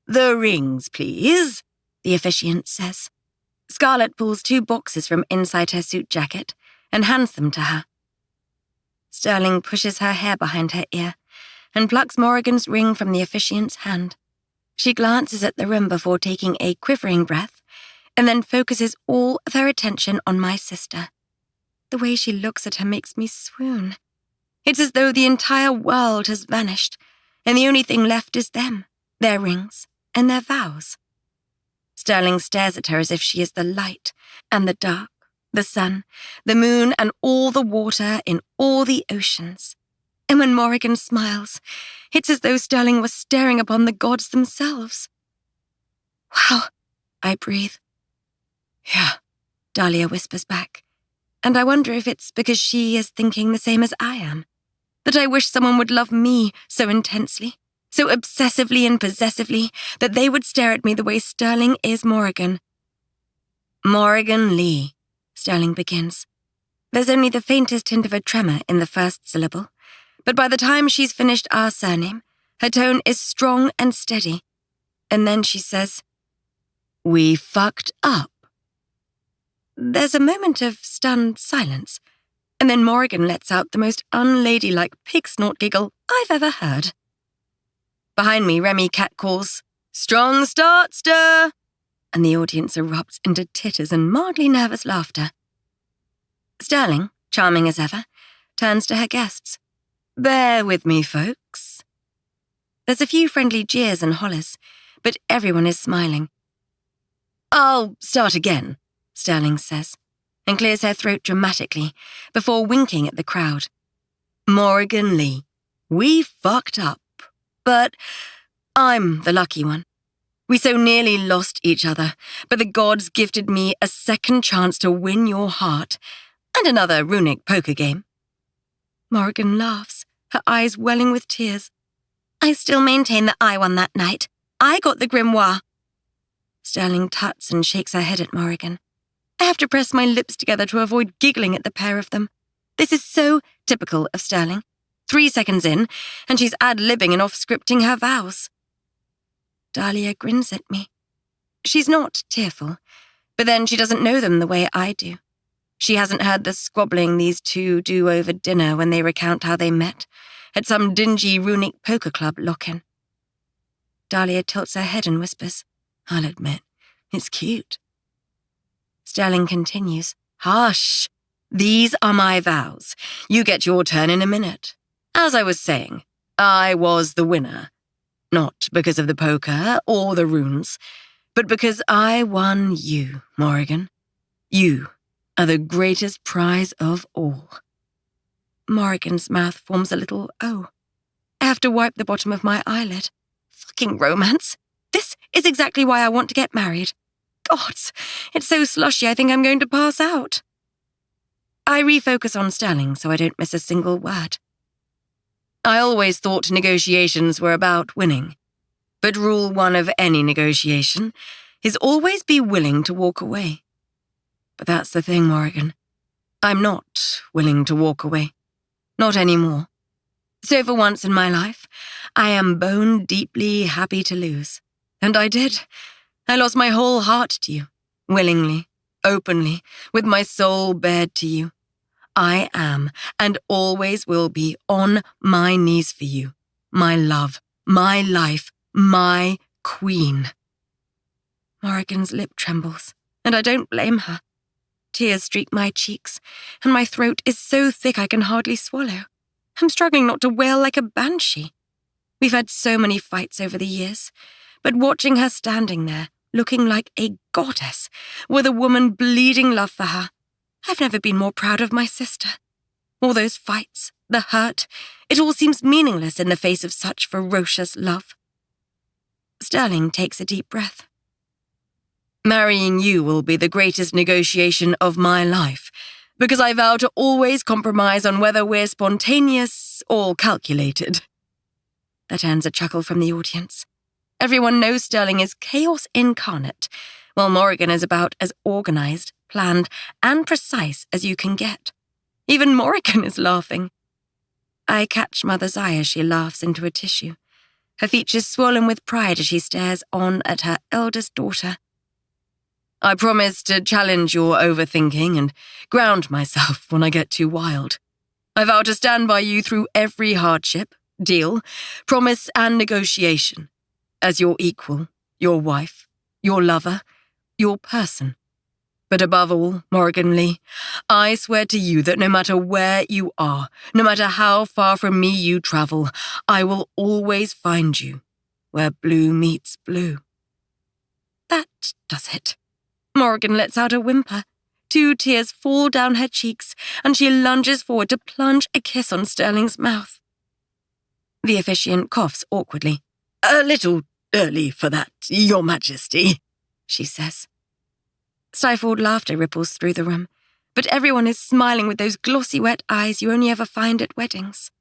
The rings, please, the officiant says. Scarlett pulls 2 boxes from inside her suit jacket and hands them to her. Sterling pushes her hair behind her ear and plucks Morrigan's ring from the officiant's hand. She glances at the rim before taking a quivering breath and then focuses all of her attention on my sister. The way she looks at her makes me swoon. It's as though the entire world has vanished, and the only thing left is them, their rings, and their vows. Sterling stares at her as if she is the light and the dark, the sun, the moon, and all the water in all the oceans. And when Morrigan smiles, it's as though Sterling was staring upon the gods themselves. Wow, I breathe. Yeah, Dahlia whispers back, and I wonder if it's because she is thinking the same as I am, that I wish someone would love me so intensely, so obsessively and possessively, that they would stare at me the way Sterling is Morrigan. Morrigan Lee, Sterling begins. There's only the faintest hint of a tremor in the first syllable, but by the time she's finished our surname, her tone is strong and steady, and then she says, "We fucked up." There's a moment of stunned silence, and then Morrigan lets out the most unladylike pig snort giggle I've ever heard. Behind me, Remy catcalls, "Strong start, stir!" and the audience erupts into titters and mildly nervous laughter. Sterling, charming as ever, turns to her guests. "Bear with me, folks." There's a few friendly jeers and hollers, but everyone is smiling. "I'll start again," Sterling says, and clears her throat dramatically before winking at the crowd. "Morrigan Lee, we fucked up, but I'm the lucky one. We so nearly lost each other, but the gods gifted me a second chance to win your heart and another runic poker game." Morrigan laughs, her eyes welling with tears. "I still maintain that I won that night. I got the grimoire." Sterling tuts and shakes her head at Morrigan. I have to press my lips together to avoid giggling at the pair of them. This is so typical of Sterling. 3 seconds in, and she's ad-libbing and off-scripting her vows. Dahlia grins at me. She's not tearful, but then she doesn't know them the way I do. She hasn't heard the squabbling these two do over dinner when they recount how they met, at some dingy runic poker club lock-in. Dahlia tilts her head and whispers, I'll admit, it's cute. Sterling continues, Hush! These are my vows. You get your turn in a minute. As I was saying, I was the winner. Not because of the poker or the runes, but because I won you, Morrigan. You are the greatest prize of all. Morrigan's mouth forms a little O. I have to wipe the bottom of my eyelid. Fucking romance. This is exactly why I want to get married. Gods, it's so slushy I think I'm going to pass out. I refocus on Sterling so I don't miss a single word. I always thought negotiations were about winning, but rule one of any negotiation is always be willing to walk away. But that's the thing, Morrigan. I'm not willing to walk away. Not anymore. So for once in my life, I am bone deeply happy to lose. And I did. I lost my whole heart to you, willingly, openly, with my soul bared to you. I am, and always will be, on my knees for you, my love, my life, my queen. Morrigan's lip trembles, and I don't blame her. Tears streak my cheeks, and my throat is so thick I can hardly swallow. I'm struggling not to wail like a banshee. We've had so many fights over the years, but watching her standing there, looking like a goddess, with a woman bleeding love for her, I've never been more proud of my sister. All those fights, the hurt, it all seems meaningless in the face of such ferocious love. Sterling takes a deep breath. Marrying you will be the greatest negotiation of my life, because I vow to always compromise on whether we're spontaneous or calculated. That earns a chuckle from the audience. Everyone knows Sterling is chaos incarnate, while Morrigan is about as organized, planned, and precise as you can get. Even Morrigan is laughing. I catch Mother's eye as she laughs into a tissue, her features swollen with pride as she stares on at her eldest daughter. I promise to challenge your overthinking and ground myself when I get too wild. I vow to stand by you through every hardship, deal, promise, and negotiation, as your equal, your wife, your lover, your person. But above all, Morrigan Lee, I swear to you that no matter where you are, no matter how far from me you travel, I will always find you where blue meets blue. That does it. Morrigan lets out a whimper. 2 tears fall down her cheeks, and she lunges forward to plunge a kiss on Sterling's mouth. The officiant coughs awkwardly. A little early for that, Your Majesty, she says. Stifled laughter ripples through the room, but everyone is smiling with those glossy wet eyes you only ever find at weddings.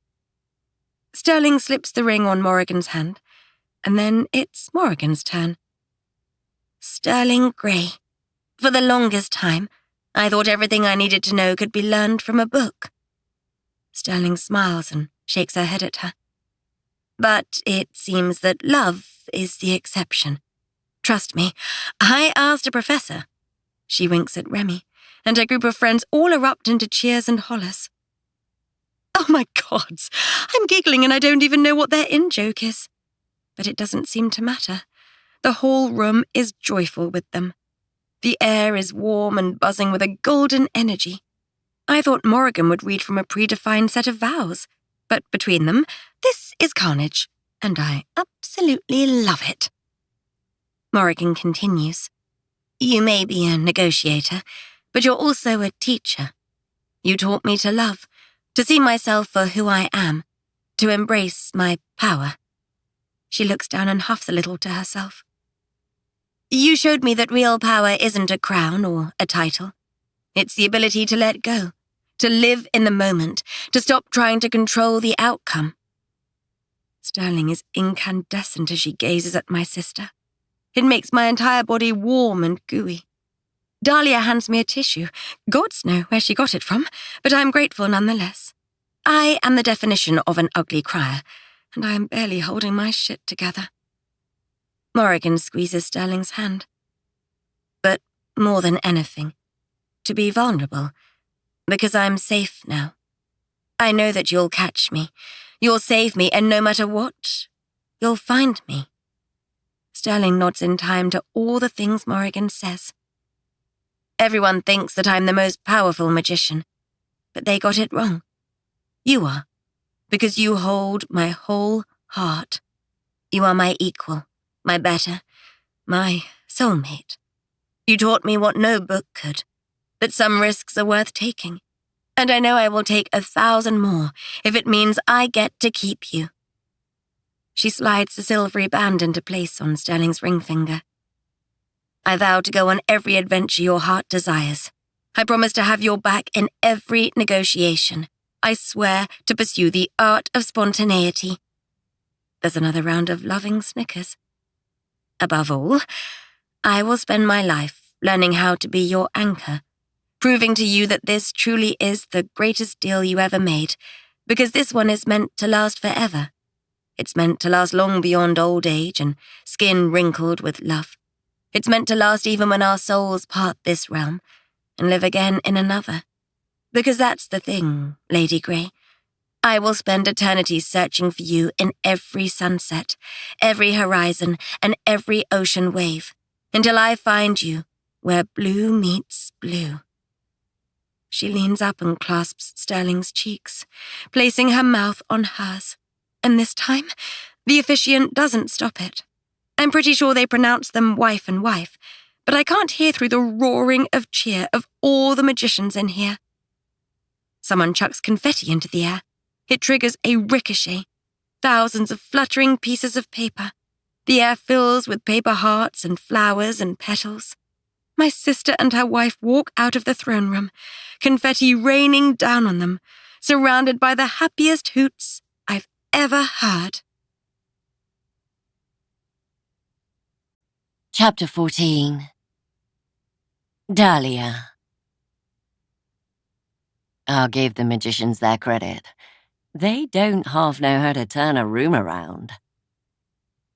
Sterling slips the ring on Morrigan's hand, and then it's Morrigan's turn. Sterling Grey. For the longest time, I thought everything I needed to know could be learned from a book. Sterling smiles and shakes her head at her. But it seems that love is the exception. Trust me, I asked a professor. She winks at Remy, and her group of friends all erupt into cheers and hollers. Oh my gods, I'm giggling and I don't even know what their in-joke is. But it doesn't seem to matter. The whole room is joyful with them. The air is warm and buzzing with a golden energy. I thought Morrigan would read from a predefined set of vows, but between them, this is carnage, and I absolutely love it. Morrigan continues. You may be a negotiator, but you're also a teacher. You taught me to love, to see myself for who I am, to embrace my power. She looks down and huffs a little to herself. You showed me that real power isn't a crown or a title. It's the ability to let go, to live in the moment, to stop trying to control the outcome. Sterling is incandescent as she gazes at my sister. It makes my entire body warm and gooey. Dahlia hands me a tissue. Gods know where she got it from, but I'm grateful nonetheless. I am the definition of an ugly crier, and I am barely holding my shit together. Morrigan squeezes Sterling's hand. But more than anything, to be vulnerable, because I'm safe now. I know that you'll catch me, You'll save me, and no matter what, you'll find me. Sterling nods in time to all the things Morrigan says. Everyone thinks that I'm the most powerful magician, but they got it wrong. You are, because you hold my whole heart. You are my equal, my better, my soulmate. You taught me what no book could, that some risks are worth taking, and I know I will take 1,000 more if it means I get to keep you. She slides the silvery band into place on Sterling's ring finger. I vow to go on every adventure your heart desires. I promise to have your back in every negotiation. I swear to pursue the art of spontaneity. There's another round of loving snickers. Above all, I will spend my life learning how to be your anchor, proving to you that this truly is the greatest deal you ever made, because this one is meant to last forever. It's meant to last long beyond old age and skin wrinkled with love. It's meant to last even when our souls part this realm and live again in another. Because that's the thing, Lady Grey. I will spend eternity searching for you in every sunset, every horizon, and every ocean wave, until I find you where blue meets blue. She leans up and clasps Sterling's cheeks, placing her mouth on hers. And this time, the officiant doesn't stop it. I'm pretty sure they pronounce them wife and wife, but I can't hear through the roaring of cheer of all the magicians in here. Someone chucks confetti into the air. It triggers a ricochet. Thousands of fluttering pieces of paper. The air fills with paper hearts and flowers and petals. My sister and her wife walk out of the throne room, confetti raining down on them, surrounded by the happiest hoots I've ever heard. Chapter 14. Dahlia. I'll give the magicians their credit. They don't half know how to turn a room around.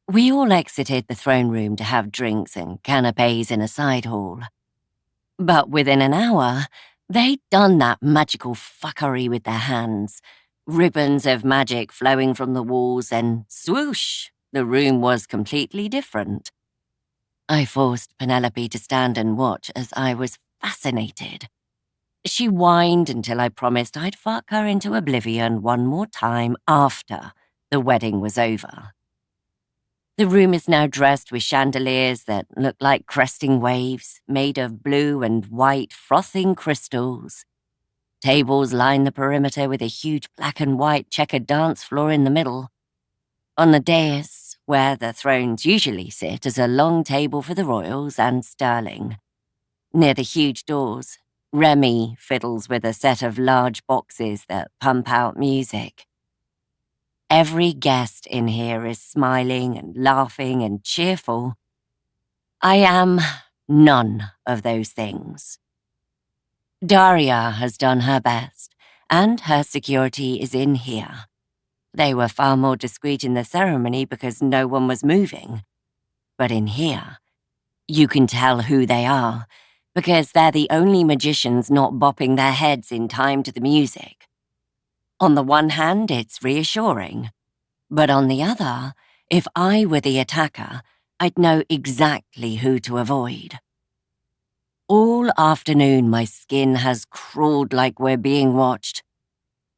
We all exited the throne room to have drinks and canapes in a side hall. But within an hour, they'd done that magical fuckery with their hands. Ribbons of magic flowing from the walls, and swoosh, the room was completely different. I forced Penelope to stand and watch as I was fascinated. She whined until I promised I'd fuck her into oblivion one more time after the wedding was over. The room is now dressed with chandeliers that look like cresting waves, made of blue and white frothing crystals. Tables line the perimeter with a huge black and white checkered dance floor in the middle. On the dais, where the thrones usually sit, is a long table for the royals and Sterling. Near the huge doors, Remy fiddles with a set of large boxes that pump out music. Every guest in here is smiling and laughing and cheerful. I am none of those things. Daria has done her best, and her security is in here. They were far more discreet in the ceremony because no one was moving. But in here, you can tell who they are, because they're the only magicians not bopping their heads in time to the music. On the one hand, it's reassuring. But on the other, if I were the attacker, I'd know exactly who to avoid. All afternoon, my skin has crawled like we're being watched.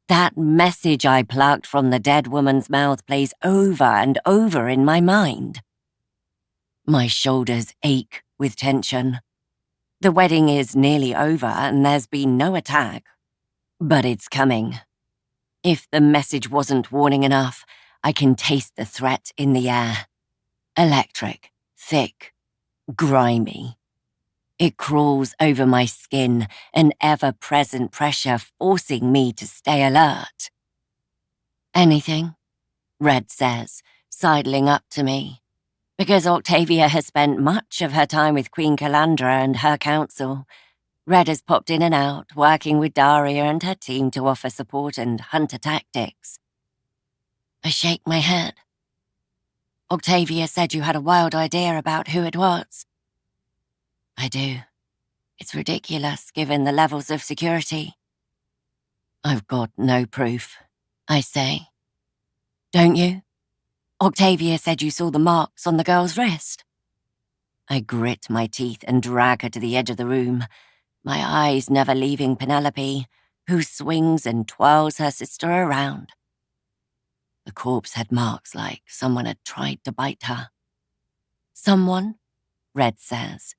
That message I plucked from the dead woman's mouth plays over and over in my mind. My shoulders ache with tension. The wedding is nearly over and there's been no attack. But it's coming. If the message wasn't warning enough, I can taste the threat in the air. Electric, thick, grimy. It crawls over my skin, an ever-present pressure forcing me to stay alert. Anything? Red says, sidling up to me. Because Octavia has spent much of her time with Queen Calandra and her council, Red has popped in and out, working with Daria and her team to offer support and hunter tactics. I shake my head. Octavia said you had a wild idea about who it was. I do. It's ridiculous, given the levels of security. I've got no proof, I say. Don't you? Octavia said you saw the marks on the girl's wrist. I grit my teeth and drag her to the edge of the room, my eyes never leaving Penelope, who swings and twirls her sister around. The corpse had marks like someone had tried to bite her. Someone? Red says.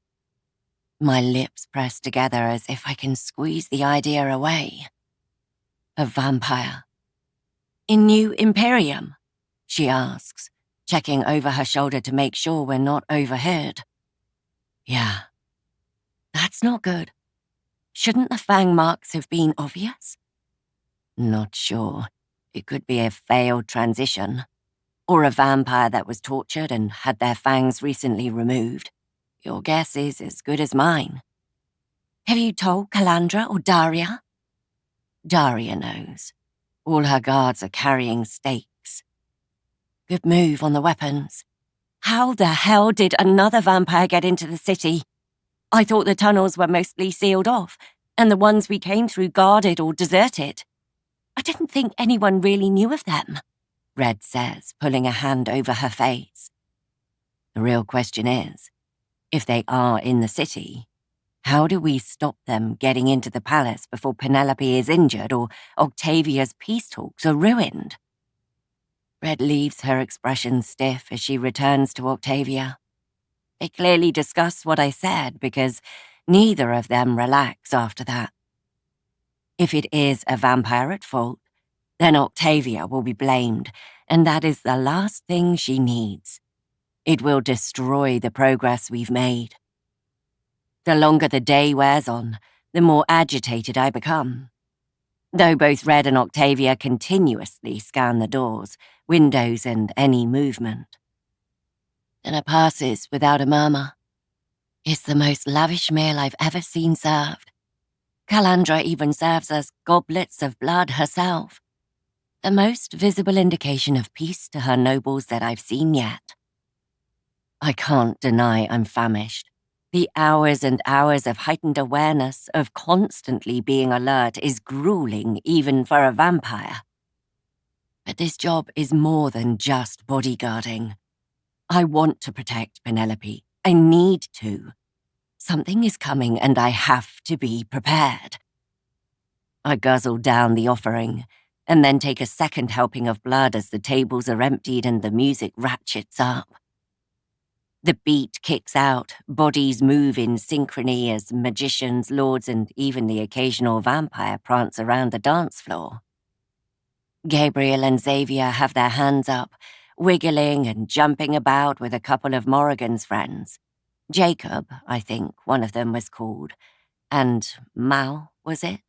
My lips press together as if I can squeeze the idea away. A vampire. In New Imperium? She asks, checking over her shoulder to make sure we're not overheard. Yeah. That's not good. Shouldn't the fang marks have been obvious? Not sure. It could be a failed transition, or a vampire that was tortured and had their fangs recently removed. Your guess is as good as mine. Have you told Calandra or Daria? Daria knows. All her guards are carrying stakes. Good move on the weapons. How the hell did another vampire get into the city? I thought the tunnels were mostly sealed off, and the ones we came through guarded or deserted. I didn't think anyone really knew of them, Red says, pulling a hand over her face. The real question is, if they are in the city, how do we stop them getting into the palace before Penelope is injured or Octavia's peace talks are ruined? Red leaves her expression stiff as she returns to Octavia. They clearly discuss what I said because neither of them relax after that. If it is a vampire at fault, then Octavia will be blamed, and that is the last thing she needs. It will destroy the progress we've made. The longer the day wears on, the more agitated I become. Though both Red and Octavia continuously scan the doors, windows, and any movement. Dinner passes without a murmur. It's the most lavish meal I've ever seen served. Calandra even serves us goblets of blood herself. The most visible indication of peace to her nobles that I've seen yet. I can't deny I'm famished. The hours and hours of heightened awareness, of constantly being alert, is grueling even for a vampire. But this job is more than just bodyguarding. I want to protect Penelope. I need to. Something is coming and I have to be prepared. I guzzle down the offering, and then take a second helping of blood as the tables are emptied and the music ratchets up. The beat kicks out, bodies move in synchrony as magicians, lords, and even the occasional vampire prance around the dance floor. Gabriel and Xavier have their hands up, wiggling and jumping about with a couple of Morrigan's friends. Jacob, I think one of them was called, and Mal, was it?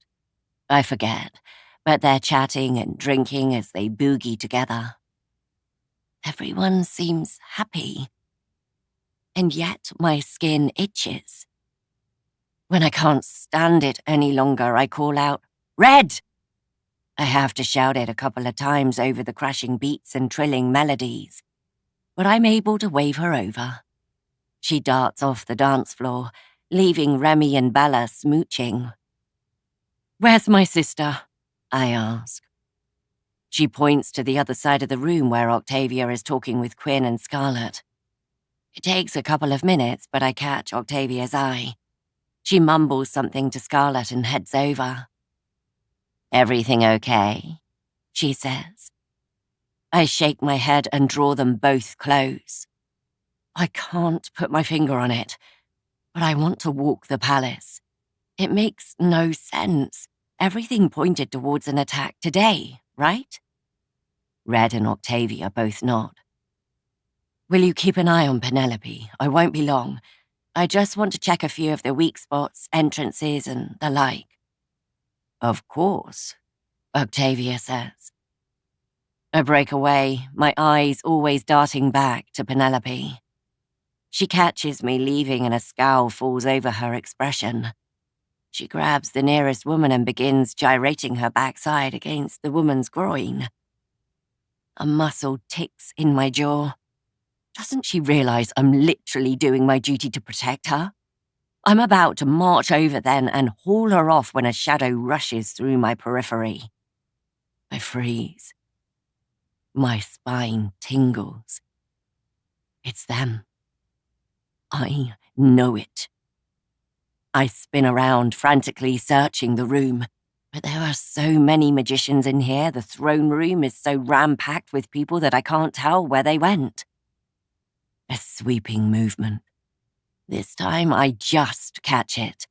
I forget, but they're chatting and drinking as they boogie together. Everyone seems happy. And yet my skin itches. When I can't stand it any longer, I call out, "Red!" I have to shout it a couple of times over the crashing beats and trilling melodies, but I'm able to wave her over. She darts off the dance floor, leaving Remy and Bella smooching. "Where's my sister?" I ask. She points to the other side of the room where Octavia is talking with Quinn and Scarlet. It takes a couple of minutes, but I catch Octavia's eye. She mumbles something to Scarlet and heads over. "Everything okay?" she says. I shake my head and draw them both close. I can't put my finger on it, but I want to walk the palace. It makes no sense. Everything pointed towards an attack today, right? Red and Octavia both nod. "Will you keep an eye on Penelope? I won't be long. I just want to check a few of the weak spots, entrances, and the like." "Of course," Octavia says. I break away, my eyes always darting back to Penelope. She catches me leaving and a scowl falls over her expression. She grabs the nearest woman and begins gyrating her backside against the woman's groin. A muscle ticks in my jaw. Doesn't she realize I'm literally doing my duty to protect her? I'm about to march over then and haul her off when a shadow rushes through my periphery. I freeze. My spine tingles. It's them. I know it. I spin around, frantically searching the room. But there are so many magicians in here, the throne room is so ram-packed with people that I can't tell where they went. A sweeping movement. This time I just catch it.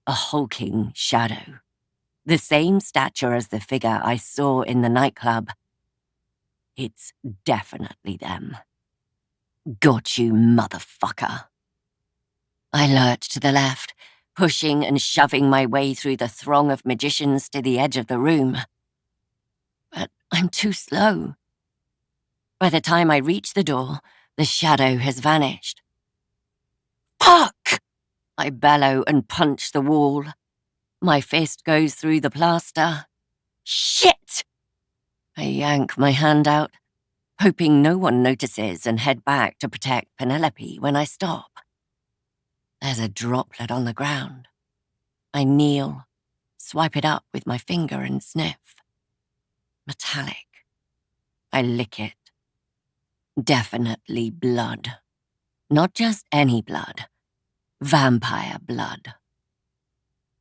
A hulking shadow. The same stature as the figure I saw in the nightclub. It's definitely them. Got you, motherfucker. I lurch to the left, pushing and shoving my way through the throng of magicians to the edge of the room. But I'm too slow. By the time I reach the door, the shadow has vanished. Fuck! I bellow and punch the wall. My fist goes through the plaster. Shit! I yank my hand out, hoping no one notices, and head back to protect Penelope when I stop. There's a droplet on the ground. I kneel, swipe it up with my finger and sniff. Metallic. I lick it. Definitely blood. Not just any blood. Vampire blood.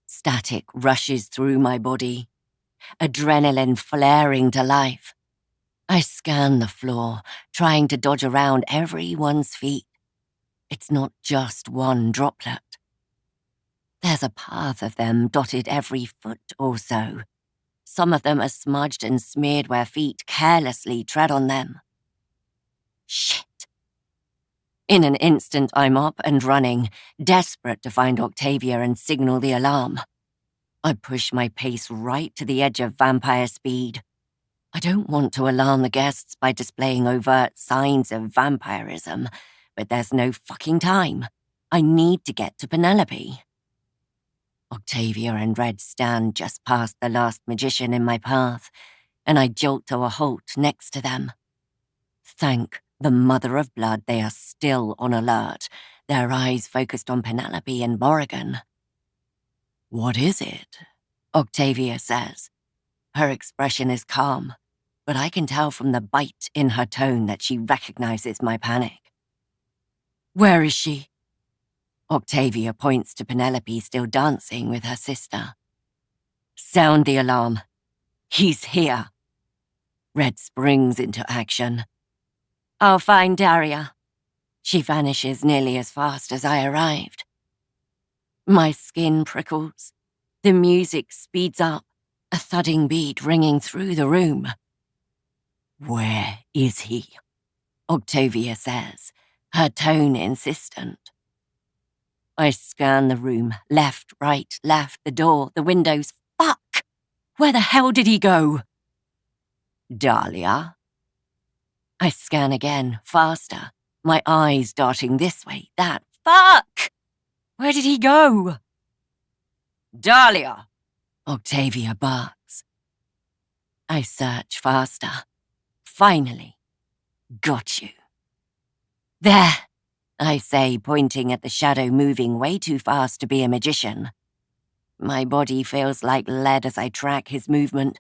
Static rushes through my body. Adrenaline flaring to life. I scan the floor, trying to dodge around everyone's feet. It's not just one droplet. There's a path of them dotted every foot or so. Some of them are smudged and smeared where feet carelessly tread on them. Shit. In an instant, I'm up and running, desperate to find Octavia and signal the alarm. I push my pace right to the edge of vampire speed. I don't want to alarm the guests by displaying overt signs of vampirism, but there's no fucking time. I need to get to Penelope. Octavia and Red stand just past the last magician in my path, and I jolt to a halt next to them. Thank the mother of blood they are still on alert, their eyes focused on Penelope and Morrigan. What is it? Octavia says. Her expression is calm, but I can tell from the bite in her tone that she recognizes my panic. Where is she? Octavia points to Penelope still dancing with her sister. Sound the alarm. He's here. Red springs into action. I'll find Daria. She vanishes nearly as fast as I arrived. My skin prickles. The music speeds up, a thudding beat ringing through the room. Where is he? Octavia says, her tone insistent. I scan the room, left, right, left, the door, the windows. Fuck! Where the hell did he go? Dahlia? I scan again, faster, my eyes darting this way, that. Fuck! Where did he go? Dahlia! Octavia barks. I search faster. Finally. Got you. There, I say, pointing at the shadow moving way too fast to be a magician. My body feels like lead as I track his movement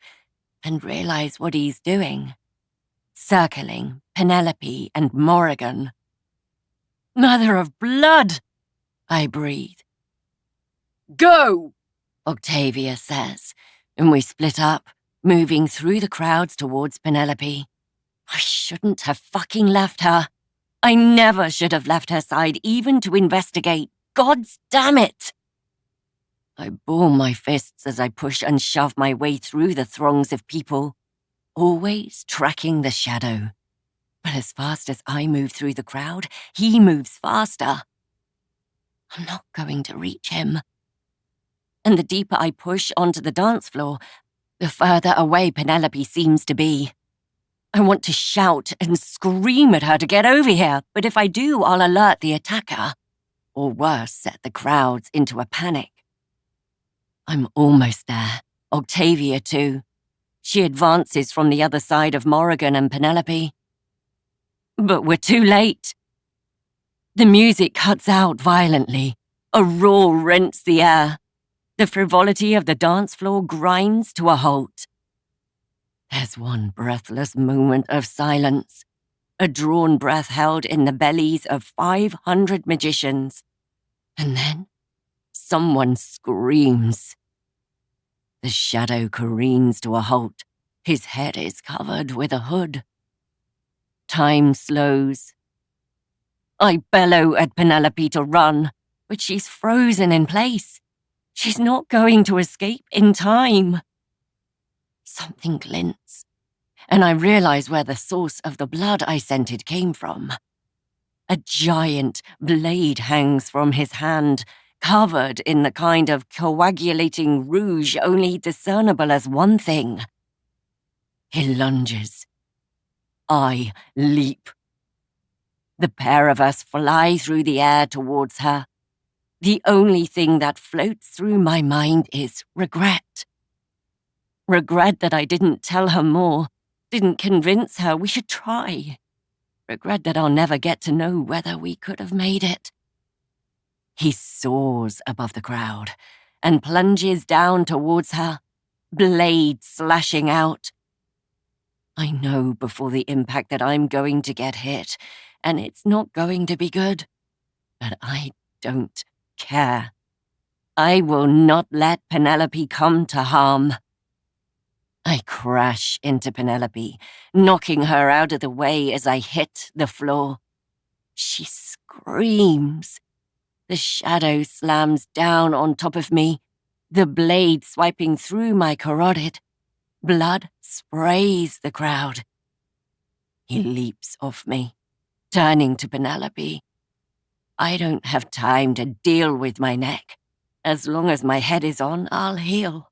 and realize what he's doing. Circling Penelope and Morrigan. Mother of blood! I breathe. Go! Octavia says, and we split up, moving through the crowds towards Penelope. I shouldn't have fucking left her. I never should have left her side even to investigate. God's damn it! I ball my fists as I push and shove my way through the throngs of people, always tracking the shadow. But as fast as I move through the crowd, he moves faster. I'm not going to reach him. And the deeper I push onto the dance floor, the further away Penelope seems to be. I want to shout and scream at her to get over here, but if I do, I'll alert the attacker. Or worse, set the crowds into a panic. I'm almost there. Octavia, too. She advances from the other side of Morrigan and Penelope. But we're too late. The music cuts out violently. A roar rents the air. The frivolity of the dance floor grinds to a halt. There's one breathless moment of silence, a drawn breath held in the bellies of 500 magicians. And then someone screams. The shadow careens to a halt. His head is covered with a hood. Time slows. I bellow at Penelope to run, but she's frozen in place. She's not going to escape in time. Something glints, and I realize where the source of the blood I scented came from. A giant blade hangs from his hand, covered in the kind of coagulating rouge only discernible as one thing. He lunges. I leap. The pair of us fly through the air towards her. The only thing that floats through my mind is regret. Regret that I didn't tell her more, didn't convince her we should try. Regret that I'll never get to know whether we could have made it. He soars above the crowd and plunges down towards her, blade slashing out. I know before the impact that I'm going to get hit, and it's not going to be good. But I don't care. I will not let Penelope come to harm. I crash into Penelope, knocking her out of the way as I hit the floor. She screams. The shadow slams down on top of me, the blade swiping through my carotid. Blood sprays the crowd. He leaps off me, turning to Penelope. I don't have time to deal with my neck. As long as my head is on, I'll heal.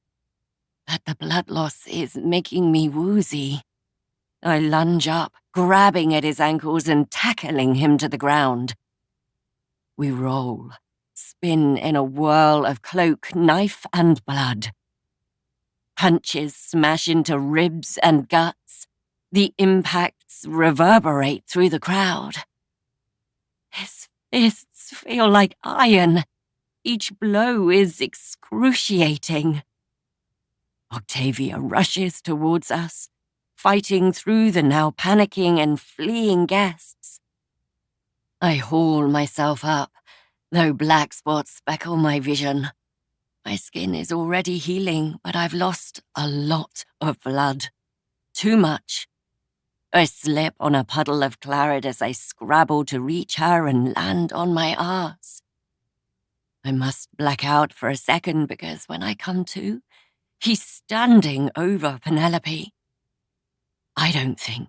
But the blood loss is making me woozy. I lunge up, grabbing at his ankles and tackling him to the ground. We roll, spin in a whirl of cloak, knife, and blood. Punches smash into ribs and guts. The impacts reverberate through the crowd. His fists feel like iron. Each blow is excruciating. Octavia rushes towards us, fighting through the now panicking and fleeing guests. I haul myself up, though black spots speckle my vision. My skin is already healing, but I've lost a lot of blood. Too much. I slip on a puddle of claret as I scrabble to reach her and land on my arse. I must black out for a second because when I come to, he's standing over Penelope. I don't think.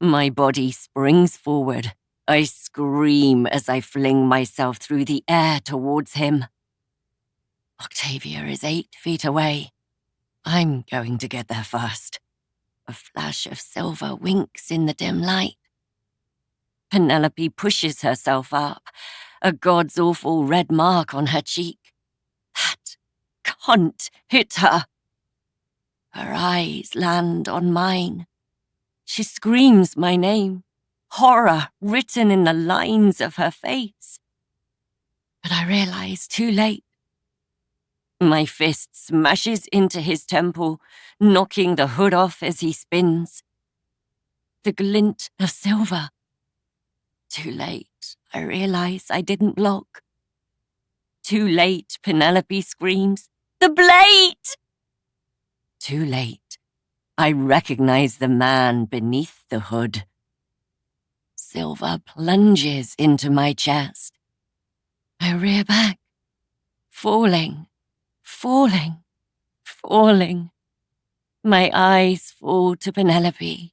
My body springs forward. I scream as I fling myself through the air towards him. Octavia is 8 feet away. I'm going to get there first. A flash of silver winks in the dim light. Penelope pushes herself up, a god's awful red mark on her cheek. That cunt hit her. Her eyes land on mine. She screams my name, horror written in the lines of her face. But I realize too late. My fist smashes into his temple, knocking the hood off as he spins. The glint of silver. Too late, I realize I didn't block. Too late, Penelope screams, "The blade!" Too late, I recognize the man beneath the hood. Silver plunges into my chest. I rear back, falling. My eyes fall to Penelope.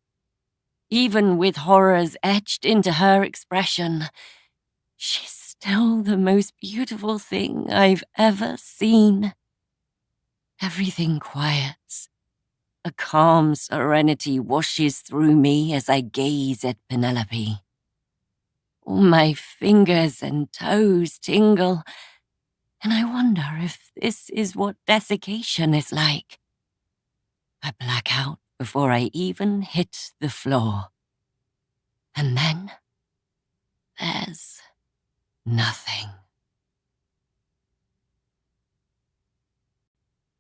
Even with horrors etched into her expression, she's still the most beautiful thing I've ever seen. Everything quiets. A calm serenity washes through me as I gaze at Penelope. All my fingers and toes tingle, and I wonder if this is what desiccation is like. I black out before I even hit the floor. And then there's nothing.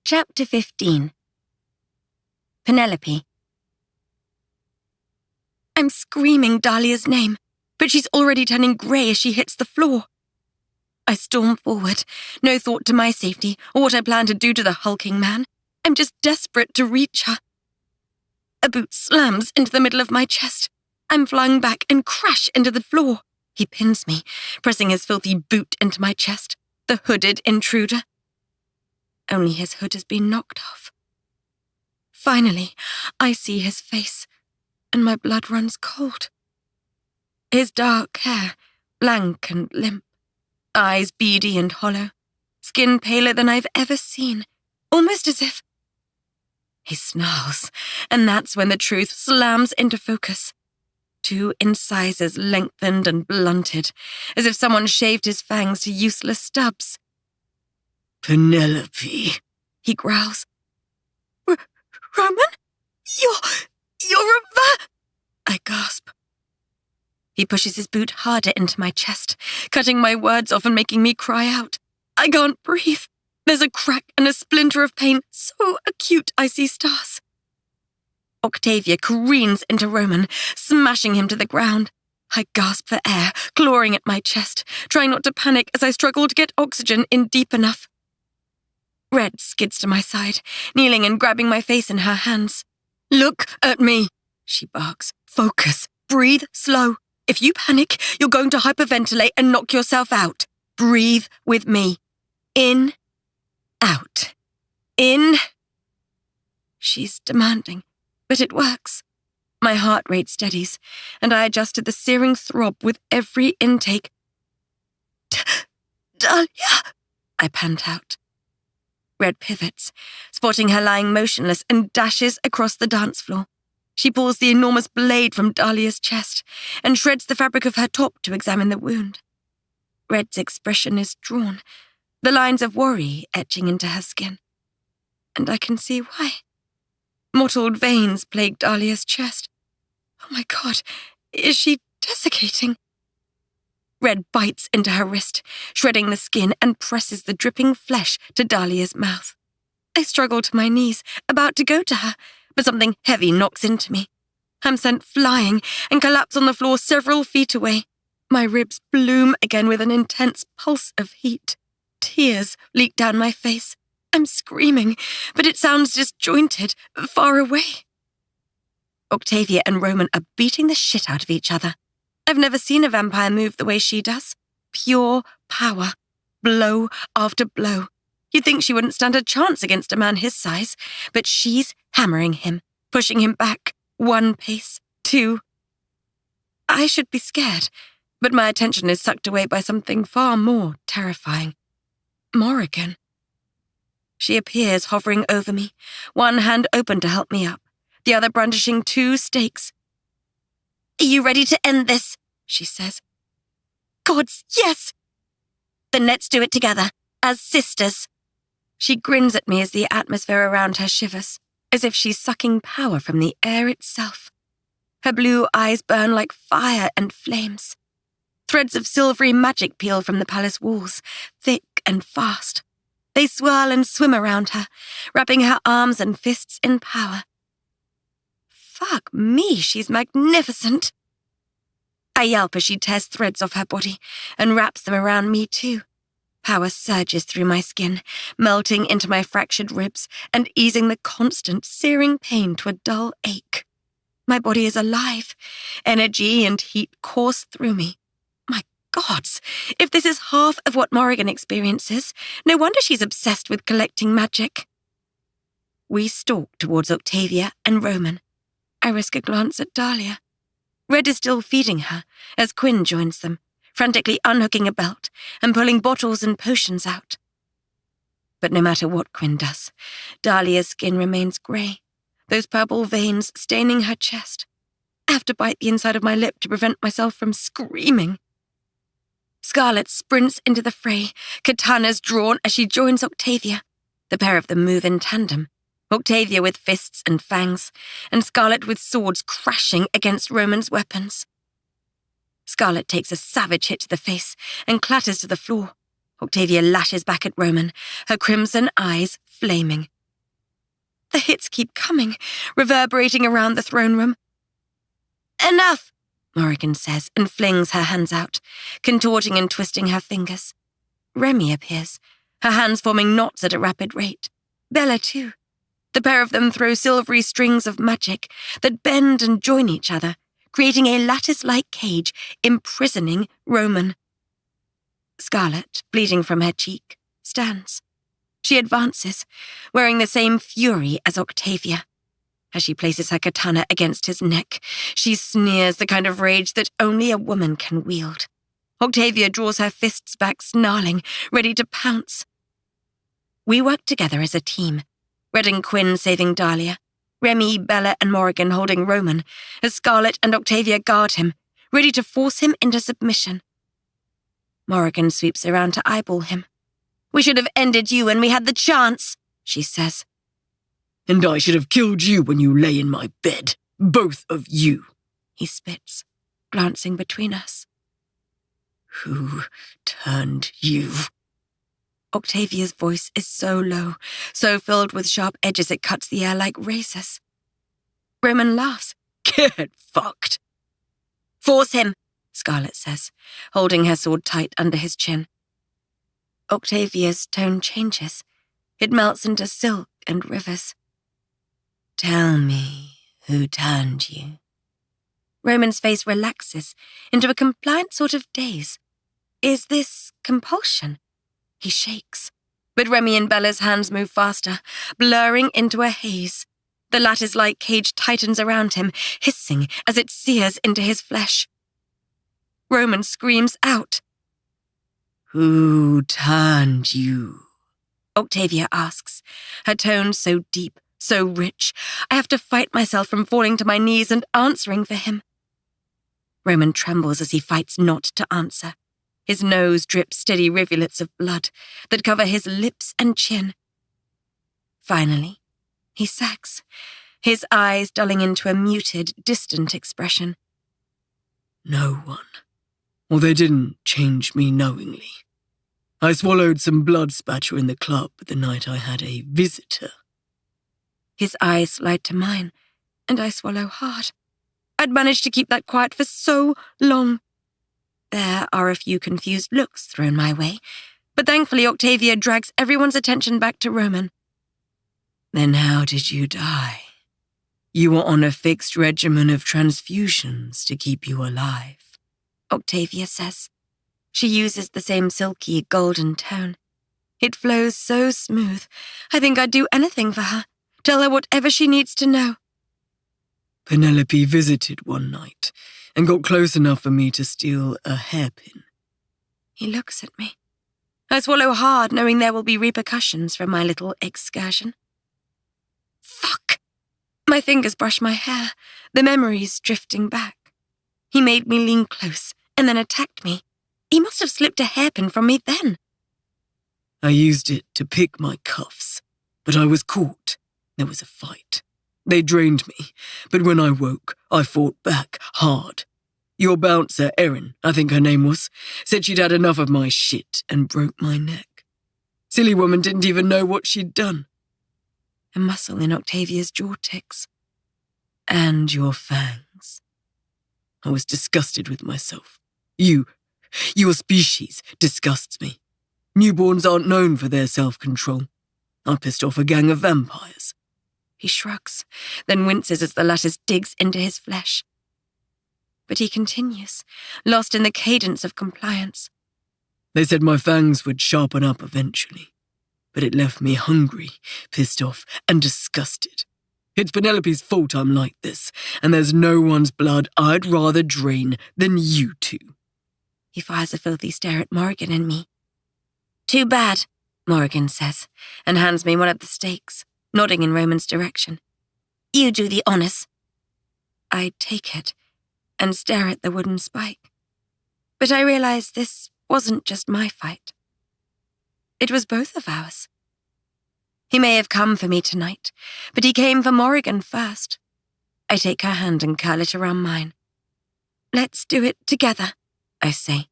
Chapter 15. Penelope. I'm screaming Dahlia's name, but she's already turning grey as she hits the floor. I storm forward, no thought to my safety or what I plan to do to the hulking man. I'm just desperate to reach her. A boot slams into the middle of my chest. I'm flung back and crash into the floor. He pins me, pressing his filthy boot into my chest, the hooded intruder. Only his hood has been knocked off. Finally, I see his face, and my blood runs cold. His dark hair, lank and limp, eyes beady and hollow, skin paler than I've ever seen, almost as if... He snarls, and that's when the truth slams into focus. 2 incisors lengthened and blunted, as if someone shaved his fangs to useless stubs. Penelope, He growls. Roman? You're I gasp. He pushes his boot harder into my chest, cutting my words off and making me cry out. I can't breathe. There's a crack and a splinter of pain so acute I see stars. Octavia careens into Roman, smashing him to the ground. I gasp for air, clawing at my chest, trying not to panic as I struggle to get oxygen in deep enough. Red skids to my side, kneeling and grabbing my face in her hands. look at me, She barks. Focus. Breathe slow. If you panic, you're going to hyperventilate and knock yourself out. Breathe with me. In. Out. In. She's demanding, but it works. My heart rate steadies, and I adjust to the searing throb with every intake. Dahlia, I pant out. Red pivots, spotting her lying motionless, and dashes across the dance floor. She pulls the enormous blade from Dahlia's chest and shreds the fabric of her top to examine the wound. Red's expression is drawn, the lines of worry etching into her skin. And I can see why. Mottled veins plague Dahlia's chest. Oh my God, is she desiccating? Red bites into her wrist, shredding the skin, and presses the dripping flesh to Dahlia's mouth. I struggle to my knees, about to go to her, but something heavy knocks into me. I'm sent flying and collapse on the floor several feet away. My ribs bloom again with an intense pulse of heat. Tears leak down my face. I'm screaming, but it sounds disjointed, far away. Octavia and Roman are beating the shit out of each other. I've never seen a vampire move the way she does. Pure power. Blow after blow. You'd think she wouldn't stand a chance against a man his size, but she's hammering him, pushing him back, 1 pace, 2. I should be scared, but my attention is sucked away by something far more terrifying. Morrigan. She appears hovering over me, one hand open to help me up, the other brandishing 2 stakes. Are you ready to end this? She says. Gods, yes! Then let's do it together, as sisters. She grins at me as the atmosphere around her shivers, as if she's sucking power from the air itself. Her blue eyes burn like fire and flames. Threads of silvery magic peel from the palace walls, thick and fast. They swirl and swim around her, wrapping her arms and fists in power. Fuck me, she's magnificent. I yelp as she tears threads off her body and wraps them around me too. Power surges through my skin, melting into my fractured ribs and easing the constant, searing pain to a dull ache. My body is alive. Energy and heat course through me. My gods, if this is half of what Morrigan experiences, no wonder she's obsessed with collecting magic. We stalk towards Octavia and Roman. I risk a glance at Dahlia. Red is still feeding her as Quinn joins them, frantically unhooking a belt and pulling bottles and potions out. But no matter what Quinn does, Dahlia's skin remains grey, those purple veins staining her chest. I have to bite the inside of my lip to prevent myself from screaming. Scarlet sprints into the fray, katanas drawn as she joins Octavia. The pair of them move in tandem, Octavia with fists and fangs, and Scarlet with swords crashing against Roman's weapons. Scarlet takes a savage hit to the face and clatters to the floor. Octavia lashes back at Roman, her crimson eyes flaming. The hits keep coming, reverberating around the throne room. Enough, Morrigan says and flings her hands out, contorting and twisting her fingers. Remy appears, her hands forming knots at a rapid rate. Bella too. The pair of them throw silvery strings of magic that bend and join each other, creating a lattice-like cage imprisoning Roman. Scarlet, bleeding from her cheek, stands. She advances, wearing the same fury as Octavia. As she places her katana against his neck, she sneers the kind of rage that only a woman can wield. Octavia draws her fists back, snarling, ready to pounce. We work together as a team, Red and Quinn saving Dahlia, Remy, Bella, and Morrigan holding Roman, as Scarlet and Octavia guard him, ready to force him into submission. Morrigan sweeps around to eyeball him. We should have ended you when we had the chance, she says. And I should have killed you when you lay in my bed. Both of you, he spits, glancing between us. Who turned you? Octavia's voice is so low, so filled with sharp edges it cuts the air like razors. Roman laughs. Get fucked. Force him, Scarlet says, holding her sword tight under his chin. Octavia's tone changes. It melts into silk and rivers. Tell me who turned you. Roman's face relaxes into a compliant sort of daze. Is this compulsion? He shakes, but Remy and Bella's hands move faster, blurring into a haze. The lattice-like cage tightens around him, hissing as it sears into his flesh. Roman screams out. Who turned you? Octavia asks, her tone so deep, so rich, I have to fight myself from falling to my knees and answering for him. Roman trembles as he fights not to answer. His nose drips steady rivulets of blood that cover his lips and chin. Finally, he sags, his eyes dulling into a muted, distant expression. No one. Well, they didn't change me knowingly. I swallowed some blood spatter in the club the night I had a visitor. His eyes slide to mine, and I swallow hard. I'd managed to keep that quiet for so long. There are a few confused looks thrown my way, but thankfully Octavia drags everyone's attention back to Roman. Then how did you die? You were on a fixed regimen of transfusions to keep you alive, Octavia says. She uses the same silky, golden tone. It flows so smooth, I think I'd do anything for her. Tell her whatever she needs to know. Penelope visited one night and got close enough for me to steal a hairpin. He looks at me. I swallow hard, knowing there will be repercussions from my little excursion. Fuck! My fingers brush my hair, the memories drifting back. He made me lean close and then attacked me. He must have slipped a hairpin from me then. I used it to pick my cuffs, but I was caught. There was a fight. They drained me, but when I woke, I fought back hard. Your bouncer, Erin, I think her name was, said she'd had enough of my shit and broke my neck. Silly woman didn't even know what she'd done. A muscle in Octavia's jaw ticks. And your fangs. I was disgusted with myself. Your species disgusts me. Newborns aren't known for their self-control. I pissed off a gang of vampires. He shrugs, then winces as the lattice digs into his flesh. But he continues, lost in the cadence of compliance. They said my fangs would sharpen up eventually, but it left me hungry, pissed off, and disgusted. It's Penelope's fault I'm like this, and there's no one's blood I'd rather drain than you two. He fires a filthy stare at Morrigan and me. Too bad, Morrigan says, and hands me one of the stakes, nodding in Roman's direction. You do the honors. I take it and stare at the wooden spike. But I realize this wasn't just my fight. It was both of ours. He may have come for me tonight, but he came for Morrigan first. I take her hand and curl it around mine. Let's do it together, I say.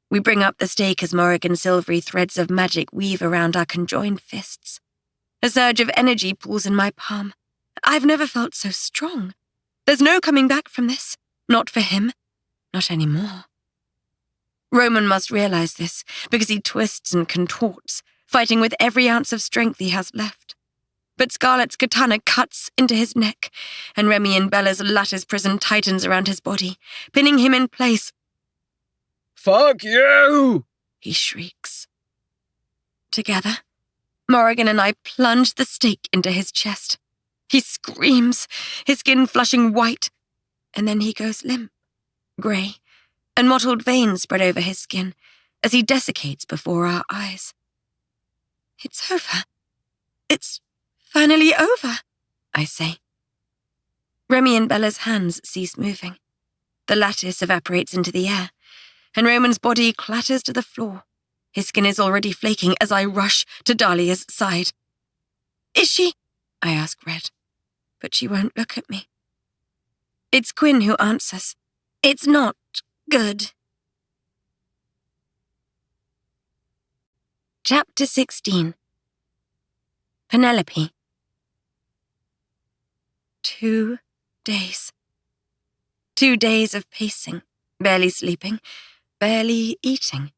We bring up the stake as Morrigan's silvery threads of magic weave around our conjoined fists. A surge of energy pulls in my palm. I've never felt so strong. There's no coming back from this. Not for him. Not anymore. Roman must realize this, because he twists and contorts, fighting with every ounce of strength he has left. But Scarlet's katana cuts into his neck, and Remy and Bella's lattice prison tightens around his body, pinning him in place. Fuck you! He shrieks. Together, Morrigan and I plunge the stake into his chest. He screams, his skin flushing white, and then he goes limp, grey, and mottled veins spread over his skin as he desiccates before our eyes. It's over. It's finally over, I say. Remy and Bella's hands cease moving. The lattice evaporates into the air, and Roman's body clatters to the floor. His skin is already flaking as I rush to Dahlia's side. Is she? I ask Red, but she won't look at me. It's Quinn who answers. It's not good. Chapter 16. Penelope. 2 days. 2 days of pacing, barely sleeping, barely eating.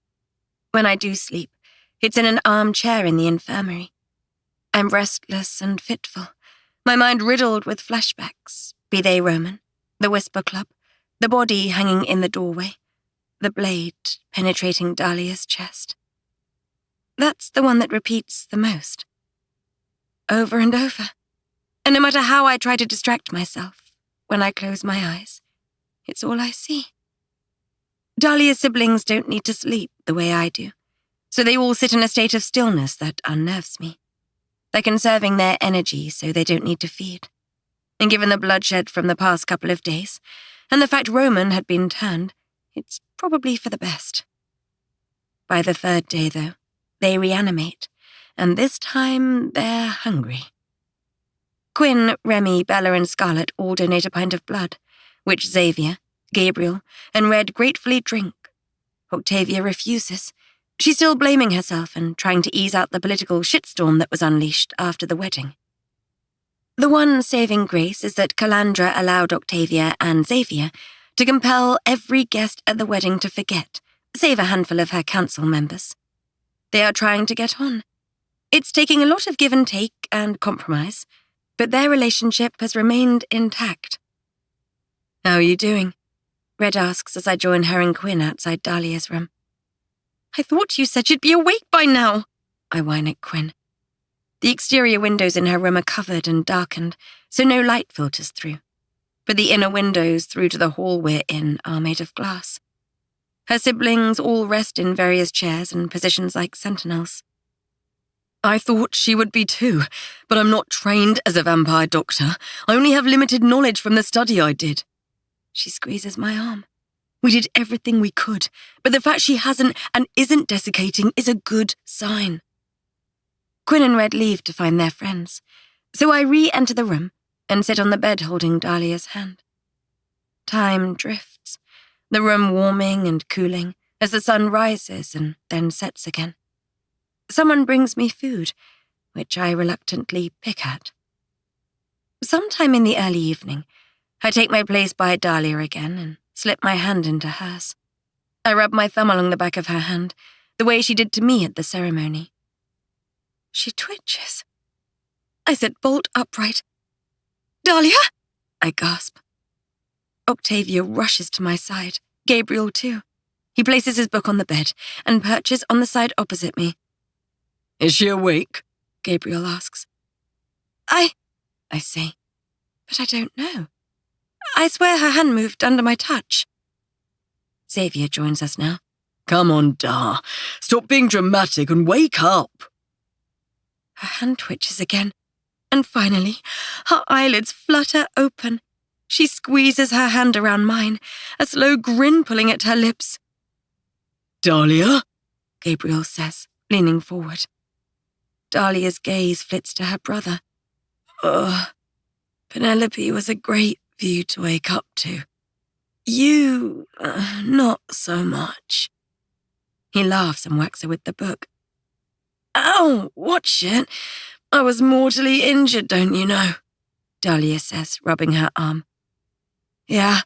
When I do sleep, it's in an armchair in the infirmary. I'm restless and fitful, my mind riddled with flashbacks, be they Roman, the Whisper Club, the body hanging in the doorway, the blade penetrating Dahlia's chest. That's the one that repeats the most. Over and over. And no matter how I try to distract myself, when I close my eyes, it's all I see. Dahlia's siblings don't need to sleep the way I do, so they all sit in a state of stillness that unnerves me. They're conserving their energy so they don't need to feed. And given the bloodshed from the past couple of days, and the fact Roman had been turned, it's probably for the best. By the 3rd day, though, they reanimate, and this time they're hungry. Quinn, Remy, Bella, and Scarlet all donate a pint of blood, which Xavier, Gabriel, and Red gratefully drink. Octavia refuses. She's still blaming herself and trying to ease out the political shitstorm that was unleashed after the wedding. The one saving grace is that Calandra allowed Octavia and Xavier to compel every guest at the wedding to forget, save a handful of her council members. They are trying to get on. It's taking a lot of give and take and compromise, but their relationship has remained intact. How are you doing? Red asks as I join her and Quinn outside Dahlia's room. I thought you said you'd be awake by now, I whine at Quinn. The exterior windows in her room are covered and darkened, so no light filters through. But the inner windows through to the hall we're in are made of glass. Her siblings all rest in various chairs and positions like sentinels. I thought she would be too, but I'm not trained as a vampire doctor. I only have limited knowledge from the study I did. She squeezes my arm. We did everything we could, but the fact she hasn't and isn't desiccating is a good sign. Quinn and Red leave to find their friends, so I re-enter the room and sit on the bed holding Dahlia's hand. Time drifts, the room warming and cooling as the sun rises and then sets again. Someone brings me food, which I reluctantly pick at. Sometime in the early evening, I take my place by Dahlia again and slip my hand into hers. I rub my thumb along the back of her hand, the way she did to me at the ceremony. She twitches. I sit bolt upright. Dahlia! I gasp. Octavia rushes to my side, Gabriel too. He places his book on the bed and perches on the side opposite me. Is she awake? Gabriel asks. I say, but I don't know. I swear her hand moved under my touch. Xavier joins us now. Come on, Dar. Stop being dramatic and wake up. Her hand twitches again, and finally, her eyelids flutter open. She squeezes her hand around mine, a slow grin pulling at her lips. Dahlia? Gabriel says, leaning forward. Dahlia's gaze flits to her brother. Penelope was a great view to wake up to. You, not so much. He laughs and whacks her with the book. Ow, watch it. I was mortally injured, don't you know? Dahlia says, rubbing her arm. Yeah,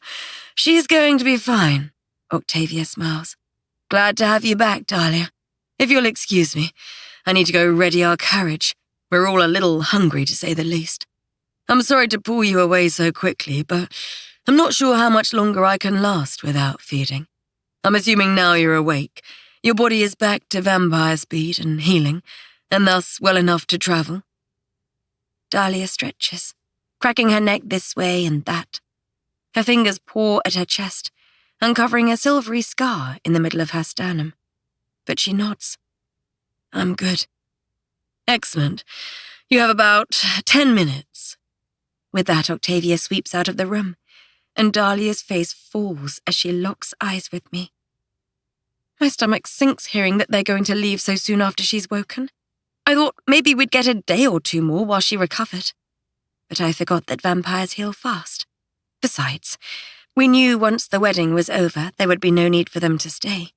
she's going to be fine, Octavia smiles. Glad to have you back, Dahlia. If you'll excuse me, I need to go ready our carriage. We're all a little hungry, to say the least. I'm sorry to pull you away so quickly, but I'm not sure how much longer I can last without feeding. I'm assuming now you're awake. Your body is back to vampire speed and healing, and thus well enough to travel. Dahlia stretches, cracking her neck this way and that. Her fingers paw at her chest, uncovering a silvery scar in the middle of her sternum. But she nods. I'm good. Excellent. You have about 10 minutes. With that, Octavia sweeps out of the room, and Dahlia's face falls as she locks eyes with me. My stomach sinks hearing that they're going to leave so soon after she's woken. I thought maybe we'd get a day or two more while she recovered. But I forgot that vampires heal fast. Besides, we knew once the wedding was over, there would be no need for them to stay.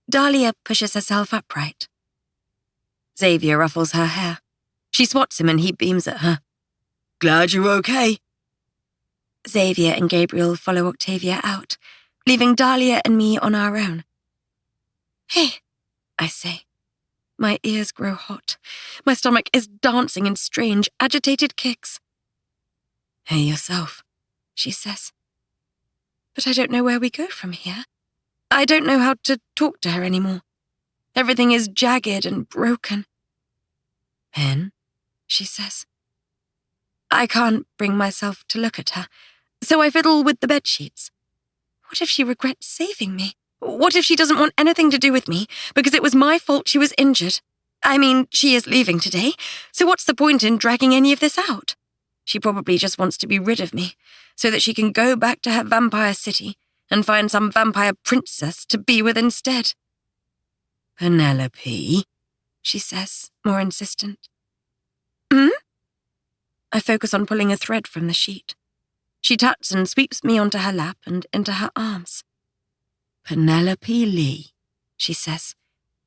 Dahlia pushes herself upright. Xavier ruffles her hair. She swats him and he beams at her. Glad you're okay. Xavier and Gabriel follow Octavia out, leaving Dahlia and me on our own. Hey, I say. My ears grow hot. My stomach is dancing in strange, agitated kicks. Hey yourself, she says. But I don't know where we go from here. I don't know how to talk to her anymore. Everything is jagged and broken. Pen, she says. I can't bring myself to look at her, so I fiddle with the bedsheets. What if she regrets saving me? What if she doesn't want anything to do with me because it was my fault she was injured? I mean, she is leaving today, so what's the point in dragging any of this out? She probably just wants to be rid of me so that she can go back to her vampire city and find some vampire princess to be with instead. Penelope, she says, more insistent. I focus on pulling a thread from the sheet. She tucks and sweeps me onto her lap and into her arms. Penelope Lee, she says,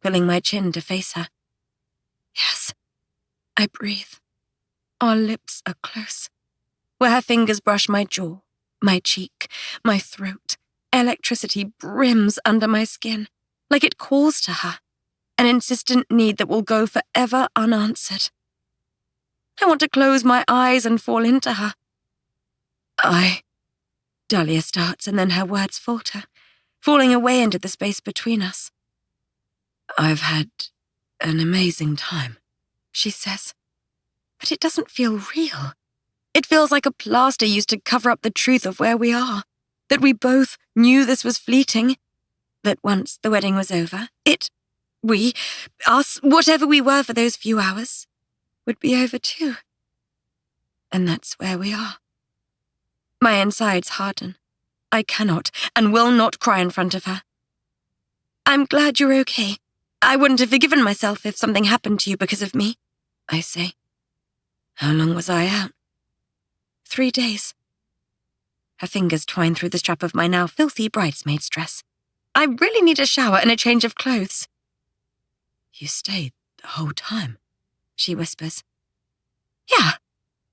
pulling my chin to face her. Yes, I breathe. Our lips are close. Where her fingers brush my jaw, my cheek, my throat, electricity brims under my skin, like it calls to her, an insistent need that will go forever unanswered. I want to close my eyes and fall into her. Dahlia starts and then her words falter, falling away into the space between us. I've had an amazing time, she says. But it doesn't feel real. It feels like a plaster used to cover up the truth of where we are, that we both knew this was fleeting, that once the wedding was over, we, us, whatever we were for those few hours, would be over too. And that's where we are. My insides harden. I cannot and will not cry in front of her. I'm glad you're okay. I wouldn't have forgiven myself if something happened to you because of me, I say. How long was I out? 3 days. Her fingers twine through the strap of my now filthy bridesmaid's dress. I really need a shower and a change of clothes. You stayed the whole time, she whispers. Yeah,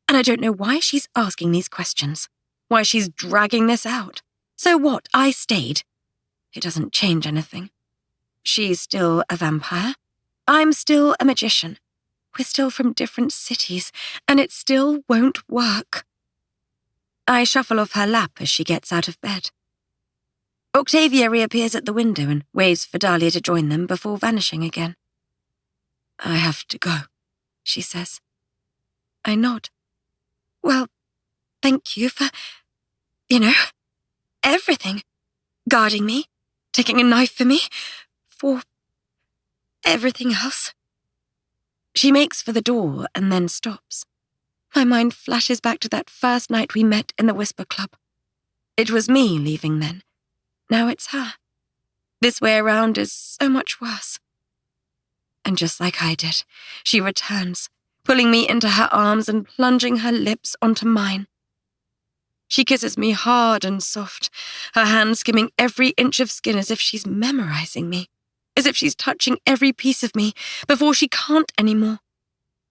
and I don't know why she's asking these questions, why she's dragging this out. So what? I stayed. It doesn't change anything. She's still a vampire. I'm still a magician. We're still from different cities, and it still won't work. I shuffle off her lap as she gets out of bed. Octavia reappears at the window and waves for Dahlia to join them before vanishing again. I have to go, she says. I nod. Well, thank you for, everything. Guarding me, taking a knife for me, for everything else. She makes for the door and then stops. My mind flashes back to that first night we met in the Whisper Club. It was me leaving then. Now it's her. This way around is so much worse. And just like I did, she returns, pulling me into her arms and plunging her lips onto mine. She kisses me hard and soft, her hand skimming every inch of skin as if she's memorizing me, as if she's touching every piece of me before she can't anymore.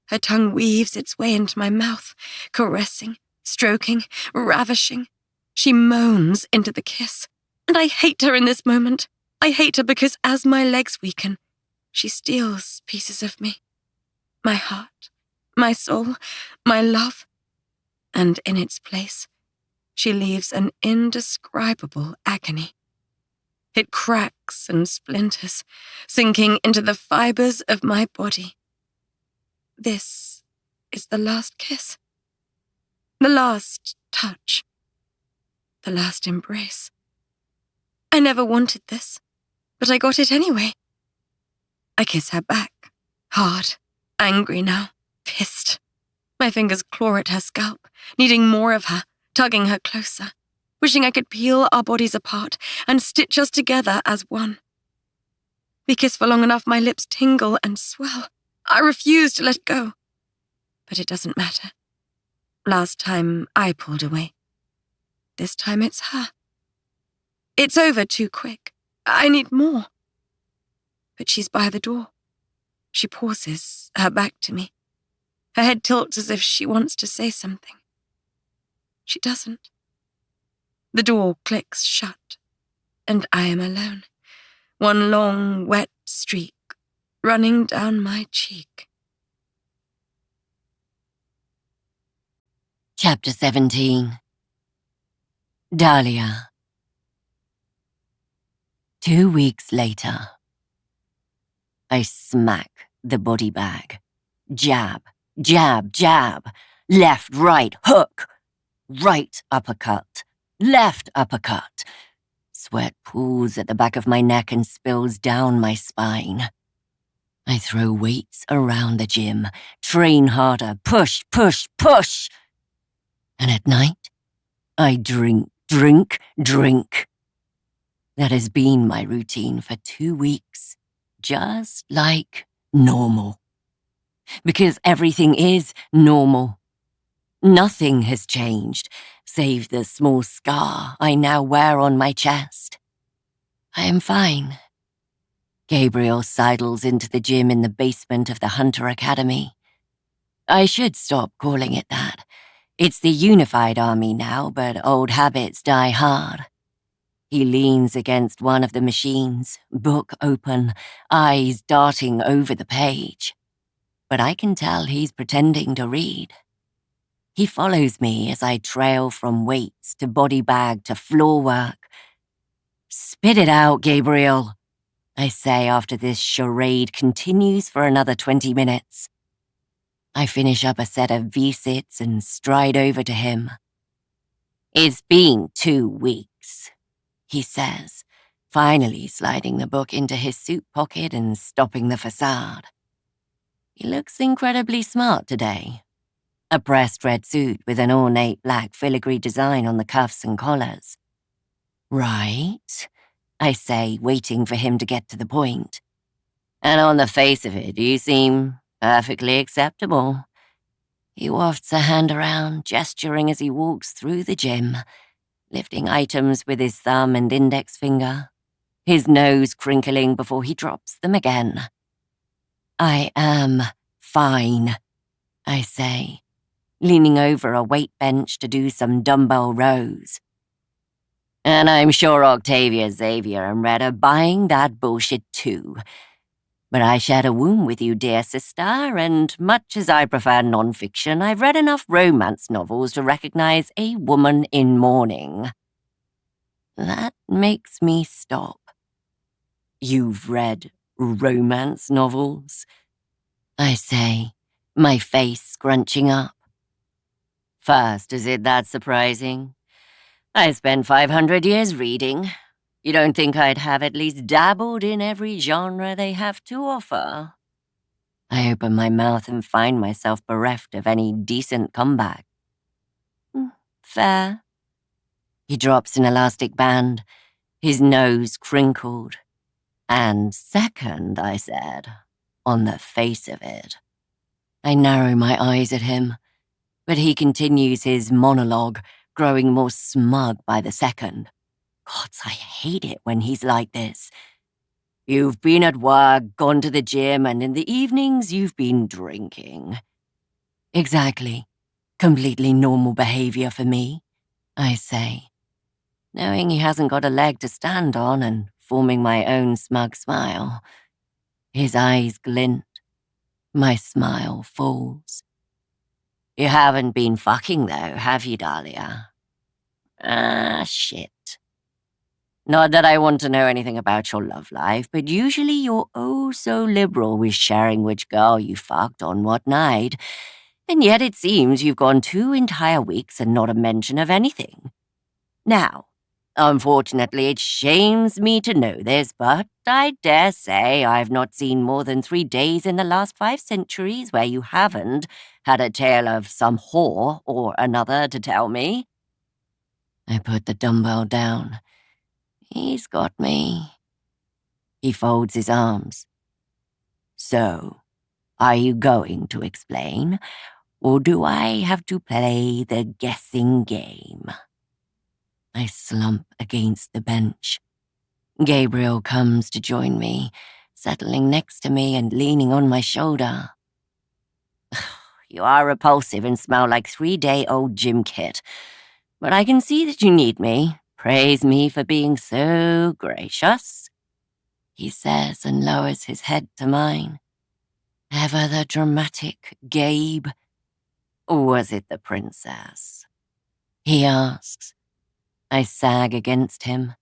Her tongue weaves its way into my mouth, caressing, stroking, ravishing. She moans into the kiss, and I hate her in this moment. I hate her because as my legs weaken, she steals pieces of me. My heart, my soul, my love. And in its place, she leaves an indescribable agony. It cracks and splinters, sinking into the fibers of my body. This is the last kiss. The last touch. The last embrace. I never wanted this, but I got it anyway. I kiss her back, hard, angry now, pissed. My fingers claw at her scalp, needing more of her, tugging her closer, wishing I could peel our bodies apart and stitch us together as one. We kiss for long enough, my lips tingle and swell. I refuse to let go. But it doesn't matter. Last time I pulled away. This time it's her. It's over too quick. I need more. But she's by the door. She pauses, her back to me. Her head tilts as if she wants to say something. She doesn't. The door clicks shut, and I am alone. One long, wet streak running down my cheek. Chapter 17. Dahlia. 2 weeks later. I smack the body bag. Jab, jab, jab. Left, right, hook. Right uppercut. Left uppercut. Sweat pools at the back of my neck and spills down my spine. I throw weights around the gym, train harder, push, push, push. And at night, I drink, drink, drink. That has been my routine for 2 weeks, just like normal. Because everything is normal. Nothing has changed, save the small scar I now wear on my chest. I am fine. Gabriel sidles into the gym in the basement of the Hunter Academy. I should stop calling it that. It's the unified army now, but old habits die hard. He leans against one of the machines, book open, eyes darting over the page. But I can tell he's pretending to read. He follows me as I trail from weights to body bag to floor work. Spit it out, Gabriel, I say after this charade continues for another 20 minutes. I finish up a set of V-sits and stride over to him. It's been 2 weeks, he says, finally sliding the book into his suit pocket and stopping the facade. He looks incredibly smart today. A pressed red suit with an ornate black filigree design on the cuffs and collars. Right, I say, waiting for him to get to the point. And on the face of it, you seem perfectly acceptable. He wafts a hand around, gesturing as he walks through the gym, lifting items with his thumb and index finger, his nose crinkling before he drops them again. I am fine, I say, leaning over a weight bench to do some dumbbell rows. And I'm sure Octavia, Xavier, and Red are buying that bullshit too. But I shared a womb with you, dear sister, and much as I prefer non-fiction, I've read enough romance novels to recognize a woman in mourning. That makes me stop. You've read romance novels? I say, my face scrunching up. First, is it that surprising? I spent 500 years reading. You don't think I'd have at least dabbled in every genre they have to offer? I open my mouth and find myself bereft of any decent comeback. Fair. He drops an elastic band, his nose crinkled. And second, I said, on the face of it. I narrow my eyes at him, but he continues his monologue, growing more smug by the second. Gods, I hate it when he's like this. You've been at work, gone to the gym, and in the evenings you've been drinking. Exactly. Completely normal behavior for me, I say, knowing he hasn't got a leg to stand on and forming my own smug smile. His eyes glint. My smile falls. You haven't been fucking, though, have you, Dahlia? Ah, shit. Not that I want to know anything about your love life, but usually you're oh so liberal with sharing which girl you fucked on what night, and yet it seems you've gone 2 entire weeks and not a mention of anything. Now, unfortunately, it shames me to know this, but I dare say I've not seen more than 3 days in the last 5 centuries where you haven't had a tale of some whore or another to tell me. I put the dumbbell down. He's got me. He folds his arms. So, are you going to explain, or do I have to play the guessing game? I slump against the bench. Gabriel comes to join me, settling next to me and leaning on my shoulder. You are repulsive and smell like 3-day-old gym kit, but I can see that you need me. Praise me for being so gracious, he says and lowers his head to mine. Ever the dramatic Gabe? Or was it the princess? He asks. I sag against him,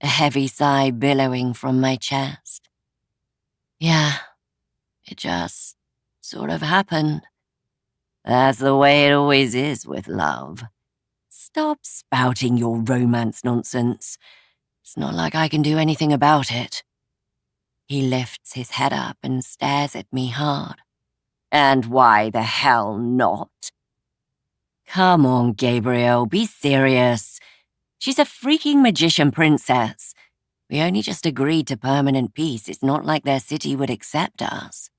a heavy sigh billowing from my chest. Yeah, it just sort of happened. That's the way it always is with love. Stop spouting your romance nonsense. It's not like I can do anything about it. He lifts his head up and stares at me hard. And why the hell not? Come on, Gabriel, be serious. She's a freaking magician princess. We only just agreed to permanent peace. It's not like their city would accept us.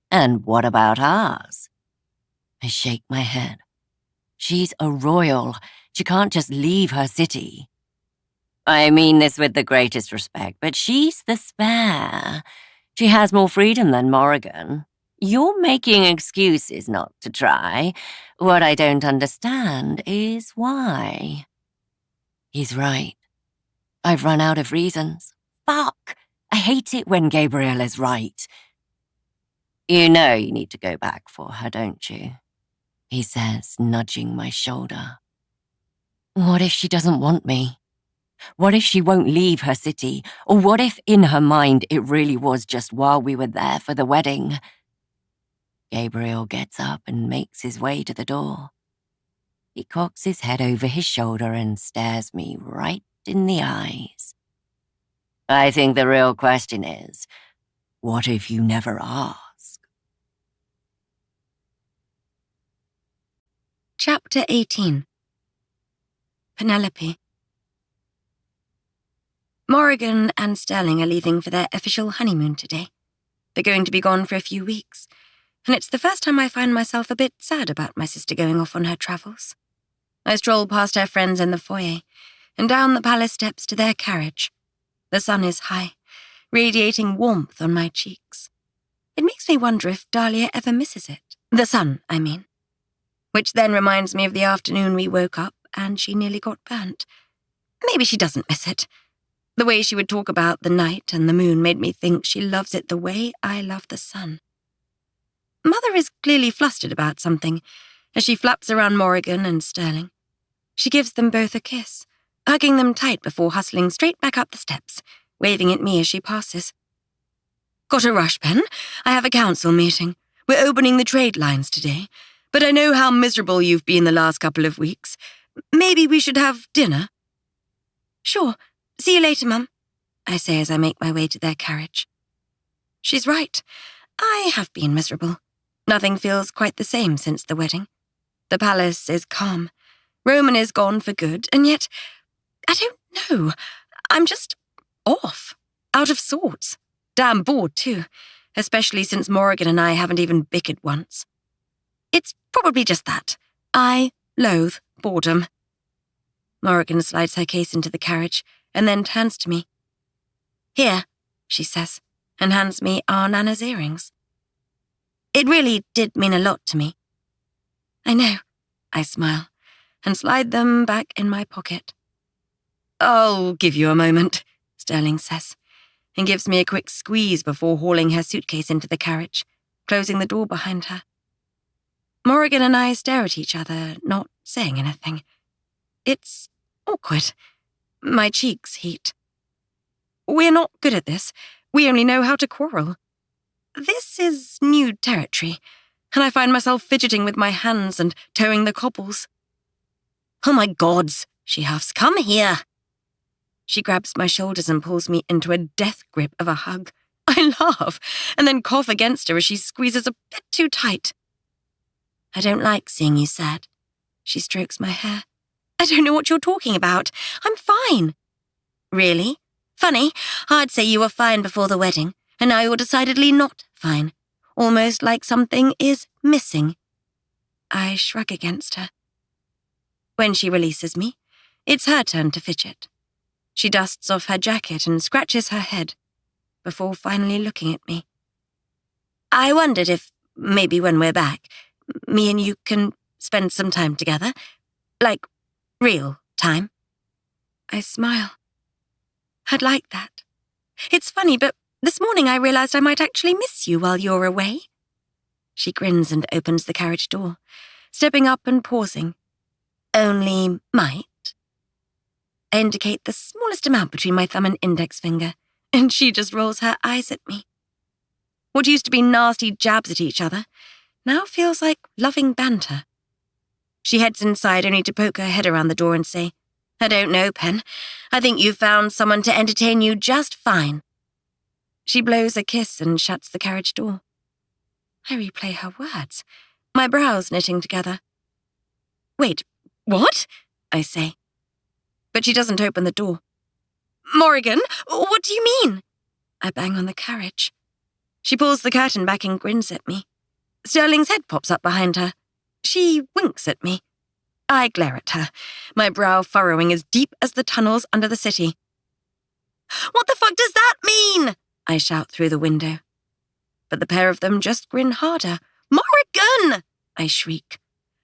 And what about ours? I shake my head. She's a royal. She can't just leave her city. I mean this with the greatest respect, but she's the spare. She has more freedom than Morrigan. You're making excuses not to try. What I don't understand is why. He's right. I've run out of reasons. Fuck! I hate it when Gabriel is right. You know you need to go back for her, don't you? He says, nudging my shoulder. What if she doesn't want me? What if she won't leave her city? Or what if in her mind it really was just while we were there for the wedding? Gabriel gets up and makes his way to the door. He cocks his head over his shoulder and stares me right in the eyes. I think the real question is, what if you never ask? Chapter 18. Penelope. Morrigan and Sterling are leaving for their official honeymoon today. They're going to be gone for a few weeks, and it's the first time I find myself a bit sad about my sister going off on her travels. I stroll past her friends in the foyer and down the palace steps to their carriage. The sun is high, radiating warmth on my cheeks. It makes me wonder if Dahlia ever misses it. The sun, I mean. Which then reminds me of the afternoon we woke up and she nearly got burnt. Maybe she doesn't miss it. The way she would talk about the night and the moon made me think she loves it the way I love the sun. Mother is clearly flustered about something as she flaps around Morrigan and Sterling. She gives them both a kiss, hugging them tight before hustling straight back up the steps, waving at me as she passes. Got a rush, Pen? I have a council meeting. We're opening the trade lines today, but I know how miserable you've been the last couple of weeks. Maybe we should have dinner? Sure. See you later, Mum, I say as I make my way to their carriage. She's right. I have been miserable. Nothing feels quite the same since the wedding. The palace is calm. Roman is gone for good, and yet, I don't know. I'm just off, out of sorts. Damn bored, too, especially since Morrigan and I haven't even bickered once. It's probably just that. I loathe boredom. Morrigan slides her case into the carriage and then turns to me. Here, she says, and hands me our Nana's earrings. It really did mean a lot to me. I know, I smile, and slide them back in my pocket. I'll give you a moment, Sterling says, and gives me a quick squeeze before hauling her suitcase into the carriage, closing the door behind her. Morrigan and I stare at each other, not saying anything. It's awkward. My cheeks heat. We're not good at this. We only know how to quarrel. This is new territory, and I find myself fidgeting with my hands and toeing the cobbles. Oh my gods, she huffs. Come here. She grabs my shoulders and pulls me into a death grip of a hug. I laugh, and then cough against her as she squeezes a bit too tight. I don't like seeing you sad. She strokes my hair. I don't know what you're talking about. I'm fine. Really? Funny, I'd say you were fine before the wedding, and now you're decidedly not fine. Almost like something is missing. I shrug against her. When she releases me, it's her turn to fidget. She dusts off her jacket and scratches her head, before finally looking at me. I wondered if, maybe when we're back, me and you can spend some time together. Like, real time. I smile. I'd like that. It's funny, but this morning I realized I might actually miss you while you're away. She grins and opens the carriage door, stepping up and pausing. Only might? I indicate the smallest amount between my thumb and index finger, and she just rolls her eyes at me. What used to be nasty jabs at each other now feels like loving banter. She heads inside only to poke her head around the door and say, I don't know, Pen. I think you've found someone to entertain you just fine. She blows a kiss and shuts the carriage door. I replay her words, my brows knitting together. Wait, what? I say. But she doesn't open the door. Morrigan, what do you mean? I bang on the carriage. She pulls the curtain back and grins at me. Sterling's head pops up behind her. She winks at me. I glare at her, my brow furrowing as deep as the tunnels under the city. What the fuck does that mean? I shout through the window. But the pair of them just grin harder. Morrigan! I shriek.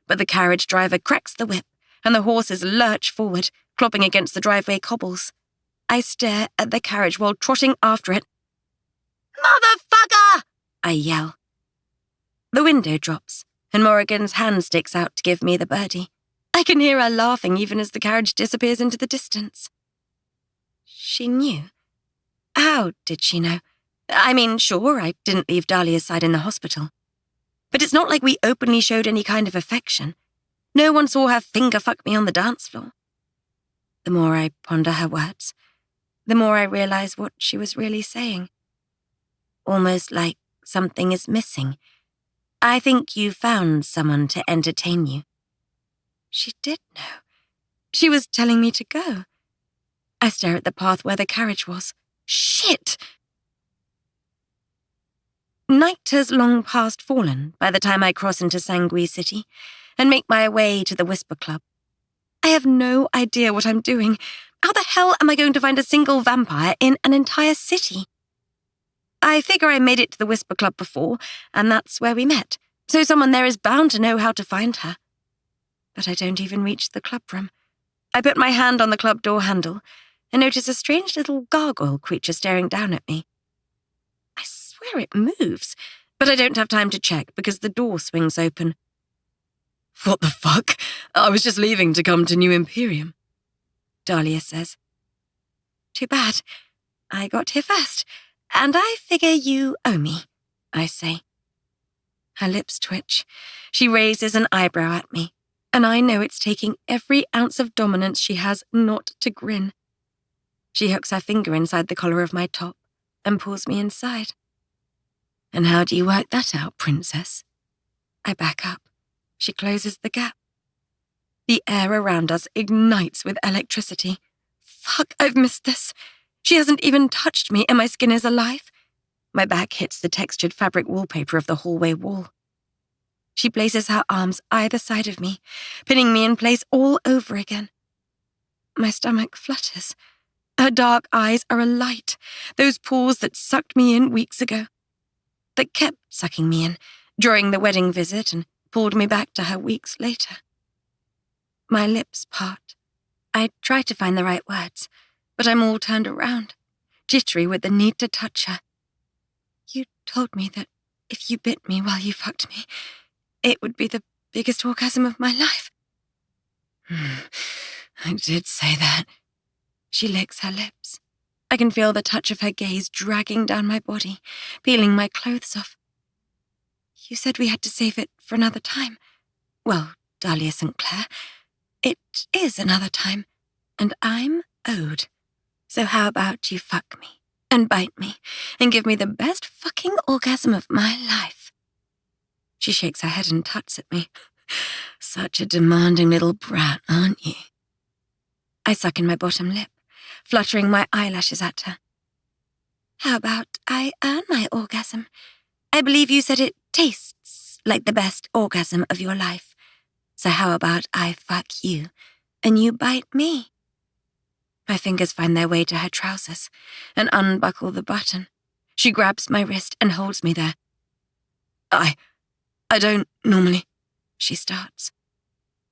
But the carriage driver cracks the whip, and the horses lurch forward, clopping against the driveway cobbles. I stare at the carriage while trotting after it. Motherfucker! I yell. The window drops, and Morrigan's hand sticks out to give me the birdie. I can hear her laughing even as the carriage disappears into the distance. She knew. How did she know? I mean, sure, I didn't leave Dahlia's side in the hospital. But it's not like we openly showed any kind of affection. No one saw her finger fuck me on the dance floor. The more I ponder her words, the more I realize what she was really saying. Almost like something is missing. I think you found someone to entertain you. She did know. She was telling me to go. I stare at the path where the carriage was. Shit! Night has long past fallen by the time I cross into Sanguis City and make my way to the Whisper Club. I have no idea what I'm doing. How the hell am I going to find a single vampire in an entire city? I figure I made it to the Whisper Club before, and that's where we met, so someone there is bound to know how to find her. But I don't even reach the club room. I put my hand on the club door handle and notice a strange little gargoyle creature staring down at me. I swear it moves, but I don't have time to check because the door swings open. What the fuck? I was just leaving to come to New Imperium, Dahlia says. Too bad. I got here first, and I figure you owe me, I say. Her lips twitch. She raises an eyebrow at me, and I know it's taking every ounce of dominance she has not to grin. She hooks her finger inside the collar of my top and pulls me inside. And how do you work that out, princess? I back up. She closes the gap. The air around us ignites with electricity. Fuck, I've missed this. She hasn't even touched me and my skin is alive. My back hits the textured fabric wallpaper of the hallway wall. She places her arms either side of me, pinning me in place all over again. My stomach flutters. Her dark eyes are alight, those pools that sucked me in weeks ago. That kept sucking me in during the wedding visit and pulled me back to her weeks later. My lips part, I try to find the right words, but I'm all turned around, jittery with the need to touch her. You told me that if you bit me while you fucked me, it would be the biggest orgasm of my life. I did say that. She licks her lips. I can feel the touch of her gaze dragging down my body, peeling my clothes off. You said we had to save it for another time. Well, Dahlia St. Clair, it is another time, and I'm owed. So how about you fuck me, and bite me, and give me the best fucking orgasm of my life? She shakes her head and tuts at me. Such a demanding little brat, aren't you? I suck in my bottom lip, fluttering my eyelashes at her. How about I earn my orgasm? I believe you said it tastes like the best orgasm of your life. So how about I fuck you, and you bite me? My fingers find their way to her trousers and unbuckle the button. She grabs my wrist and holds me there. I don't normally, she starts.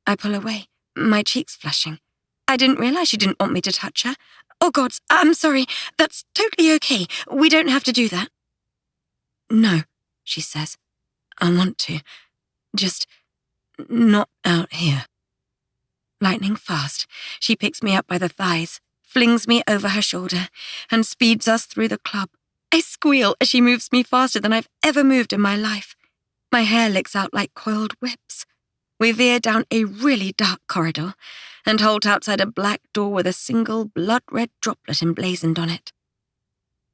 I pull away, my cheeks flushing. I didn't realize you didn't want me to touch her. Oh, gods, I'm sorry. That's totally okay. We don't have to do that. No, she says. I want to. Just not out here. Lightning fast, she picks me up by the thighs, flings me over her shoulder, and speeds us through the club. I squeal as she moves me faster than I've ever moved in my life. My hair licks out like coiled whips. We veer down a really dark corridor and halt outside a black door with a single blood-red droplet emblazoned on it.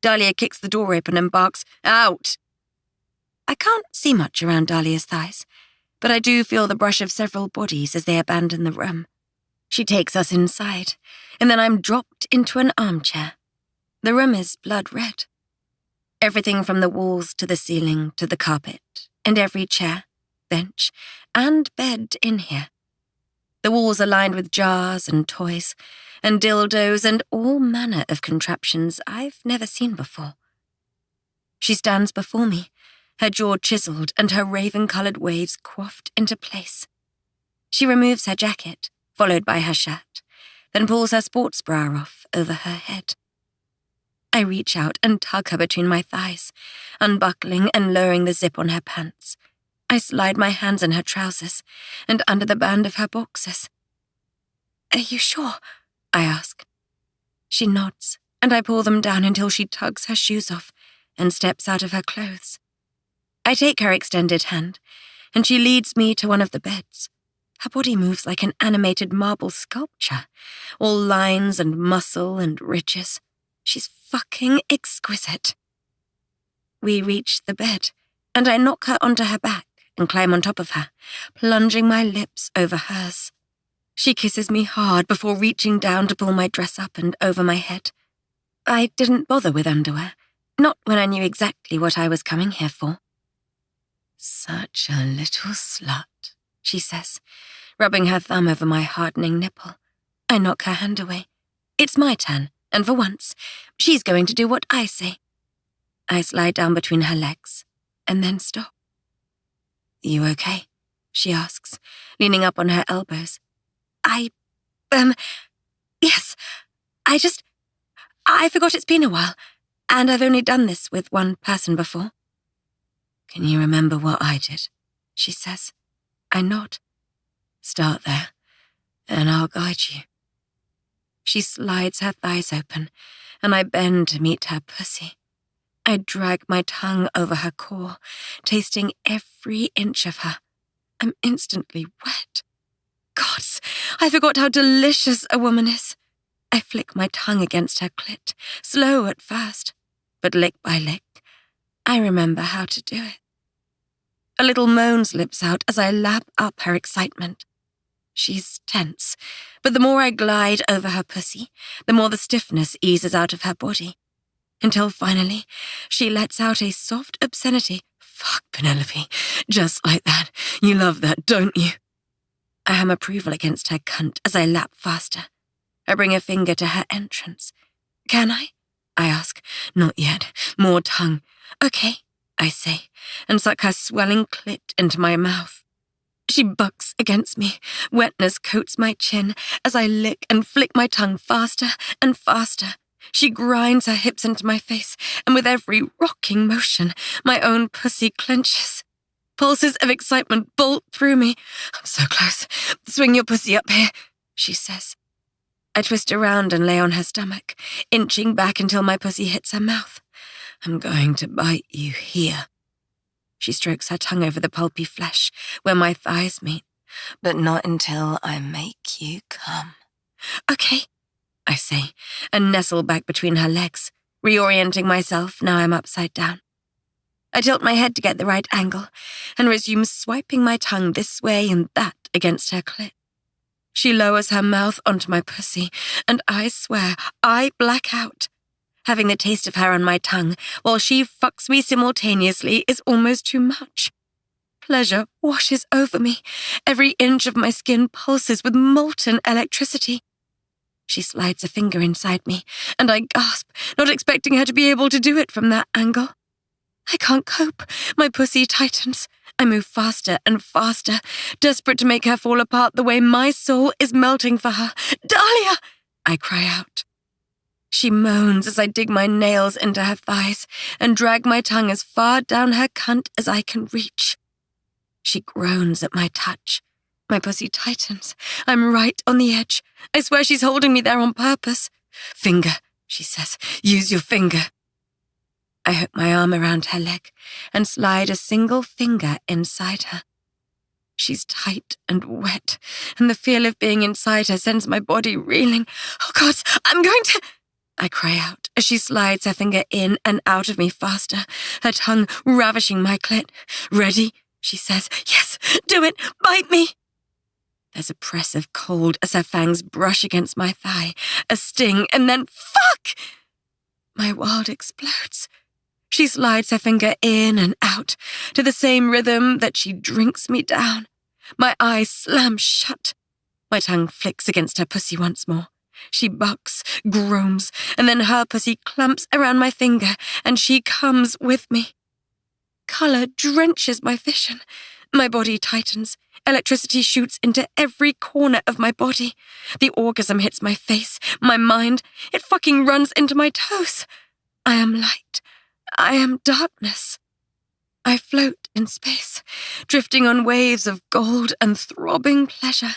Dahlia kicks the door open and barks, "Out!" I can't see much around Dahlia's thighs, but I do feel the brush of several bodies as they abandon the room. She takes us inside, and then I'm dropped into an armchair. The room is blood red. Everything from the walls to the ceiling to the carpet, and every chair, bench, and bed in here. The walls are lined with jars and toys, and dildos and all manner of contraptions I've never seen before. She stands before me, her jaw chiseled and her raven-colored waves coiffed into place. She removes her jacket, followed by her shirt, then pulls her sports bra off over her head. I reach out and tug her between my thighs, unbuckling and lowering the zip on her pants. I slide my hands in her trousers and under the band of her boxers. Are you sure? I ask. She nods, and I pull them down until she tugs her shoes off and steps out of her clothes. I take her extended hand, and she leads me to one of the beds. Her body moves like an animated marble sculpture, all lines and muscle and ridges. She's fucking exquisite. We reach the bed, and I knock her onto her back and climb on top of her, plunging my lips over hers. She kisses me hard before reaching down to pull my dress up and over my head. I didn't bother with underwear, not when I knew exactly what I was coming here for. Such a little slut, she says, rubbing her thumb over my hardening nipple. I knock her hand away. It's my turn, and for once, she's going to do what I say. I slide down between her legs, and then stop. You okay? She asks, leaning up on her elbows. Yes. I forgot it's been a while, and I've only done this with one person before. Can you remember what I did? She says. I nod. Start there, and I'll guide you. She slides her thighs open, and I bend to meet her pussy. I drag my tongue over her core, tasting every inch of her. I'm instantly wet. Gods, I forgot how delicious a woman is. I flick my tongue against her clit, slow at first, but lick by lick, I remember how to do it. A little moan slips out as I lap up her excitement. She's tense, but the more I glide over her pussy, the more the stiffness eases out of her body, until finally she lets out a soft obscenity. Fuck, Penelope, just like that. You love that, don't you? I hum approval against her cunt as I lap faster. I bring a finger to her entrance. Can I ask. Not yet. More tongue. Okay, I say, and suck her swelling clit into my mouth. She bucks against me. Wetness coats my chin as I lick and flick my tongue faster and faster. She grinds her hips into my face, and with every rocking motion, my own pussy clenches. Pulses of excitement bolt through me. I'm so close. Swing your pussy up here, she says. I twist around and lay on her stomach, inching back until my pussy hits her mouth. I'm going to bite you here. She strokes her tongue over the pulpy flesh where my thighs meet, but not until I make you come. Okay, I say, and nestle back between her legs, reorienting myself now I'm upside down. I tilt my head to get the right angle and resume swiping my tongue this way and that against her clit. She lowers her mouth onto my pussy, and I swear I black out. Having the taste of her on my tongue while she fucks me simultaneously is almost too much. Pleasure washes over me. Every inch of my skin pulses with molten electricity. She slides a finger inside me, and I gasp, not expecting her to be able to do it from that angle. I can't cope. My pussy tightens. I move faster and faster, desperate to make her fall apart the way my soul is melting for her. Dahlia! I cry out. She moans as I dig my nails into her thighs and drag my tongue as far down her cunt as I can reach. She groans at my touch. My pussy tightens. I'm right on the edge. I swear she's holding me there on purpose. Finger, she says. Use your finger. I hook my arm around her leg and slide a single finger inside her. She's tight and wet, and the feel of being inside her sends my body reeling. Oh God, I'm going to... I cry out as she slides her finger in and out of me faster, her tongue ravishing my clit. Ready? She says. Yes, do it, bite me. There's a press of cold as her fangs brush against my thigh, a sting, and then fuck! My world explodes. She slides her finger in and out to the same rhythm that she drinks me down. My eyes slam shut. My tongue flicks against her pussy once more. She bucks, groans, and then her pussy clamps around my finger, and she comes with me. Colour drenches my vision. My body tightens. Electricity shoots into every corner of my body. The orgasm hits my face, my mind. It fucking runs into my toes. I am light. I am darkness. I float in space, drifting on waves of gold and throbbing pleasure.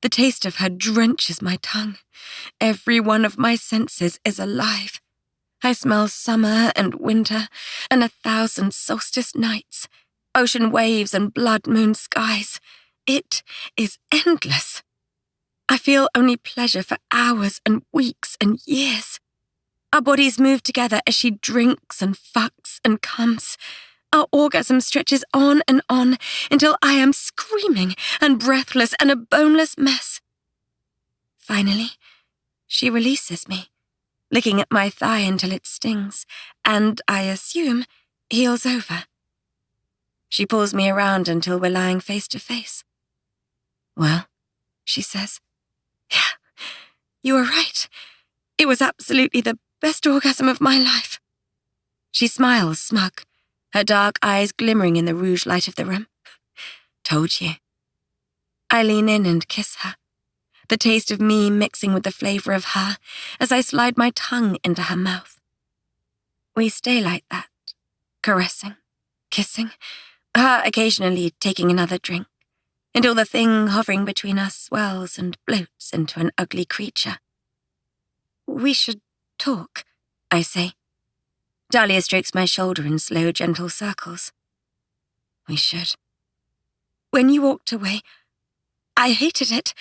The taste of her drenches my tongue. Every one of my senses is alive. I smell summer and winter and 1,000 solstice nights, ocean waves and blood moon skies. It is endless. I feel only pleasure for hours and weeks and years. Our bodies move together as she drinks and fucks and comes. Our orgasm stretches on and on until I am screaming and breathless and a boneless mess. Finally, she releases me, licking at my thigh until it stings, and, I assume, heals over. She pulls me around until we're lying face to face. Well, she says, yeah, you were right. It was absolutely the best orgasm of my life. She smiles, smug, her dark eyes glimmering in the rouge light of the room. Told you. I lean in and kiss her, the taste of me mixing with the flavour of her as I slide my tongue into her mouth. We stay like that, caressing, kissing, her occasionally taking another drink, until the thing hovering between us swells and bloats into an ugly creature. We should talk, I say. Dahlia strokes my shoulder in slow, gentle circles. We should. When you walked away, I hated it.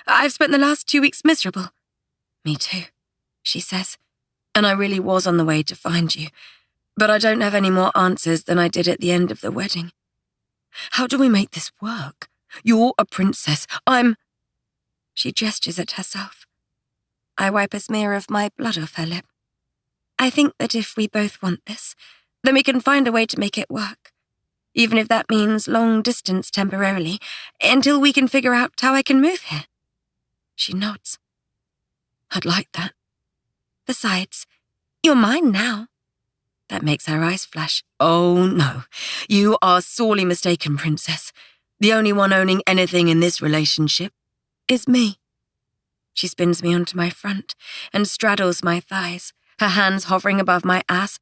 I've spent the last 2 weeks miserable. Me too, she says, and I really was on the way to find you, but I don't have any more answers than I did at the end of the wedding. How do we make this work? You're a princess. She gestures at herself. I wipe a smear of my blood off her lip. I think that if we both want this, then we can find a way to make it work, even if that means long distance temporarily, until we can figure out how I can move here. She nods. I'd like that. Besides, you're mine now. That makes her eyes flash. Oh no, you are sorely mistaken, princess. The only one owning anything in this relationship is me. She spins me onto my front and straddles my thighs, her hands hovering above my ass.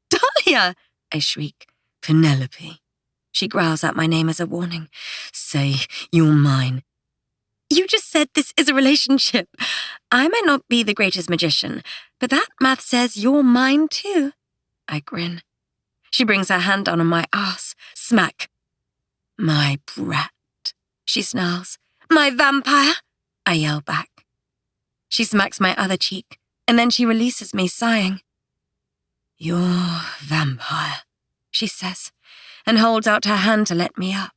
Dahlia! I shriek. Penelope. She growls out my name as a warning. Say, you're mine. You just said this is a relationship. I might not be the greatest magician, but that math says you're mine too. I grin. She brings her hand down on my ass. Smack. My brat, she snarls. My vampire, I yell back. She smacks my other cheek, and then she releases me, sighing. Your vampire, she says, and holds out her hand to let me up.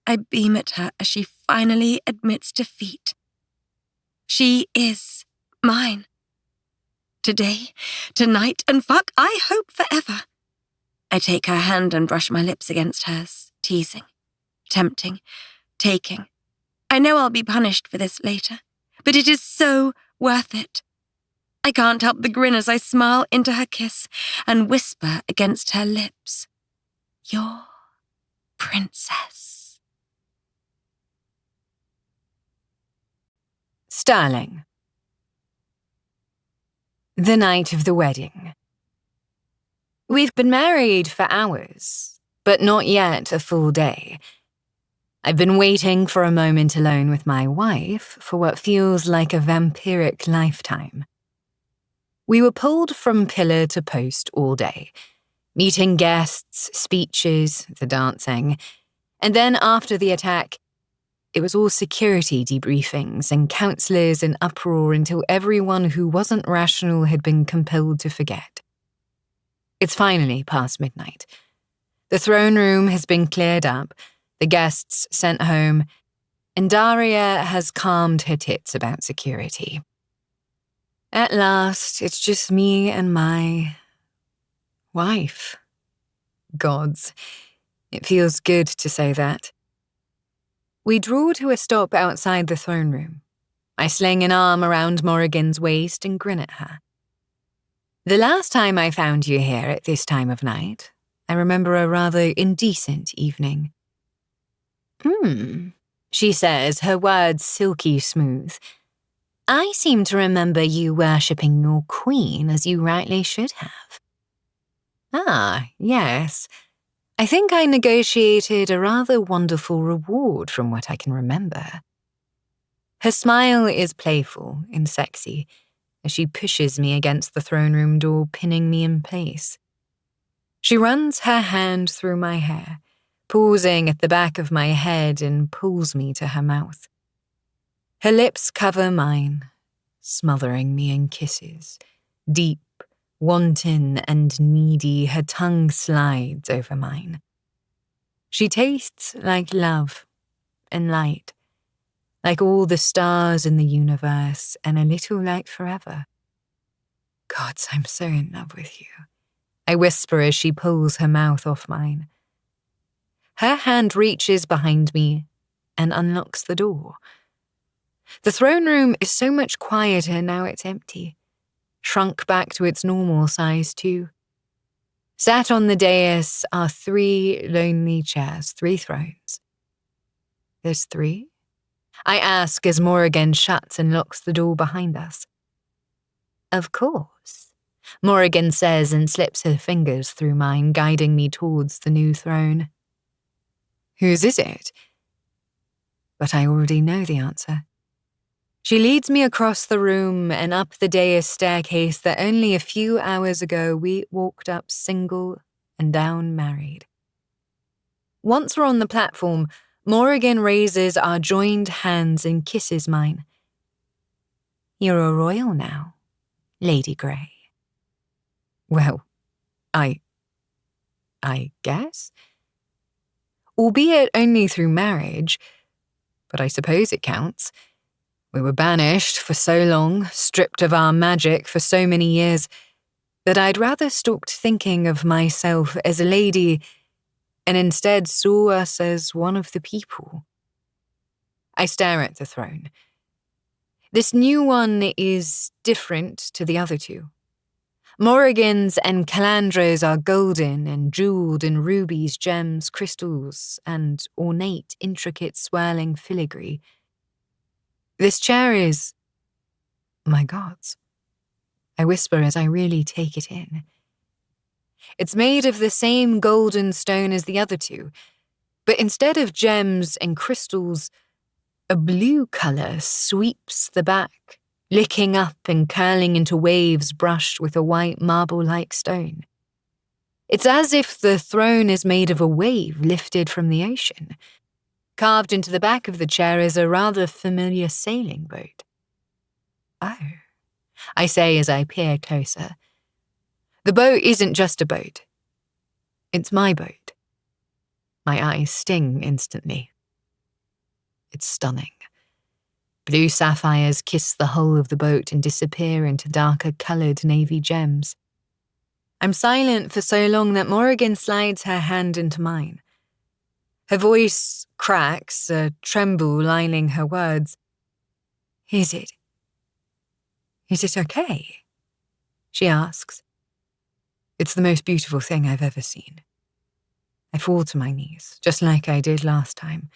I beam at her as she finally admits defeat. She is mine. Today, tonight, and fuck, I hope forever. I take her hand and brush my lips against hers, teasing, tempting, taking. I know I'll be punished for this later, but it is so worth it. I can't help the grin as I smile into her kiss and whisper against her lips, "Your princess." Sterling. The night of the wedding. We've been married for hours, but not yet a full day. I've been waiting for a moment alone with my wife for what feels like a vampiric lifetime. We were pulled from pillar to post all day, meeting guests, speeches, the dancing, and then after the attack, it was all security debriefings and counselors in uproar until everyone who wasn't rational had been compelled to forget. It's finally past midnight. The throne room has been cleared up, the guests sent home, and Daria has calmed her tits about security. At last, it's just me and my wife. Gods, it feels good to say that. We draw to a stop outside the throne room. I sling an arm around Morrigan's waist and grin at her. The last time I found you here at this time of night, I remember a rather indecent evening. She says, her words silky smooth. I seem to remember you worshipping your queen as you rightly should have. Ah, yes. I think I negotiated a rather wonderful reward from what I can remember. Her smile is playful and sexy as she pushes me against the throne room door, pinning me in place. She runs her hand through my hair, pausing at the back of my head and pulls me to her mouth. Her lips cover mine, smothering me in kisses. Deep, wanton and needy, her tongue slides over mine. She tastes like love and light, like all the stars in the universe and a little like forever. Gods, I'm so in love with you, I whisper as she pulls her mouth off mine. Her hand reaches behind me and unlocks the door. The throne room is so much quieter now it's empty, shrunk back to its normal size too. Sat on the dais are 3 lonely chairs, 3 thrones. There's 3? I ask as Morrigan shuts and locks the door behind us. Of course, Morrigan says and slips her fingers through mine, guiding me towards the new throne. Whose is it? But I already know the answer. She leads me across the room and up the dais staircase that only a few hours ago we walked up single and down married. Once we're on the platform, Morrigan raises our joined hands and kisses mine. You're a royal now, Lady Grey. Well, I guess? Albeit only through marriage, but I suppose it counts. We were banished for so long, stripped of our magic for so many years, that I'd rather stopped thinking of myself as a lady and instead saw us as one of the people. I stare at the throne. This new one is different to the other 2. Morrigan's and Calandra's are golden and jeweled in rubies, gems, crystals, and ornate, intricate, swirling filigree. This chair is... my gods. I whisper as I really take it in. It's made of the same golden stone as the other two, but instead of gems and crystals, a blue color sweeps the back, licking up and curling into waves brushed with a white marble-like stone. It's as if the throne is made of a wave lifted from the ocean. Carved into the back of the chair is a rather familiar sailing boat. Oh, I say as I peer closer. The boat isn't just a boat. It's my boat. My eyes sting instantly. It's stunning. Blue sapphires kiss the hull of the boat and disappear into darker coloured navy gems. I'm silent for so long that Morrigan slides her hand into mine. Her voice cracks, a tremble lining her words. Is it okay? She asks. It's the most beautiful thing I've ever seen. I fall to my knees, just like I did last time,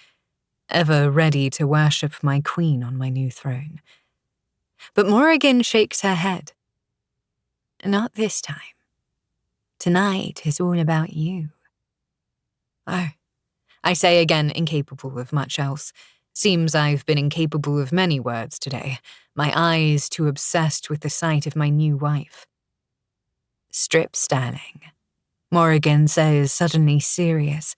ever ready to worship my queen on my new throne. But Morrigan shakes her head. Not this time. Tonight is all about you. Oh, I say again, incapable of much else. Seems I've been incapable of many words today, my eyes too obsessed with the sight of my new wife. Strip styling, Morrigan says, suddenly serious.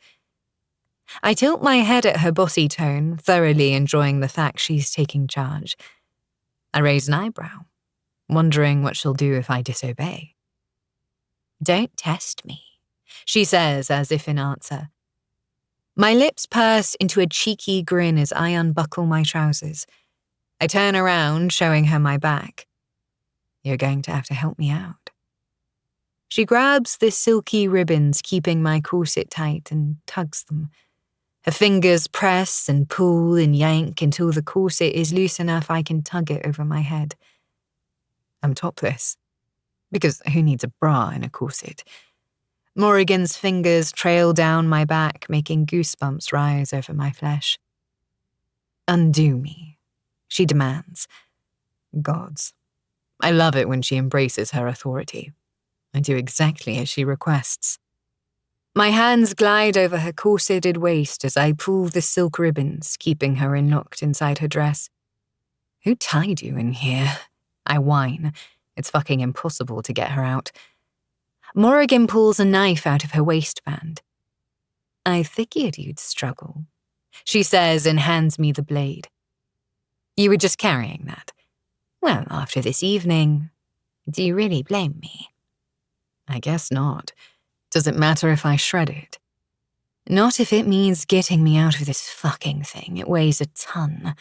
I tilt my head at her bossy tone, thoroughly enjoying the fact she's taking charge. I raise an eyebrow, wondering what she'll do if I disobey. Don't test me, she says as if in answer. My lips purse into a cheeky grin as I unbuckle my trousers. I turn around, showing her my back. You're going to have to help me out. She grabs the silky ribbons keeping my corset tight and tugs them. Her fingers press and pull and yank until the corset is loose enough I can tug it over my head. I'm topless, because who needs a bra in a corset? Morrigan's fingers trail down my back, making goosebumps rise over my flesh. Undo me, she demands. Gods, I love it when she embraces her authority. I do exactly as she requests. My hands glide over her corseted waist as I pull the silk ribbons, keeping her locked inside her dress. Who tied you in here? I whine. It's fucking impossible to get her out. Morrigan pulls a knife out of her waistband. I figured you'd struggle, she says and hands me the blade. You were just carrying that. Well, after this evening, do you really blame me? I guess not. Does it matter if I shred it? Not if it means getting me out of this fucking thing. It weighs a ton.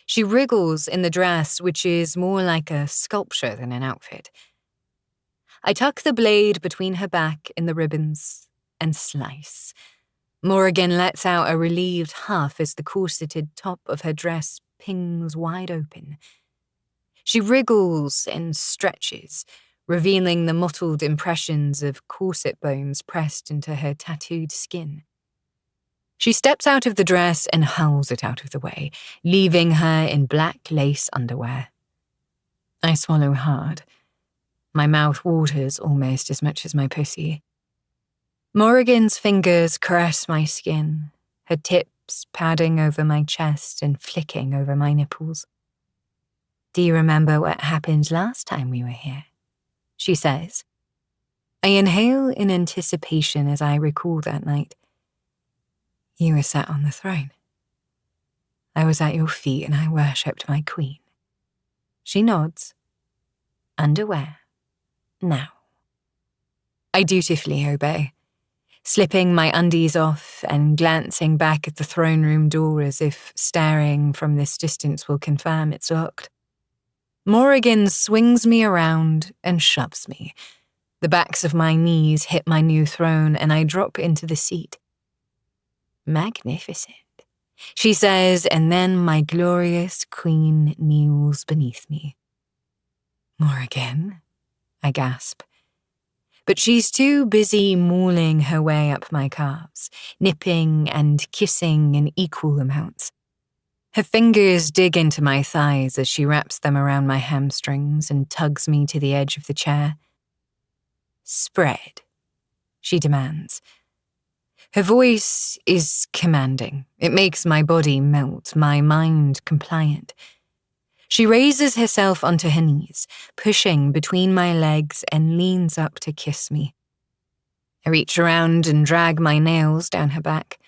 She wriggles in the dress, which is more like a sculpture than an outfit. I tuck the blade between her back in the ribbons and slice. Morrigan lets out a relieved huff as the corseted top of her dress pings wide open. She wriggles and stretches, revealing the mottled impressions of corset bones pressed into her tattooed skin. She steps out of the dress and hurls it out of the way, leaving her in black lace underwear. I swallow hard. My mouth waters almost as much as my pussy. Morrigan's fingers caress my skin, her tips padding over my chest and flicking over my nipples. Do you remember what happened last time we were here? She says. I inhale in anticipation as I recall that night. You were sat on the throne. I was at your feet and I worshipped my queen. She nods. Underwear. Now. I dutifully obey, slipping my undies off and glancing back at the throne room door as if staring from this distance will confirm it's locked. Morrigan swings me around and shoves me. The backs of my knees hit my new throne and I drop into the seat. Magnificent, she says, and then my glorious queen kneels beneath me. Morrigan, I gasp. But she's too busy mauling her way up my calves, nipping and kissing in equal amounts. Her fingers dig into my thighs as she wraps them around my hamstrings and tugs me to the edge of the chair. "Spread," she demands. Her voice is commanding. It makes my body melt, my mind compliant. She raises herself onto her knees, pushing between my legs and leans up to kiss me. I reach around and drag my nails down her back.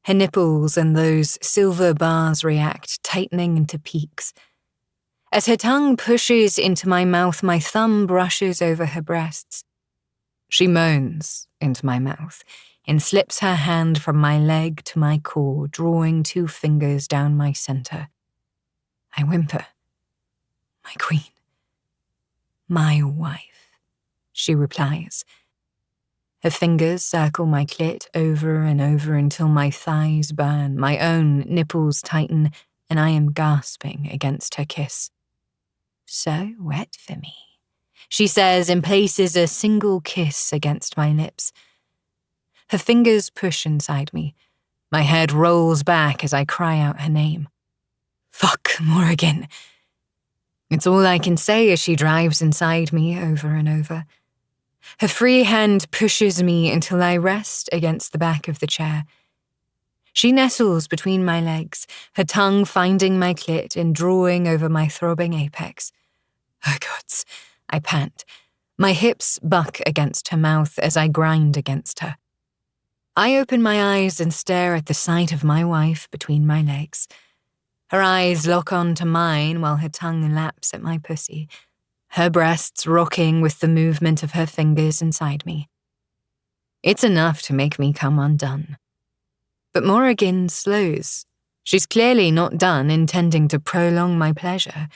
Her nipples and those silver bars react, tightening into peaks. As her tongue pushes into my mouth, my thumb brushes over her breasts. She moans into my mouth and slips her hand from my leg to my core, drawing 2 fingers down my center. I whimper. "My queen. My wife," she replies. Her fingers circle my clit over and over until my thighs burn, my own nipples tighten, and I am gasping against her kiss. "So wet for me," she says and places a single kiss against my lips. Her fingers push inside me. My head rolls back as I cry out her name. "Fuck, Morrigan." It's all I can say as she drives inside me over and over. Her free hand pushes me until I rest against the back of the chair. She nestles between my legs, her tongue finding my clit and drawing over my throbbing apex. "Oh gods," I pant. My hips buck against her mouth as I grind against her. I open my eyes and stare at the sight of my wife between my legs. Her eyes lock onto mine while her tongue laps at my pussy, her breasts rocking with the movement of her fingers inside me. It's enough to make me come undone. But Morrigan slows. She's clearly not done intending to prolong my pleasure.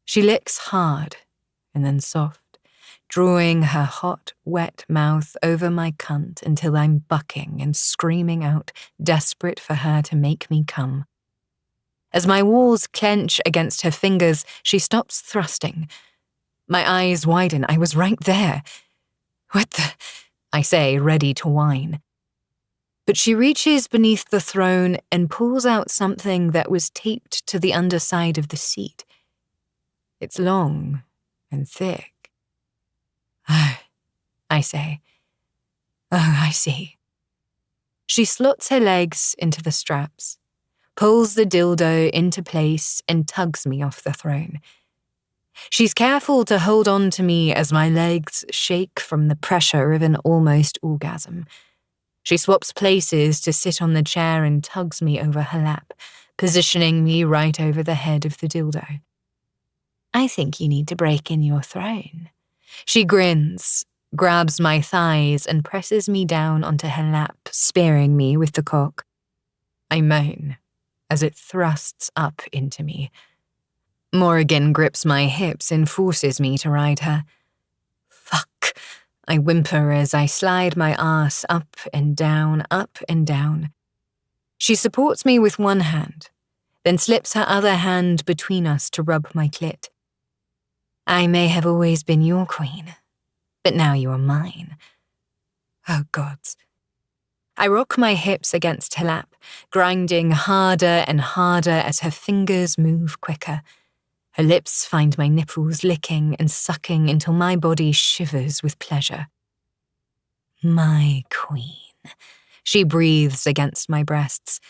She licks hard and then soft, drawing her hot, wet mouth over my cunt until I'm bucking and screaming out, desperate for her to make me come. As my walls clench against her fingers, she stops thrusting. My eyes widen. I was right there. "What the?" I say, ready to whine. But she reaches beneath the throne and pulls out something that was taped to the underside of the seat. It's long and thick. "Oh," I say. "Oh, I see." She slots her legs into the straps, pulls the dildo into place and tugs me off the throne. She's careful to hold on to me as my legs shake from the pressure of an almost orgasm. She swaps places to sit on the chair and tugs me over her lap, positioning me right over the head of the dildo. "I think you need to break in your throne." She grins, grabs my thighs and presses me down onto her lap, spearing me with the cock. I moan as it thrusts up into me. Morrigan grips my hips and forces me to ride her. "Fuck," I whimper as I slide my ass up and down, up and down. She supports me with one hand, then slips her other hand between us to rub my clit. "I may have always been your queen, but now you are mine." Oh gods. I rock my hips against her lap, grinding harder and harder as her fingers move quicker. Her lips find my nipples licking and sucking until my body shivers with pleasure. "My queen," she breathes against my breasts.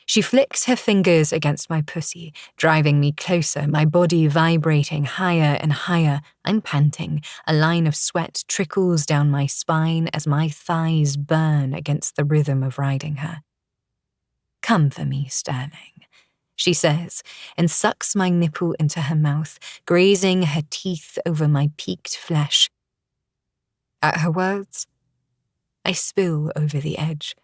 She flicks her fingers against my pussy, driving me closer, my body vibrating higher and higher. I'm panting. A line of sweat trickles down my spine as my thighs burn against the rhythm of riding her. "Come for me, Sterling," she says, and sucks my nipple into her mouth, grazing her teeth over my peaked flesh. At her words, I spill over the edge.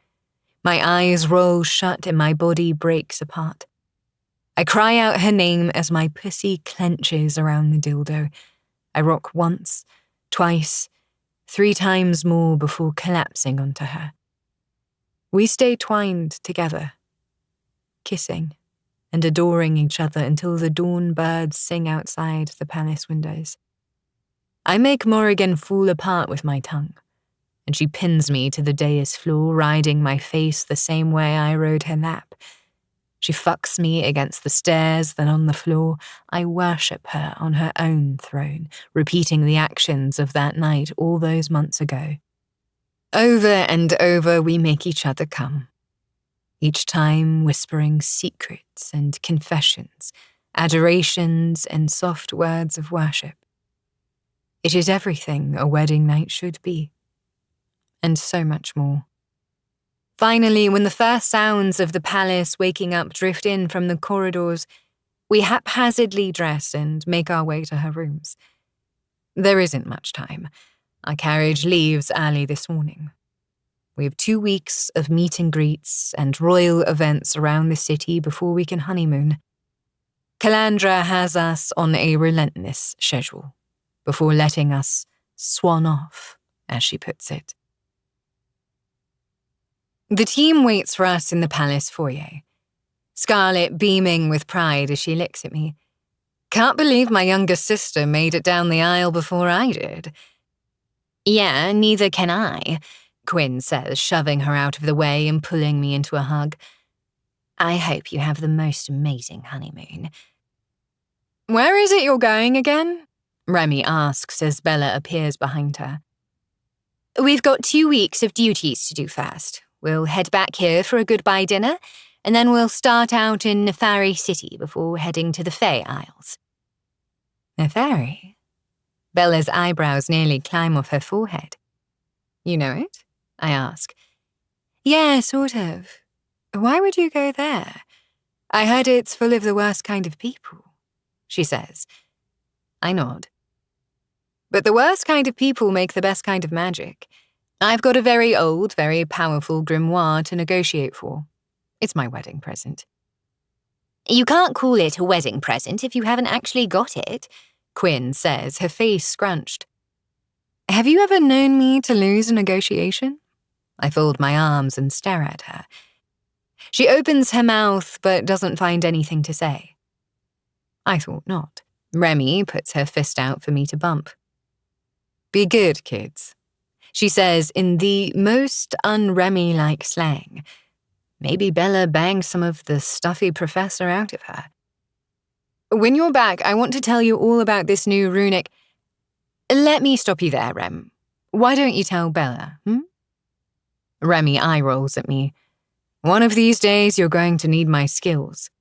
My eyes roll shut and my body breaks apart. I cry out her name as my pussy clenches around the dildo. I rock once, twice, 3 times more before collapsing onto her. We stay twined together, kissing and adoring each other until the dawn birds sing outside the palace windows. I make Morrigan fall apart with my tongue, and she pins me to the dais floor, riding my face the same way I rode her lap. She fucks me against the stairs, then on the floor. I worship her on her own throne, repeating the actions of that night all those months ago. Over and over we make each other come, each time whispering secrets and confessions, adorations and soft words of worship. It is everything a wedding night should be, and so much more. Finally, when the first sounds of the palace waking up drift in from the corridors, we haphazardly dress and make our way to her rooms. There isn't much time. Our carriage leaves early this morning. We have 2 weeks of meet and greets and royal events around the city before we can honeymoon. Calandra has us on a relentless schedule before letting us swan off, as she puts it. The team waits for us in the palace foyer, Scarlet beaming with pride as she looks at me. Can't believe my younger sister made it down the aisle before I did. Yeah, neither can I, Quinn says, shoving her out of the way and pulling me into a hug. I hope you have the most amazing honeymoon. Where is it you're going again? Remy asks as Bella appears behind her. We've got 2 weeks of duties to do first. We'll head back here for a goodbye dinner, and then we'll start out in Nefari City before heading to the Fae Isles. Nefari? Bella's eyebrows nearly climb off her forehead. You know it? I ask. Yeah, sort of. Why would you go there? I heard it's full of the worst kind of people, she says. I nod. But the worst kind of people make the best kind of magic. I've got a very old, very powerful grimoire to negotiate for. It's my wedding present. You can't call it a wedding present if you haven't actually got it, Quinn says, her face scrunched. Have you ever known me to lose a negotiation? I fold my arms and stare at her. She opens her mouth but doesn't find anything to say. I thought not. Remy puts her fist out for me to bump. Be good, kids, she says in the most un-Remy-like slang. Maybe Bella banged some of the stuffy professor out of her. When you're back, I want to tell you all about this new runic. Let me stop you there, Rem. Why don't you tell Bella, Remy eye rolls at me. One of these days, you're going to need my skills.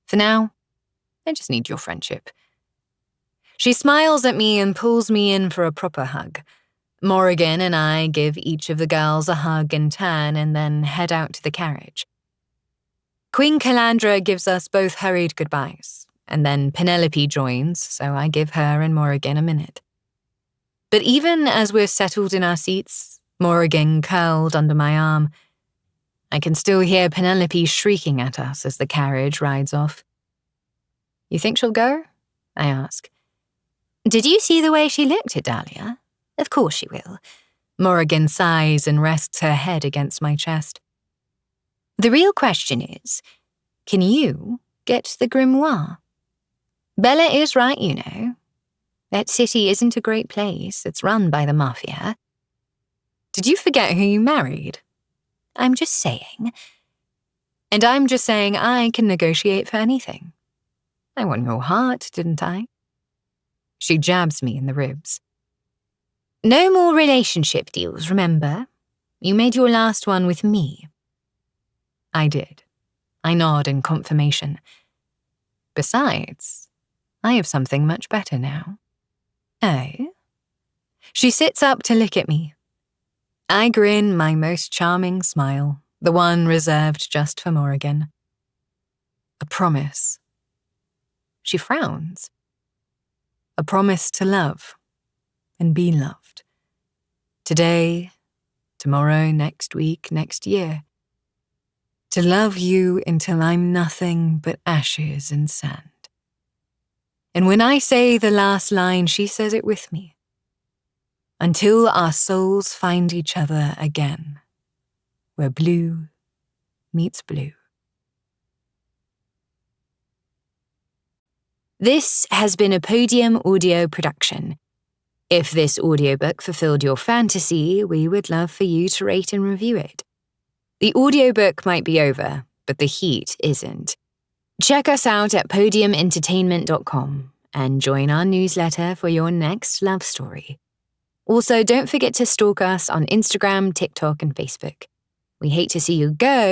For now, I just need your friendship. She smiles at me and pulls me in for a proper hug. Morrigan and I give each of the girls a hug in turn and then head out to the carriage. Queen Calandra gives us both hurried goodbyes, and then Penelope joins, so I give her and Morrigan a minute. But even as we're settled in our seats, Morrigan curled under my arm, I can still hear Penelope shrieking at us as the carriage rides off. You think she'll go? I ask. Did you see the way she looked at Dahlia? Of course she will. Morrigan sighs and rests her head against my chest. The real question is, can you get the grimoire? Bella is right, you know. That city isn't a great place. It's run by the mafia. Did you forget who you married? I'm just saying. And I'm just saying I can negotiate for anything. I won your heart, didn't I? She jabs me in the ribs. No more relationship deals, remember? You made your last one with me. I did. I nod in confirmation. Besides, I have something much better now. Oh? She sits up to look at me. I grin my most charming smile, the one reserved just for Morrigan. A promise. She frowns. A promise to love and be loved. Today, tomorrow, next week, next year. To love you until I'm nothing but ashes and sand. And when I say the last line, she says it with me. Until our souls find each other again, where blue meets blue. This has been a Podium audio production. If this audiobook fulfilled your fantasy, we would love for you to rate and review it. The audiobook might be over, but the heat isn't. Check us out at podiumentertainment.com and join our newsletter for your next love story. Also, don't forget to stalk us on Instagram, TikTok, and Facebook. We hate to see you go,